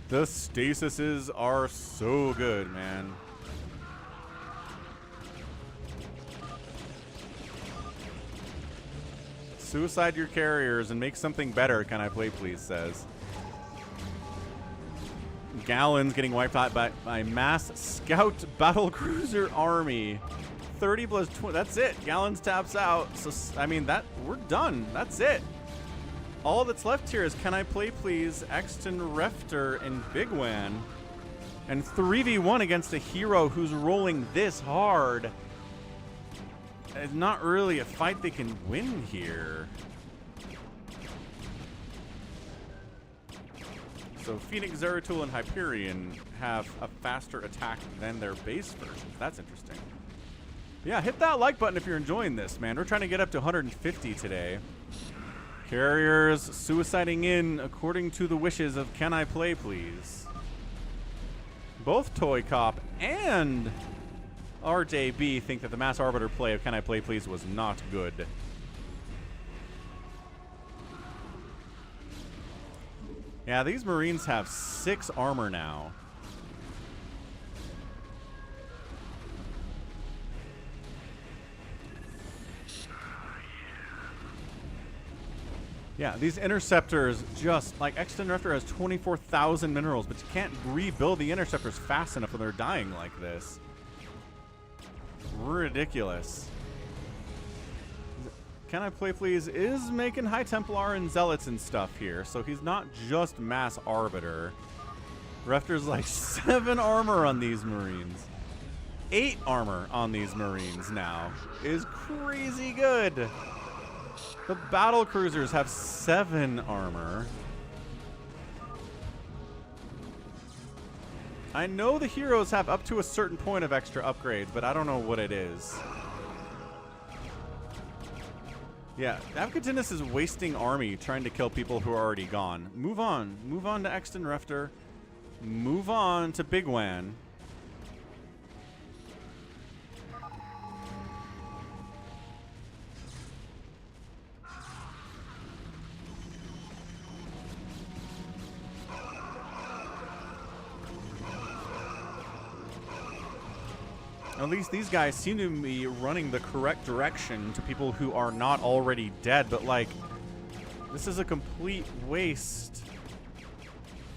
The stasises are so good, man. Suicide your carriers and make something better, CanIplayplz says. Gallons getting wiped out by mass scout battlecruiser army. 30 plus 20. That's it. Gallons taps out. So, I mean, we're done. That's it. All that's left here is CanIplayplz, Exton, Refter, and bigwan. And 3v1 against a hero who's rolling this hard. It's not really a fight they can win here. So Phoenix, Zeratul, and Hyperion have a faster attack than their base versions. That's interesting. But yeah, hit that like button if you're enjoying this, man. We're trying to get up to 150 today. Carriers suiciding in according to the wishes of CanIplayplz. Both ToyCop and RJB think that the Mass Arbiter play of CanIplayplz was not good. Yeah, these Marines have 6 armor now. Yeah, these interceptors just, like, Interceptor has 24,000 minerals, but you can't rebuild the interceptors fast enough when they're dying like this. Ridiculous. CanIplayplz is making High Templar and Zealots and stuff here, so he's not just Mass Arbiter. Refter's like 7 armor on these Marines. 8 armor on these Marines now is crazy good. The battle cruisers have 7 armor. I know the heroes have up to a certain point of extra upgrades, but I don't know what it is. Yeah, AvcaTiNuS is wasting army trying to kill people who are already gone. Move on. Move on to Exton Refter. Move on to bigwan. At least these guys seem to be running the correct direction to people who are not already dead, but like, this is a complete waste.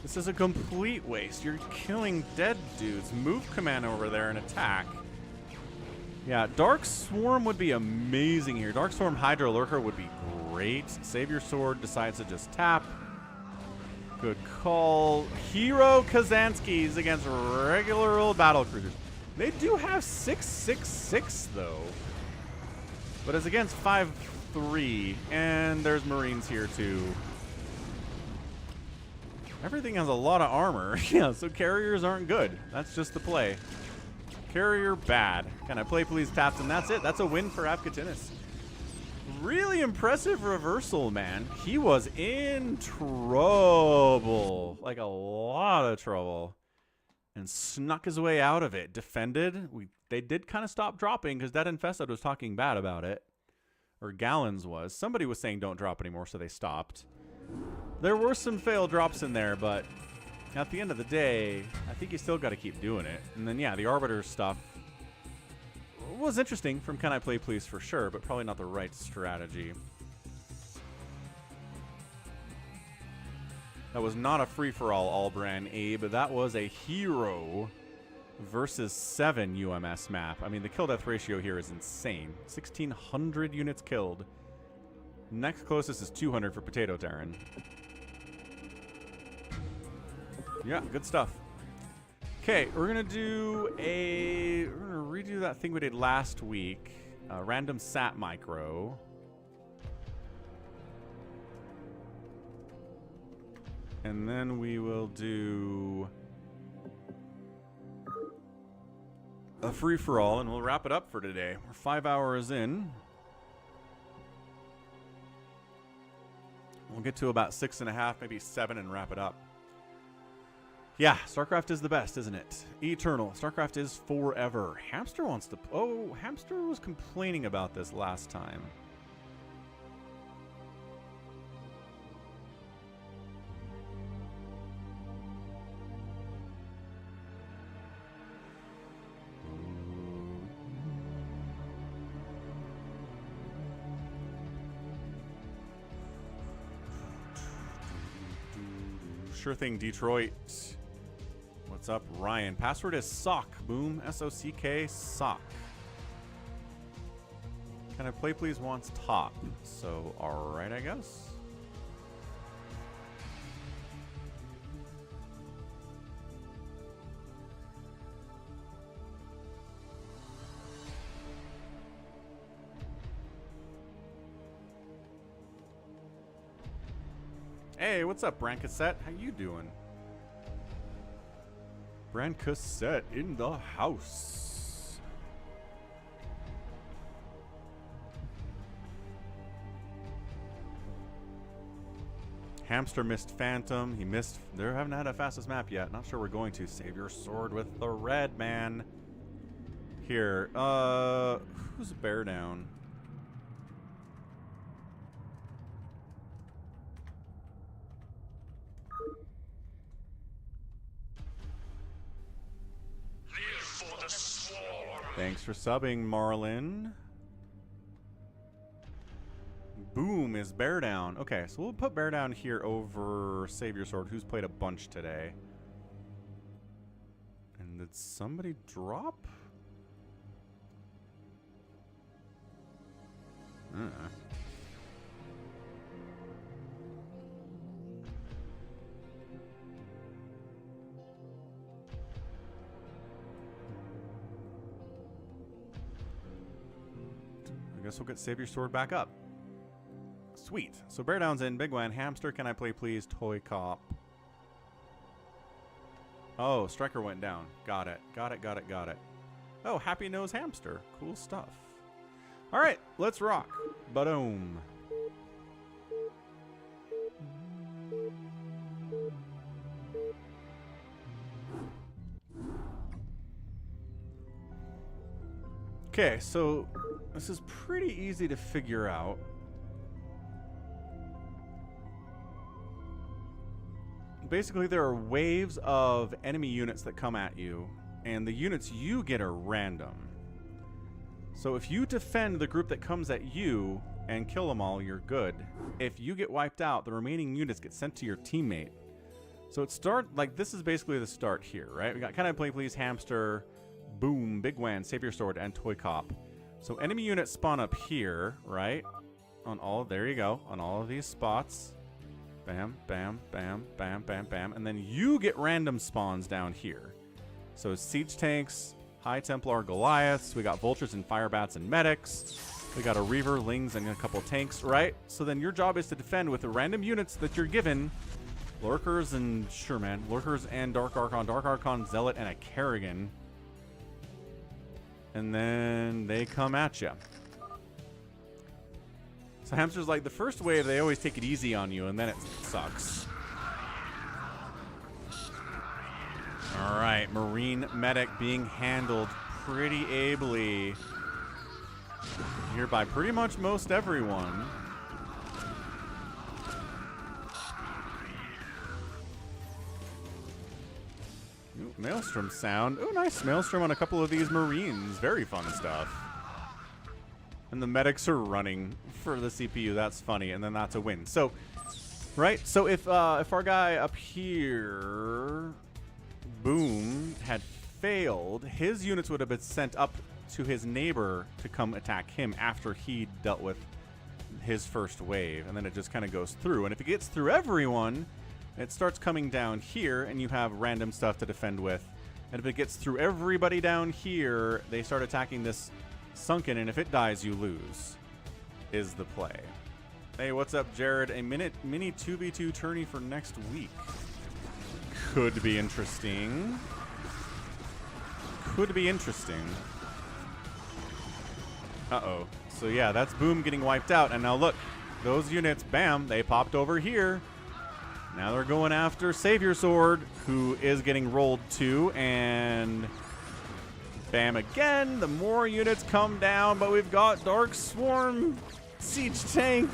This is a complete waste. You're killing dead dudes. Move command over there and attack. Yeah, Dark Swarm would be amazing here. Dark Swarm Hydra Lurker would be great. SaviorSword decides to just tap. Good call. Hero Kazanskis against regular old battle cruisers. They do have 666 though, but it's against 5-3, and there's Marines here too. Everything has a lot of armor. Yeah, so carriers aren't good. That's just the play. Carrier bad. CanIplayplz taps, and that's it. That's a win for AvcaTiNuS. Really impressive reversal, man. He was in trouble, like a lot of trouble. And snuck his way out of it. Defended. They did kind of stop dropping because DeadInfested was talking bad about it. Or Gallons was. Somebody was saying don't drop anymore, so they stopped. There were some failed drops in there, but at the end of the day, I think you still got to keep doing it. And then, yeah, the Arbiter stuff was interesting from CanIplayplz for sure, but probably not the right strategy. That was not a free-for-all, Allbrand Abe. That was a hero versus 7 UMS map. I mean, the kill-death ratio here is insane. 1,600 units killed. Next closest is 200 for PotatoTerran. Yeah, good stuff. Okay, we're gonna redo that thing we did last week. Random SAT micro. And then we will do a free-for-all, and we'll wrap it up for today. We're 5 hours in. We'll get to about 6.5, maybe 7, and wrap it up. Yeah, StarCraft is the best, isn't it? Eternal. StarCraft is forever. Hamster wants to... Oh, Hamster was complaining about this last time. Sure thing, Detroit. What's up, Ryan? Password is SOCK. Boom. SOCK. SOCK. CanIplayplz wants top. So, alright, I guess. Hey, what's up, Brand Cassette? How you doing? Brand Cassette in the house. Hamster missed Phantom. He missed... They haven't had a fastest map yet. Not sure we're going to. SaviorSword with the red, man. Here. Who's BearDown? Thanks for subbing, Marlin. Boom is BearDown. Okay, so we'll put BearDown here over SaviorSword, who's played a bunch today. And did somebody drop? I guess we'll get SaviorSword back up. Sweet. So BearDown's in. bigwan. Hamster, can I play please? ToyCop. Oh, Striker went down. Got it. Got it, got it, got it. Oh, Happy Nose Hamster. Cool stuff. All right, let's rock. Ba-doom. Okay, so this is pretty easy to figure out. Basically, there are waves of enemy units that come at you, and the units you get are random. So if you defend the group that comes at you and kill them all, you're good. If you get wiped out, the remaining units get sent to your teammate. So it this is basically the start here, right? We got Can I Play Please, Hamster, Boom, bigwan, SaviorSword, and ToyCop. So enemy units spawn up here, right? There you go, on all of these spots. Bam, bam, bam, bam, bam, bam. And then you get random spawns down here. So siege tanks, High Templar Goliaths. We got vultures and firebats and medics. We got a Reaver, Lings, and a couple tanks, right? So then your job is to defend with the random units that you're given. Lurkers and, sure man, Lurkers and Dark Archon, Zealot, and a Kerrigan. And then they come at you. So Hamster's like, the first wave, they always take it easy on you, and then it sucks. All right, Marine Medic being handled pretty ably here by pretty much most everyone. Ooh, Maelstrom sound. Oh, nice Maelstrom on a couple of these Marines. Very fun stuff. And the medics are running for the CPU. That's funny, and then that's a win. So, right? So if our guy up here, Boom, had failed, his units would have been sent up to his neighbor to come attack him after he dealt with his first wave, and then it just kind of goes through. And if it gets through everyone, it starts coming down here, and you have random stuff to defend with. And if it gets through everybody down here, they start attacking this sunken, and if it dies, you lose, is the play. Hey, what's up, Jared? A mini 2v2 tourney for next week. Could be interesting. Could be interesting. Uh-oh. So yeah, that's Boom getting wiped out, and now look, those units, bam, they popped over here. Now they're going after SaviorSword, who is getting rolled too, and bam again. The more units come down, but we've got Dark Swarm, Siege Tank,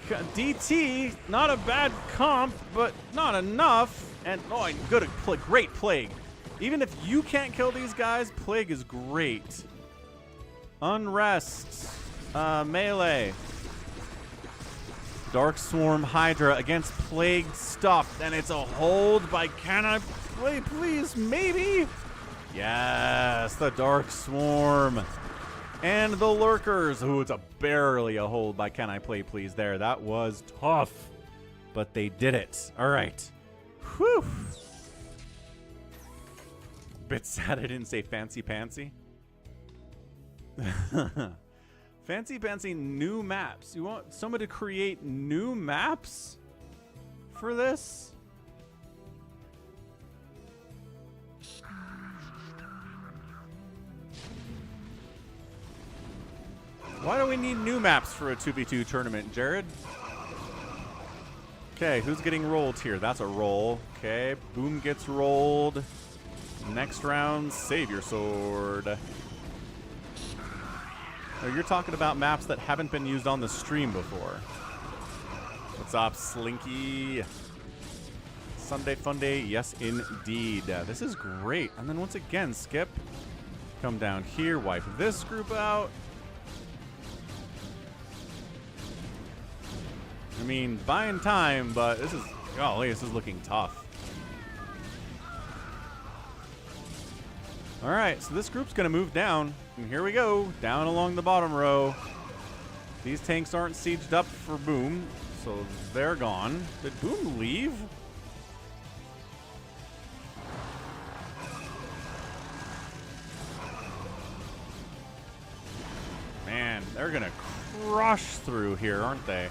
DT, not a bad comp, but not enough. And oh, great Plague. Even if you can't kill these guys, Plague is great. Unrest, melee. Dark Swarm Hydra against Plague stuff, and it's a hold by Can I Play Please, maybe? Yes, the Dark Swarm. And the Lurkers. Ooh, it's barely a hold by Can I Play Please there. That was tough, but they did it. All right. Whew. Bit sad I didn't say fancy pantsy. Fancy pantsy new maps. You want someone to create new maps for this? Why do we need new maps for a 2v2 tournament, Jared? Okay, who's getting rolled here? That's a roll. Okay, Boom gets rolled. Next round, SaviorSword. Oh, you're talking about maps that haven't been used on the stream before. What's up, Slinky? Sunday Fun Day, yes indeed. This is great. And then once again, Skip. Come down here, wipe this group out. I mean, buying time, but this is, golly, this is looking tough. All right, so this group's going to move down. And here we go, down along the bottom row. These tanks aren't sieged up for Boom, so they're gone. Did Boom leave? Man, they're going to crush through here, aren't they?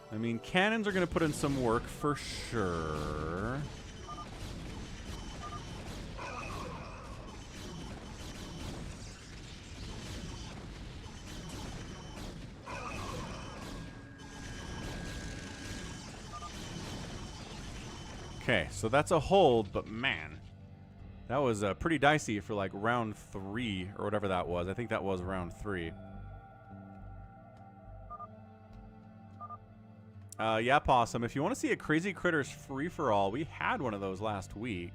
I mean, cannons are going to put in some work for sure. Okay, so that's a hold, but man, that was pretty dicey for like round 3 or whatever that was. I think that was round 3. Yeah, Possum, if you want to see a Crazy Critters free-for-all, we had one of those last week.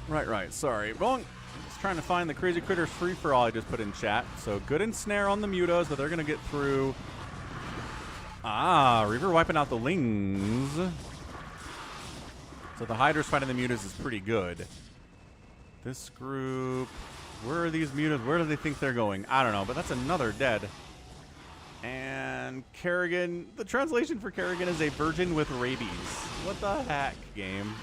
Right, sorry. Wrong. Just trying to find the Crazy Critters free-for-all I just put in chat. So good ensnare on the mutas, but they're going to get through. Ah, Reaver wiping out the Lings. So the Hydras fighting the mutas is pretty good. This group, where are these mutas? Where do they think they're going? I don't know, but that's another dead. And Kerrigan, the translation for Kerrigan is a virgin with rabies. What the heck, game?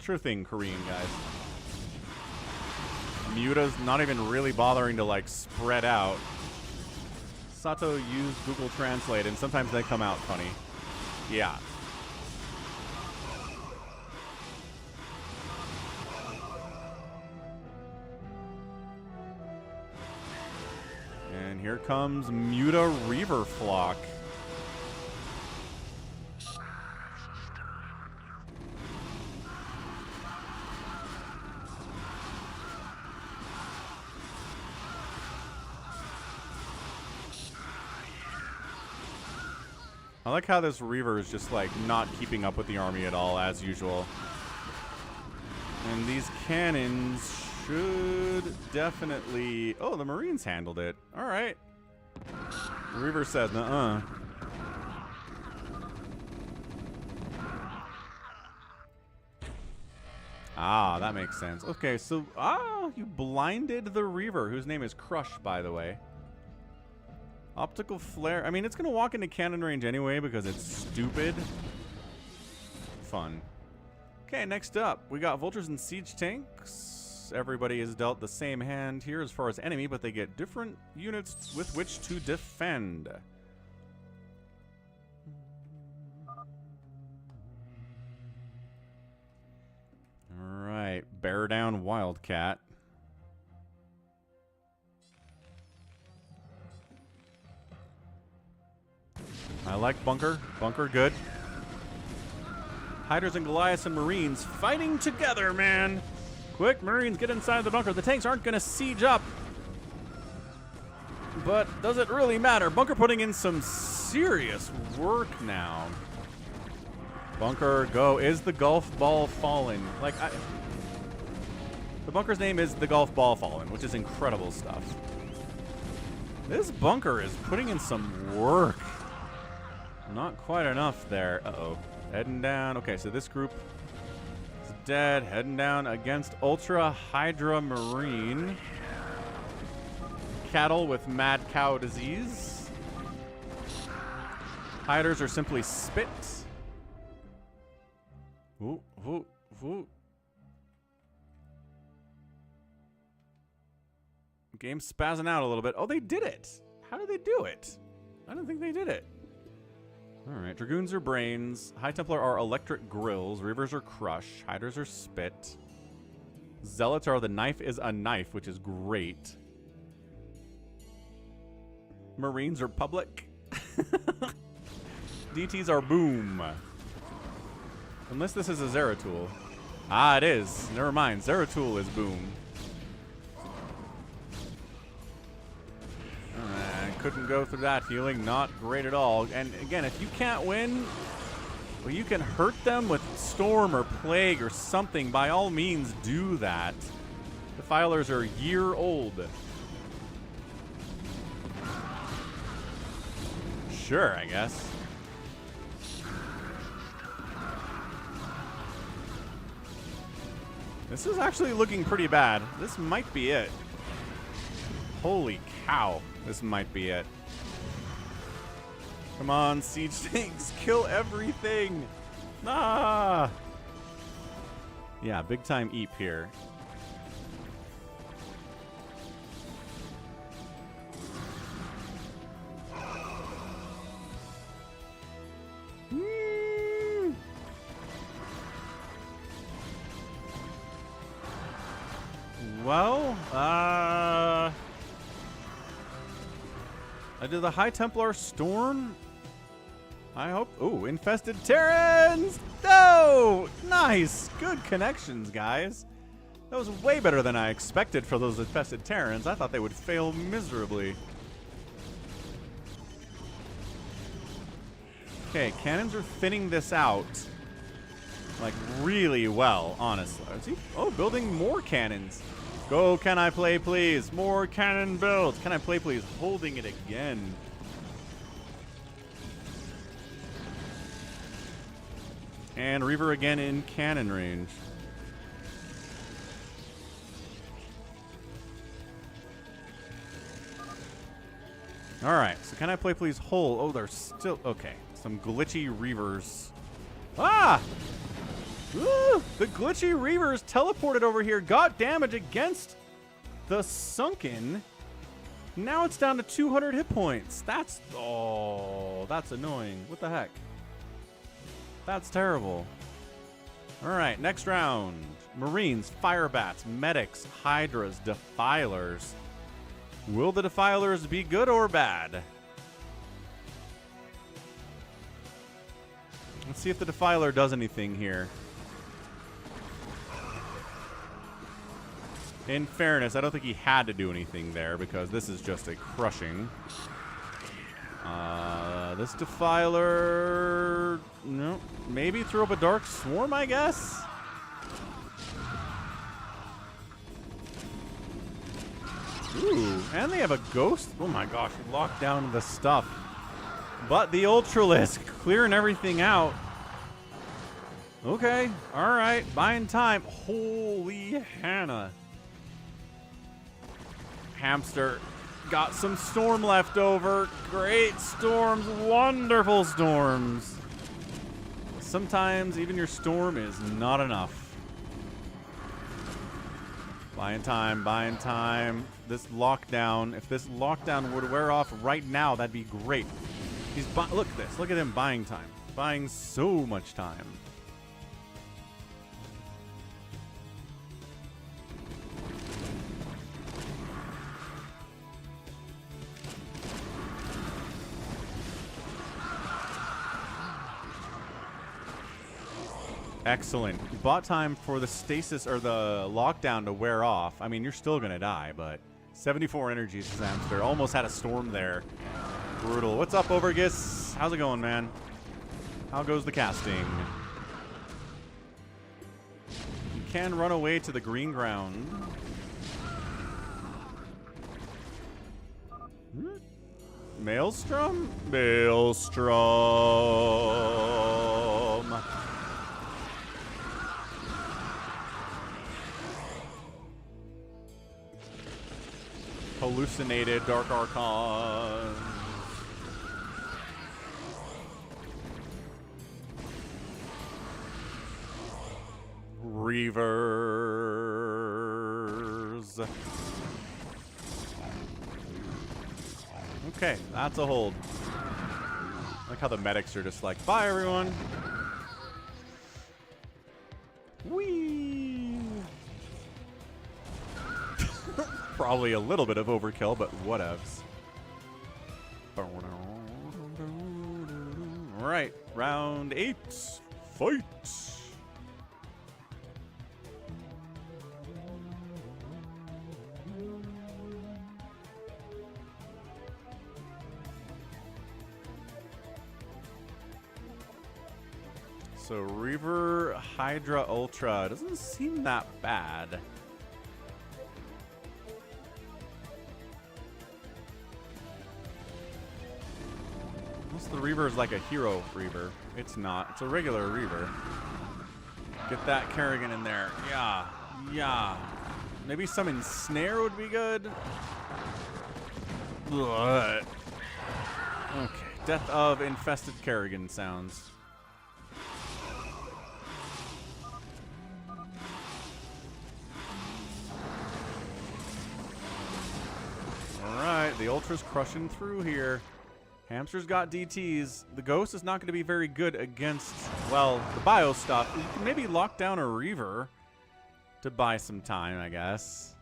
Sure thing, Korean guys. Muta's not even really bothering to like spread out. Sato used Google Translate and sometimes they come out funny. Yeah. And here comes Muta Reaver Flock. I like how this Reaver is just like not keeping up with the army at all, as usual. And these cannons should definitely... Oh, the Marines handled it. All right. The Reaver says, nuh-uh. Ah, that makes sense. Okay, so... Ah, you blinded the Reaver, whose name is Crush, by the way. Optical flare. I mean, it's going to walk into cannon range anyway because it's stupid. Fun. Okay, next up, we got Vultures and Siege Tanks. Everybody is dealt the same hand here as far as enemy, but they get different units with which to defend. Alright, BearDown Wildcat. I like Bunker. Bunker, good. Hydras and Goliaths and Marines fighting together, man. Quick, Marines, get inside the bunker. The tanks aren't going to siege up. But does it really matter? Bunker putting in some serious work now. Bunker, go. Is the golf ball fallen? Like, the bunker's name is the golf ball fallen, which is incredible stuff. This bunker is putting in some work. Not quite enough there. Uh-oh. Heading down. Okay, so this group is dead. Heading down against Ultra Hydra Marine. Cattle with mad cow disease. Hiders are simply spit. Ooh, ooh, ooh. Game's spazzing out a little bit. Oh, they did it. How did they do it? I don't think they did it. All right, Dragoons are brains. High Templar are electric grills. Reavers are crush. Hiders are spit. Zealots are the knife is a knife, which is great. Marines are public. DTs are boom. Unless this is a Zeratul. Ah, it is. Never mind. Zeratul is boom. Couldn't go through that healing. Not great at all. And again, if you can't win, well, you can hurt them with Storm or Plague or something. By all means, do that. Defilers are a year old. Sure, I guess. This is actually looking pretty bad. This might be it. Holy cow. This might be it. Come on, Siege Things. Kill everything. Ah! Yeah, big time eep here. Well, I did the High Templar Storm. I hope. Ooh, infested Terrans! Oh, nice! Good connections, guys. That was way better than I expected for those infested Terrans. I thought they would fail miserably. Okay, cannons are thinning this out. Like, really well, honestly. Is he, building more cannons. Go, can I play, please? More cannon builds. Can I play, please? Holding it again. And Reaver again in cannon range. All right, so can I play, please? Hold. Oh, they're still... Okay, some glitchy Reavers. Ah! Ooh, the glitchy Reavers teleported over here, got damage against the Sunken. Now it's down to 200 hit points. That's annoying. What the heck? That's terrible. All right, next round. Marines, Firebats, Medics, Hydras, Defilers. Will the Defilers be good or bad? Let's see if the Defiler does anything here. In fairness, I don't think he had to do anything there because this is just a crushing. This Defiler... No, maybe throw up a Dark Swarm, I guess? Ooh, and they have a Ghost. Oh my gosh, locked down the stuff. But the Ultralisk clearing everything out. Okay, all right, buying time. Holy Hannah. Hamster got some storm left over. Great storms, wonderful storms. Sometimes even your storm is not enough. Buying time, buying time. This lockdown, if this lockdown were to wear off right now, that'd be great. He's look at this. Look at him buying time. Buying so much time. Excellent. Bought time for the stasis or the lockdown to wear off. I mean, you're still going to die, but 74 energy is hamster. Almost had a storm there. Brutal. What's up, Overgus? How's it going, man? How goes the casting? You can run away to the green ground. Maelstrom? Maelstrom. Hallucinated Dark Archon. Reavers. Okay, that's a hold. I like how the medics are just like, bye everyone. Whee! Probably a little bit of overkill, but whatevs. All right, round 8, fight. So Reaver Hydra Ultra doesn't seem that bad. Unless the Reaver is like a hero Reaver. It's not. It's a regular Reaver. Get that Kerrigan in there. Yeah. Yeah. Maybe some Ensnare would be good. Ugh. Okay. Death of Infested Kerrigan sounds. Alright, the Ultra's crushing through here. Hamster's got DTs. The Ghost is not going to be very good against, well, the bio stuff. You can maybe lock down a Reaver to buy some time, I guess.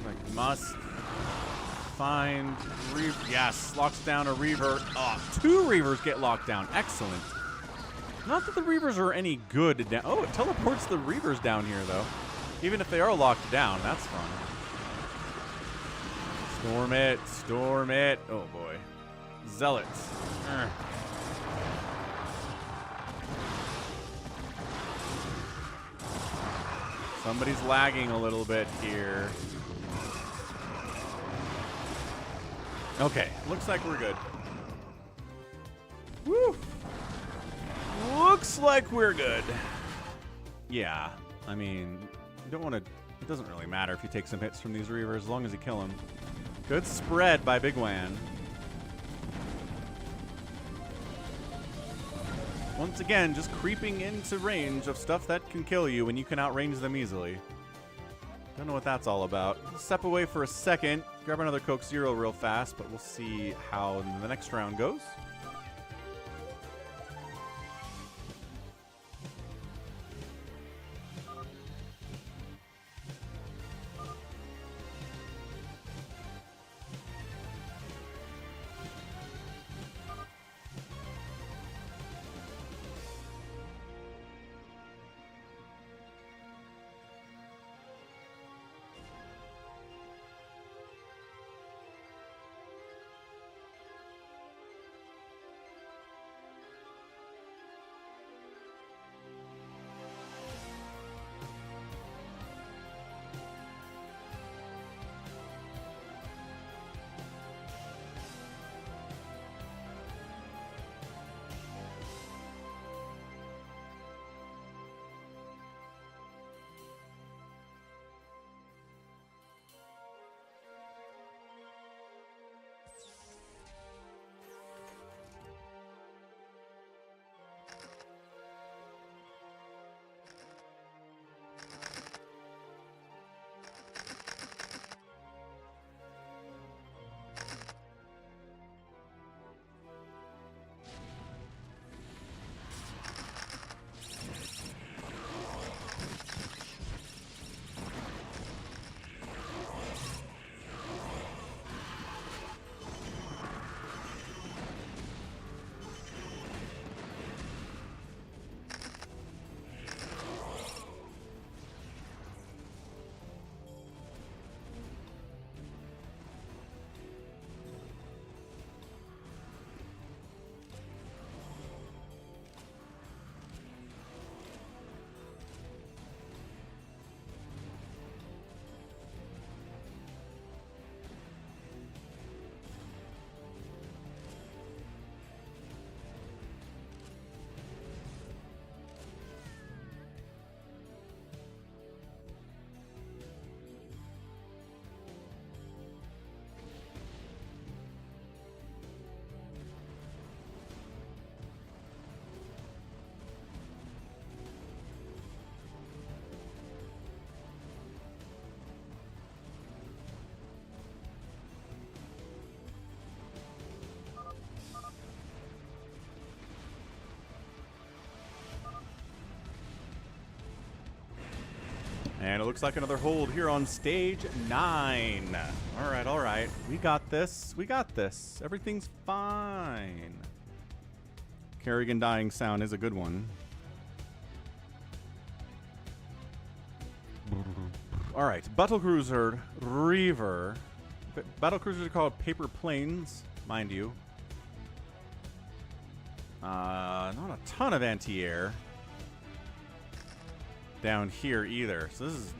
Like, must find Reaver. Yes, locks down a Reaver. Oh, 2 Reavers get locked down. Excellent. Not that the Reavers are any good down. Oh, it teleports the Reavers down here, though. Even if they are locked down, that's fun. Storm it. Storm it. Oh, boy. Zealots. Somebody's lagging a little bit here. Okay. Looks like we're good. Woo! Looks like we're good. Yeah. I mean, you don't want to... It doesn't really matter if you take some hits from these Reavers as long as you kill them. Good spread by bigwan. Once again, just creeping into range of stuff that can kill you when you can outrange them easily. Don't know what that's all about. Step away for a second. Grab another Coke Zero real fast, but we'll see how the next round goes. And it looks like another hold here on stage 9. All right, all right. We got this. We got this. Everything's fine. Kerrigan dying sound is a good one. All right, Battlecruiser Reaver. Battlecruisers are called paper planes, mind you. Not a ton of anti-air down here either. So this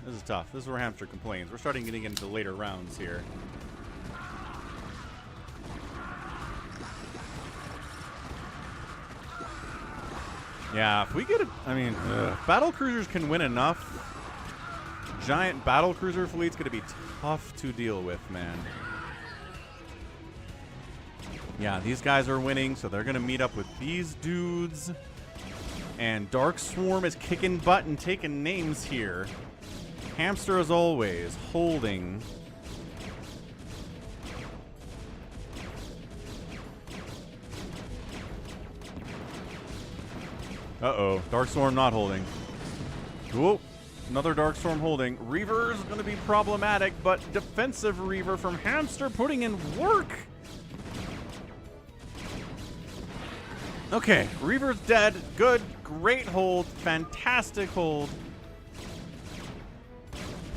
is tough. This is where Hamster complains. We're starting getting into later rounds here. Yeah, if we get battle cruisers can win enough. Giant battle cruiser fleet's gonna be tough to deal with, man. Yeah, these guys are winning, so they're gonna meet up with these dudes. And Dark Swarm is kicking butt and taking names here. Hamster, as always, holding. Uh-oh. Dark Storm not holding. Whoa. Another Dark Storm holding. Reaver is going to be problematic, but defensive Reaver from Hamster putting in work. Okay. Reaver's dead. Good. Great hold. Fantastic hold.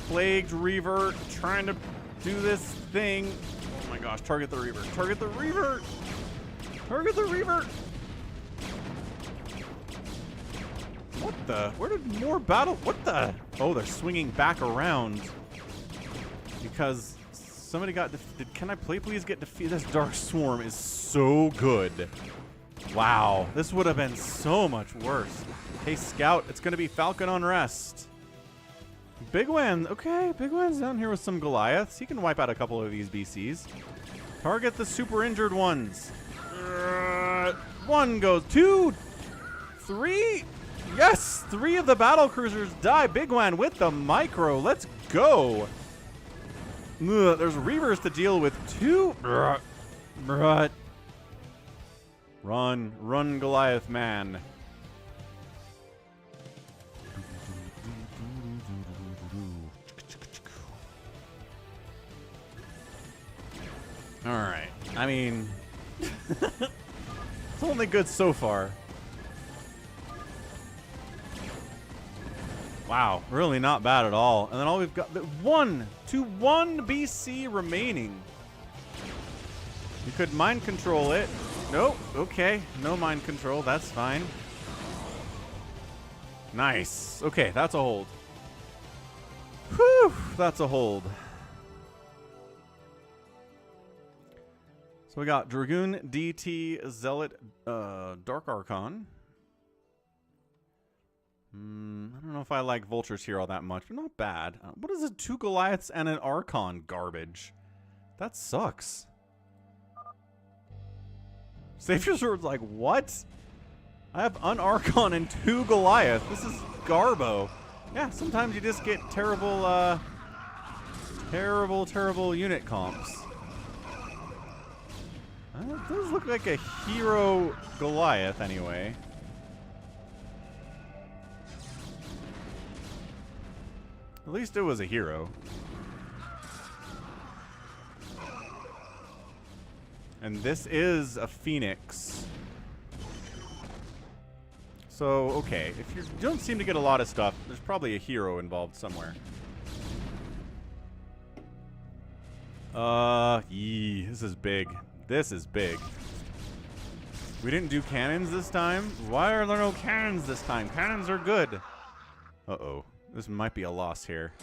Plagued Reaver trying to do this thing. Oh my gosh. Target the Reaver. Target the Reaver. Target the Reaver. What the? Where did more battle? What the? Oh, they're swinging back around because somebody got defeated. Can I please get defeated? This Dark Swarm is so good. Wow, this would have been so much worse. Hey, Scout, it's going to be Falcon Unrest. Bigwan, okay, Bigwan's down here with some Goliaths. He can wipe out a couple of these BCs. Target the super injured ones. One goes, 2, 3. Yes! 3 of the battle cruisers die. Bigwan with the micro. Let's go. Ugh, there's Reavers to deal with 2. Run. Run, Goliath man. Alright. I mean, it's only good so far. Wow, really not bad at all. And then all we've got, 1 BC remaining. You could mind control it. Nope, okay, no mind control, that's fine. Nice, okay, that's a hold. Whew, that's a hold. So we got Dragoon, DT, Zealot, Dark Archon. I don't know if I like vultures here all that much, but not bad. What is it? 2 Goliaths and an Archon garbage. That sucks. SaviorSword's like, what? I have an Archon and 2 Goliath. This is garbo. Yeah, sometimes you just get terrible, terrible unit comps. It does look like a hero Goliath anyway. At least it was a hero. And this is a Phoenix. So, okay. If you don't seem to get a lot of stuff, there's probably a hero involved somewhere. This is big. This is big. We didn't do cannons this time? Why are there no cannons this time? Cannons are good. Uh-oh. This might be a loss here.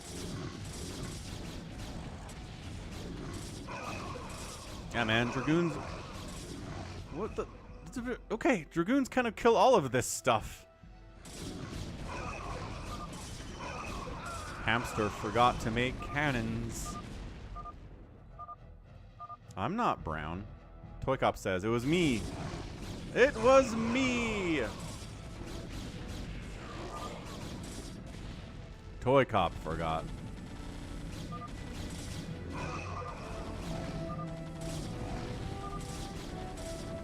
Yeah, man. Dragoons. What the? Okay, Dragoons kind of kill all of this stuff. Hamster forgot to make cannons. I'm not brown. ToyCop says, it was me. It was me. ToyCop forgot.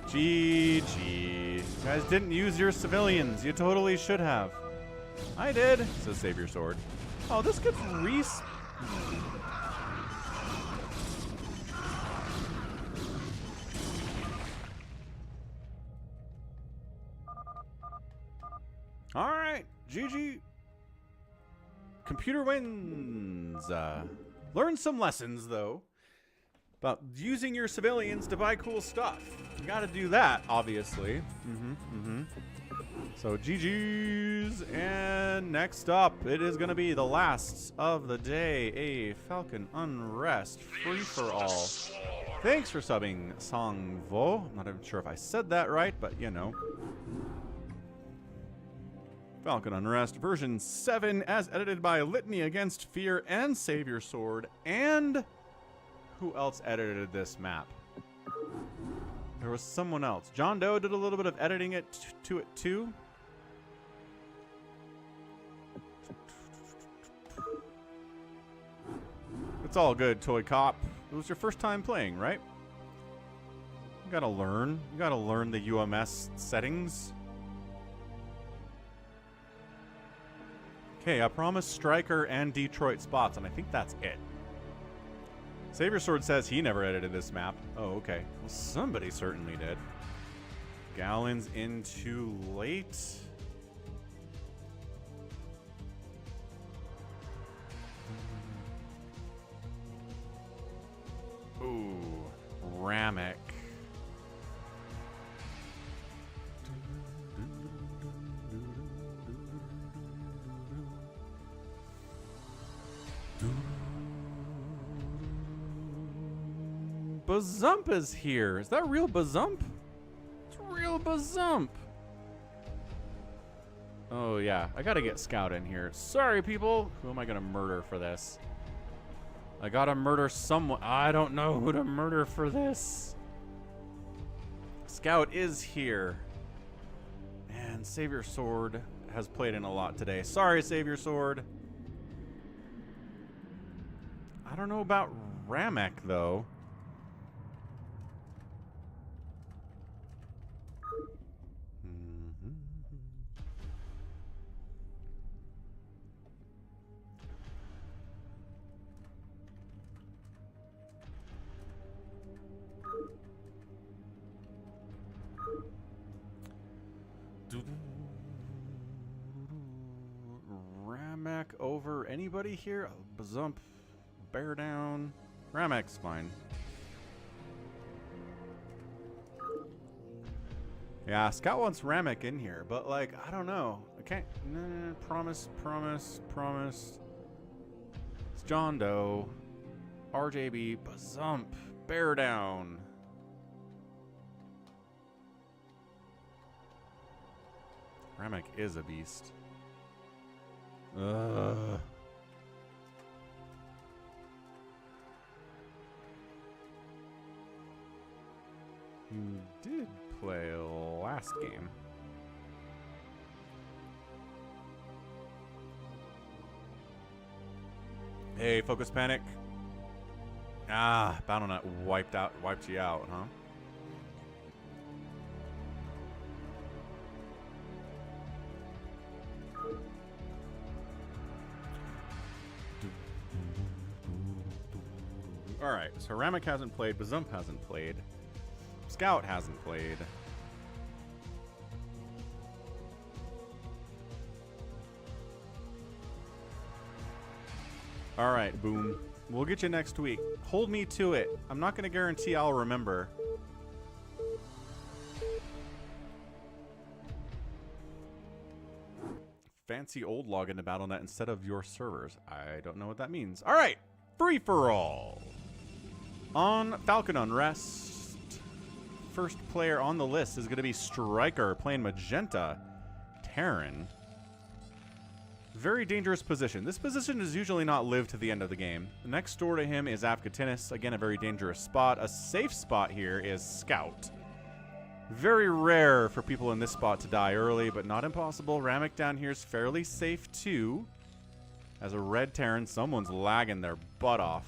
GG. You guys didn't use your civilians. You totally should have. I did, says SaviorSword. Oh, this gets res... Alright, GG. Computer wins. Learn some lessons, though. About using your civilians to buy cool stuff. You gotta do that, obviously. So GG's. And next up, it is gonna be the last of the day, a Falcon Unrest free-for-all. Thanks for subbing, Songvo. I'm not even sure if I said that right, but you know. Falcon Unrest version 7, as edited by Litany Against Fear and SaviorSword. And who else edited this map? There was someone else. JohnDoe did a little bit of editing to it too. It's all good, ToyCop. It was your first time playing, right? You gotta learn. You gotta learn the UMS settings. Okay, I promised Striker and Detroit spots, and I think that's it. SaviorSword says he never edited this map. Oh, okay. Well, somebody certainly did. Gallons in too late. Ooh, rAmEc. Bazump is here. Is that real Bazump? It's real Bazump. Oh, yeah. I gotta get Scout in here. Sorry, people. Who am I gonna murder for this? I gotta murder someone. I don't know who to murder for this. Scout is here. And SaviorSword has played in a lot today. Sorry, SaviorSword. I don't know about rAmEc, though. rAmEc over anybody here? Bazump, BearDown. rAmEc's fine. Yeah, Scout wants rAmEc in here, but like, I don't know. I can't. Nah, promise. It's JohnDoe, RJB, Bazump, BearDown. rAmEc is a beast. You did play last game. Hey, Focus Panic. Ah, BattleNet wiped you out, huh? Alright, so rAmEc hasn't played, Bazump hasn't played, Scout hasn't played. Alright, boom. We'll get you next week. Hold me to it. I'm not going to guarantee I'll remember. Fancy old login to BattleNet instead of your servers. I don't know what that means. Alright, free-for-all. On Falcon Unrest, first player on the list is going to be Striker playing Magenta. Terran. Very dangerous position. This position is usually not lived to the end of the game. Next door to him is AvcaTiNuS. Again, a very dangerous spot. A safe spot here is Scout. Very rare for people in this spot to die early, but not impossible. rAmEc down here is fairly safe too. As a red Terran, someone's lagging their butt off.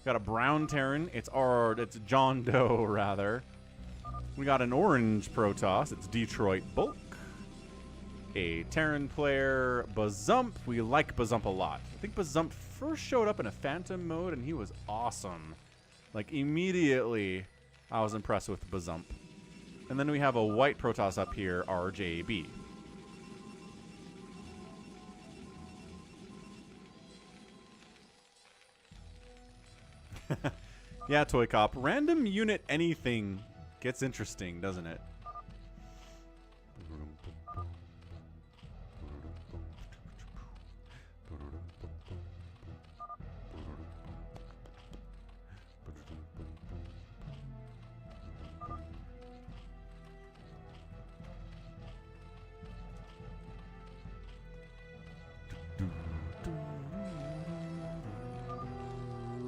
Got a brown Terran. It's JohnDoe, rather. We got an orange Protoss. It's Detroit Bulk. A Terran player, Bazump. We like Bazump a lot. I think Bazump first showed up in a Phantom mode, and he was awesome. Like, immediately, I was impressed with Bazump. And then we have a white Protoss up here, RJB. Yeah, ToyCop. Random unit anything gets interesting, doesn't it?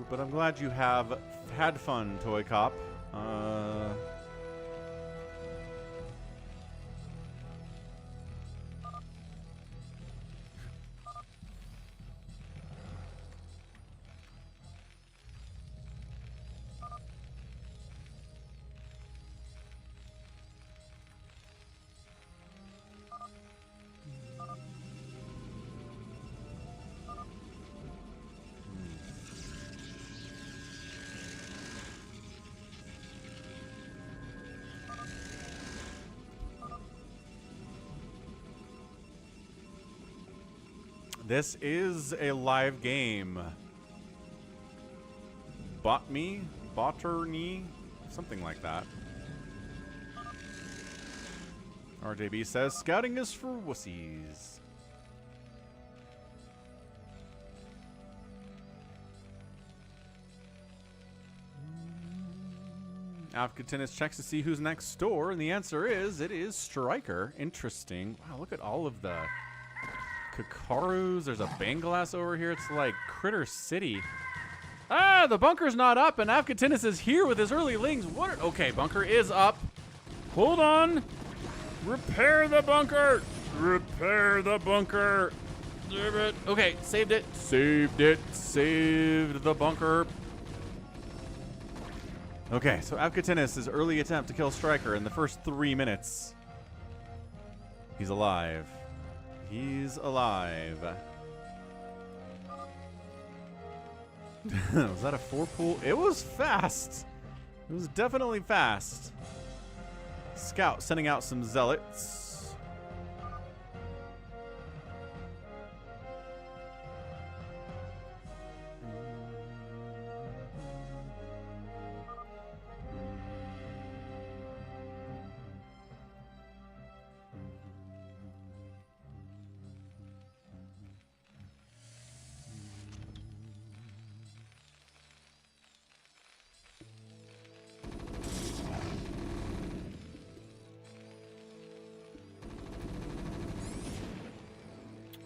But I'm glad you have had fun, ToyCop. This is a live game. Botme? Botterny? Something like that. RJB says, scouting is for wussies. AvcaTiNuS checks to see who's next door, and the answer is, it is Striker. Interesting. Wow, look at all of the Kakarus. There's a Banglass over here. It's like Critter City. Ah, the bunker's not up, and AvcaTiNuS is here with his early lings. What? Okay, bunker is up. Hold on. Repair the bunker. Repair the bunker. Okay, saved it. Saved it. Saved the bunker. Okay, so AvcaTiNuS' early attempt to kill Striker in the first 3 minutes. He's alive. He's alive. Was that a 4-pool? It was fast. It was definitely fast. Scout sending out some zealots.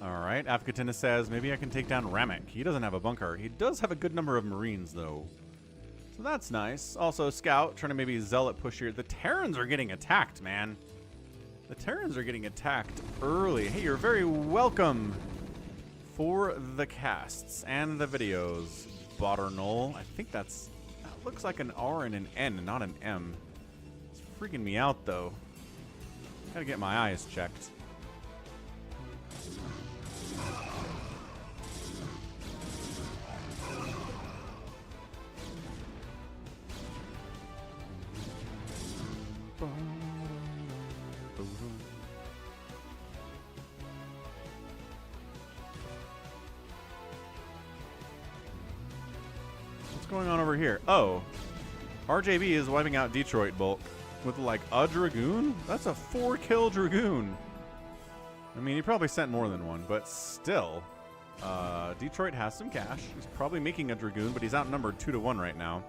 Alright, AvcaTiNuS says, maybe I can take down rAmEc. He doesn't have a bunker. He does have a good number of Marines, though. So that's nice. Also, Scout, trying to maybe zealot push here. The Terrans are getting attacked, man. The Terrans are getting attacked early. Hey, you're very welcome for the casts and the videos, Botternol. I think that looks like an R and an N, not an M. It's freaking me out, though. Gotta get my eyes checked. What's going on over here? Oh, RJB is wiping out Detroit bulk with like a Dragoon? That's a 4-kill Dragoon. I mean, he probably sent more than one, but still. Detroit has some cash. He's probably making a Dragoon, but he's outnumbered 2-1 right now.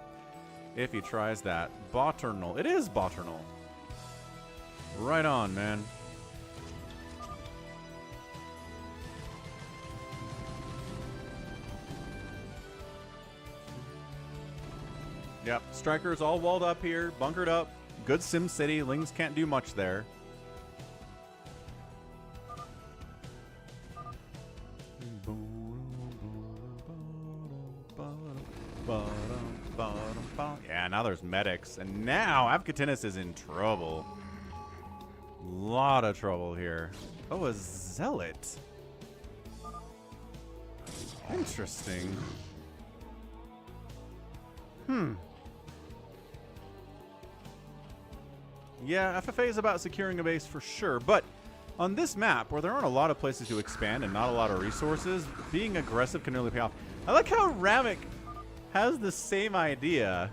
If he tries that. Botternol. It is Botternol. Right on, man. Yep, Striker's all walled up here, bunkered up. Good Sim City. Lings can't do much there. Yeah, now there's medics. And now AvcaTiNuS is in trouble. Lot of trouble here. Oh, a zealot. Interesting. Yeah, FFA is about securing a base for sure, but on this map, where there aren't a lot of places to expand and not a lot of resources, being aggressive can really pay off. I like how rAmEc has the same idea.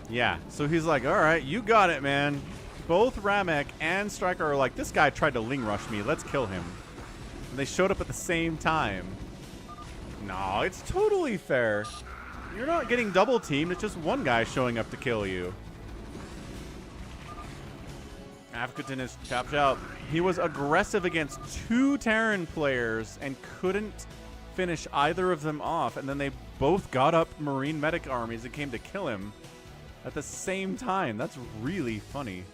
Yeah, so he's like, all right, you got it, man. Both rAmEc and Striker are like, this guy tried to Ling Rush me. Let's kill him. And they showed up at the same time. No, it's totally fair. You're not getting double teamed. It's just one guy showing up to kill you. AvcaTiNuS tapped out. He was aggressive against 2 Terran players and couldn't finish either of them off. And then they both got up Marine medic armies and came to kill him at the same time. That's really funny.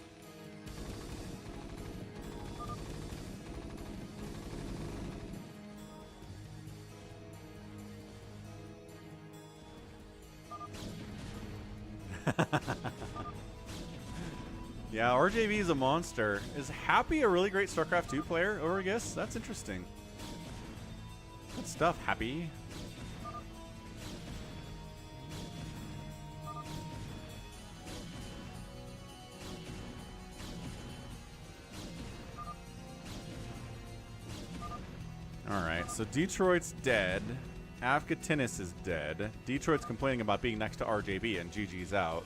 Yeah, RJB is a monster. Is Happy a really great StarCraft 2 player, or I guess? That's interesting. Good stuff, Happy. Alright, so Detroit's dead. AvcaTiNuS is dead. Detroit's complaining about being next to RJB, and GG's out.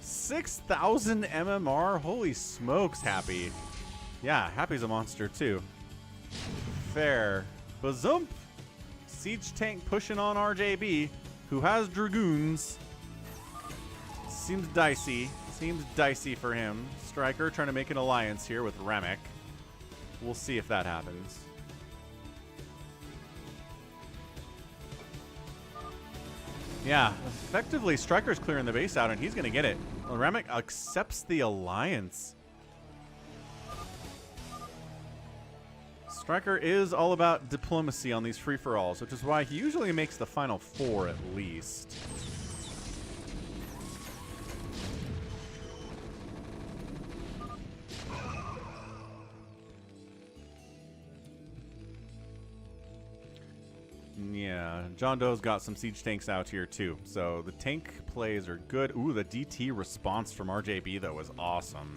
6,000 MMR? Holy smokes, Happy. Yeah, Happy's a monster, too. Fair. Bazump! Siege tank pushing on RJB, who has Dragoons. Seems dicey. Seems dicey for him. Striker trying to make an alliance here with rAmEc. We'll see if that happens. Yeah, effectively, Striker's clearing the base out, and he's going to get it. Well, rAmEc accepts the alliance. Striker is all about diplomacy on these free-for-alls, which is why he usually makes the final 4 at least. Yeah, JohnDoe's got some siege tanks out here too, so the tank plays are good. Ooh, the DT response from RJB though was awesome.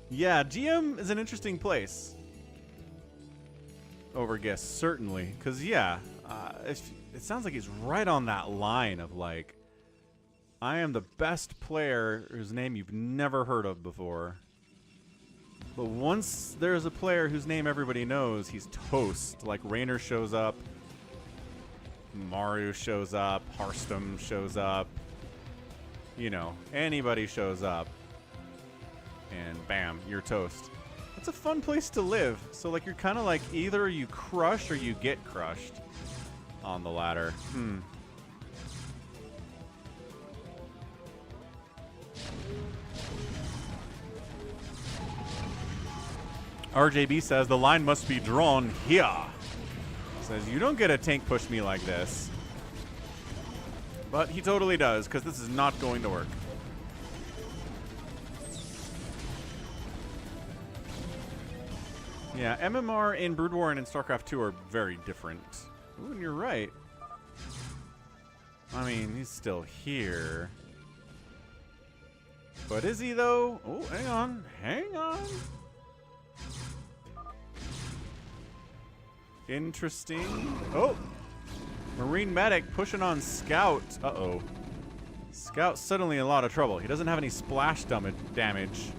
Yeah, GM is an interesting place over Guess, certainly, because yeah, it sounds like he's right on that line of like, I am the best player whose name you've never heard of before. But once there's a player whose name everybody knows, he's toast. Like Raynor shows up, Maru shows up, Hearthstone shows up. You know, anybody shows up. And bam, you're toast. It's a fun place to live. So like you're kind of like either you crush or you get crushed on the ladder. RJB says the line must be drawn here. Says you don't get a tank push me like this. But he totally does, because this is not going to work. Yeah, MMR in Brood War and in StarCraft 2 are very different. Ooh, and you're right. I mean, he's still here. But is he, though? Oh, hang on. Hang on. Interesting. Oh! Marine Medic pushing on Scout. Uh-oh. Scout's suddenly in a lot of trouble. He doesn't have any splash damage.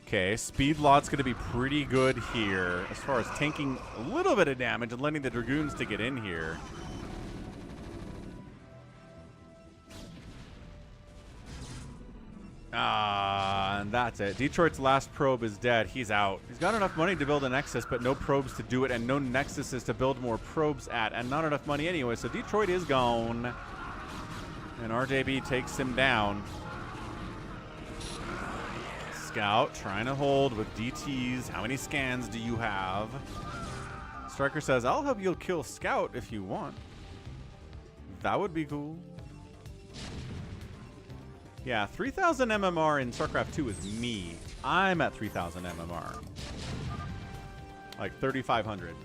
Okay, Speed Lot's going to be pretty good here as far as tanking a little bit of damage and letting the Dragoons to get in here. And that's it. Detroit's last probe is dead. He's out. He's got enough money to build a Nexus, but no probes to do it, and no Nexuses to build more probes at, and not enough money anyway, so Detroit is gone. And RJB takes him down. Scout trying to hold with DTs. How many scans do you have? Striker says, I'll help you kill Scout if you want. That would be cool. Yeah, 3,000 MMR in StarCraft 2 is me. I'm at 3,000 MMR. Like 3,500.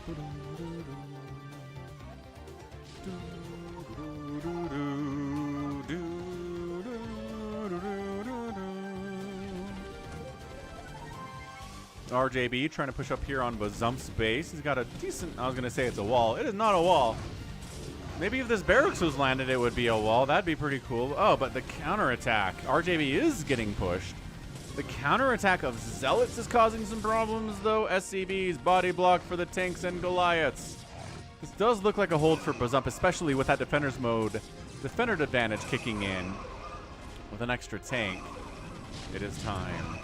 RJB trying to push up here on Bazump's base. He's got a decent, I was going to say it's a wall. It is not a wall. Maybe if this barracks was landed, it would be a wall. That'd be pretty cool. Oh, but the counterattack. RJB is getting pushed. The counterattack of Zealots is causing some problems, though. SCB's body block for the tanks and Goliaths. This does look like a hold for Bazump, especially with that defender's mode. Defender advantage kicking in with an extra tank. It is time.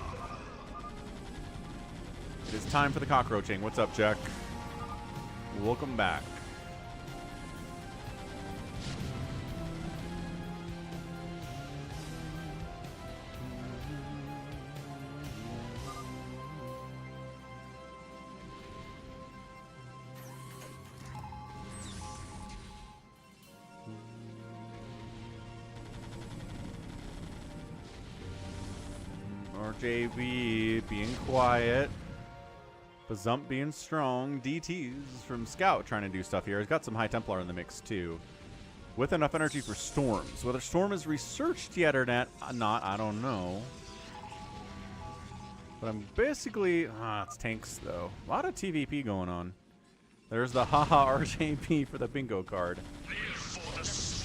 It is time for the cockroaching. What's up, Jack? Welcome back. RJB being quiet. Bazump being strong. DTs from Scout trying to do stuff here. He's got some High Templar in the mix too. With enough energy for Storms. Whether Storm is researched yet or not, I don't know. But I'm basically... it's tanks though. A lot of TvP going on. There's the haha RJB for the bingo card.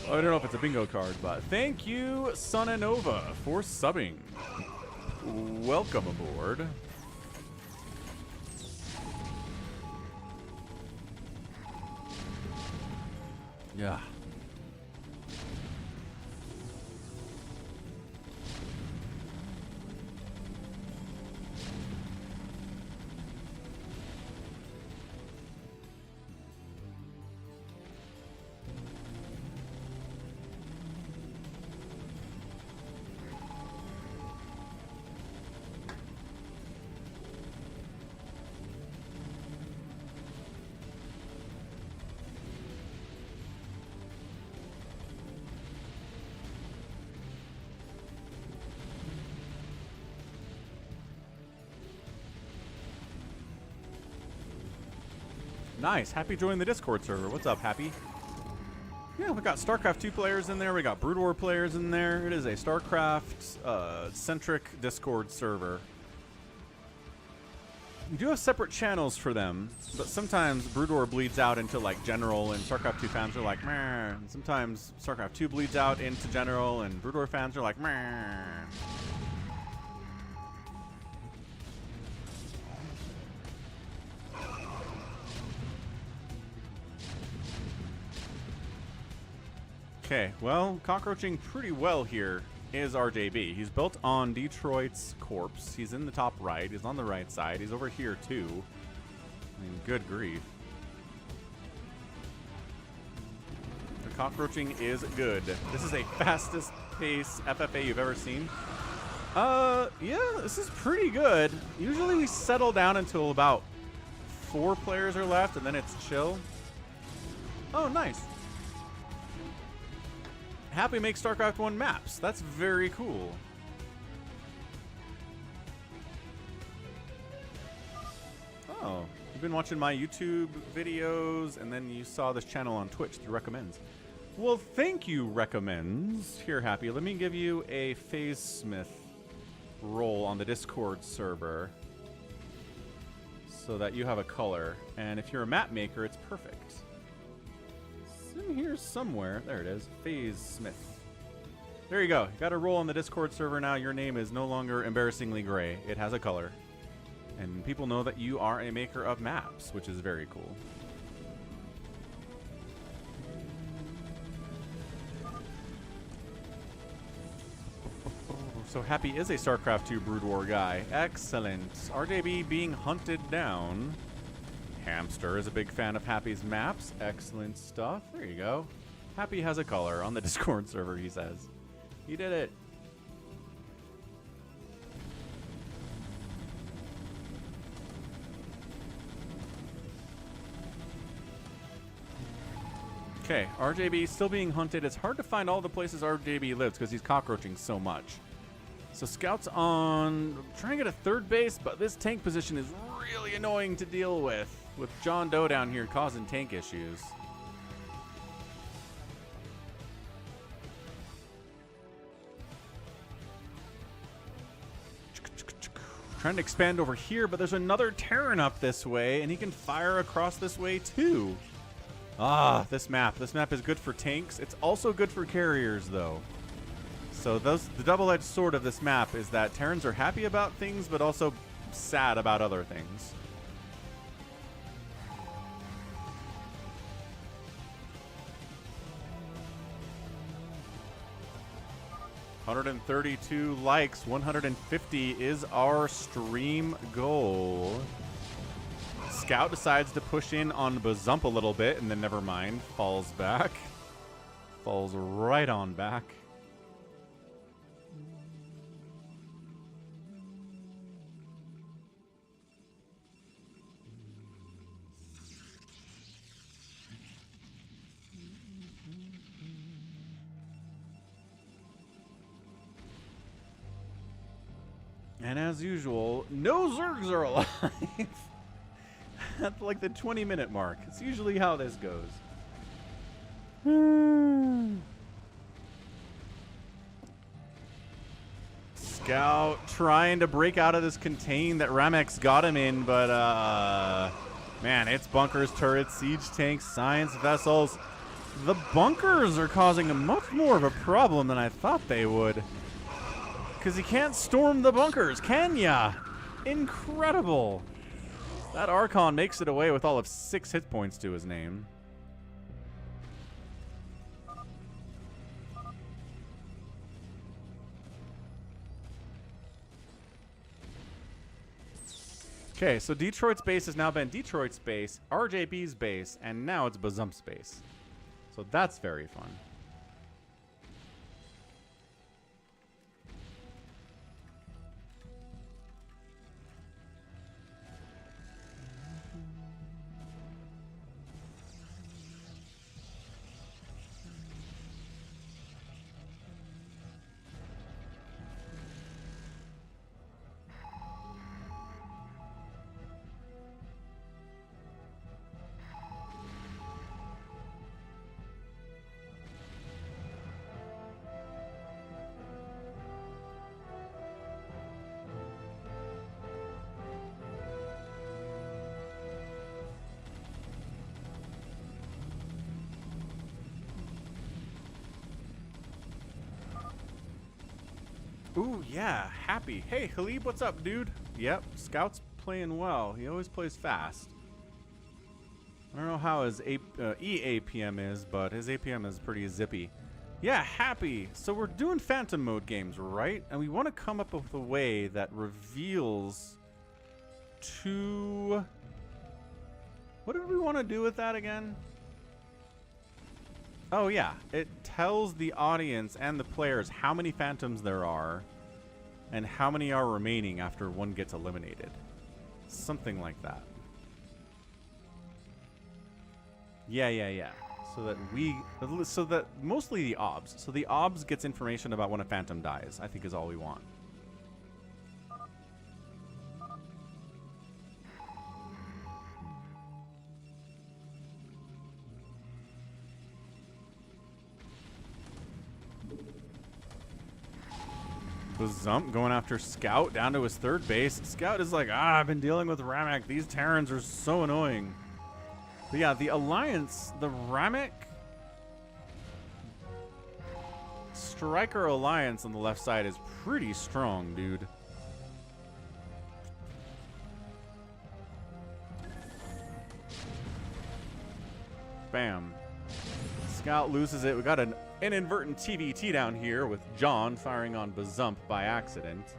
I don't know if it's a bingo card, but thank you, Sonanova, for subbing. Welcome aboard. Yeah. Nice. Happy joined the Discord server. What's up, Happy? Yeah, we got StarCraft 2 players in there. We got Brood War players in there. It is a StarCraft centric Discord server. You do have separate channels for them, but sometimes Brood War bleeds out into like General, and StarCraft 2 fans are like, meh. And sometimes StarCraft 2 bleeds out into General, and Brood War fans are like, meh. Okay, well, cockroaching pretty well here is RJB. He's built on Detroit's corpse. He's in the top right. He's on the right side. He's over here, too. I mean, good grief. The cockroaching is good. This is a fastest pace FFA you've ever seen. Yeah, this is pretty good. Usually we settle down until about 4 players are left, and then it's chill. Oh, nice. Happy makes StarCraft 1 maps. That's very cool. Oh, you've been watching my YouTube videos, and then you saw this channel on Twitch through Recommends. Well, thank you, Recommends. Here, Happy, let me give you a Phase Smith role on the Discord server so that you have a color. And if you're a map maker, it's perfect. In here somewhere. There it is. Phase Smith. There you go. You got a role on the Discord server now. Your name is no longer embarrassingly gray. It has a color. And people know that you are a maker of maps, which is very cool. So Happy is a StarCraft 2 Brood War guy. Excellent. RJB being hunted down. Hamster is a big fan of Happy's maps. Excellent stuff. There you go. Happy has a color on the Discord server, he says. He did it. Okay, RJB still being hunted. It's hard to find all the places RJB lives because he's cockroaching so much. So Scout's on trying to get a third base, but this tank position is really annoying to deal with JohnDoe down here causing tank issues. Trying to expand over here, but there's another Terran up this way, and he can fire across this way too. Ah, this map. This map is good for tanks. It's also good for carriers, though. So the double-edged sword of this map is that Terrans are happy about things, but also sad about other things. $132 likes, 150 is our stream goal. Scout decides to push in on Bazump a little bit, and then never mind, falls back. Falls right on back. And as usual, no Zergs are alive. At like the 20-minute mark. It's usually how this goes. Scout trying to break out of this contain that rAmEc's got him in, but man, it's bunkers, turrets, siege tanks, science vessels. The bunkers are causing much more of a problem than I thought they would. Because you can't storm the bunkers, can ya? Incredible. That Archon makes it away with all of 6 hit points to his name. Okay, so Detroit's base has now been Detroit's base, RJB's base, and now it's Bazump's base. So that's very fun. Ooh, yeah, happy. Hey, Halib, what's up, dude? Yep, Scout's playing well. He always plays fast. I don't know how his EAPM is, but his APM is pretty zippy. Yeah, happy. So we're doing Phantom mode games, right? And we want to come up with a way that reveals to... What did we want to do with that again? Oh yeah, it tells the audience and the players how many Phantoms there are and how many are remaining after one gets eliminated. Something like that. Yeah. So that mostly the OBS. So the OBS gets information about when a Phantom dies, I think is all we want. Bazump going after Scout down to his third base. Scout is like, I've been dealing with rAmEc. These Terrans are so annoying. But yeah, the Alliance, the rAmEc Striker Alliance on the left side is pretty strong, dude. Bam. Scout loses it. We got an inadvertent TvT down here with John firing on Bazump by accident.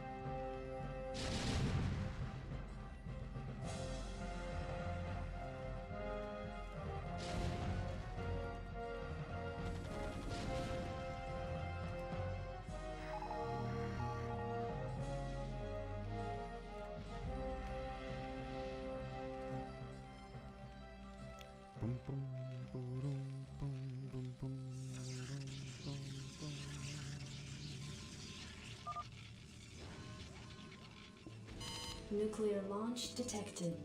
Nuclear launch detected.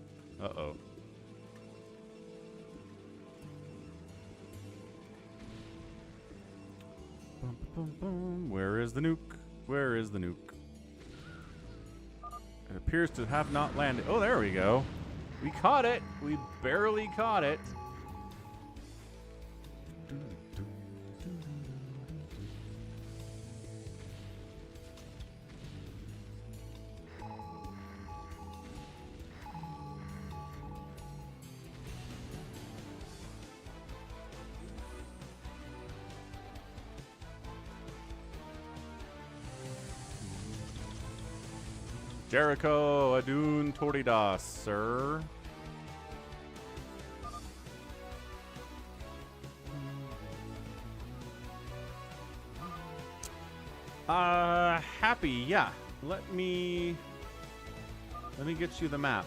Uh-oh. Bum, bum, bum. Where is the nuke? Where is the nuke? It appears to have not landed. Oh, there we go. We caught it. We barely caught it. Jericho Adun Tortilla, sir. Happy, yeah. Let me get you the map.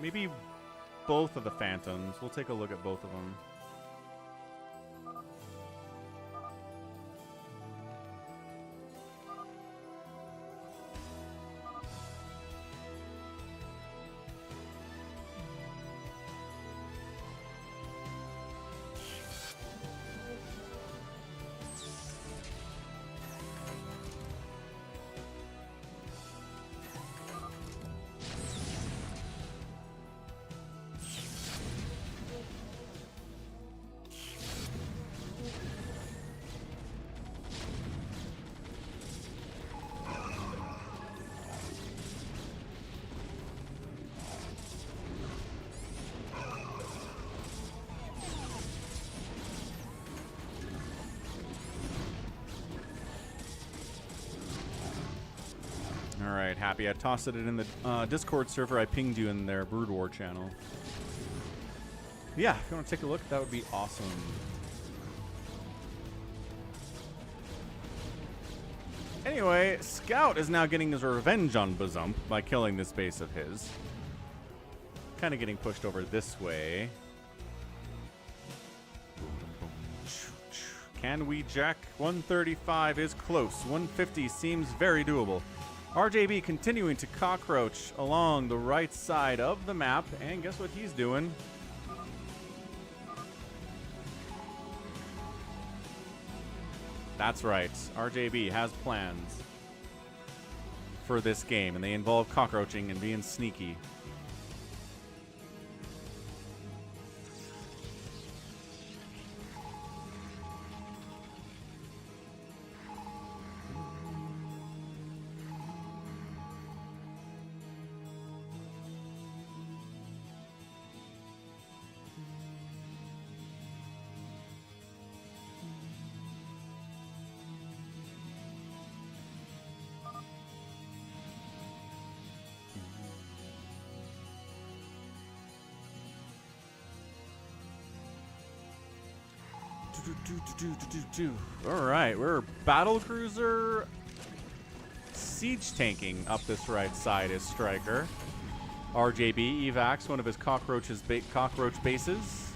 Maybe both of the Phantoms. We'll take a look at both of them. Alright, Happy. I tossed it in the Discord server. I pinged you in their Brood War channel. Yeah, if you want to take a look, that would be awesome. Anyway, Scout is now getting his revenge on Bazump by killing this base of his. Kind of getting pushed over this way. Can we jack? 135 is close. 150 seems very doable. RJB continuing to cockroach along the right side of the map. And guess what he's doing? That's right. RJB has plans for this game, and they involve cockroaching and being sneaky. All right, we're battle cruiser siege tanking up this right side is Striker. RJB evacs one of his cockroach bases.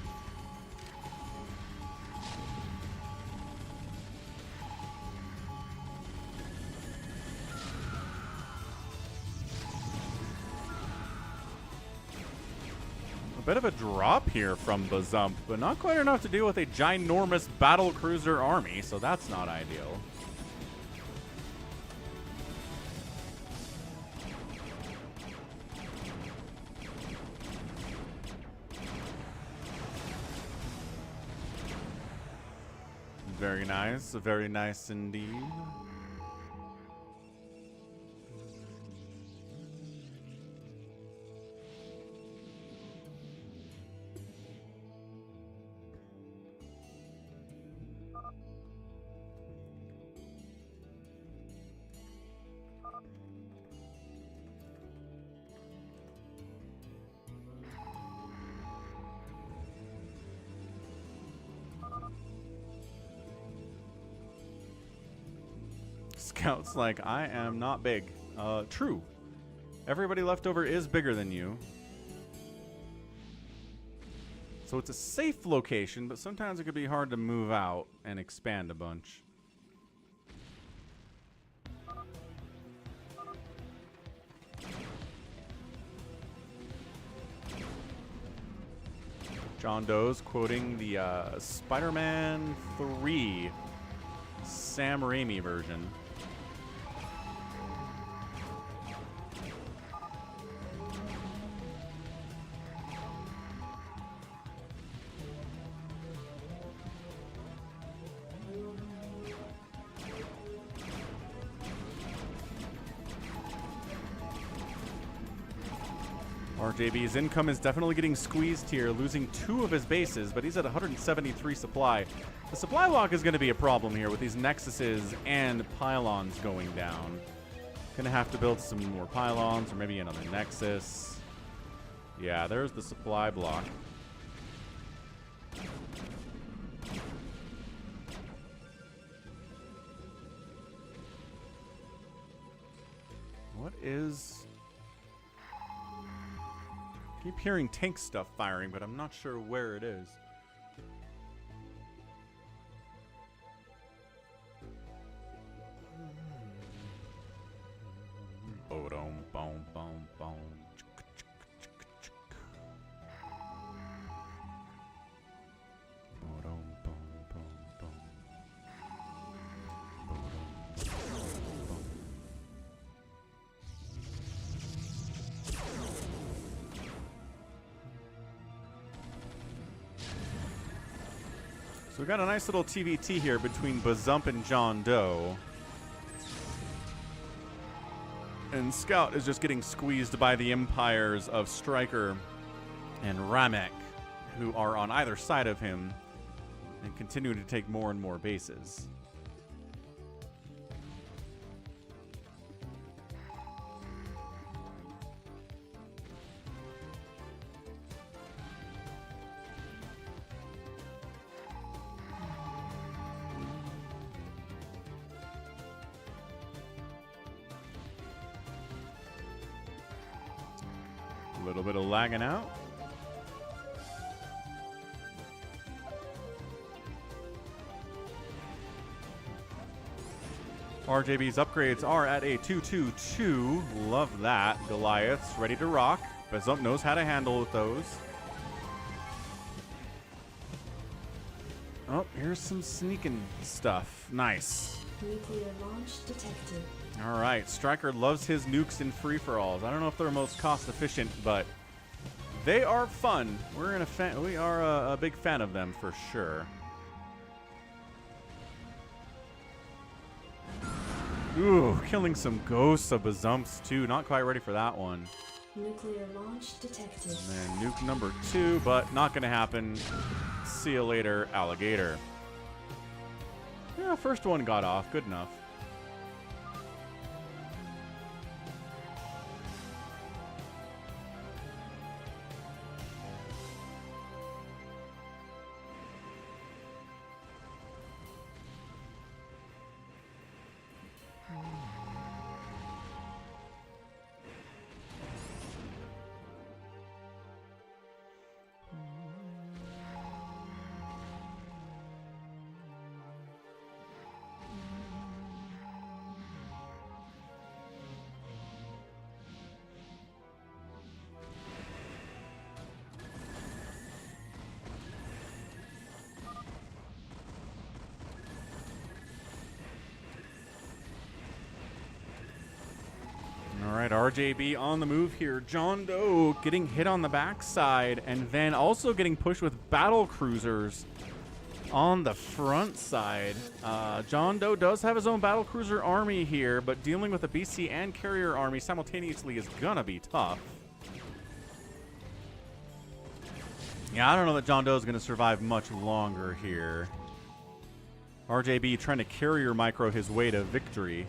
Bit of a drop here from Bazump, but not quite enough to deal with a ginormous battle cruiser army, so that's not ideal. Very nice indeed. Scout's like, I am not big. True. Everybody left over is bigger than you. So it's a safe location, but sometimes it could be hard to move out and expand a bunch. JohnDoe's quoting the Spider-Man 3 Sam Raimi version. RJB's income is definitely getting squeezed here, losing 2 of his bases, but he's at 173 supply. The supply lock is going to be a problem here with these nexuses and pylons going down. Gonna have to build some more pylons or maybe another nexus. Yeah, there's the supply block. What is... Keep hearing tank stuff firing, but I'm not sure where it is. Boom, boom, boom, boom. So we got a nice little TvT here between bazumpw and JohnDoe. And Scout is just getting squeezed by the empires of Striker and rAmEc, who are on either side of him and continuing to take more and more bases. A little bit of lagging out. RJB's upgrades are at a 2-2-2. Love that. Goliath's ready to rock. bazumpw knows how to handle with those. Oh, here's some sneaking stuff. Nice. Nuclear launch detected. All right, Striker loves his nukes and free-for-alls. I don't know if they're most cost-efficient, but they are fun. We are a big fan of them for sure. Ooh, killing some ghosts of bazumpws too. Not quite ready for that one. Nuclear launch detected. And then nuke number 2, but not gonna happen. See you later, alligator. Yeah, first one got off. Good enough. All right, RJB on the move here. JohnDoe getting hit on the backside and then also getting pushed with battle cruisers on the front side. JohnDoe does have his own battle cruiser army here, but dealing with a BC and carrier army simultaneously is gonna be tough. Yeah, I don't know that JohnDoe is gonna survive much longer here. RJB trying to carrier micro his way to victory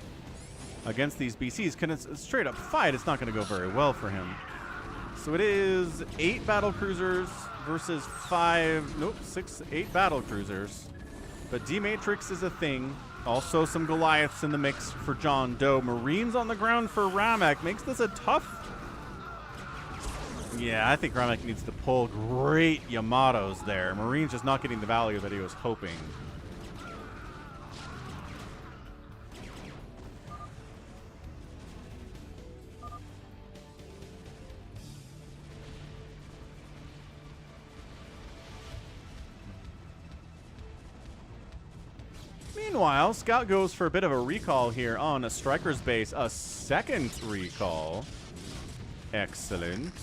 against these BCs. Can it's a straight up fight, it's not going to go very well for him. So it is 8 battle cruisers versus 8 battle cruisers. But D-Matrix is a thing. Also some Goliaths in the mix for JohnDoe. Marines on the ground for rAmEc. Makes this a tough... Yeah, I think rAmEc needs to pull great Yamatos there. Marines just not getting the value that he was hoping. Meanwhile, Scout goes for a bit of a recall here on a Striker's base. A second recall. Excellent.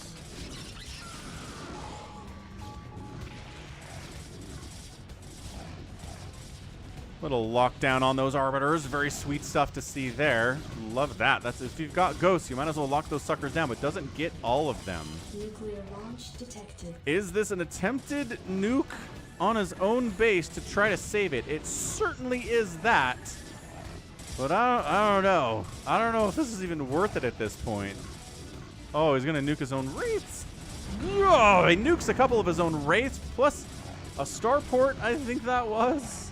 Little lockdown on those Arbiters. Very sweet stuff to see there. Love that. That's if you've got ghosts, you might as well lock those suckers down, but doesn't get all of them. Nuclear launch detected. Is this an attempted nuke on his own base to try to save it? It certainly is that. But I don't know. I don't know if this is even worth it at this point. Oh, he's going to nuke his own wraiths. Oh, he nukes a couple of his own wraiths, plus a starport, I think that was.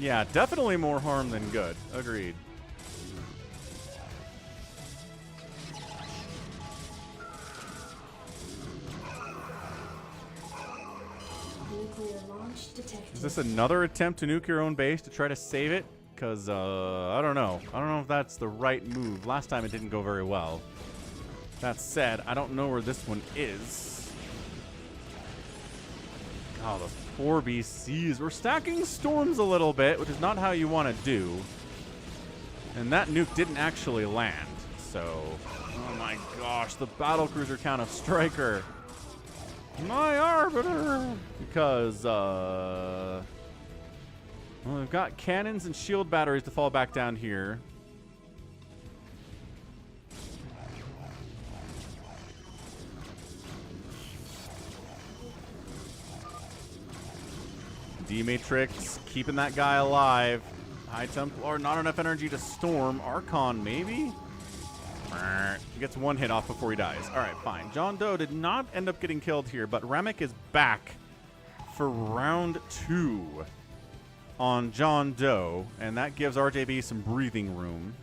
Yeah, definitely more harm than good. Agreed. Nuclear launch detected. Is this another attempt to nuke your own base to try to save it? Because, I don't know. I don't know if that's the right move. Last time it didn't go very well. That said, I don't know where this one is. Oh, those poor BCs. We're stacking storms a little bit, which is not how you want to do. And that nuke didn't actually land. So, oh my gosh, the battlecruiser count of Striker. My Arbiter! Because, well, we've got cannons and shield batteries to fall back down here. D-Matrix, keeping that guy alive. High Templar, not enough energy to storm. Archon, maybe? He gets one hit off before he dies. All right, fine. JohnDoe did not end up getting killed here, but rAmEc is back for round 2 on JohnDoe, and that gives RJB some breathing room.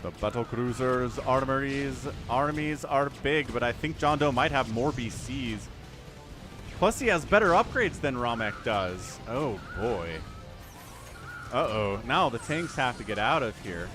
The battlecruisers' armies are big, but I think JohnDoe might have more BCs. Plus, he has better upgrades than rAmEc does. Oh, boy. Uh-oh. Now the tanks have to get out of here.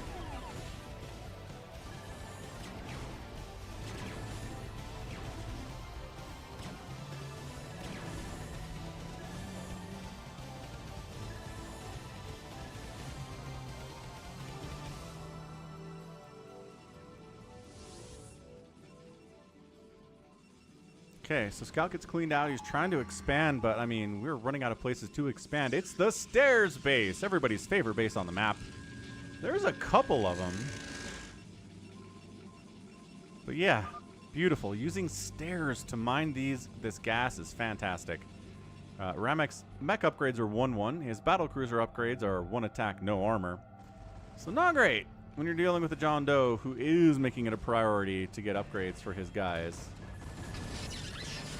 Okay, so Scout gets cleaned out. He's trying to expand, but, I mean, we're running out of places to expand. It's the stairs base, everybody's favorite base on the map. There's a couple of them. But, yeah, beautiful. Using stairs to mine this gas is fantastic. rAmEc's mech upgrades are 1-1. His battlecruiser upgrades are 1 attack, no armor. So not great when you're dealing with a JohnDoe who is making it a priority to get upgrades for his guys.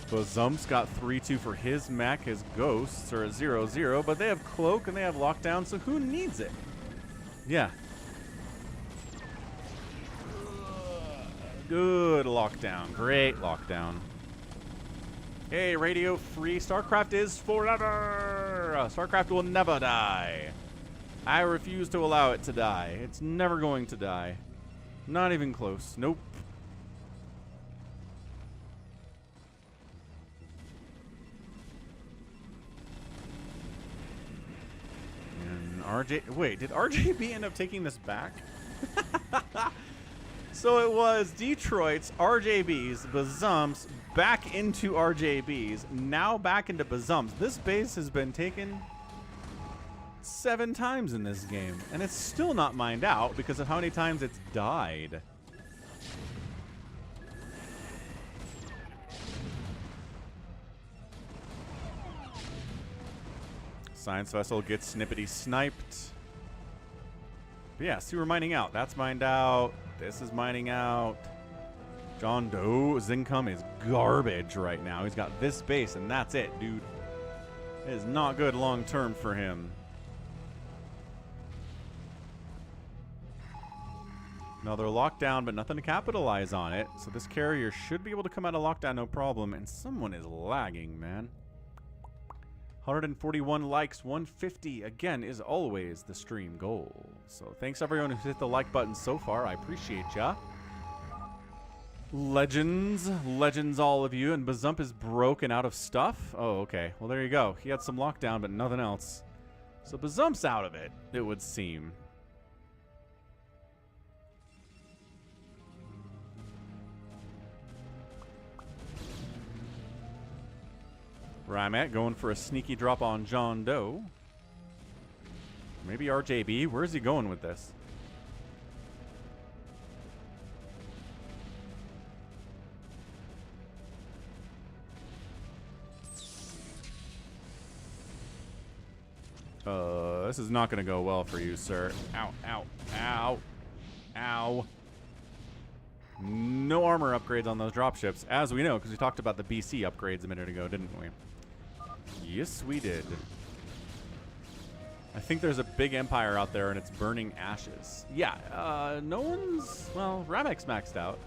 Bazump's got 3-2 for his mech. His ghosts are at 0-0, but they have cloak and they have lockdown, so who needs it? Yeah. Good lockdown. Great lockdown. Hey, radio free. StarCraft is forever. StarCraft will never die. I refuse to allow it to die. It's never going to die. Not even close. Nope. Wait, did RJB end up taking this back? So it was Detroit's, RJB's, Bazump's, back into RJB's, now back into Bazump's. This base has been taken 7 times in this game, and it's still not mined out because of how many times it's died. Science vessel gets snippety sniped. But yeah, see, we're mining out. That's mined out. This is mining out. JohnDoe's income is garbage right now. He's got this base, and that's it, dude. It is not good long term for him. Now they're locked down, but nothing to capitalize on it. So this carrier should be able to come out of lockdown no problem. And someone is lagging, man. 141 likes, 150 again is always the stream goal. So thanks everyone who's hit the like button so far. I appreciate ya. Legends all of you. And Bazump is broken out of stuff. Oh, okay. Well, there you go. He had some lockdown, but nothing else. So Bazump's out of it, it would seem. rAmEc going for a sneaky drop on JohnDoe. Maybe RJB. Where's he going with this? This is not going to go well for you, sir. Ow, ow, ow, ow. No armor upgrades on those dropships, as we know, because we talked about the BC upgrades a minute ago, didn't we? Yes, we did. I think there's a big empire out there, and it's burning ashes. Yeah, no one's... Well, rAmEc's maxed out.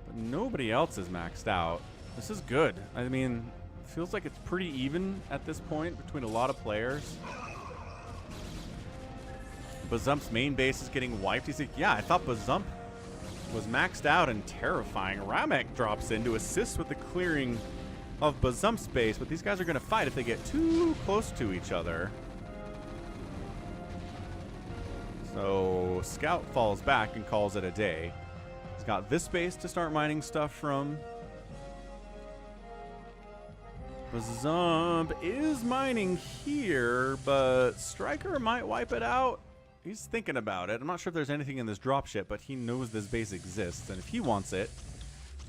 But nobody else is maxed out. This is good. I mean, it feels like it's pretty even at this point between a lot of players. Bazump's main base is getting wiped. He's like, yeah, I thought Bazump was maxed out and terrifying. rAmEc drops in to assist with the clearing of Bazump's base, but these guys are going to fight if they get too close to each other. So Scout falls back and calls it a day. He's got this base to start mining stuff from. Bazump is mining here, but Striker might wipe it out. He's thinking about it. I'm not sure if there's anything in this dropship, but he knows this base exists, and if he wants it,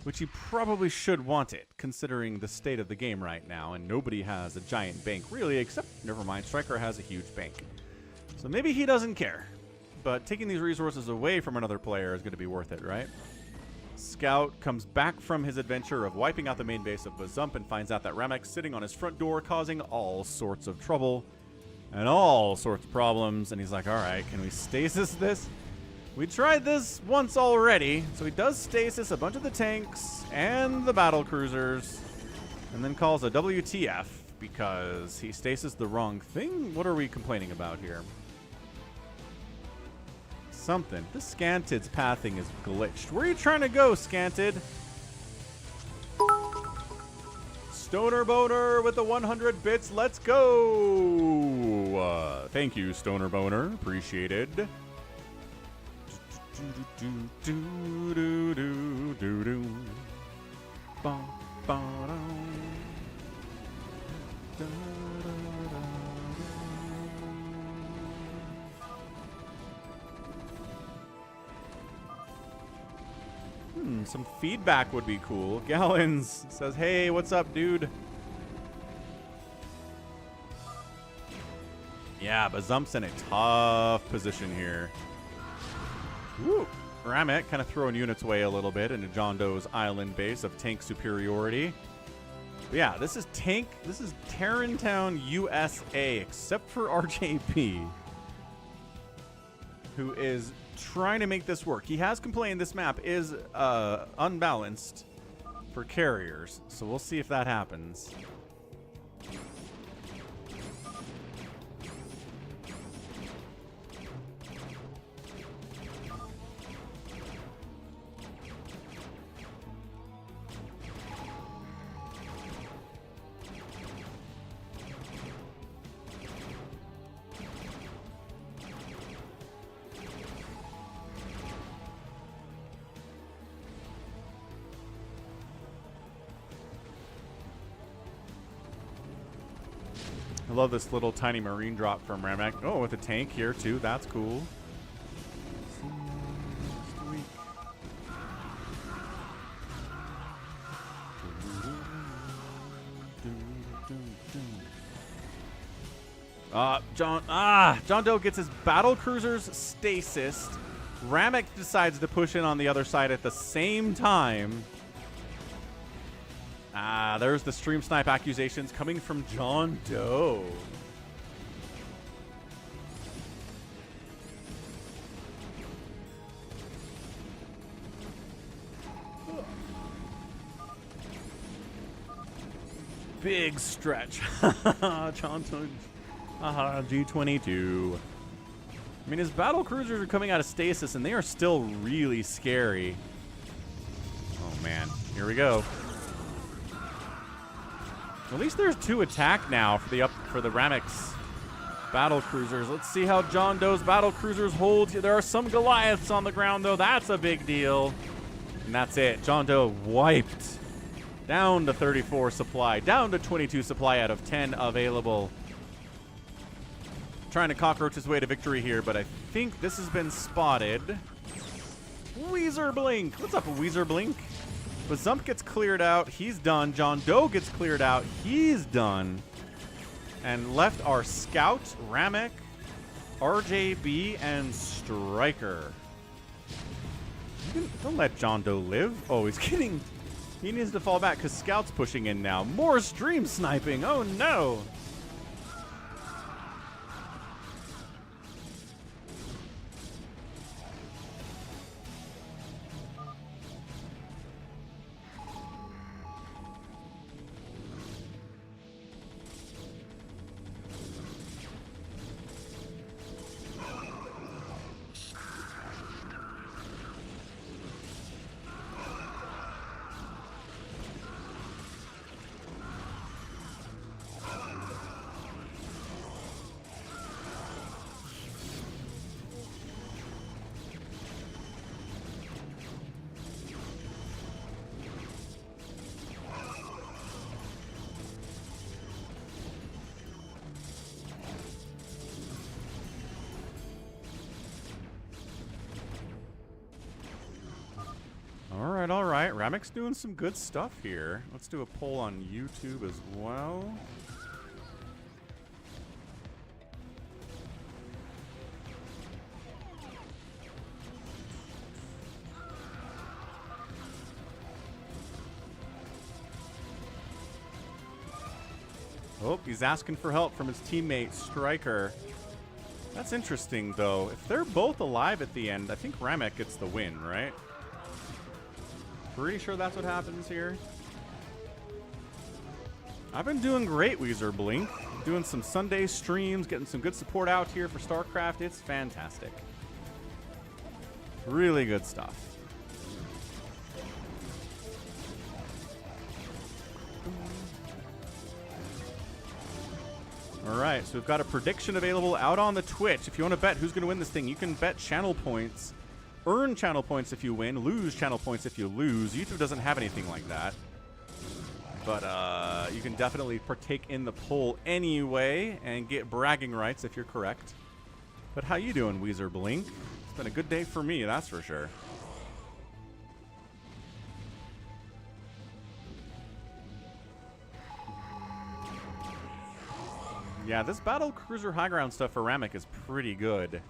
which he probably should want it, considering the state of the game right now, and nobody has a giant bank, really, except, never mind, Striker has a huge bank. So maybe he doesn't care, but taking these resources away from another player is going to be worth it, right? Scout comes back from his adventure of wiping out the main base of Bazump and finds out that rAmEc's sitting on his front door, causing all sorts of trouble and all sorts of problems, and he's like, all right, can we stasis this? We tried this once already, so he does stasis a bunch of the tanks and the battle cruisers, and then calls a WTF because he stasis the wrong thing? What are we complaining about here? Something. This Scantid's pathing is glitched. Where are you trying to go, Scantid? Stoner Boner with the 100 bits. Let's go. Thank you, Stoner Boner. Appreciated. Some feedback would be cool. Gallons says, hey, what's up, dude? Yeah, Bazump's in a tough position here. Woo. rAmEc kind of throwing units away a little bit into JohnDoe's island base of tank superiority. But yeah, this is Terran Town, USA, except for RJB, who is trying to make this work. He has complained this map is unbalanced for carriers, so we'll see if that happens. I love this little tiny marine drop from rAmEc. Oh, with a tank here too. That's cool. JohnDoe gets his battle cruisers stasised. rAmEc decides to push in on the other side at the same time. There's the stream snipe accusations coming from JohnDoe. big stretch. JohnDoe. G22. I mean, his battle cruisers are coming out of stasis, and they are still really scary. Oh, man. Here we go. At least there's 2 attack now for the rAmEc's battle cruisers. Let's see how JohnDoe's battle cruisers hold. There are some Goliaths on the ground, though. That's a big deal. And that's it. JohnDoe wiped. Down to 34 supply. Down to 22 supply out of 10 available. Trying to cockroach his way to victory here, but I think this has been spotted. Weezer Blink. What's up, Weezer Blink? Bazump gets cleared out. He's done. JohnDoe gets cleared out. He's done. And left are Scout, rAmEc, RJB, and Striker. Don't let JohnDoe live. Oh, he's kidding. He needs to fall back because Scout's pushing in now. More stream sniping. Oh, no. All right. rAmEc's doing some good stuff here. Let's do a poll on YouTube as well. Oh, he's asking for help from his teammate, Striker. That's interesting, though. If they're both alive at the end, I think rAmEc gets the win, right? Pretty sure that's what happens here. I've been doing great, Weezer Blink. Doing some Sunday streams, getting some good support out here for StarCraft. It's fantastic. Really good stuff. All right, so we've got a prediction available out on the Twitch. If you want to bet who's going to win this thing, you can bet channel points. Earn channel points if you win, lose channel points if you lose. YouTube doesn't have anything like that. But you can definitely partake in the poll anyway and get bragging rights if you're correct. But how you doing, Weezer Blink? It's been a good day for me, that's for sure. Yeah, this battle cruiser high ground stuff for rAmEc is pretty good.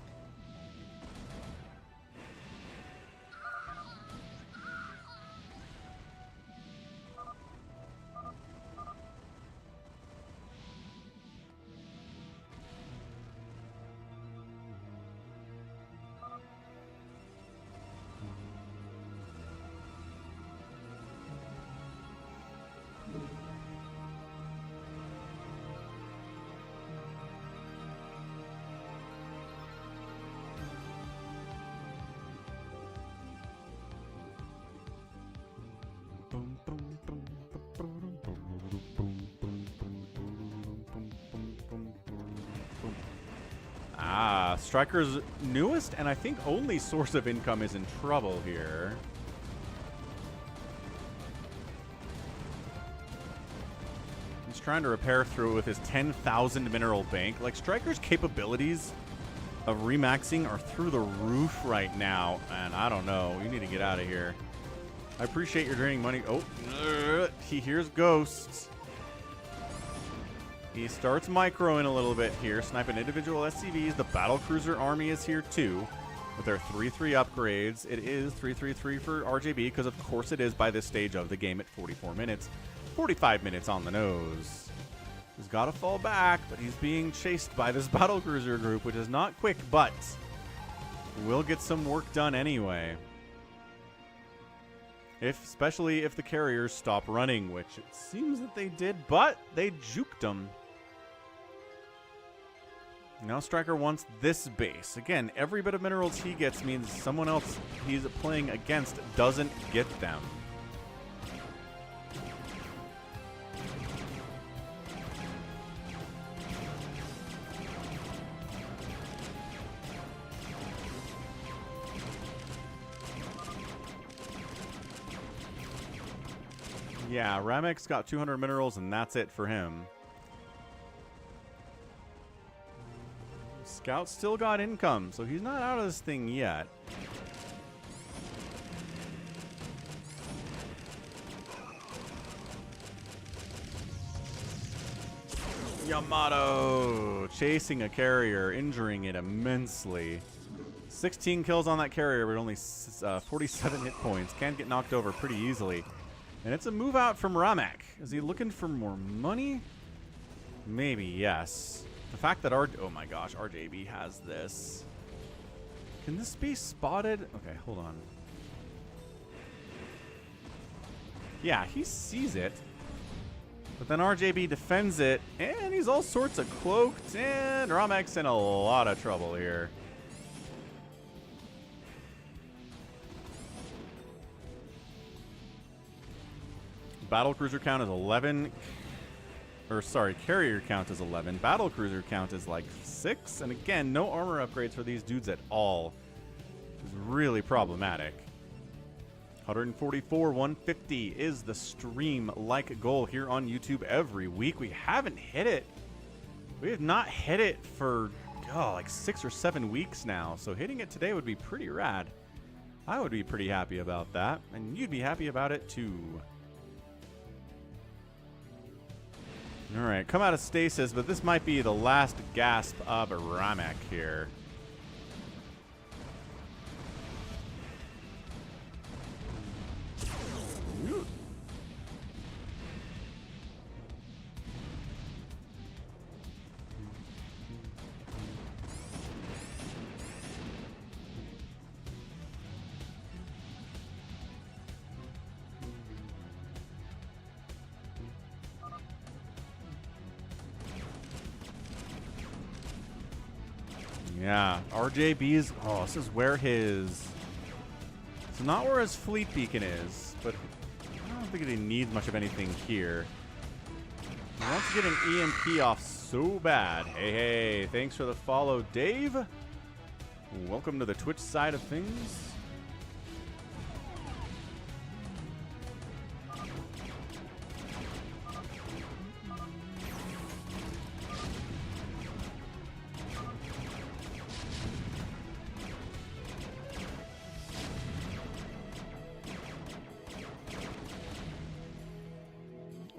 Striker's newest and I think only source of income is in trouble here. He's trying to repair through it with his 10,000 mineral bank. Like, Striker's capabilities of remaxing are through the roof right now, and I don't know. You need to get out of here. I appreciate your draining money. Oh, he hears ghosts. He starts microing a little bit here, sniping individual SCVs. The battlecruiser army is here too, with their 3-3 upgrades. It is 3-3-3 for RJB, because of course it is by this stage of the game at 44 minutes. 45 minutes on the nose. He's got to fall back, but he's being chased by this battlecruiser group, which is not quick, but will get some work done anyway. Especially if the carriers stop running, which it seems that they did, but they juked them. Now Striker wants this base. Again, every bit of minerals he gets means someone else he's playing against doesn't get them. Yeah, rAmEc's got 200 minerals, and that's it for him. Scout still got income, so he's not out of this thing yet. Yamato chasing a carrier, injuring it immensely. 16 kills on that carrier, but only 47 hit points. Can get knocked over pretty easily. And it's a move out from rAmEc. Is he looking for more money? Maybe, yes. The fact that oh my gosh, RJB has this. Can this be spotted? Okay, hold on. Yeah, he sees it. But then RJB defends it, and he's all sorts of cloaked, and rAmEc's in a lot of trouble here. Battlecruiser count is 11. Or sorry, carrier count is 11. Battlecruiser count is like 6. And again, no armor upgrades for these dudes at all. It's really problematic. 144, 150 is the stream-like goal here on YouTube every week. We haven't hit it. We have not hit it for, like 6 or 7 weeks now. So hitting it today would be pretty rad. I would be pretty happy about that. And you'd be happy about it too. All right, come out of stasis, but this might be the last gasp of rAmEc here. Yeah, RJB's, this is where his, it's not where his fleet beacon is, but I don't think he needs much of anything here. He wants to get an EMP off so bad. Hey, thanks for the follow, Dave. Welcome to the Twitch side of things.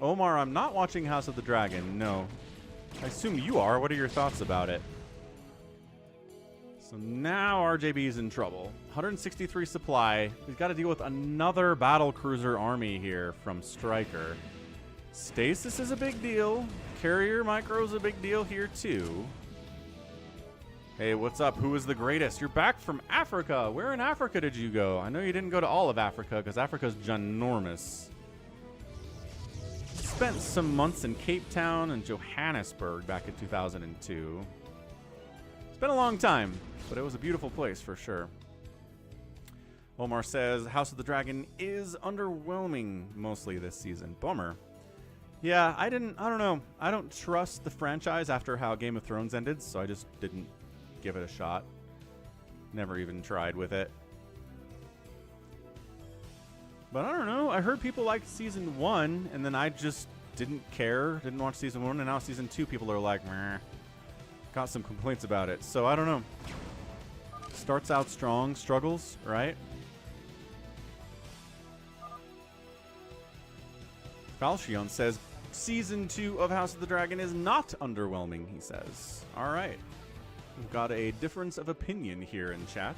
Omar, I'm not watching House of the Dragon, no. I assume you are. What are your thoughts about it? So now RJB is in trouble. 163 supply. We've got to deal with another battlecruiser army here from Striker. Stasis is a big deal. Carrier micro is a big deal here too. Hey, what's up? Who is the greatest? You're back from Africa. Where in Africa did you go? I know you didn't go to all of Africa because Africa's ginormous. Spent some months in Cape Town and Johannesburg back in 2002. It's been a long time, but it was a beautiful place for sure. Omar says House of the Dragon is underwhelming mostly this season. Bummer. Yeah, I don't know. I don't trust the franchise after how Game of Thrones ended, so I just didn't give it a shot. Never even tried with it. But I don't know. I heard people liked season 1, and then I just didn't care. Didn't watch season 1, and now season 2 people are like, meh. Got some complaints about it. So I don't know. Starts out strong, struggles, right? Falchion says, season 2 of House of the Dragon is not underwhelming, he says. All right. We've got a difference of opinion here in chat.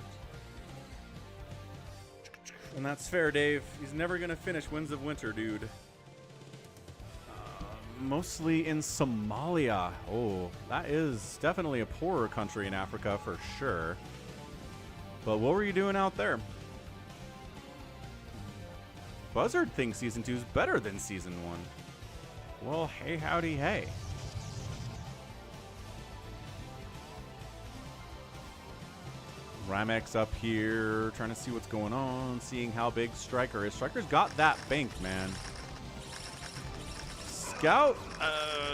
And that's fair, Dave. He's never going to finish Winds of Winter, dude. Mostly in Somalia. Oh, that is definitely a poorer country in Africa for sure. But what were you doing out there? Buzzard thinks Season 2 is better than Season 1. Well, hey howdy hey. rAmEc's up here, trying to see what's going on, seeing how big Striker is. Striker's got that bank, man. Scout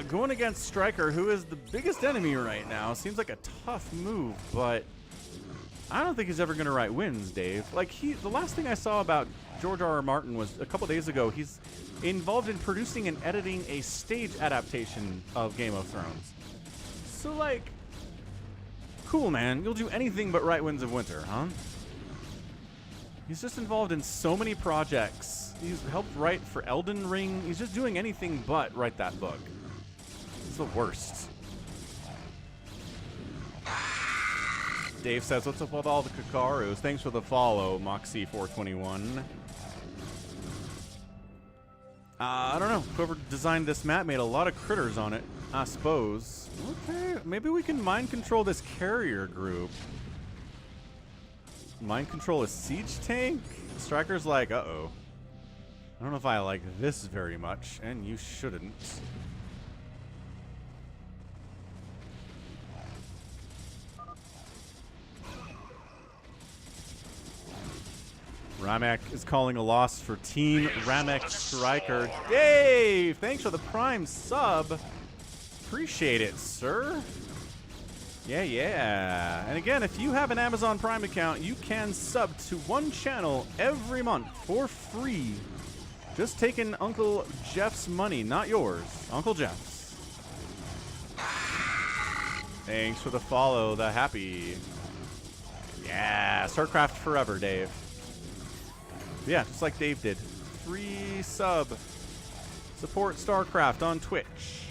going against Striker, who is the biggest enemy right now. Seems like a tough move, but I don't think he's ever going to write wins, Dave. Like, the last thing I saw about George R.R. Martin was a couple days ago. He's involved in producing and editing a stage adaptation of Game of Thrones. So, like, cool, man. You'll do anything but write Winds of Winter, huh? He's just involved in so many projects. He's helped write for Elden Ring. He's just doing anything but write that book. He's the worst. Dave says, what's up with all the Kakarus? Thanks for the follow, Moxie421. I don't know. Whoever designed this map made a lot of critters on it, I suppose. Okay, maybe we can mind control this carrier group. Mind control a siege tank? Striker's like, uh-oh. I don't know if I like this very much, and you shouldn't. rAmEc is calling a loss for Team rAmEc Striker. Dave, thanks for the Prime sub. Appreciate it, sir. Yeah, yeah. And again, if you have an Amazon Prime account, you can sub to one channel every month for free. Just taking Uncle Jeff's money, not yours. Uncle Jeff's. Thanks for the follow, the happy. Yeah, StarCraft forever, Dave. Yeah, just like Dave did. Free sub. Support StarCraft on Twitch.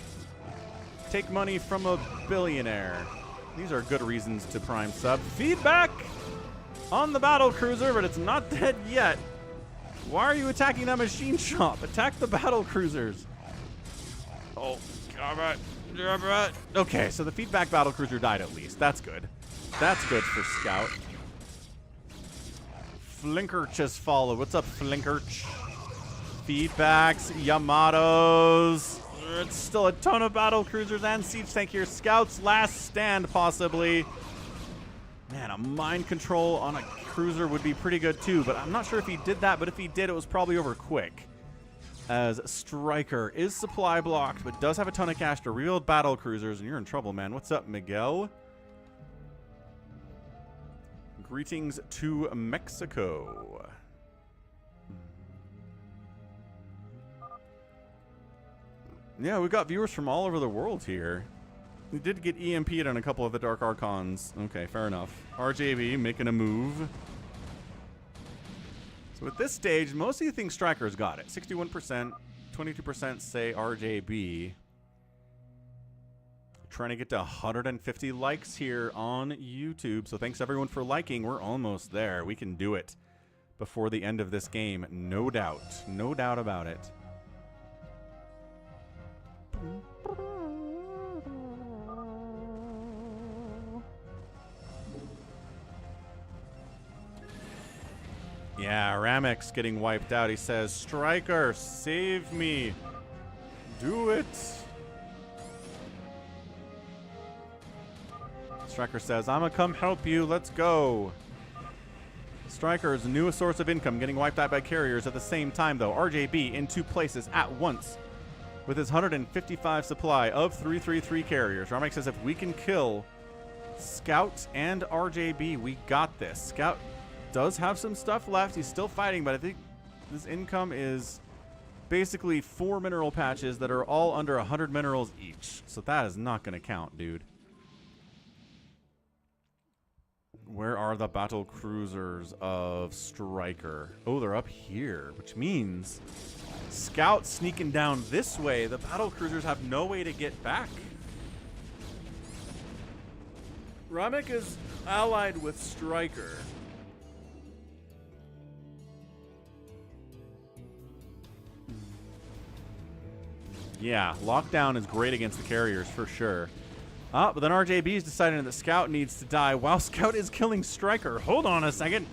Take money from a billionaire. These are good reasons to Prime sub. Feedback on the battle cruiser, but it's not dead yet. Why are you attacking that machine shop? Attack the battle cruisers. Oh, God. Okay, so the feedback battle cruiser died at least. That's good. That's good for Scout. Flinkerch has followed. What's up, Flinkerch? Feedbacks, Yamatos. It's still a ton of battle cruisers and siege tank here. Scout's last stand, possibly. Man, a mind control on a cruiser would be pretty good too, but I'm not sure if he did that, but if he did, it was probably over quick. As Striker is supply blocked, but does have a ton of cash to rebuild battle cruisers, and you're in trouble, man. What's up, Miguel? Greetings to Mexico. Yeah, we've got viewers from all over the world here. We did get EMP'd on a couple of the Dark Archons. Okay, fair enough. RJB making a move. So at this stage, most of you think Striker's got it. 61%, 22% say RJB. Trying to get to 150 likes here on YouTube. So thanks everyone for liking. We're almost there. We can do it before the end of this game. No doubt. No doubt about it. Yeah, rAmEc's getting wiped out. He says, Striker, save me. Do it. Striker says, I'ma come help you. Let's go. Striker's newest source of income getting wiped out by carriers at the same time, though. RJB in 2 places at once with his 155 supply of 333 carriers. rAmEc says, if we can kill Scout and RJB, we got this. Scout does have some stuff left. He's still fighting, but I think this income is basically 4 mineral patches that are all under 100 minerals each. So that is not going to count, dude. Where are the battle cruisers of Striker? Oh, they're up here, which means Scout sneaking down this way. The battle cruisers have no way to get back. rAmEc is allied with Striker. Yeah, lockdown is great against the carriers for sure. But then RJB is deciding that Scout needs to die while Scout is killing Striker. Hold on a second.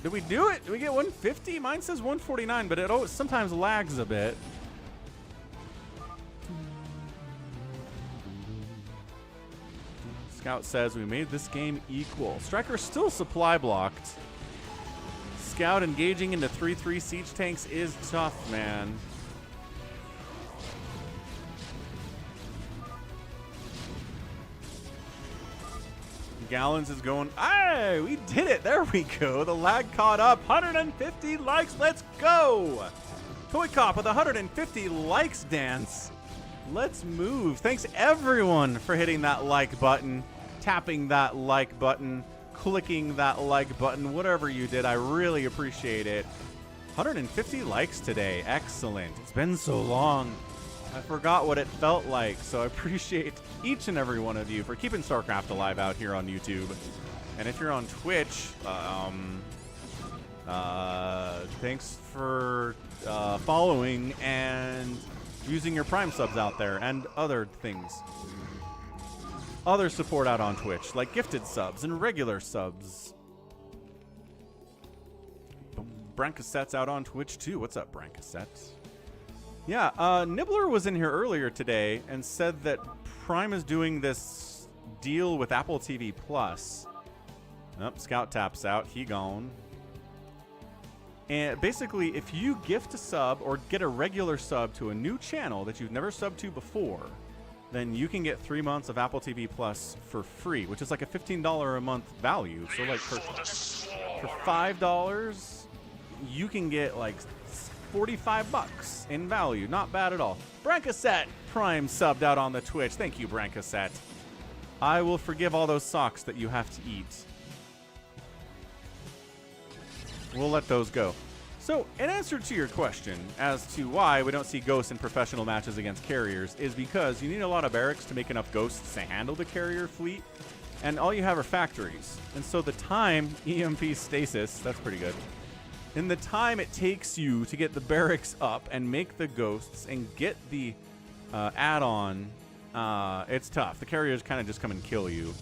Did we do it? Did we get 150? Mine says 149, but it always sometimes lags a bit. Scout says we made this game equal. Striker still supply blocked. Scout engaging into 3-3 siege tanks is tough, man. Gallons is going, hey, we did it. There we go. The lag caught up. 150 likes. Let's go. ToyCop with 150 likes dance. Let's move. Thanks, everyone, for hitting that like button, tapping that like button, clicking that like button, whatever you did. I really appreciate it. 150 likes today. Excellent. It's been so long. I forgot what it felt like, so I appreciate each and every one of you for keeping StarCraft alive out here on YouTube. And if you're on Twitch, thanks for following and using your Prime subs out there and other things. Other support out on Twitch, like gifted subs and regular subs. Brancassette's out on Twitch too. What's up, Brancassette? Yeah, Nibbler was in here earlier today and said that Prime is doing this deal with Apple TV Plus. Oh, Scout taps out. He gone. And basically, if you gift a sub or get a regular sub to a new channel that you've never subbed to before, then you can get 3 months of Apple TV Plus for free, which is like a $15 a month value. So like for $5, you can get like 45 bucks in value. Not bad at all. Brancassette Prime subbed out on the Twitch. Thank you, Brancassette. I will forgive all those socks that you have to eat. We'll let those go. So, in answer to your question as to why we don't see ghosts in professional matches against carriers is because you need a lot of barracks to make enough ghosts to handle the carrier fleet, and all you have are factories. And so the time EMP stasis, that's pretty good. In the time it takes you to get the barracks up and make the ghosts and get the add-on, it's tough. The carriers kind of just come and kill you.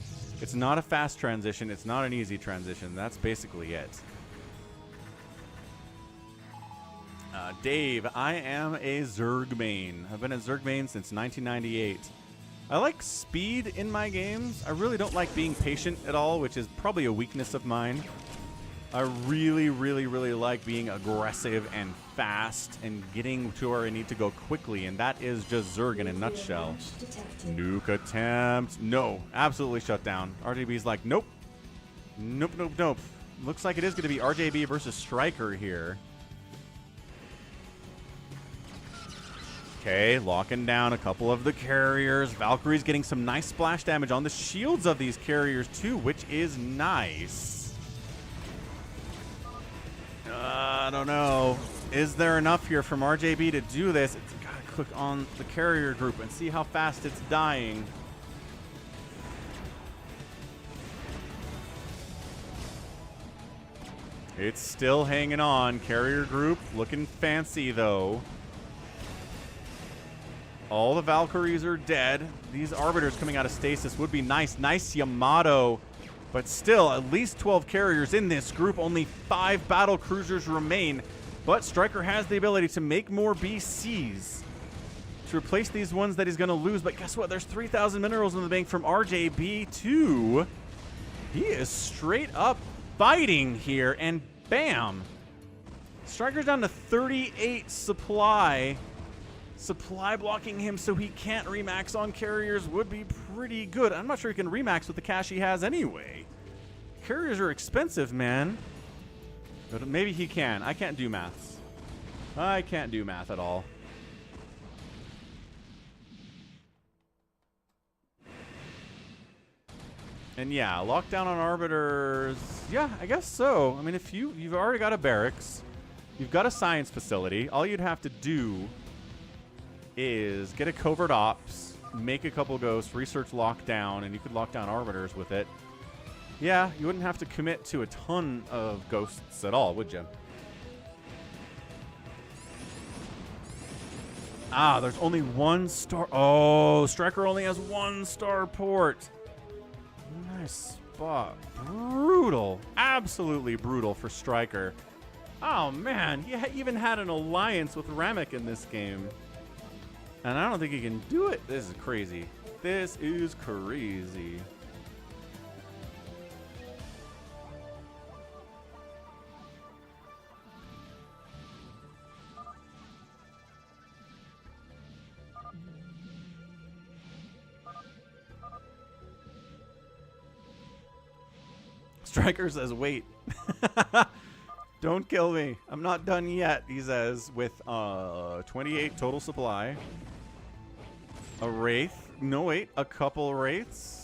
It's not a fast transition. It's not an easy transition. That's basically it. Dave, I am a Zerg main. I've been a Zerg main since 1998. I like speed in my games. I really don't like being patient at all, which is probably a weakness of mine. I really, really, really like being aggressive and fast and getting to where I need to go quickly, and that is just Zerg in a nutshell. Nuke attempt. No, absolutely shut down. RJB's like, nope. Nope, nope, nope. Looks like it is going to be RJB versus Striker here. Okay, locking down a couple of the carriers. Valkyrie's getting some nice splash damage on the shields of these carriers too, which is nice. I don't know. Is there enough here from RJB to do this? It's got to click on the carrier group and see how fast it's dying. It's still hanging on. Carrier group looking fancy though. All the Valkyries are dead. These Arbiters coming out of stasis would be nice. Nice Yamato. But still, at least 12 carriers in this group. Only 5 battle cruisers remain. But Striker has the ability to make more BCs to replace these ones that he's going to lose. But guess what? There's 3,000 minerals in the bank from RJB too. He is straight up fighting here. And bam. Striker's down to 38 supply. Supply blocking him so he can't remax on carriers would be pretty good. I'm not sure he can remax with the cash he has anyway. Carriers are expensive, man. But maybe he can. I can't do maths. I can't do math at all. And yeah, lockdown on Arbiters. Yeah, I guess so. I mean, if you've already got a barracks, you've got a science facility, all you'd have to do is get a covert ops, make a couple ghosts, research lockdown, and you could lock down Arbiters with it. Yeah, you wouldn't have to commit to a ton of ghosts at all, would you? Ah, there's only 1 star. Oh, Striker only has 1 star port. Nice spot. Brutal. brutal. Absolutely brutal for Striker. Oh, man. He even had an alliance with rAmEc in this game. And I don't think he can do it. This is crazy. This is crazy. Striker says, wait. Don't kill me. I'm not done yet, he says, with 28 total supply. A Wraith. No, wait. A couple Wraiths.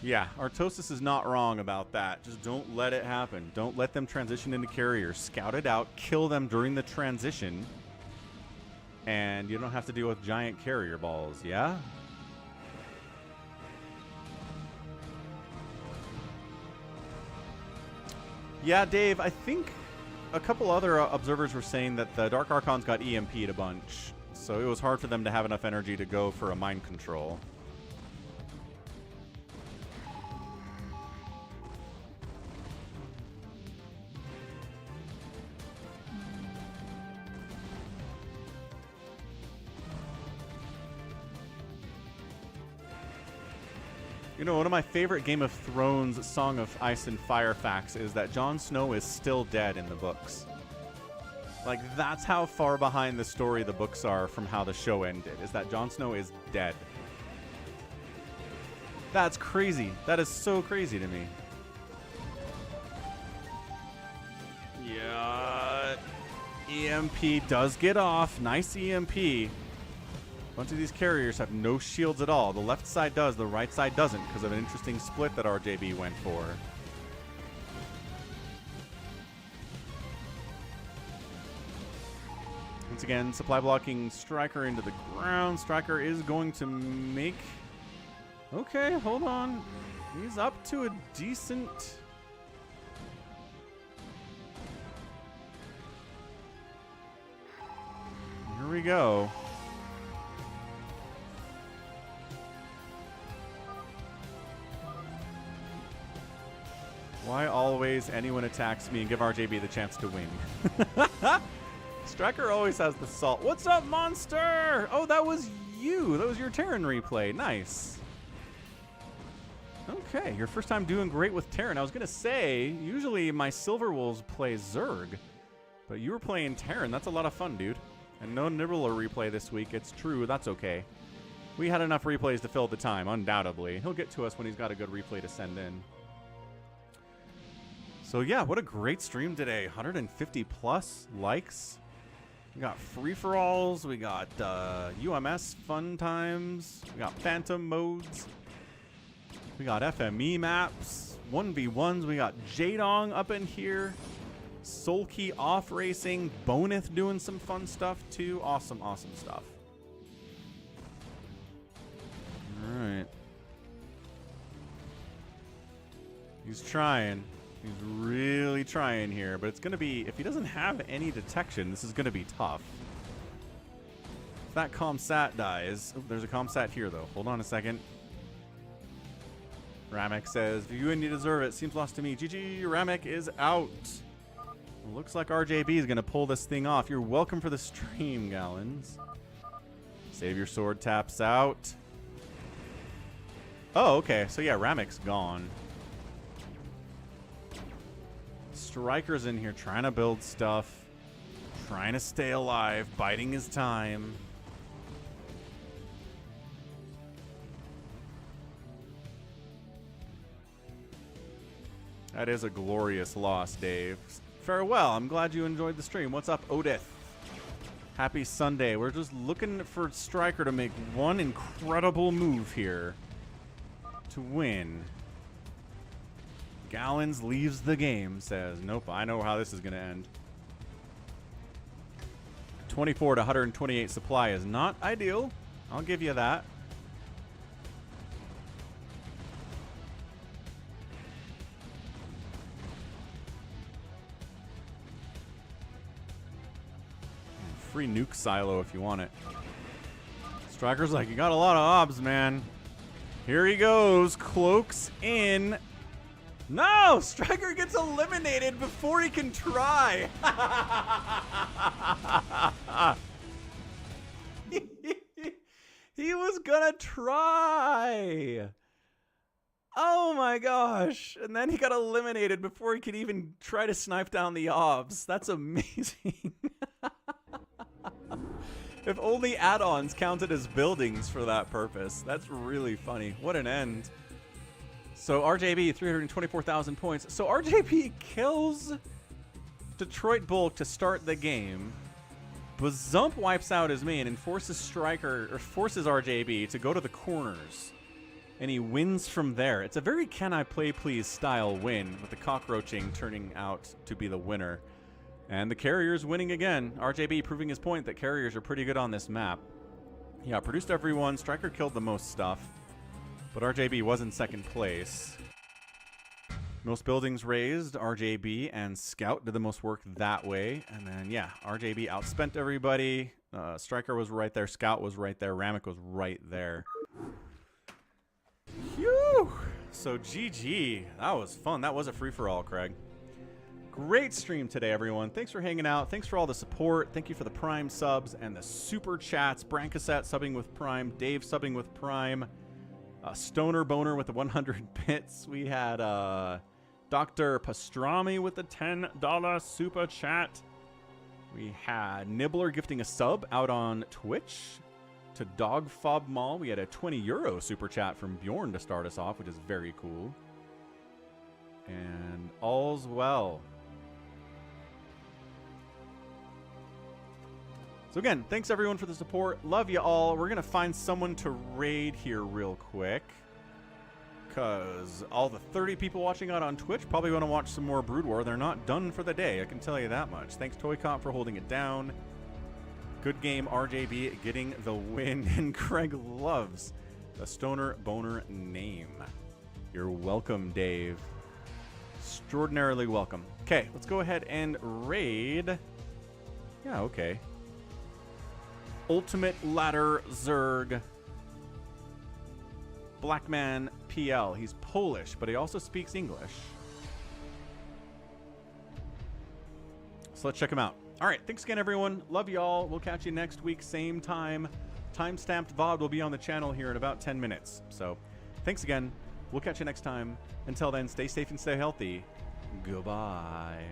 Yeah, Artosis is not wrong about that. Just don't let it happen. Don't let them transition into carriers. Scout it out. Kill them during the transition. And you don't have to deal with giant carrier balls, yeah? Yeah, Dave, I think a couple other observers were saying that the Dark Archons got EMP'd a bunch. So it was hard for them to have enough energy to go for a mind control. You know, one of my favorite Game of Thrones Song of Ice and Fire facts is that Jon Snow is still dead in the books. Like, that's how far behind the story the books are from how the show ended, is that Jon Snow is dead. That's crazy. That is so crazy to me. Yeah. EMP does get off. Nice EMP. A bunch of these carriers have no shields at all. The left side does, the right side doesn't, because of an interesting split that RJB went for. Once again, supply blocking Striker into the ground. Striker is going to make... Okay, hold on. He's up to a decent... Here we go. Why always anyone attacks me and give RJB the chance to win? Striker always has the salt. What's up, monster? Oh, that was you. That was your Terran replay. Nice. Okay, your first time doing great with Terran. I was going to say, usually my Silverwolves play Zerg, but you were playing Terran. That's a lot of fun, dude. And no Nibbler replay this week. It's true. That's okay. We had enough replays to fill the time, undoubtedly. He'll get to us when he's got a good replay to send in. So yeah, what a great stream today. 150 plus likes. We got free-for-alls. We got UMS fun times. We got phantom modes. We got FME maps. 1v1s. We got Jaedong up in here. Soulkey Offracing. Bonyth doing some fun stuff too. Awesome, awesome stuff. All right. He's trying. He's really trying here, but it's going to be, if he doesn't have any detection, this is going to be tough. If that ComSat dies, oh, there's a ComSat here though. Hold on a second. rAmEc says, you and you deserve it. Seems lost to me. GG, rAmEc is out. Looks like RJB is going to pull this thing off. You're welcome for the stream, Gallons. SaviorSword taps out. Oh, okay. So yeah, rAmEc's gone. Striker's in here trying to build stuff, trying to stay alive, biding his time. That is a glorious loss, Dave. Farewell. I'm glad you enjoyed the stream. What's up, Odith? Happy Sunday. We're just looking for Striker to make one incredible move here to win. Gallons leaves the game, says, nope, I know how this is going to end. 24 to 128 supply is not ideal. I'll give you that. free nuke silo if you want it. Striker's like, you got a lot of obs, man. Here he goes. Cloaks in. No! Striker gets eliminated before he can try. He was gonna try. Oh my gosh. And then he got eliminated before he could even try to snipe down the obs. That's amazing. If only add-ons counted as buildings for that purpose. That's really funny. What an end. So RJB, 324,000 points. So RJB kills Detroit Bulk to start the game. Bazump wipes out his main and forces RJB to go to the corners. And he wins from there. It's a very Can I Play Please style win, with the cockroaching turning out to be the winner. And the carriers winning again. RJB proving his point that carriers are pretty good on this map. Yeah, produced everyone. Striker killed the most stuff. But RJB was in second place. Most buildings raised. RJB and Scout did the most work that way. And then, yeah, RJB outspent everybody. Striker was right there. Scout was right there. rAmEc was right there. Phew! So GG. That was fun. That was a free-for-all, Craig. Great stream today, everyone. Thanks for hanging out. Thanks for all the support. Thank you for the Prime subs and the super chats. Brancassat subbing with Prime. Dave subbing with Prime. Stoner Boner with the 100 bits. We had Dr. Pastrami with the $10 super chat. We had Nibbler gifting a sub out on Twitch to Dogfob Mall. We had a €20 super chat from Bjorn to start us off, which is very cool. And all's well. So again, thanks everyone for the support. Love you all. We're going to find someone to raid here real quick, because all the 30 people watching out on Twitch probably want to watch some more Brood War. They're not done for the day, I can tell you that much. Thanks ToyCop for holding it down. Good game, RJB getting the win. And Craig loves the Stoner Boner name. You're welcome, Dave. Extraordinarily welcome. Okay, let's go ahead and raid. Yeah, okay. Ultimate Ladder Zerg. Blackman PL. He's Polish, but he also speaks English. So let's check him out. All right, thanks again, everyone. Love you all. We'll catch you next week, same time. Time-stamped VOD will be on the channel here in about 10 minutes. So thanks again. We'll catch you next time. Until then, stay safe and stay healthy. Goodbye.